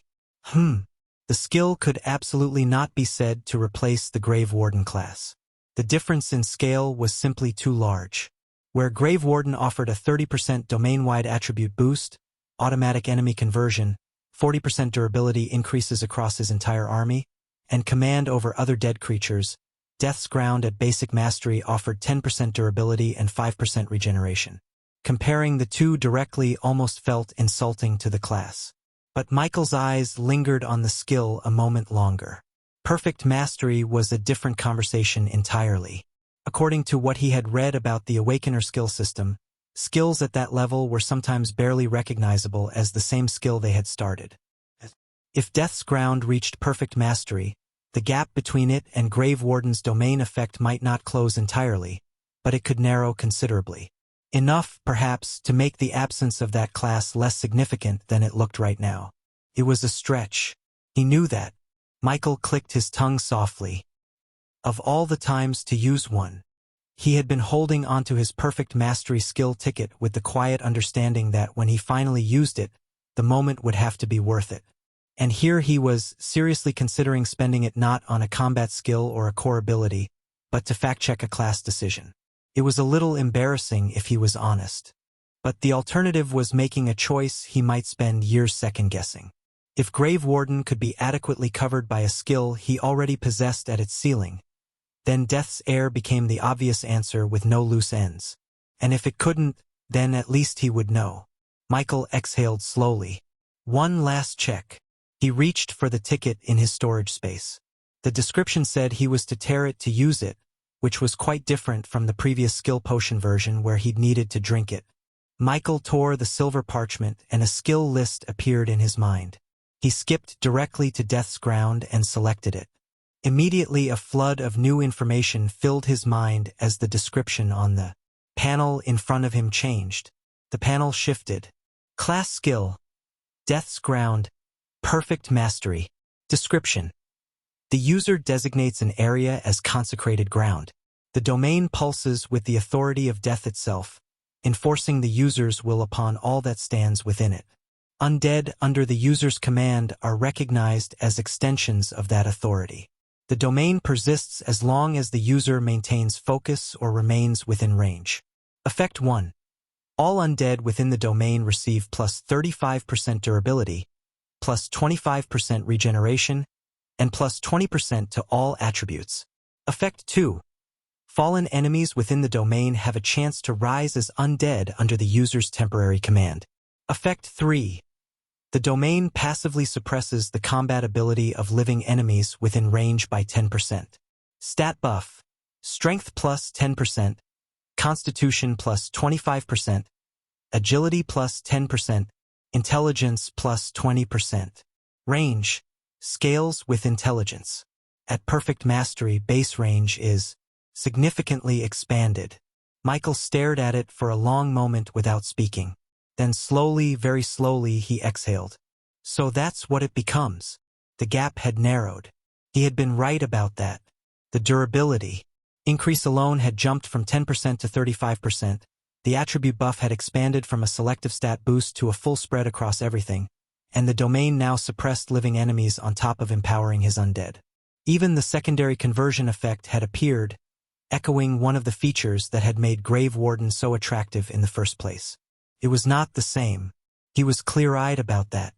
The skill could absolutely not be said to replace the Grave Warden class. The difference in scale was simply too large. Where Grave Warden offered a 30% domain-wide attribute boost, automatic enemy conversion, 40% durability increases across his entire army, and command over other dead creatures, Death's Ground at Basic Mastery offered 10% durability and 5% regeneration. Comparing the two directly almost felt insulting to the class. But Michael's eyes lingered on the skill a moment longer. Perfect Mastery was a different conversation entirely. According to what he had read about the Awakener skill system, skills at that level were sometimes barely recognizable as the same skill they had started. If Death's Ground reached Perfect Mastery, the gap between it and Grave Warden's domain effect might not close entirely, but it could narrow considerably. Enough, perhaps, to make the absence of that class less significant than it looked right now. It was a stretch. He knew that. Michael clicked his tongue softly. Of all the times to use one, he had been holding onto his Perfect Mastery skill ticket with the quiet understanding that when he finally used it, the moment would have to be worth it. And here he was, seriously considering spending it not on a combat skill or a core ability, but to fact-check a class decision. It was a little embarrassing if he was honest. But the alternative was making a choice he might spend years second-guessing. If Grave Warden could be adequately covered by a skill he already possessed at its ceiling, then Death's Heir became the obvious answer with no loose ends. And if it couldn't, then at least he would know. Michael exhaled slowly. One last check. He reached for the ticket in his storage space. The description said he was to tear it to use it, which was quite different from the previous skill potion version where he'd needed to drink it. Michael tore the silver parchment and a skill list appeared in his mind. He skipped directly to Death's Ground and selected it. Immediately a flood of new information filled his mind as the description on the panel in front of him changed. The panel shifted. Class skill: Death's Ground, Perfect mastery. Description. The user designates an area as consecrated ground. The domain pulses with the authority of death itself, enforcing the user's will upon all that stands within it. Undead under the user's command are recognized as extensions of that authority. The domain persists as long as the user maintains focus or remains within range. Effect 1. All undead within the domain receive plus 35% durability, plus 25% regeneration, and plus 20% to all attributes. Effect 2. Fallen enemies within the domain have a chance to rise as undead under the user's temporary command. Effect 3. The domain passively suppresses the combat ability of living enemies within range by 10%. Stat buff: Strength plus 10%, Constitution plus 25%, Agility plus 10%, Intelligence plus 20%. Range: Scales with Intelligence. At perfect mastery, base range is significantly expanded. Michael stared at it for a long moment without speaking. Then slowly, very slowly, he exhaled. So that's what it becomes. The gap had narrowed. He had been right about that. The durability increase alone had jumped from 10% to 35%. The attribute buff had expanded from a selective stat boost to a full spread across everything, and the domain now suppressed living enemies on top of empowering his undead. Even the secondary conversion effect had appeared, echoing one of the features that had made Grave Warden so attractive in the first place. It was not the same. He was clear-eyed about that.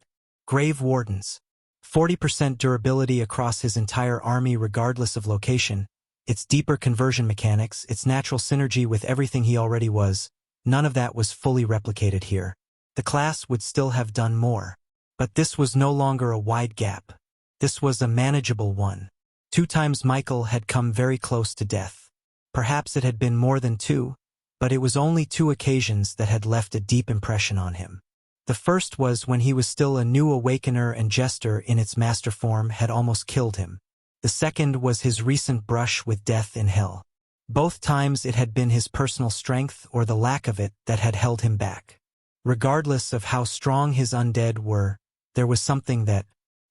Grave Wardens. 40% durability across his entire army regardless of location, its deeper conversion mechanics, its natural synergy with everything he already was, none of that was fully replicated here. The class would still have done more. But this was no longer a wide gap. This was a manageable one. 2 times Michael had come very close to death. Perhaps it had been more than 2, but it was only 2 occasions that had left a deep impression on him. The first was when he was still a new Awakener and Jester in its master form had almost killed him. The second was his recent brush with death in hell. Both times it had been his personal strength or the lack of it that had held him back. Regardless of how strong his undead were, there was something that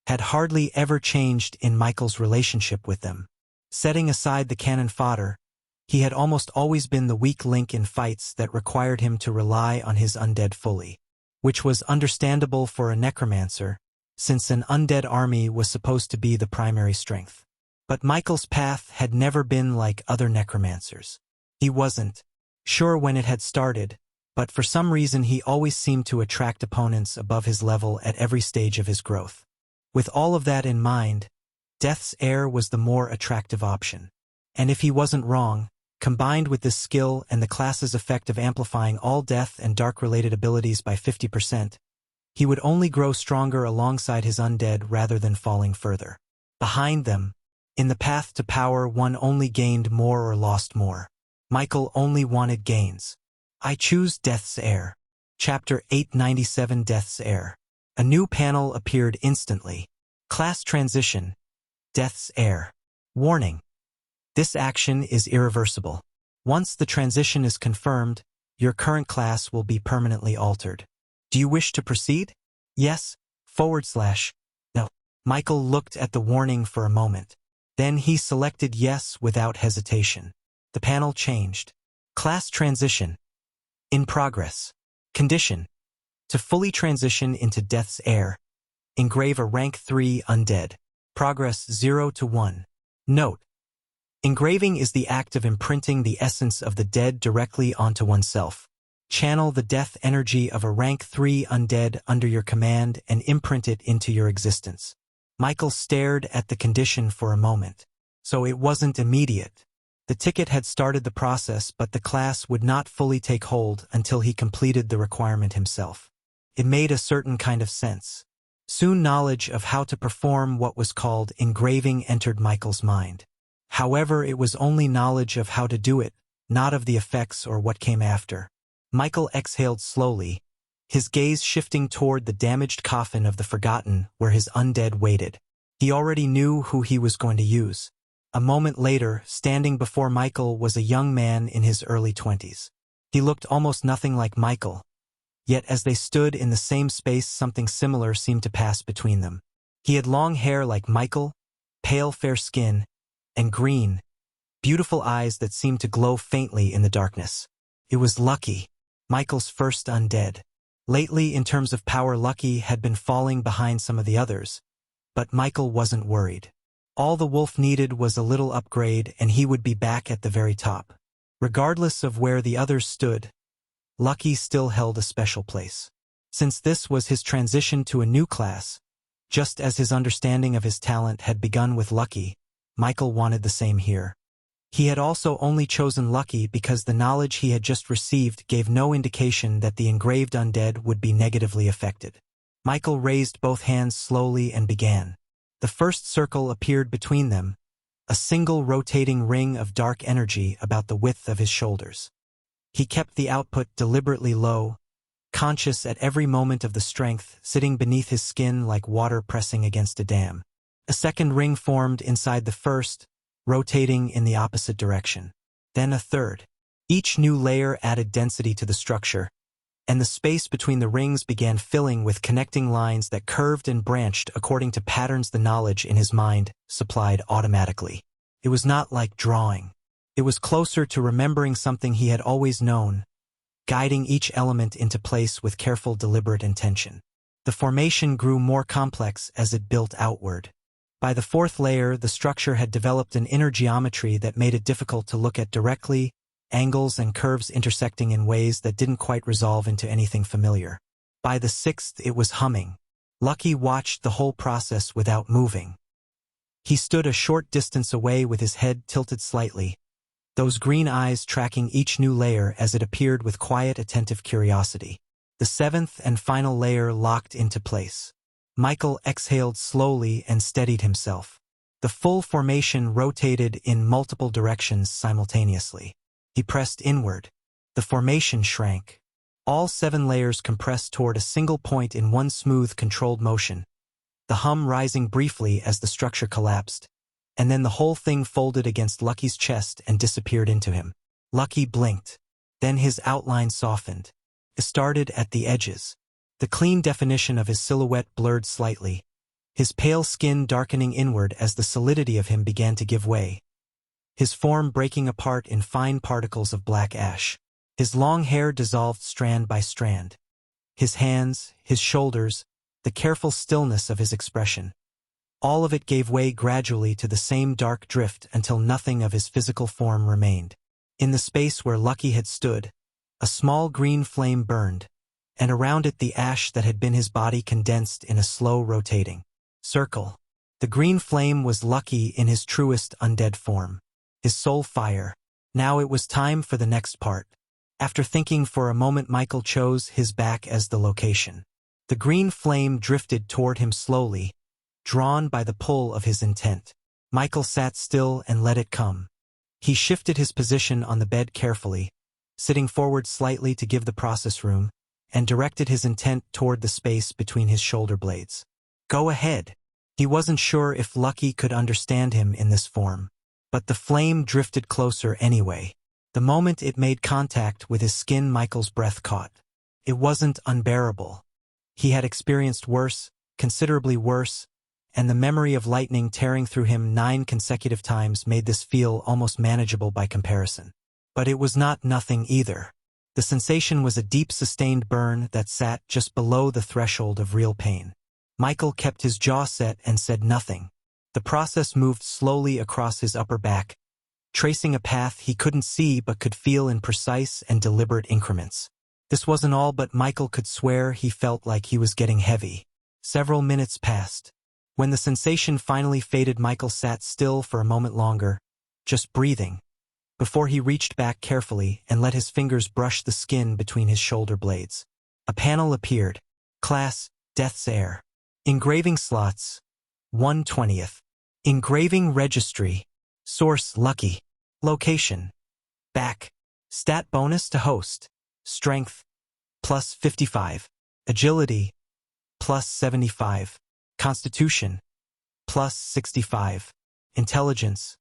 had hardly ever changed in Michael's relationship with them. Setting aside the cannon fodder, he had almost always been the weak link in fights that required him to rely on his undead fully, which was understandable for a Necromancer, since an undead army was supposed to be the primary strength. But Michael's path had never been like other Necromancers. He wasn't sure when it had started, but for some reason he always seemed to attract opponents above his level at every stage of his growth. With all of that in mind, Death's Heir was the more attractive option. And if he wasn't wrong, combined with this skill and the class's effect of amplifying all death and dark-related abilities by 50%, he would only grow stronger alongside his undead rather than falling further behind them. In the path to power, one only gained more or lost more. Michael only wanted gains. I choose Death's Heir. Chapter 897 Death's Heir. A new panel appeared instantly. Class transition. Death's Heir. Warning. This action is irreversible. Once the transition is confirmed, your current class will be permanently altered. Do you wish to proceed? Yes, / no. Michael looked at the warning for a moment. Then he selected yes without hesitation. The panel changed. Class transition. In progress. Condition. To fully transition into Death's Heir, engrave a rank 3 undead. Progress 0 to 1. Note. Engraving is the act of imprinting the essence of the dead directly onto oneself. Channel the death energy of a rank 3 undead under your command and imprint it into your existence. Michael stared at the condition for a moment. So it wasn't immediate. The ticket had started the process, but the class would not fully take hold until he completed the requirement himself. It made a certain kind of sense. Soon knowledge of how to perform what was called engraving entered Michael's mind. However, it was only knowledge of how to do it, not of the effects or what came after. Michael exhaled slowly, his gaze shifting toward the damaged coffin of the Forgotten where his undead waited. He already knew who he was going to use. A moment later, standing before Michael was a young man in his early 20s. He looked almost nothing like Michael. Yet as they stood in the same space, something similar seemed to pass between them. He had long hair like Michael, pale fair skin, and green, beautiful eyes that seemed to glow faintly in the darkness. It was Lucky, Michael's first undead. Lately, in terms of power, Lucky had been falling behind some of the others, but Michael wasn't worried. All the wolf needed was a little upgrade and he would be back at the very top. Regardless of where the others stood, Lucky still held a special place. Since this was his transition to a new class, just as his understanding of his talent had begun with Lucky, Michael wanted the same here. He had also only chosen Lucky because the knowledge he had just received gave no indication that the engraved undead would be negatively affected. Michael raised both hands slowly and began. The first circle appeared between them, a single rotating ring of dark energy about the width of his shoulders. He kept the output deliberately low, conscious at every moment of the strength sitting beneath his skin like water pressing against a dam. A second ring formed inside the first, rotating in the opposite direction. Then a third. Each new layer added density to the structure, and the space between the rings began filling with connecting lines that curved and branched according to patterns the knowledge in his mind supplied automatically. It was not like drawing. It was closer to remembering something he had always known, guiding each element into place with careful, deliberate intention. The formation grew more complex as it built outward. By the fourth layer, the structure had developed an inner geometry that made it difficult to look at directly, angles and curves intersecting in ways that didn't quite resolve into anything familiar. By the sixth, it was humming. Lucky watched the whole process without moving. He stood a short distance away with his head tilted slightly, those green eyes tracking each new layer as it appeared with quiet, attentive curiosity. The seventh and final layer locked into place. Michael exhaled slowly and steadied himself. The full formation rotated in multiple directions simultaneously. He pressed inward. The formation shrank. All 7 layers compressed toward a single point in one smooth, controlled motion, the hum rising briefly as the structure collapsed, and then the whole thing folded against Lucky's chest and disappeared into him. Lucky blinked. Then his outline softened. It started at the edges. The clean definition of his silhouette blurred slightly, his pale skin darkening inward as the solidity of him began to give way, his form breaking apart in fine particles of black ash. His long hair dissolved strand by strand. His hands, his shoulders, the careful stillness of his expression. All of it gave way gradually to the same dark drift until nothing of his physical form remained. In the space where Lucky had stood, a small green flame burned, and around it the ash that had been his body condensed in a slow rotating circle. The green flame was Lucky in his truest undead form, his soul fire. Now it was time for the next part. After thinking for a moment, Michael chose his back as the location. The green flame drifted toward him slowly, drawn by the pull of his intent. Michael sat still and let it come. He shifted his position on the bed carefully, sitting forward slightly to give the process room, and directed his intent toward the space between his shoulder blades. Go ahead. He wasn't sure if Lucky could understand him in this form, but the flame drifted closer anyway. The moment it made contact with his skin, Michael's breath caught. It wasn't unbearable. He had experienced worse, considerably worse, and the memory of lightning tearing through him 9 consecutive times made this feel almost manageable by comparison. But it was not nothing either. The sensation was a deep, sustained burn that sat just below the threshold of real pain. Michael kept his jaw set and said nothing. The process moved slowly across his upper back, tracing a path he couldn't see but could feel in precise and deliberate increments. This wasn't all, but Michael could swear he felt like he was getting heavy. Several minutes passed. When the sensation finally faded, Michael sat still for a moment longer, just breathing, before he reached back carefully and let his fingers brush the skin between his shoulder blades. A panel appeared. Class, Death's Heir. Engraving slots, 1/20th. Engraving registry. Source, Lucky. Location, back. Stat bonus to host. Strength, plus 55. Agility, plus 75. Constitution, plus 65. Intelligence,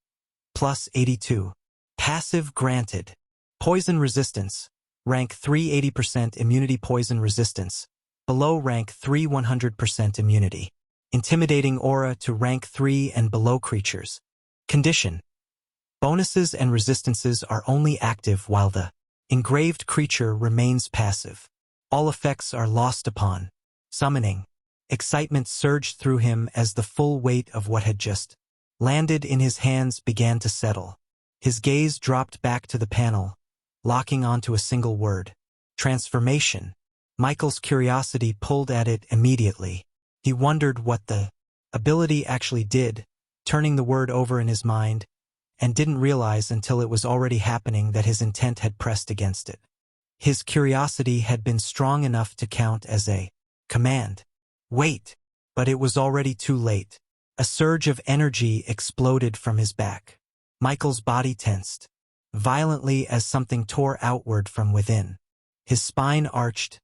plus 82. Passive granted. Poison resistance, Rank 3 80% immunity poison resistance. Below rank 3 100% immunity. Intimidating aura to rank 3 and below creatures. Condition. Bonuses and resistances are only active while the engraved creature remains passive. All effects are lost upon summoning. Excitement surged through him as the full weight of what had just landed in his hands began to settle. His gaze dropped back to the panel, locking onto a single word. Transformation. Michael's curiosity pulled at it immediately. He wondered what the ability actually did, turning the word over in his mind, and didn't realize until it was already happening that his intent had pressed against it. His curiosity had been strong enough to count as a command. Wait! But it was already too late. A surge of energy exploded from his back. Michael's body tensed violently as something tore outward from within. His spine arched,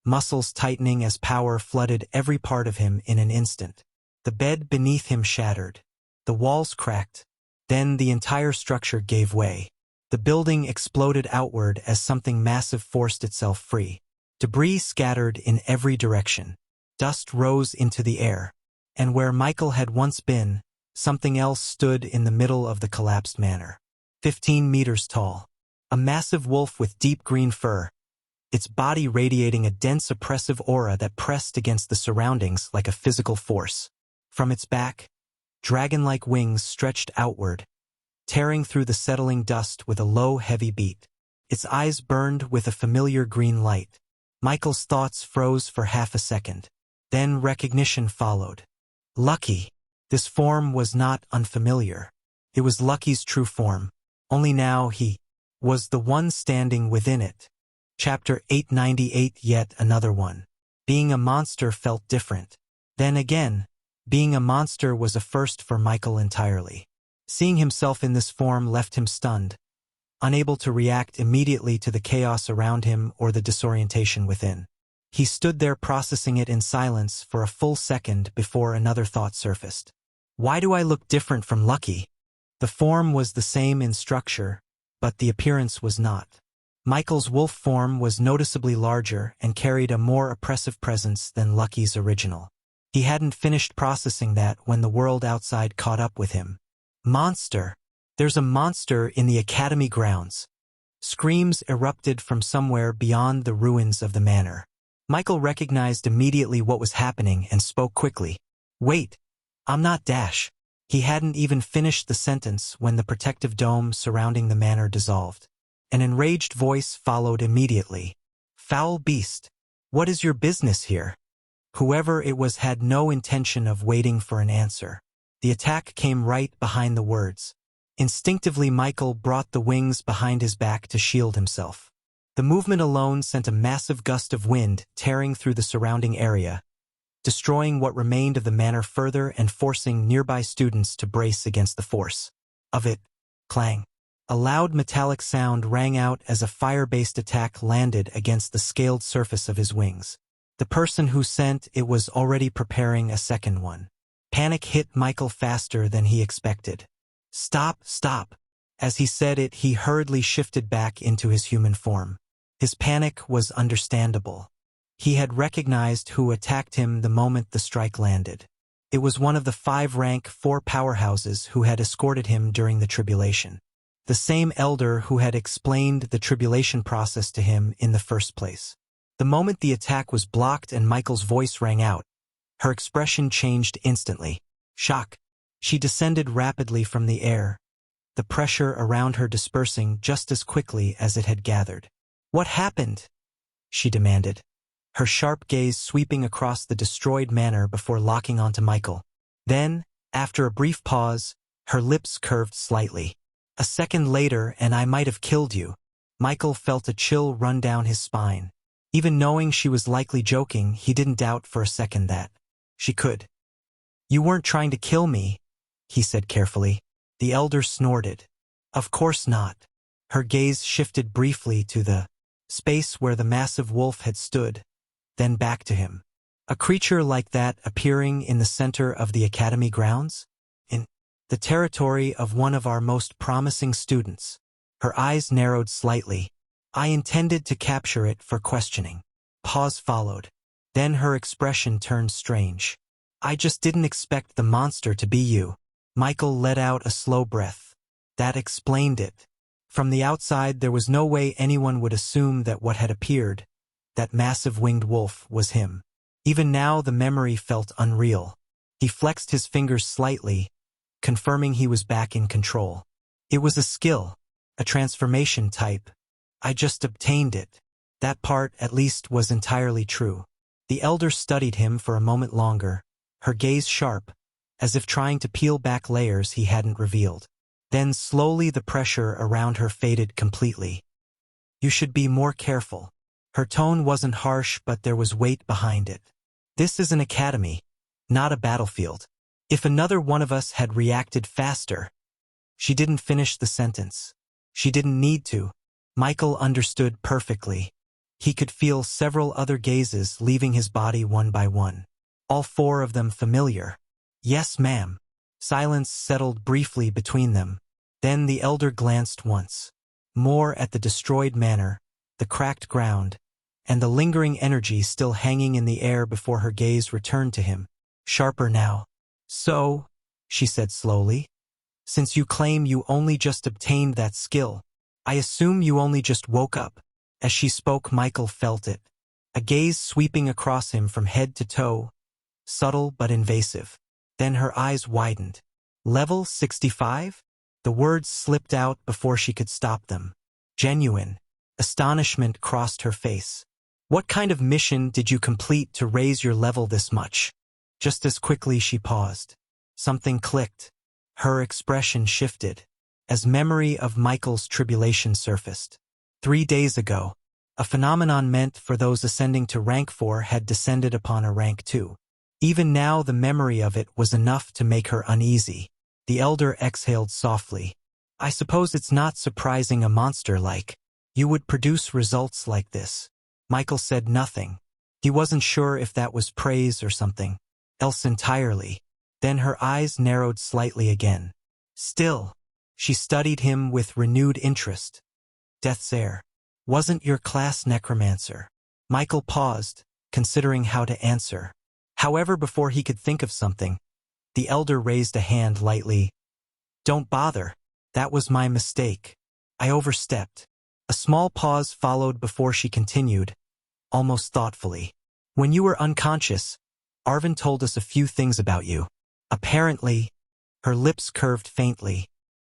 muscles tightening as power flooded every part of him in an instant. The bed beneath him shattered. The walls cracked. Then the entire structure gave way. The building exploded outward as something massive forced itself free. Debris scattered in every direction. Dust rose into the air. And where Michael had once been, something else stood in the middle of the collapsed manor. 15 meters tall. A massive wolf with deep green fur, its body radiating a dense oppressive aura that pressed against the surroundings like a physical force. From its back, dragon-like wings stretched outward, tearing through the settling dust with a low, heavy beat. Its eyes burned with a familiar green light. Michael's thoughts froze for half a second. Then recognition followed. Lucky. This form was not unfamiliar. It was Lucky's true form. Only now he was the one standing within it. Chapter 898. Yet another one. Being a monster felt different. Then again, being a monster was a first for Michael entirely. Seeing himself in this form left him stunned, unable to react immediately to the chaos around him or the disorientation within. He stood there processing it in silence for a full second before another thought surfaced. Why do I look different from Lucky? The form was the same in structure, but the appearance was not. Michael's wolf form was noticeably larger and carried a more oppressive presence than Lucky's original. He hadn't finished processing that when the world outside caught up with him. Monster! There's a monster in the academy grounds. Screams erupted from somewhere beyond the ruins of the manor. Michael recognized immediately what was happening and spoke quickly. Wait! I'm not Dash. He hadn't even finished the sentence when the protective dome surrounding the manor dissolved. An enraged voice followed immediately. Foul beast! What is your business here? Whoever it was had no intention of waiting for an answer. The attack came right behind the words. Instinctively, Michael brought the wings behind his back to shield himself. The movement alone sent a massive gust of wind tearing through the surrounding area, destroying what remained of the manor further and forcing nearby students to brace against the force of it. Clang. A loud metallic sound rang out as a fire-based attack landed against the scaled surface of his wings. The person who sent it was already preparing a second one. Panic hit Michael faster than he expected. Stop, stop. As he said it, he hurriedly shifted back into his human form. His panic was understandable. He had recognized who attacked him the moment the strike landed. It was one of the 5 rank 4 powerhouses who had escorted him during the tribulation. The same elder who had explained the tribulation process to him in the first place. The moment the attack was blocked and Michael's voice rang out, her expression changed instantly. Shock. She descended rapidly from the air, the pressure around her dispersing just as quickly as it had gathered. What happened? She demanded, her sharp gaze sweeping across the destroyed manor before locking onto Michael. Then, after a brief pause, her lips curved slightly. A second later and I might have killed you. Michael felt a chill run down his spine. Even knowing she was likely joking, he didn't doubt for a second that she could. You weren't trying to kill me, he said carefully. The elder snorted. Of course not. Her gaze shifted briefly to the space where the massive wolf had stood, then back to him. A creature like that appearing in the center of the academy grounds? In the territory of one of our most promising students. Her eyes narrowed slightly. I intended to capture it for questioning. Pause followed. Then her expression turned strange. I just didn't expect the monster to be you. Michael let out a slow breath. That explained it. From the outside there was no way anyone would assume that what had appeared, that massive winged wolf, was him. Even now the memory felt unreal. He flexed his fingers slightly, confirming he was back in control. It was a skill, a transformation type. I just obtained it. That part, at least, was entirely true. The elder studied him for a moment longer, her gaze sharp, as if trying to peel back layers he hadn't revealed. Then slowly the pressure around her faded completely. You should be more careful. Her tone wasn't harsh, but there was weight behind it. This is an academy, not a battlefield. If another one of us had reacted faster. She didn't finish the sentence. She didn't need to. Michael understood perfectly. He could feel several other gazes leaving his body one by one. All four of them familiar. Yes, ma'am. Silence settled briefly between them. Then the elder glanced once more at the destroyed manor, the cracked ground, and the lingering energy still hanging in the air before her gaze returned to him, sharper now. So, she said slowly, since you claim you only just obtained that skill, I assume you only just woke up. As she spoke, Michael felt it. A gaze sweeping across him from head to toe, subtle but invasive. Then her eyes widened. Level 65? The words slipped out before she could stop them. Genuine. Astonishment crossed her face. What kind of mission did you complete to raise your level this much? Just as quickly she paused. Something clicked. Her expression shifted, as memory of Michael's tribulation surfaced. 3 days ago, a phenomenon meant for those ascending to rank 4 had descended upon a rank 2. Even now the memory of it was enough to make her uneasy. The elder exhaled softly. I suppose it's not surprising a monster like you would produce results like this. Michael said nothing. He wasn't sure if that was praise or something else entirely. Then her eyes narrowed slightly again. Still, she studied him with renewed interest. Death's Heir. Wasn't your class Necromancer? Michael paused, considering how to answer. However, before he could think of something, the elder raised a hand lightly. Don't bother. That was my mistake. I overstepped. A small pause followed before she continued, almost thoughtfully. When you were unconscious, Arvin told us a few things about you. Apparently, her lips curved faintly.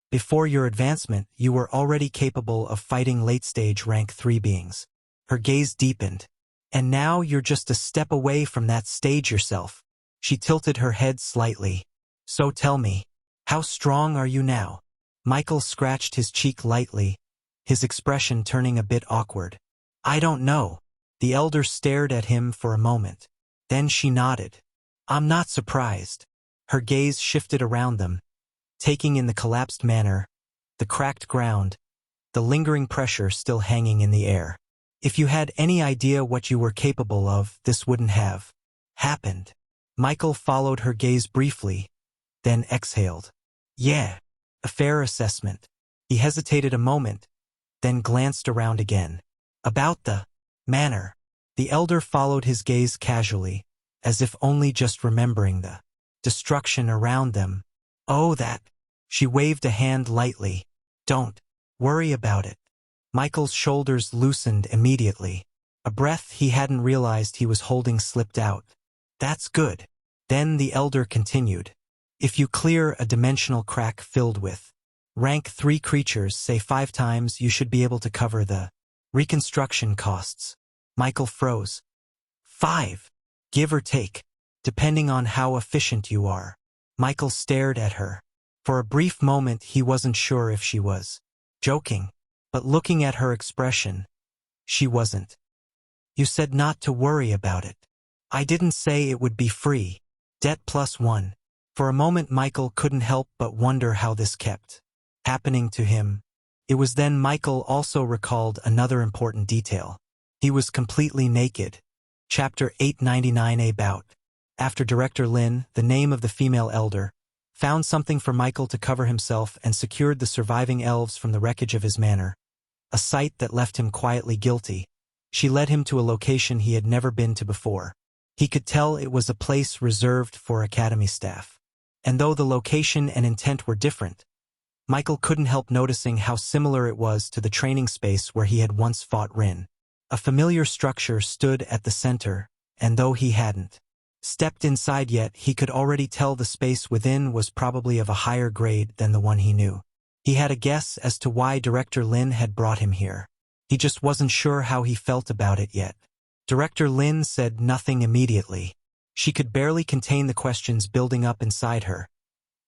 Before your advancement, you were already capable of fighting late-stage rank 3 beings. Her gaze deepened. And now you're just a step away from that stage yourself. She tilted her head slightly. So tell me, how strong are you now? Michael scratched his cheek lightly, his expression turning a bit awkward. I don't know. The elder stared at him for a moment. Then she nodded. I'm not surprised. Her gaze shifted around them, taking in the collapsed manor, the cracked ground, the lingering pressure still hanging in the air. If you had any idea what you were capable of, this wouldn't have happened. Michael followed her gaze briefly, then exhaled. Yeah, a fair assessment. He hesitated a moment, then glanced around again. About the manor. The elder followed his gaze casually, as if only just remembering the destruction around them. Oh, that. She waved a hand lightly. Don't worry about it. Michael's shoulders loosened immediately. A breath he hadn't realized he was holding slipped out. That's good. Then the elder continued. If you clear a dimensional crack filled with rank 3 creatures, say 5 times, you should be able to cover the reconstruction costs. Michael froze. 5. Give or take, depending on how efficient you are. Michael stared at her. For a brief moment he wasn't sure if she was joking, but looking at her expression, she wasn't. You said not to worry about it. I didn't say it would be free. Debt +1. For a moment Michael couldn't help but wonder how this kept happening to him. It was then Michael also recalled another important detail. He was completely naked. Chapter 899 About. After Director Lin, the name of the female elder, found something for Michael to cover himself and secured the surviving elves from the wreckage of his manor, a sight that left him quietly guilty. She led him to a location he had never been to before. He could tell it was a place reserved for academy staff. And though the location and intent were different, Michael couldn't help noticing how similar it was to the training space where he had once fought Rin. A familiar structure stood at the center, and though he hadn't stepped inside yet, he could already tell the space within was probably of a higher grade than the one he knew. He had a guess as to why Director Lin had brought him here. He just wasn't sure how he felt about it yet. Director Lin said nothing immediately. She could barely contain the questions building up inside her.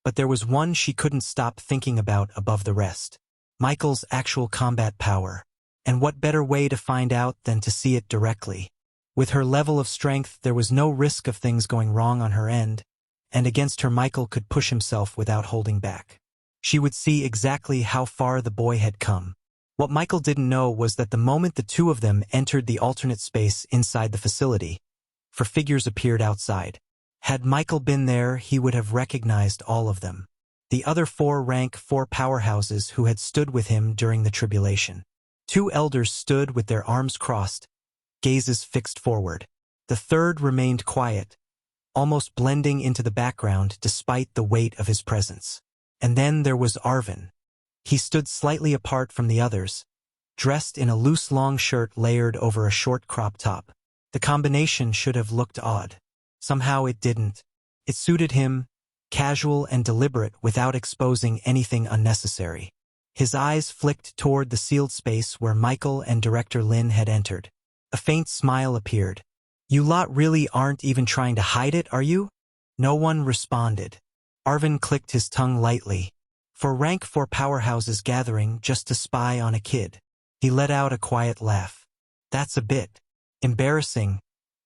But there was one she couldn't stop thinking about above the rest. Michael's actual combat power. And what better way to find out than to see it directly? With her level of strength, there was no risk of things going wrong on her end, and against her Michael could push himself without holding back. She would see exactly how far the boy had come. What Michael didn't know was that the moment the two of them entered the alternate space inside the facility, four figures appeared outside. Had Michael been there, he would have recognized all of them. The other four rank 4 powerhouses who had stood with him during the tribulation. 2 elders stood with their arms crossed, gazes fixed forward. The third remained quiet, almost blending into the background despite the weight of his presence. And then there was Arvin. He stood slightly apart from the others, dressed in a loose long shirt layered over a short crop top. The combination should have looked odd. Somehow it didn't. It suited him, casual and deliberate without exposing anything unnecessary. His eyes flicked toward the sealed space where Michael and Director Lin had entered. A faint smile appeared. "You lot really aren't even trying to hide it, are you?" No one responded. Arvin clicked his tongue lightly. For rank 4 powerhouses gathering just to spy on a kid. He let out a quiet laugh. "That's a bit embarrassing,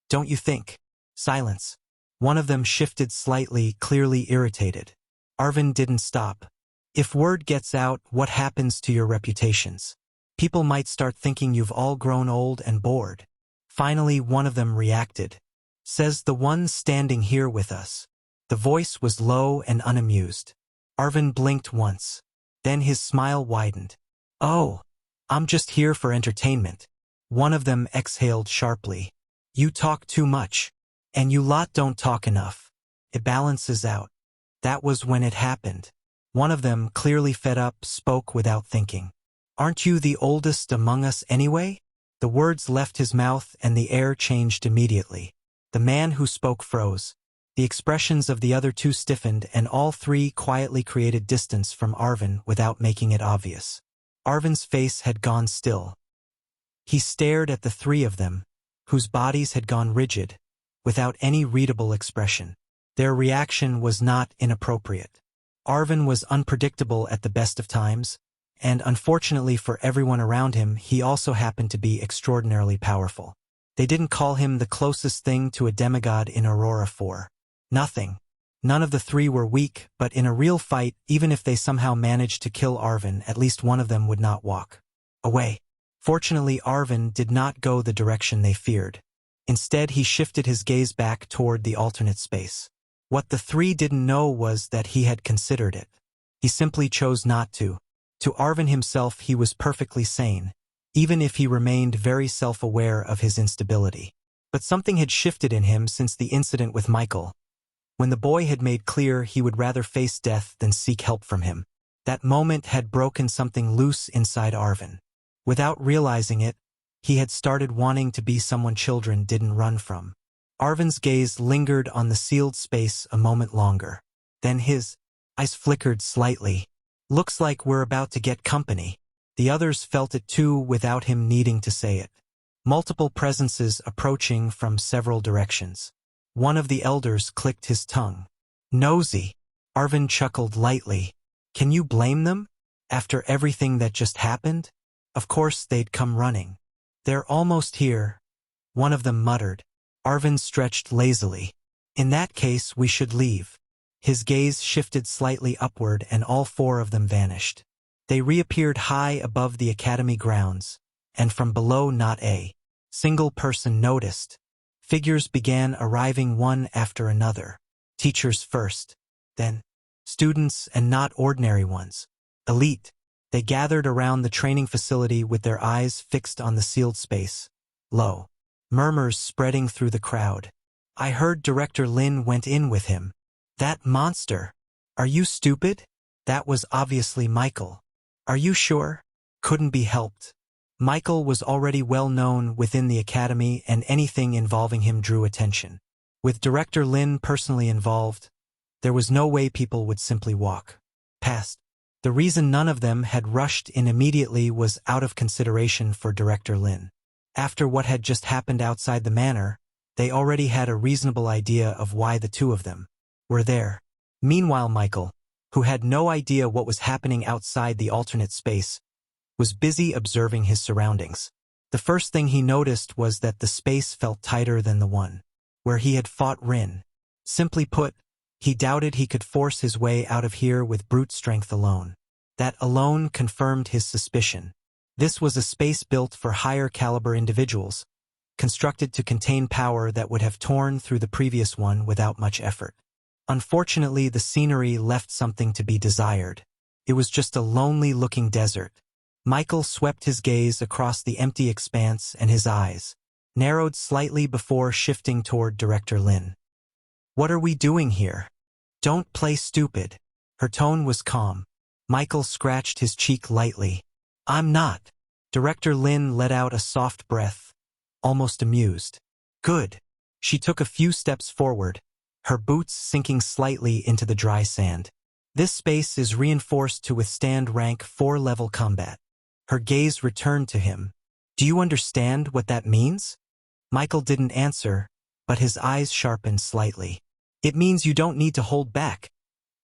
don't you think?" Silence. One of them shifted slightly, clearly irritated. Arvin didn't stop. "If word gets out, what happens to your reputations? People might start thinking you've all grown old and bored." Finally, one of them reacted. "Says the one standing here with us." The voice was low and unamused. Arvin blinked once. Then his smile widened. "Oh, I'm just here for entertainment." One of them exhaled sharply. "You talk too much. And you lot don't talk enough. It balances out." That was when it happened. One of them, clearly fed up, spoke without thinking. "Aren't you the oldest among us anyway?" The words left his mouth and the air changed immediately. The man who spoke froze. The expressions of the other two stiffened and all three quietly created distance from Arvin without making it obvious. Arvin's face had gone still. He stared at the three of them, whose bodies had gone rigid, without any readable expression. Their reaction was not inappropriate. Arvin was unpredictable at the best of times, and unfortunately for everyone around him, he also happened to be extraordinarily powerful. They didn't call him the closest thing to a demigod in Aurora 4. Nothing. None of the three were weak, but in a real fight, even if they somehow managed to kill Arvin, at least one of them would not walk away. Fortunately, Arvin did not go the direction they feared. Instead, he shifted his gaze back toward the alternate space. What the three didn't know was that he had considered it. He simply chose not to. To Arvin himself, he was perfectly sane, even if he remained very self-aware of his instability. But something had shifted in him since the incident with Michael, when the boy had made clear he would rather face death than seek help from him. That moment had broken something loose inside Arvin. Without realizing it, he had started wanting to be someone children didn't run from. Arvin's gaze lingered on the sealed space a moment longer. Then his eyes flickered slightly. "Looks like we're about to get company." The others felt it too without him needing to say it. Multiple presences approaching from several directions. One of the elders clicked his tongue. "Nosy." Arvin chuckled lightly. "Can you blame them? After everything that just happened? Of course they'd come running." "They're almost here," one of them muttered. Arvin stretched lazily. "In that case, we should leave." His gaze shifted slightly upward and all four of them vanished. They reappeared high above the academy grounds, and from below not a single person noticed. Figures began arriving one after another. Teachers first, then students, and not ordinary ones. Elite. They gathered around the training facility with their eyes fixed on the sealed space. Low murmurs spreading through the crowd. I heard Director Lin went in with him. That monster. Are you stupid? That was obviously Michael. Are you sure? Couldn't be helped. Michael was already well known within the academy, and anything involving him drew attention. With Director Lin personally involved, there was no way people would simply walk past. The reason none of them had rushed in immediately was out of consideration for Director Lin. After what had just happened outside the manor, they already had a reasonable idea of why the two of them were there. Meanwhile, Michael, who had no idea what was happening outside the alternate space, was busy observing his surroundings. The first thing he noticed was that the space felt tighter than the one where he had fought Rin. Simply put, he doubted he could force his way out of here with brute strength alone. That alone confirmed his suspicion. This was a space built for higher caliber individuals, constructed to contain power that would have torn through the previous one without much effort. Unfortunately, the scenery left something to be desired. It was just a lonely-looking desert. Michael swept his gaze across the empty expanse, and his eyes narrowed slightly before shifting toward Director Lin. What are we doing here? Don't play stupid. Her tone was calm. Michael scratched his cheek lightly. I'm not. Director Lin let out a soft breath, almost amused. Good. She took a few steps forward, her boots sinking slightly into the dry sand. This space is reinforced to withstand rank 4 level combat. Her gaze returned to him. Do you understand what that means? Michael didn't answer, but his eyes sharpened slightly. It means you don't need to hold back,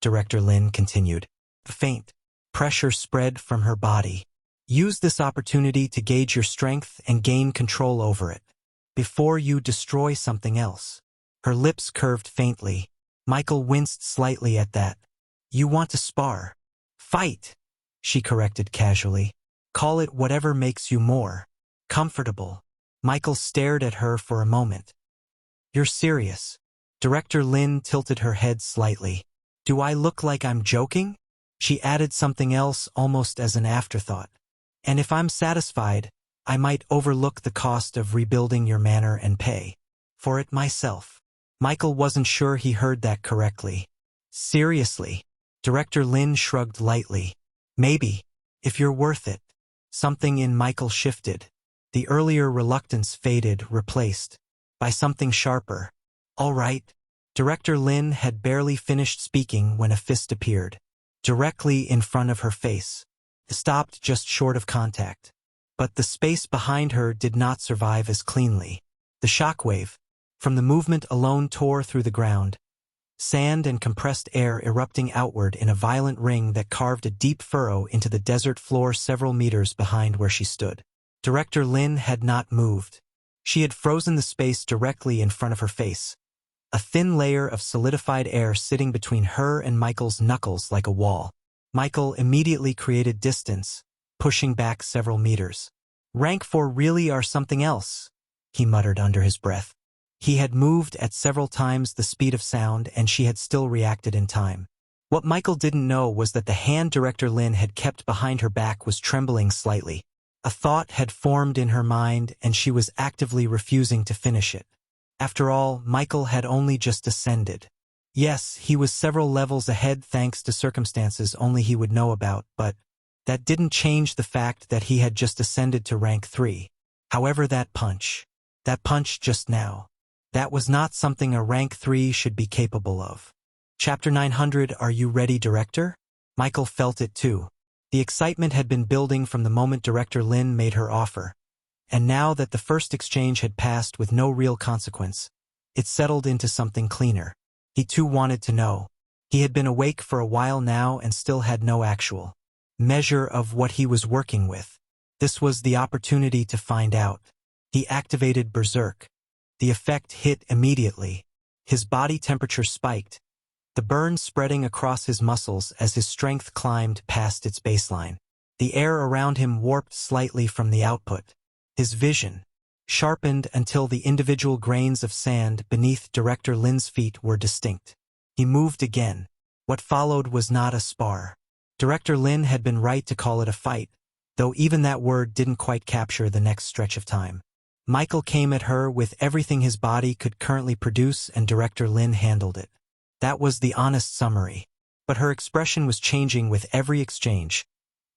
Director Lin continued. A faint pressure spread from her body. Use this opportunity to gauge your strength and gain control over it, before you destroy something else. Her lips curved faintly. Michael winced slightly at that. You want to spar? Fight, she corrected casually. Call it whatever makes you more comfortable. Michael stared at her for a moment. You're serious? Director Lin tilted her head slightly. Do I look like I'm joking? She added something else almost as an afterthought. And if I'm satisfied, I might overlook the cost of rebuilding your manor and pay for it myself. Michael wasn't sure he heard that correctly. Seriously? Director Lin shrugged lightly. Maybe, if you're worth it. Something in Michael shifted. The earlier reluctance faded, replaced by something sharper. All right. Director Lin had barely finished speaking when a fist appeared, directly in front of her face. It stopped just short of contact. But the space behind her did not survive as cleanly. The shockwave from the movement alone tore through the ground, sand and compressed air erupting outward in a violent ring that carved a deep furrow into the desert floor several meters behind where she stood. Director Lin had not moved. She had frozen the space directly in front of her face, a thin layer of solidified air sitting between her and Michael's knuckles like a wall. Michael immediately created distance, pushing back several meters. Rank 4 really are something else, he muttered under his breath. He had moved at several times the speed of sound, and she had still reacted in time. What Michael didn't know was that the hand Director Lin had kept behind her back was trembling slightly. A thought had formed in her mind, and she was actively refusing to finish it. After all, Michael had only just ascended. Yes, he was several levels ahead thanks to circumstances only he would know about, but that didn't change the fact that he had just ascended to rank 3. However, that punch just now, that was not something a rank 3 should be capable of. Chapter 900. Are you ready, Director? Michael felt it too. The excitement had been building from the moment Director Lin made her offer, and now that the first exchange had passed with no real consequence, it settled into something cleaner. He too wanted to know. He had been awake for a while now and still had no actual measure of what he was working with. This was the opportunity to find out. He activated Berserk. The effect hit immediately. His body temperature spiked, the burn spreading across his muscles as his strength climbed past its baseline. The air around him warped slightly from the output. His vision sharpened until the individual grains of sand beneath Director Lin's feet were distinct. He moved again. What followed was not a spar. Director Lin had been right to call it a fight, though even that word didn't quite capture the next stretch of time. Michael came at her with everything his body could currently produce, and Director Lin handled it. That was the honest summary. But her expression was changing with every exchange,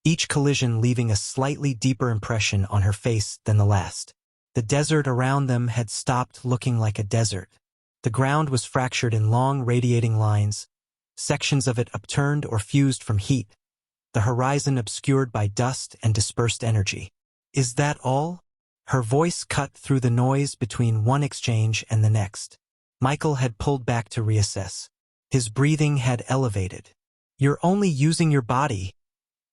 each collision leaving a slightly deeper impression on her face than the last. The desert around them had stopped looking like a desert. The ground was fractured in long radiating lines, sections of it upturned or fused from heat, the horizon obscured by dust and dispersed energy. Is that all? Her voice cut through the noise between one exchange and the next. Michael had pulled back to reassess. His breathing had elevated. You're only using your body,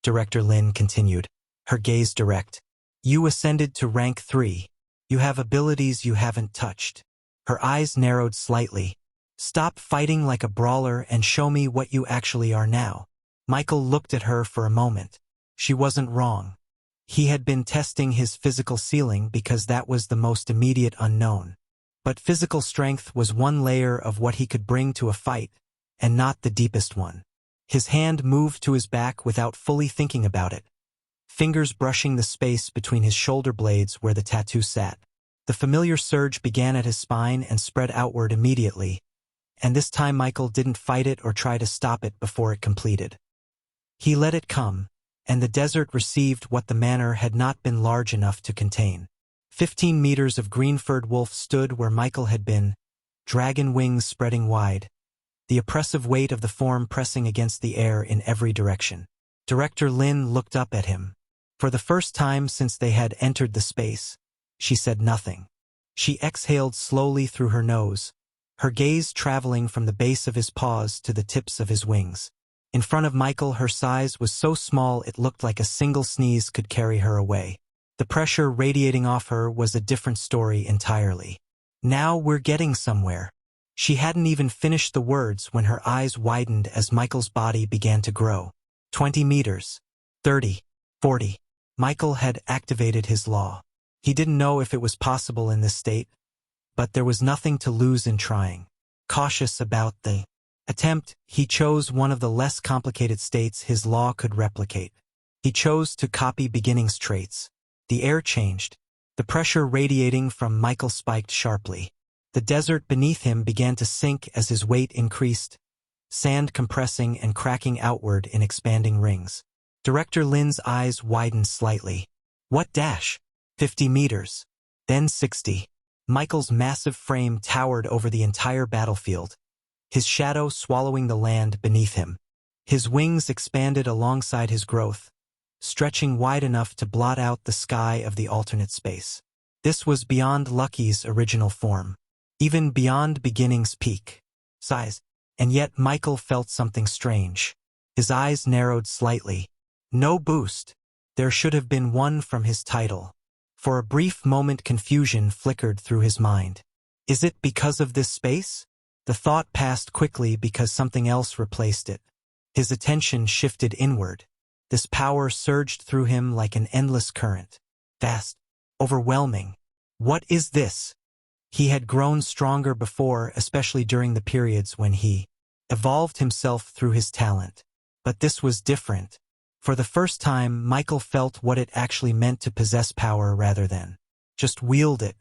Director Lin continued, her gaze direct. You ascended to rank 3. You have abilities you haven't touched. Her eyes narrowed slightly. Stop fighting like a brawler and show me what you actually are now. Michael looked at her for a moment. She wasn't wrong. He had been testing his physical ceiling because that was the most immediate unknown. But physical strength was one layer of what he could bring to a fight, and not the deepest one. His hand moved to his back without fully thinking about it, fingers brushing the space between his shoulder blades where the tattoo sat. The familiar surge began at his spine and spread outward immediately, and this time Michael didn't fight it or try to stop it before it completed. He let it come, and the desert received what the manor had not been large enough to contain. 15 meters of green-furred wolf stood where Michael had been, dragon wings spreading wide, the oppressive weight of the form pressing against the air in every direction. Director Lin looked up at him. For the first time since they had entered the space, she said nothing. She exhaled slowly through her nose, her gaze traveling from the base of his paws to the tips of his wings. In front of Michael, her size was so small it looked like a single sneeze could carry her away. The pressure radiating off her was a different story entirely. Now we're getting somewhere. She hadn't even finished the words when her eyes widened as Michael's body began to grow. 20 meters. 30. 40. Michael had activated his law. He didn't know if it was possible in this state, but there was nothing to lose in trying. Cautious about the attempt, he chose one of the less complicated states his law could replicate. He chose to copy beginning's traits. The air changed. The pressure radiating from Michael spiked sharply. The desert beneath him began to sink as his weight increased, sand compressing and cracking outward in expanding rings. Director Lin's eyes widened slightly. What dash? 50 meters. Then 60. Michael's massive frame towered over the entire battlefield, his shadow swallowing the land beneath him. His wings expanded alongside his growth, stretching wide enough to blot out the sky of the alternate space. This was beyond Lucky's original form, even beyond beginning's peak size, and yet Michael felt something strange. His eyes narrowed slightly. No boost. There should have been one from his title. For a brief moment confusion flickered through his mind. Is it because of this space? The thought passed quickly because something else replaced it. His attention shifted inward. This power surged through him like an endless current. Vast. Overwhelming. What is this? He had grown stronger before, especially during the periods when he evolved himself through his talent. But this was different. For the first time, Michael felt what it actually meant to possess power rather than just wield it.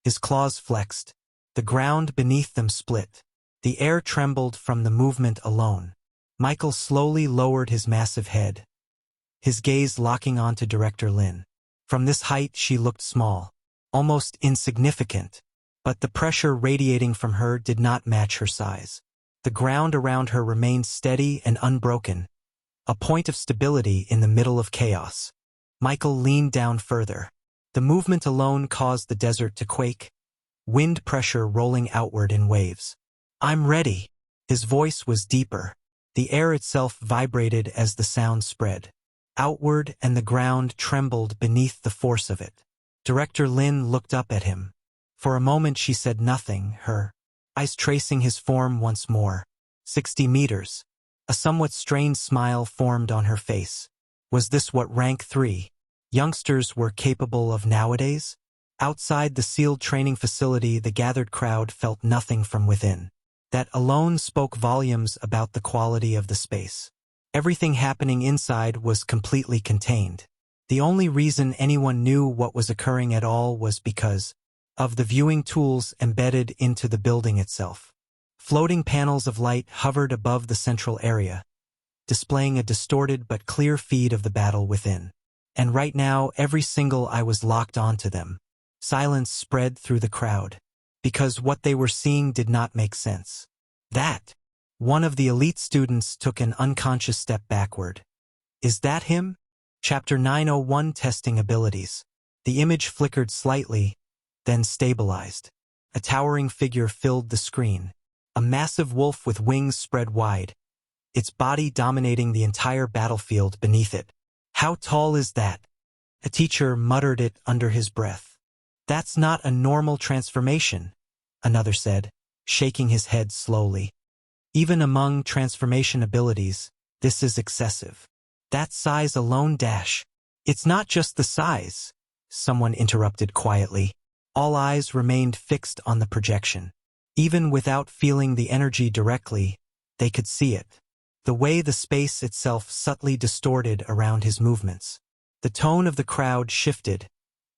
His claws flexed. The ground beneath them split. The air trembled from the movement alone. Michael slowly lowered his massive head, his gaze locking onto Director Lin. From this height she looked small, almost insignificant, but the pressure radiating from her did not match her size. The ground around her remained steady and unbroken, a point of stability in the middle of chaos. Michael leaned down further. The movement alone caused the desert to quake, wind pressure rolling outward in waves. I'm ready. His voice was deeper. The air itself vibrated as the sound spread outward, and the ground trembled beneath the force of it. Director Lin looked up at him. For a moment she said nothing, her eyes tracing his form once more. 60 meters. A somewhat strained smile formed on her face. Was this what rank 3 youngsters were capable of nowadays? Outside the sealed training facility, the gathered crowd felt nothing from within. That alone spoke volumes about the quality of the space. Everything happening inside was completely contained. The only reason anyone knew what was occurring at all was because of the viewing tools embedded into the building itself. Floating panels of light hovered above the central area, displaying a distorted but clear feed of the battle within. And right now, every single eye was locked onto them. Silence spread through the crowd, because what they were seeing did not make sense. One of the elite students took an unconscious step backward. Is that him? Chapter 901 Testing Abilities. The image flickered slightly, then stabilized. A towering figure filled the screen. A massive wolf with wings spread wide, its body dominating the entire battlefield beneath it. How tall is that? A teacher muttered it under his breath. That's not a normal transformation, another said, shaking his head slowly. Even among transformation abilities, this is excessive. That size alone It's not just the size, someone interrupted quietly. All eyes remained fixed on the projection. Even without feeling the energy directly, they could see it. The way the space itself subtly distorted around his movements. The tone of the crowd shifted,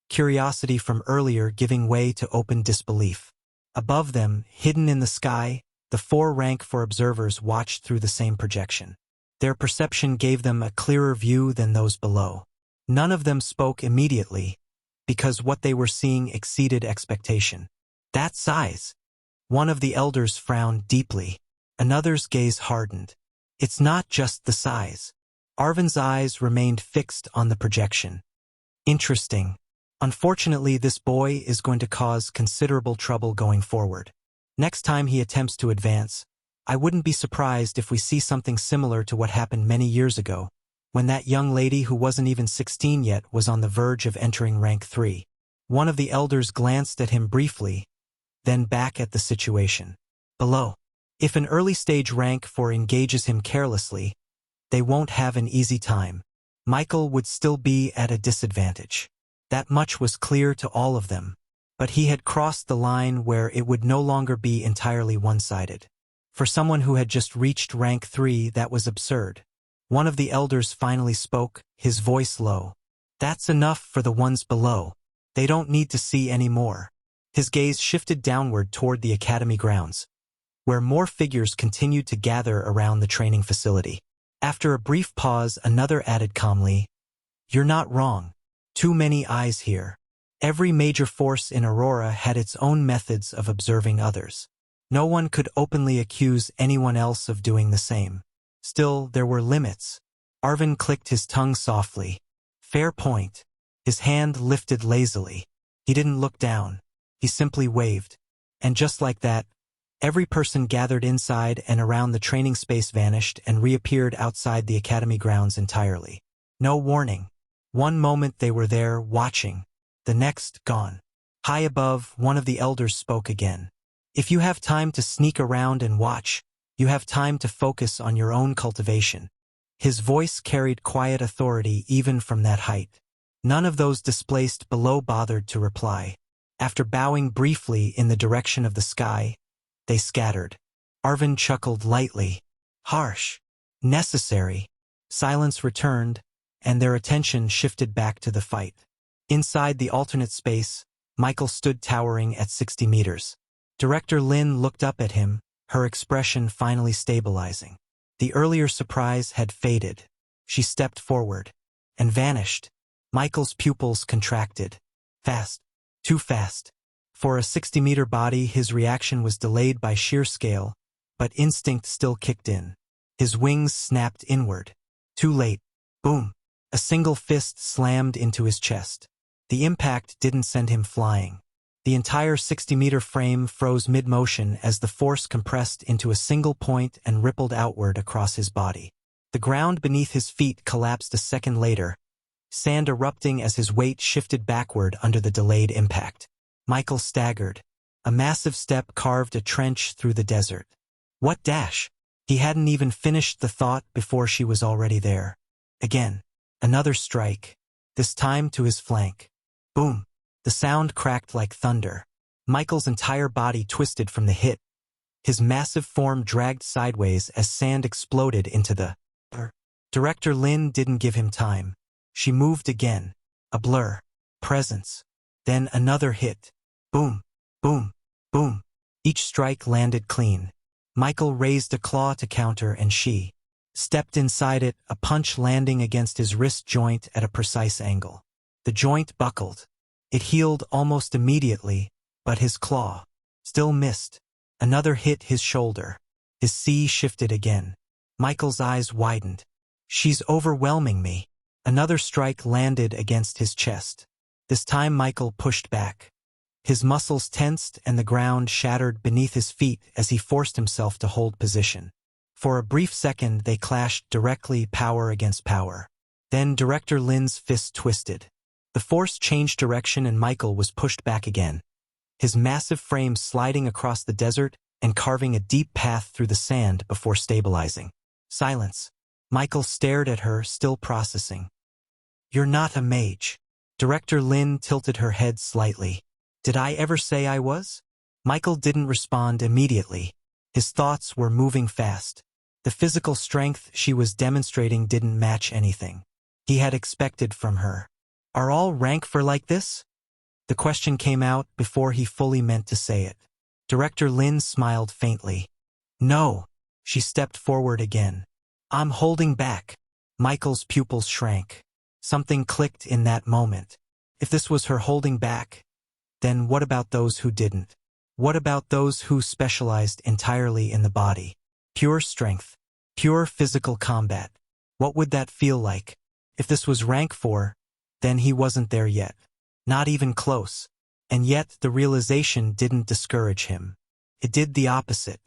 curiosity from earlier giving way to open disbelief. Above them, hidden in the sky, the 4 rank for observers watched through the same projection. Their perception gave them a clearer view than those below. None of them spoke immediately, because what they were seeing exceeded expectation. That size! One of the elders frowned deeply. Another's gaze hardened. It's not just the size. Arvin's eyes remained fixed on the projection. Interesting. Unfortunately, this boy is going to cause considerable trouble going forward. Next time he attempts to advance, I wouldn't be surprised if we see something similar to what happened many years ago, when that young lady who wasn't even 16 yet was on the verge of entering rank 3. One of the elders glanced at him briefly, then back at the situation below. If an early-stage rank 4 engages him carelessly, they won't have an easy time. Michael would still be at a disadvantage. That much was clear to all of them, but he had crossed the line where it would no longer be entirely one-sided. For someone who had just reached rank 3, that was absurd. One of the elders finally spoke, his voice low. That's enough for the ones below. They don't need to see any more. His gaze shifted downward toward the academy grounds, where more figures continued to gather around the training facility. After a brief pause, another added calmly, "You're not wrong. Too many eyes here." Every major force in Aurora had its own methods of observing others. No one could openly accuse anyone else of doing the same. Still, there were limits. Arvin clicked his tongue softly. Fair point. His hand lifted lazily. He didn't look down. He simply waved. And just like that, every person gathered inside and around the training space vanished and reappeared outside the academy grounds entirely. No warning. One moment they were there, watching. The next, gone. High above, one of the elders spoke again. If you have time to sneak around and watch, you have time to focus on your own cultivation. His voice carried quiet authority even from that height. None of those displaced below bothered to reply. After bowing briefly in the direction of the sky, they scattered. Arvin chuckled lightly. Harsh. Necessary. Silence returned, and their attention shifted back to the fight. Inside the alternate space, Michael stood towering at 60 meters. Director Lin looked up at him, her expression finally stabilizing. The earlier surprise had faded. She stepped forward and vanished. Michael's pupils contracted. Fast. Too fast. For a 60-meter body, his reaction was delayed by sheer scale, but instinct still kicked in. His wings snapped inward. Too late. Boom. A single fist slammed into his chest. The impact didn't send him flying. The entire 60-meter frame froze mid-motion as the force compressed into a single point and rippled outward across his body. The ground beneath his feet collapsed a second later, sand erupting as his weight shifted backward under the delayed impact. Michael staggered. A massive step carved a trench through the desert. What dash? He hadn't even finished the thought before she was already there. Again. Another strike. This time to his flank. Boom. The sound cracked like thunder. Michael's entire body twisted from the hit. His massive form dragged sideways as sand exploded into the Director Lin didn't give him time. She moved again. A blur. Presence. Then another hit. Boom, boom, boom. Each strike landed clean. Michael raised a claw to counter and she stepped inside it, a punch landing against his wrist joint at a precise angle. The joint buckled. It healed almost immediately, but his claw still missed. Another hit his shoulder. His C shifted again. Michael's eyes widened. She's overwhelming me. Another strike landed against his chest. This time Michael pushed back. His muscles tensed and the ground shattered beneath his feet as he forced himself to hold position. For a brief second they clashed directly, power against power. Then Director Lin's fist twisted. The force changed direction and Michael was pushed back again. His massive frame sliding across the desert and carving a deep path through the sand before stabilizing. Silence. Michael stared at her, still processing. You're not a mage. Director Lin tilted her head slightly. Did I ever say I was? Michael didn't respond immediately. His thoughts were moving fast. The physical strength she was demonstrating didn't match anything he had expected from her. Are all rank 4 like this? The question came out before he fully meant to say it. Director Lin smiled faintly. No. She stepped forward again. I'm holding back. Michael's pupils shrank. Something clicked in that moment. If this was her holding back, then what about those who didn't? What about those who specialized entirely in the body? Pure strength. Pure physical combat. What would that feel like? If this was rank 4, then he wasn't there yet. Not even close. And yet the realization didn't discourage him. It did the opposite.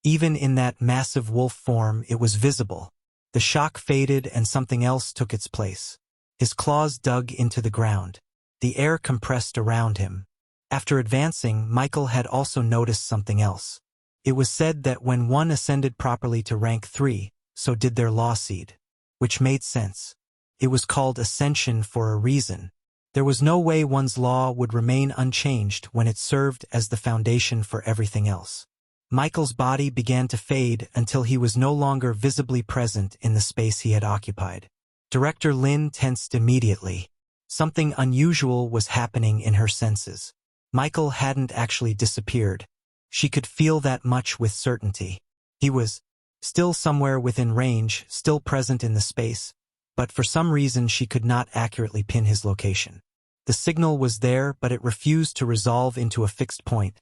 Even in that massive wolf form it was visible. The shock faded and something else took its place. His claws dug into the ground. The air compressed around him. After advancing, Michael had also noticed something else. It was said that when one ascended properly to rank 3, so did their law seed. Which made sense. It was called ascension for a reason. There was no way one's law would remain unchanged when it served as the foundation for everything else. Michael's body began to fade until he was no longer visibly present in the space he had occupied. Director Lin tensed immediately. Something unusual was happening in her senses. Michael hadn't actually disappeared. She could feel that much with certainty. He was still somewhere within range, still present in the space, but for some reason she could not accurately pin his location. The signal was there, but it refused to resolve into a fixed point,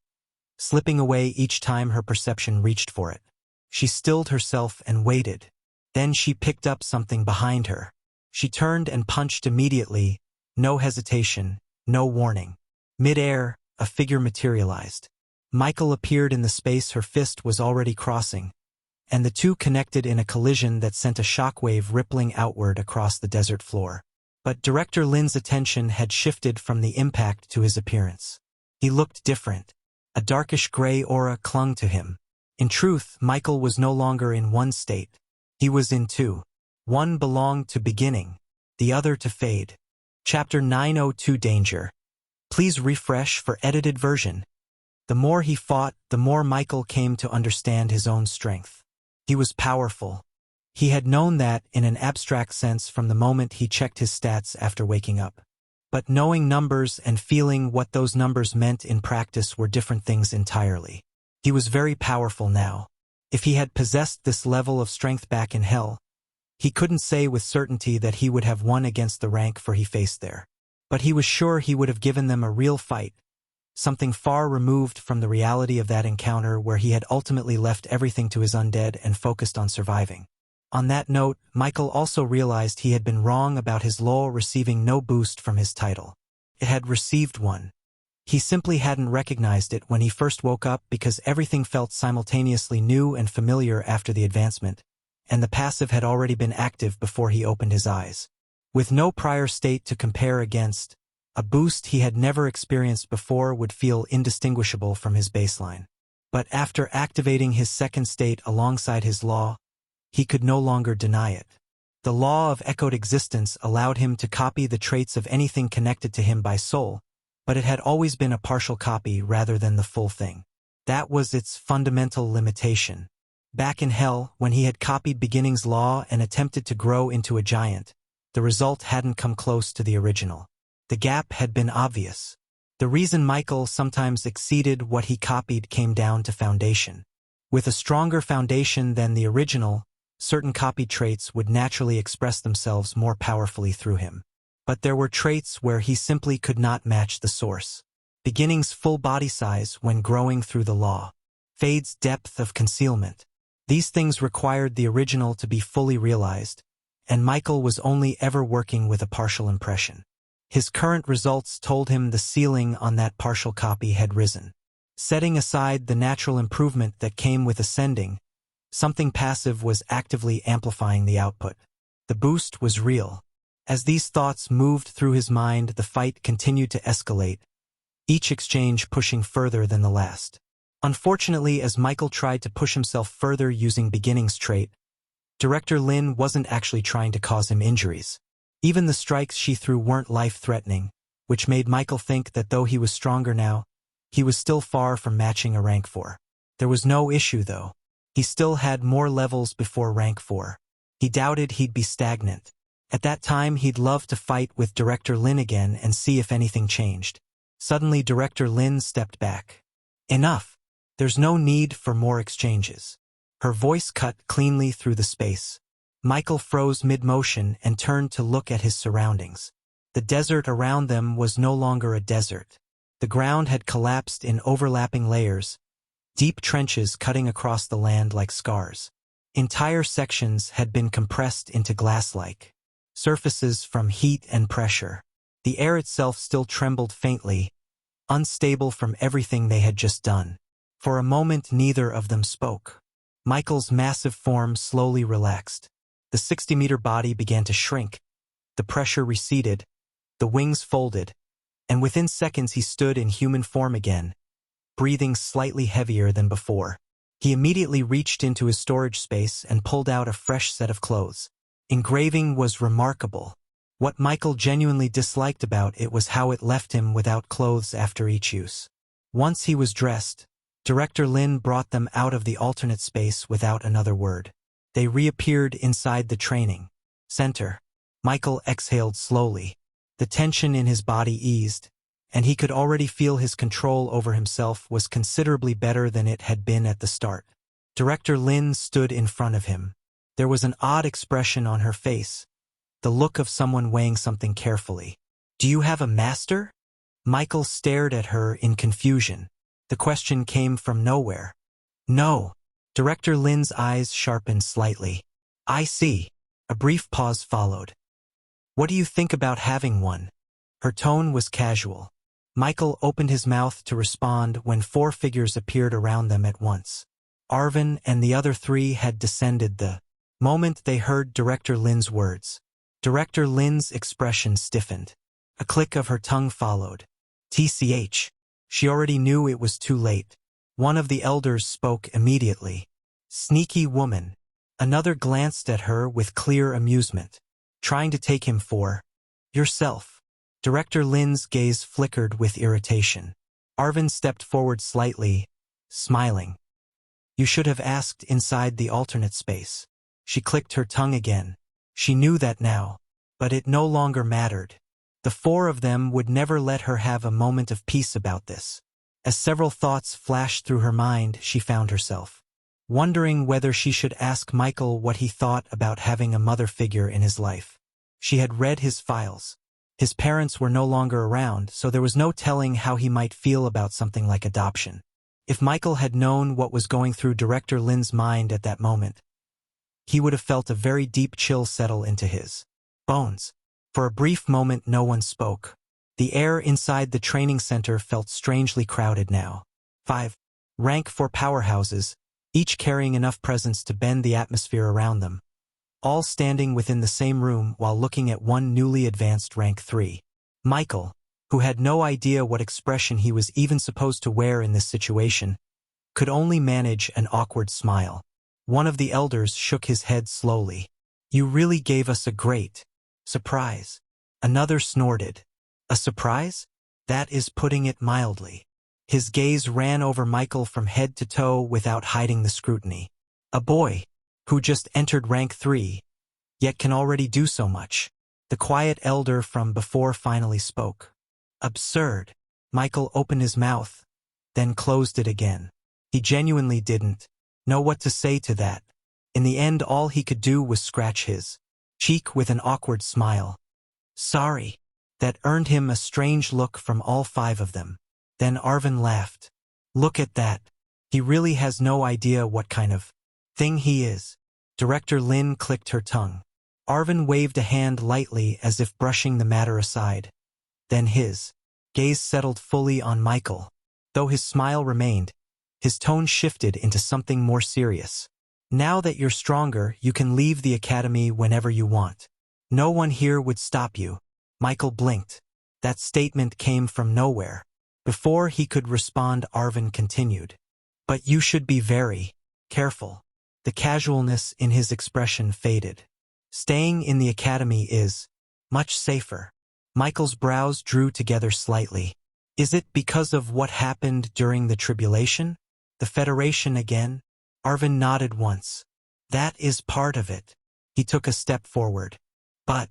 slipping away each time her perception reached for it. She stilled herself and waited. Then she picked up something behind her. She turned and punched immediately, no hesitation, no warning. Mid-air, a figure materialized. Michael appeared in the space her fist was already crossing, and the two connected in a collision that sent a shockwave rippling outward across the desert floor. But Director Lin's attention had shifted from the impact to his appearance. He looked different. A darkish gray aura clung to him. In truth, Michael was no longer in one state. He was in two. One belonged to beginning, the other to fade. Chapter 902 Danger. Please refresh for edited version. The more he fought, the more Michael came to understand his own strength. He was powerful. He had known that in an abstract sense from the moment he checked his stats after waking up. But knowing numbers and feeling what those numbers meant in practice were different things entirely. He was very powerful now. If he had possessed this level of strength back in hell, he couldn't say with certainty that he would have won against the rank for he faced there. But he was sure he would have given them a real fight, something far removed from the reality of that encounter where he had ultimately left everything to his undead and focused on surviving. On that note, Michael also realized he had been wrong about his law receiving no boost from his title. It had received one. He simply hadn't recognized it when he first woke up because everything felt simultaneously new and familiar after the advancement, and the passive had already been active before he opened his eyes. With no prior state to compare against, a boost he had never experienced before would feel indistinguishable from his baseline. But after activating his second state alongside his law, he could no longer deny it. The law of echoed existence allowed him to copy the traits of anything connected to him by soul, but it had always been a partial copy rather than the full thing. That was its fundamental limitation. Back in Hell, when he had copied Beginning's law and attempted to grow into a giant, the result hadn't come close to the original. The gap had been obvious. The reason Michael sometimes exceeded what he copied came down to foundation. With a stronger foundation than the original, certain copied traits would naturally express themselves more powerfully through him. But there were traits where he simply could not match the source. Beginning's full body size when growing through the law. Fade's depth of concealment. These things required the original to be fully realized, and Michael was only ever working with a partial impression. His current results told him the ceiling on that partial copy had risen. Setting aside the natural improvement that came with ascending, something passive was actively amplifying the output. The boost was real. As these thoughts moved through his mind, the fight continued to escalate, each exchange pushing further than the last. Unfortunately, as Michael tried to push himself further using Beginning's trait, Director Lin wasn't actually trying to cause him injuries. Even the strikes she threw weren't life-threatening, which made Michael think that though he was stronger now, he was still far from matching a rank 4. There was no issue, though. He still had more levels before rank 4. He doubted he'd be stagnant. At that time, he'd love to fight with Director Lin again and see if anything changed. Suddenly, Director Lin stepped back. Enough. There's no need for more exchanges. Her voice cut cleanly through the space. Michael froze mid-motion and turned to look at his surroundings. The desert around them was no longer a desert. The ground had collapsed in overlapping layers, deep trenches cutting across the land like scars. Entire sections had been compressed into glass-like surfaces from heat and pressure. The air itself still trembled faintly, unstable from everything they had just done. For a moment, neither of them spoke. Michael's massive form slowly relaxed. The 60-meter body began to shrink. The pressure receded, the wings folded, and within seconds he stood in human form again, breathing slightly heavier than before. He immediately reached into his storage space and pulled out a fresh set of clothes. Engraving was remarkable. What Michael genuinely disliked about it was how it left him without clothes after each use. Once he was dressed, Director Lin brought them out of the alternate space without another word. They reappeared inside the training center. Michael exhaled slowly. The tension in his body eased, and he could already feel his control over himself was considerably better than it had been at the start. Director Lin stood in front of him. There was an odd expression on her face, the look of someone weighing something carefully. "Do you have a master?" Michael stared at her in confusion. The question came from nowhere. "No." Director Lin's eyes sharpened slightly. "I see." A brief pause followed. "What do you think about having one?" Her tone was casual. Michael opened his mouth to respond when 4 figures appeared around them at once. Arvin and the other 3 had descended the moment they heard Director Lin's words. Director Lin's expression stiffened. A click of her tongue followed. "TCH." She already knew it was too late. One of the elders spoke immediately. "Sneaky woman." Another glanced at her with clear amusement. "Trying to take him for yourself." Director Lin's gaze flickered with irritation. Arvin stepped forward slightly, smiling. "You should have asked inside the alternate space." She clicked her tongue again. She knew that now, but it no longer mattered. The 4 of them would never let her have a moment of peace about this. As several thoughts flashed through her mind, she found herself wondering whether she should ask Michael what he thought about having a mother figure in his life. She had read his files. His parents were no longer around, so there was no telling how he might feel about something like adoption. If Michael had known what was going through Director Lin's mind at that moment, he would have felt a very deep chill settle into his bones. For a brief moment, no one spoke. The air inside the training center felt strangely crowded now. 5 rank 4 powerhouses, each carrying enough presence to bend the atmosphere around them, all standing within the same room while looking at one newly advanced rank 3. Michael, who had no idea what expression he was even supposed to wear in this situation, could only manage an awkward smile. One of the elders shook his head slowly. "You really gave us a great surprise." Another snorted. "A surprise? That is putting it mildly." His gaze ran over Michael from head to toe without hiding the scrutiny. A boy who just entered rank 3, yet can already do so much. The quiet elder from before finally spoke. Absurd. Michael opened his mouth, then closed it again. He genuinely didn't know what to say to that. In the end, all he could do was scratch his cheek with an awkward smile. Sorry. That earned him a strange look from all 5 of them. Then Arvin laughed. Look at that. He really has no idea what kind of thing he is. Director Lin clicked her tongue. Arvin waved a hand lightly as if brushing the matter aside. Then his gaze settled fully on Michael. Though his smile remained, his tone shifted into something more serious. Now that you're stronger, you can leave the academy whenever you want. No one here would stop you. Michael blinked. That statement came from nowhere. Before he could respond, Arvin continued. But you should be very careful. The casualness in his expression faded. Staying in the academy is much safer. Michael's brows drew together slightly. Is it because of what happened during the tribulation? The Federation again? Arvin nodded once. That is part of it. He took a step forward. But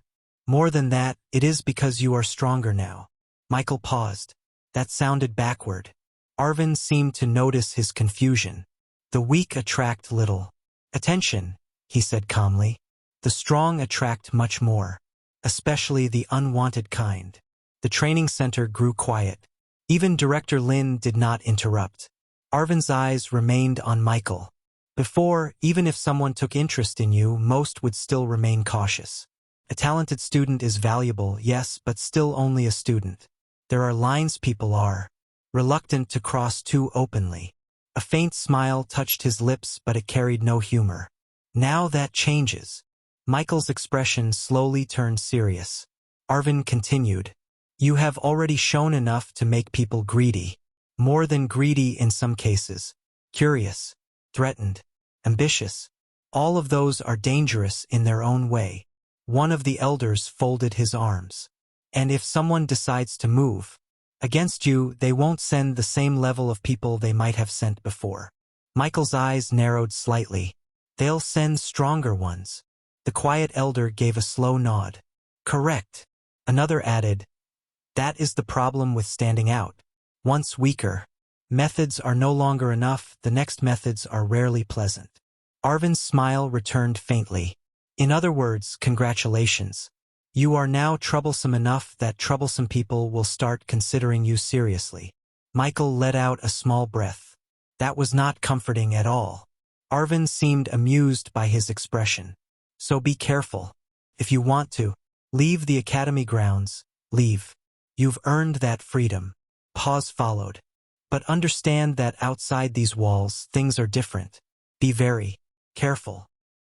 more than that, it is because you are stronger now. Michael paused. That sounded backward. Arvin seemed to notice his confusion. The weak attract little attention, he said calmly. The strong attract much more, especially the unwanted kind. The training center grew quiet. Even Director Lin did not interrupt. Arvin's eyes remained on Michael. Before, even if someone took interest in you, most would still remain cautious. A talented student is valuable, yes, but still only a student. There are lines people are reluctant to cross too openly. A faint smile touched his lips, but it carried no humor. Now that changes. Michael's expression slowly turned serious. Arvin continued. You have already shown enough to make people greedy. More than greedy in some cases. Curious, threatened, ambitious. All of those are dangerous in their own way. One of the elders folded his arms. And if someone decides to move against you, they won't send the same level of people they might have sent before. Michael's eyes narrowed slightly. They'll send stronger ones. The quiet elder gave a slow nod. Correct. Another added. That is the problem with standing out. Once weaker, methods are no longer enough, the next methods are rarely pleasant. Arvin's smile returned faintly. In other words, congratulations. You are now troublesome enough that troublesome people will start considering you seriously. Michael let out a small breath. That was not comforting at all. Arvin seemed amused by his expression. So be careful. If you want to leave the academy grounds, leave. You've earned that freedom. Pause followed. But understand that outside these walls, things are different. Be very careful.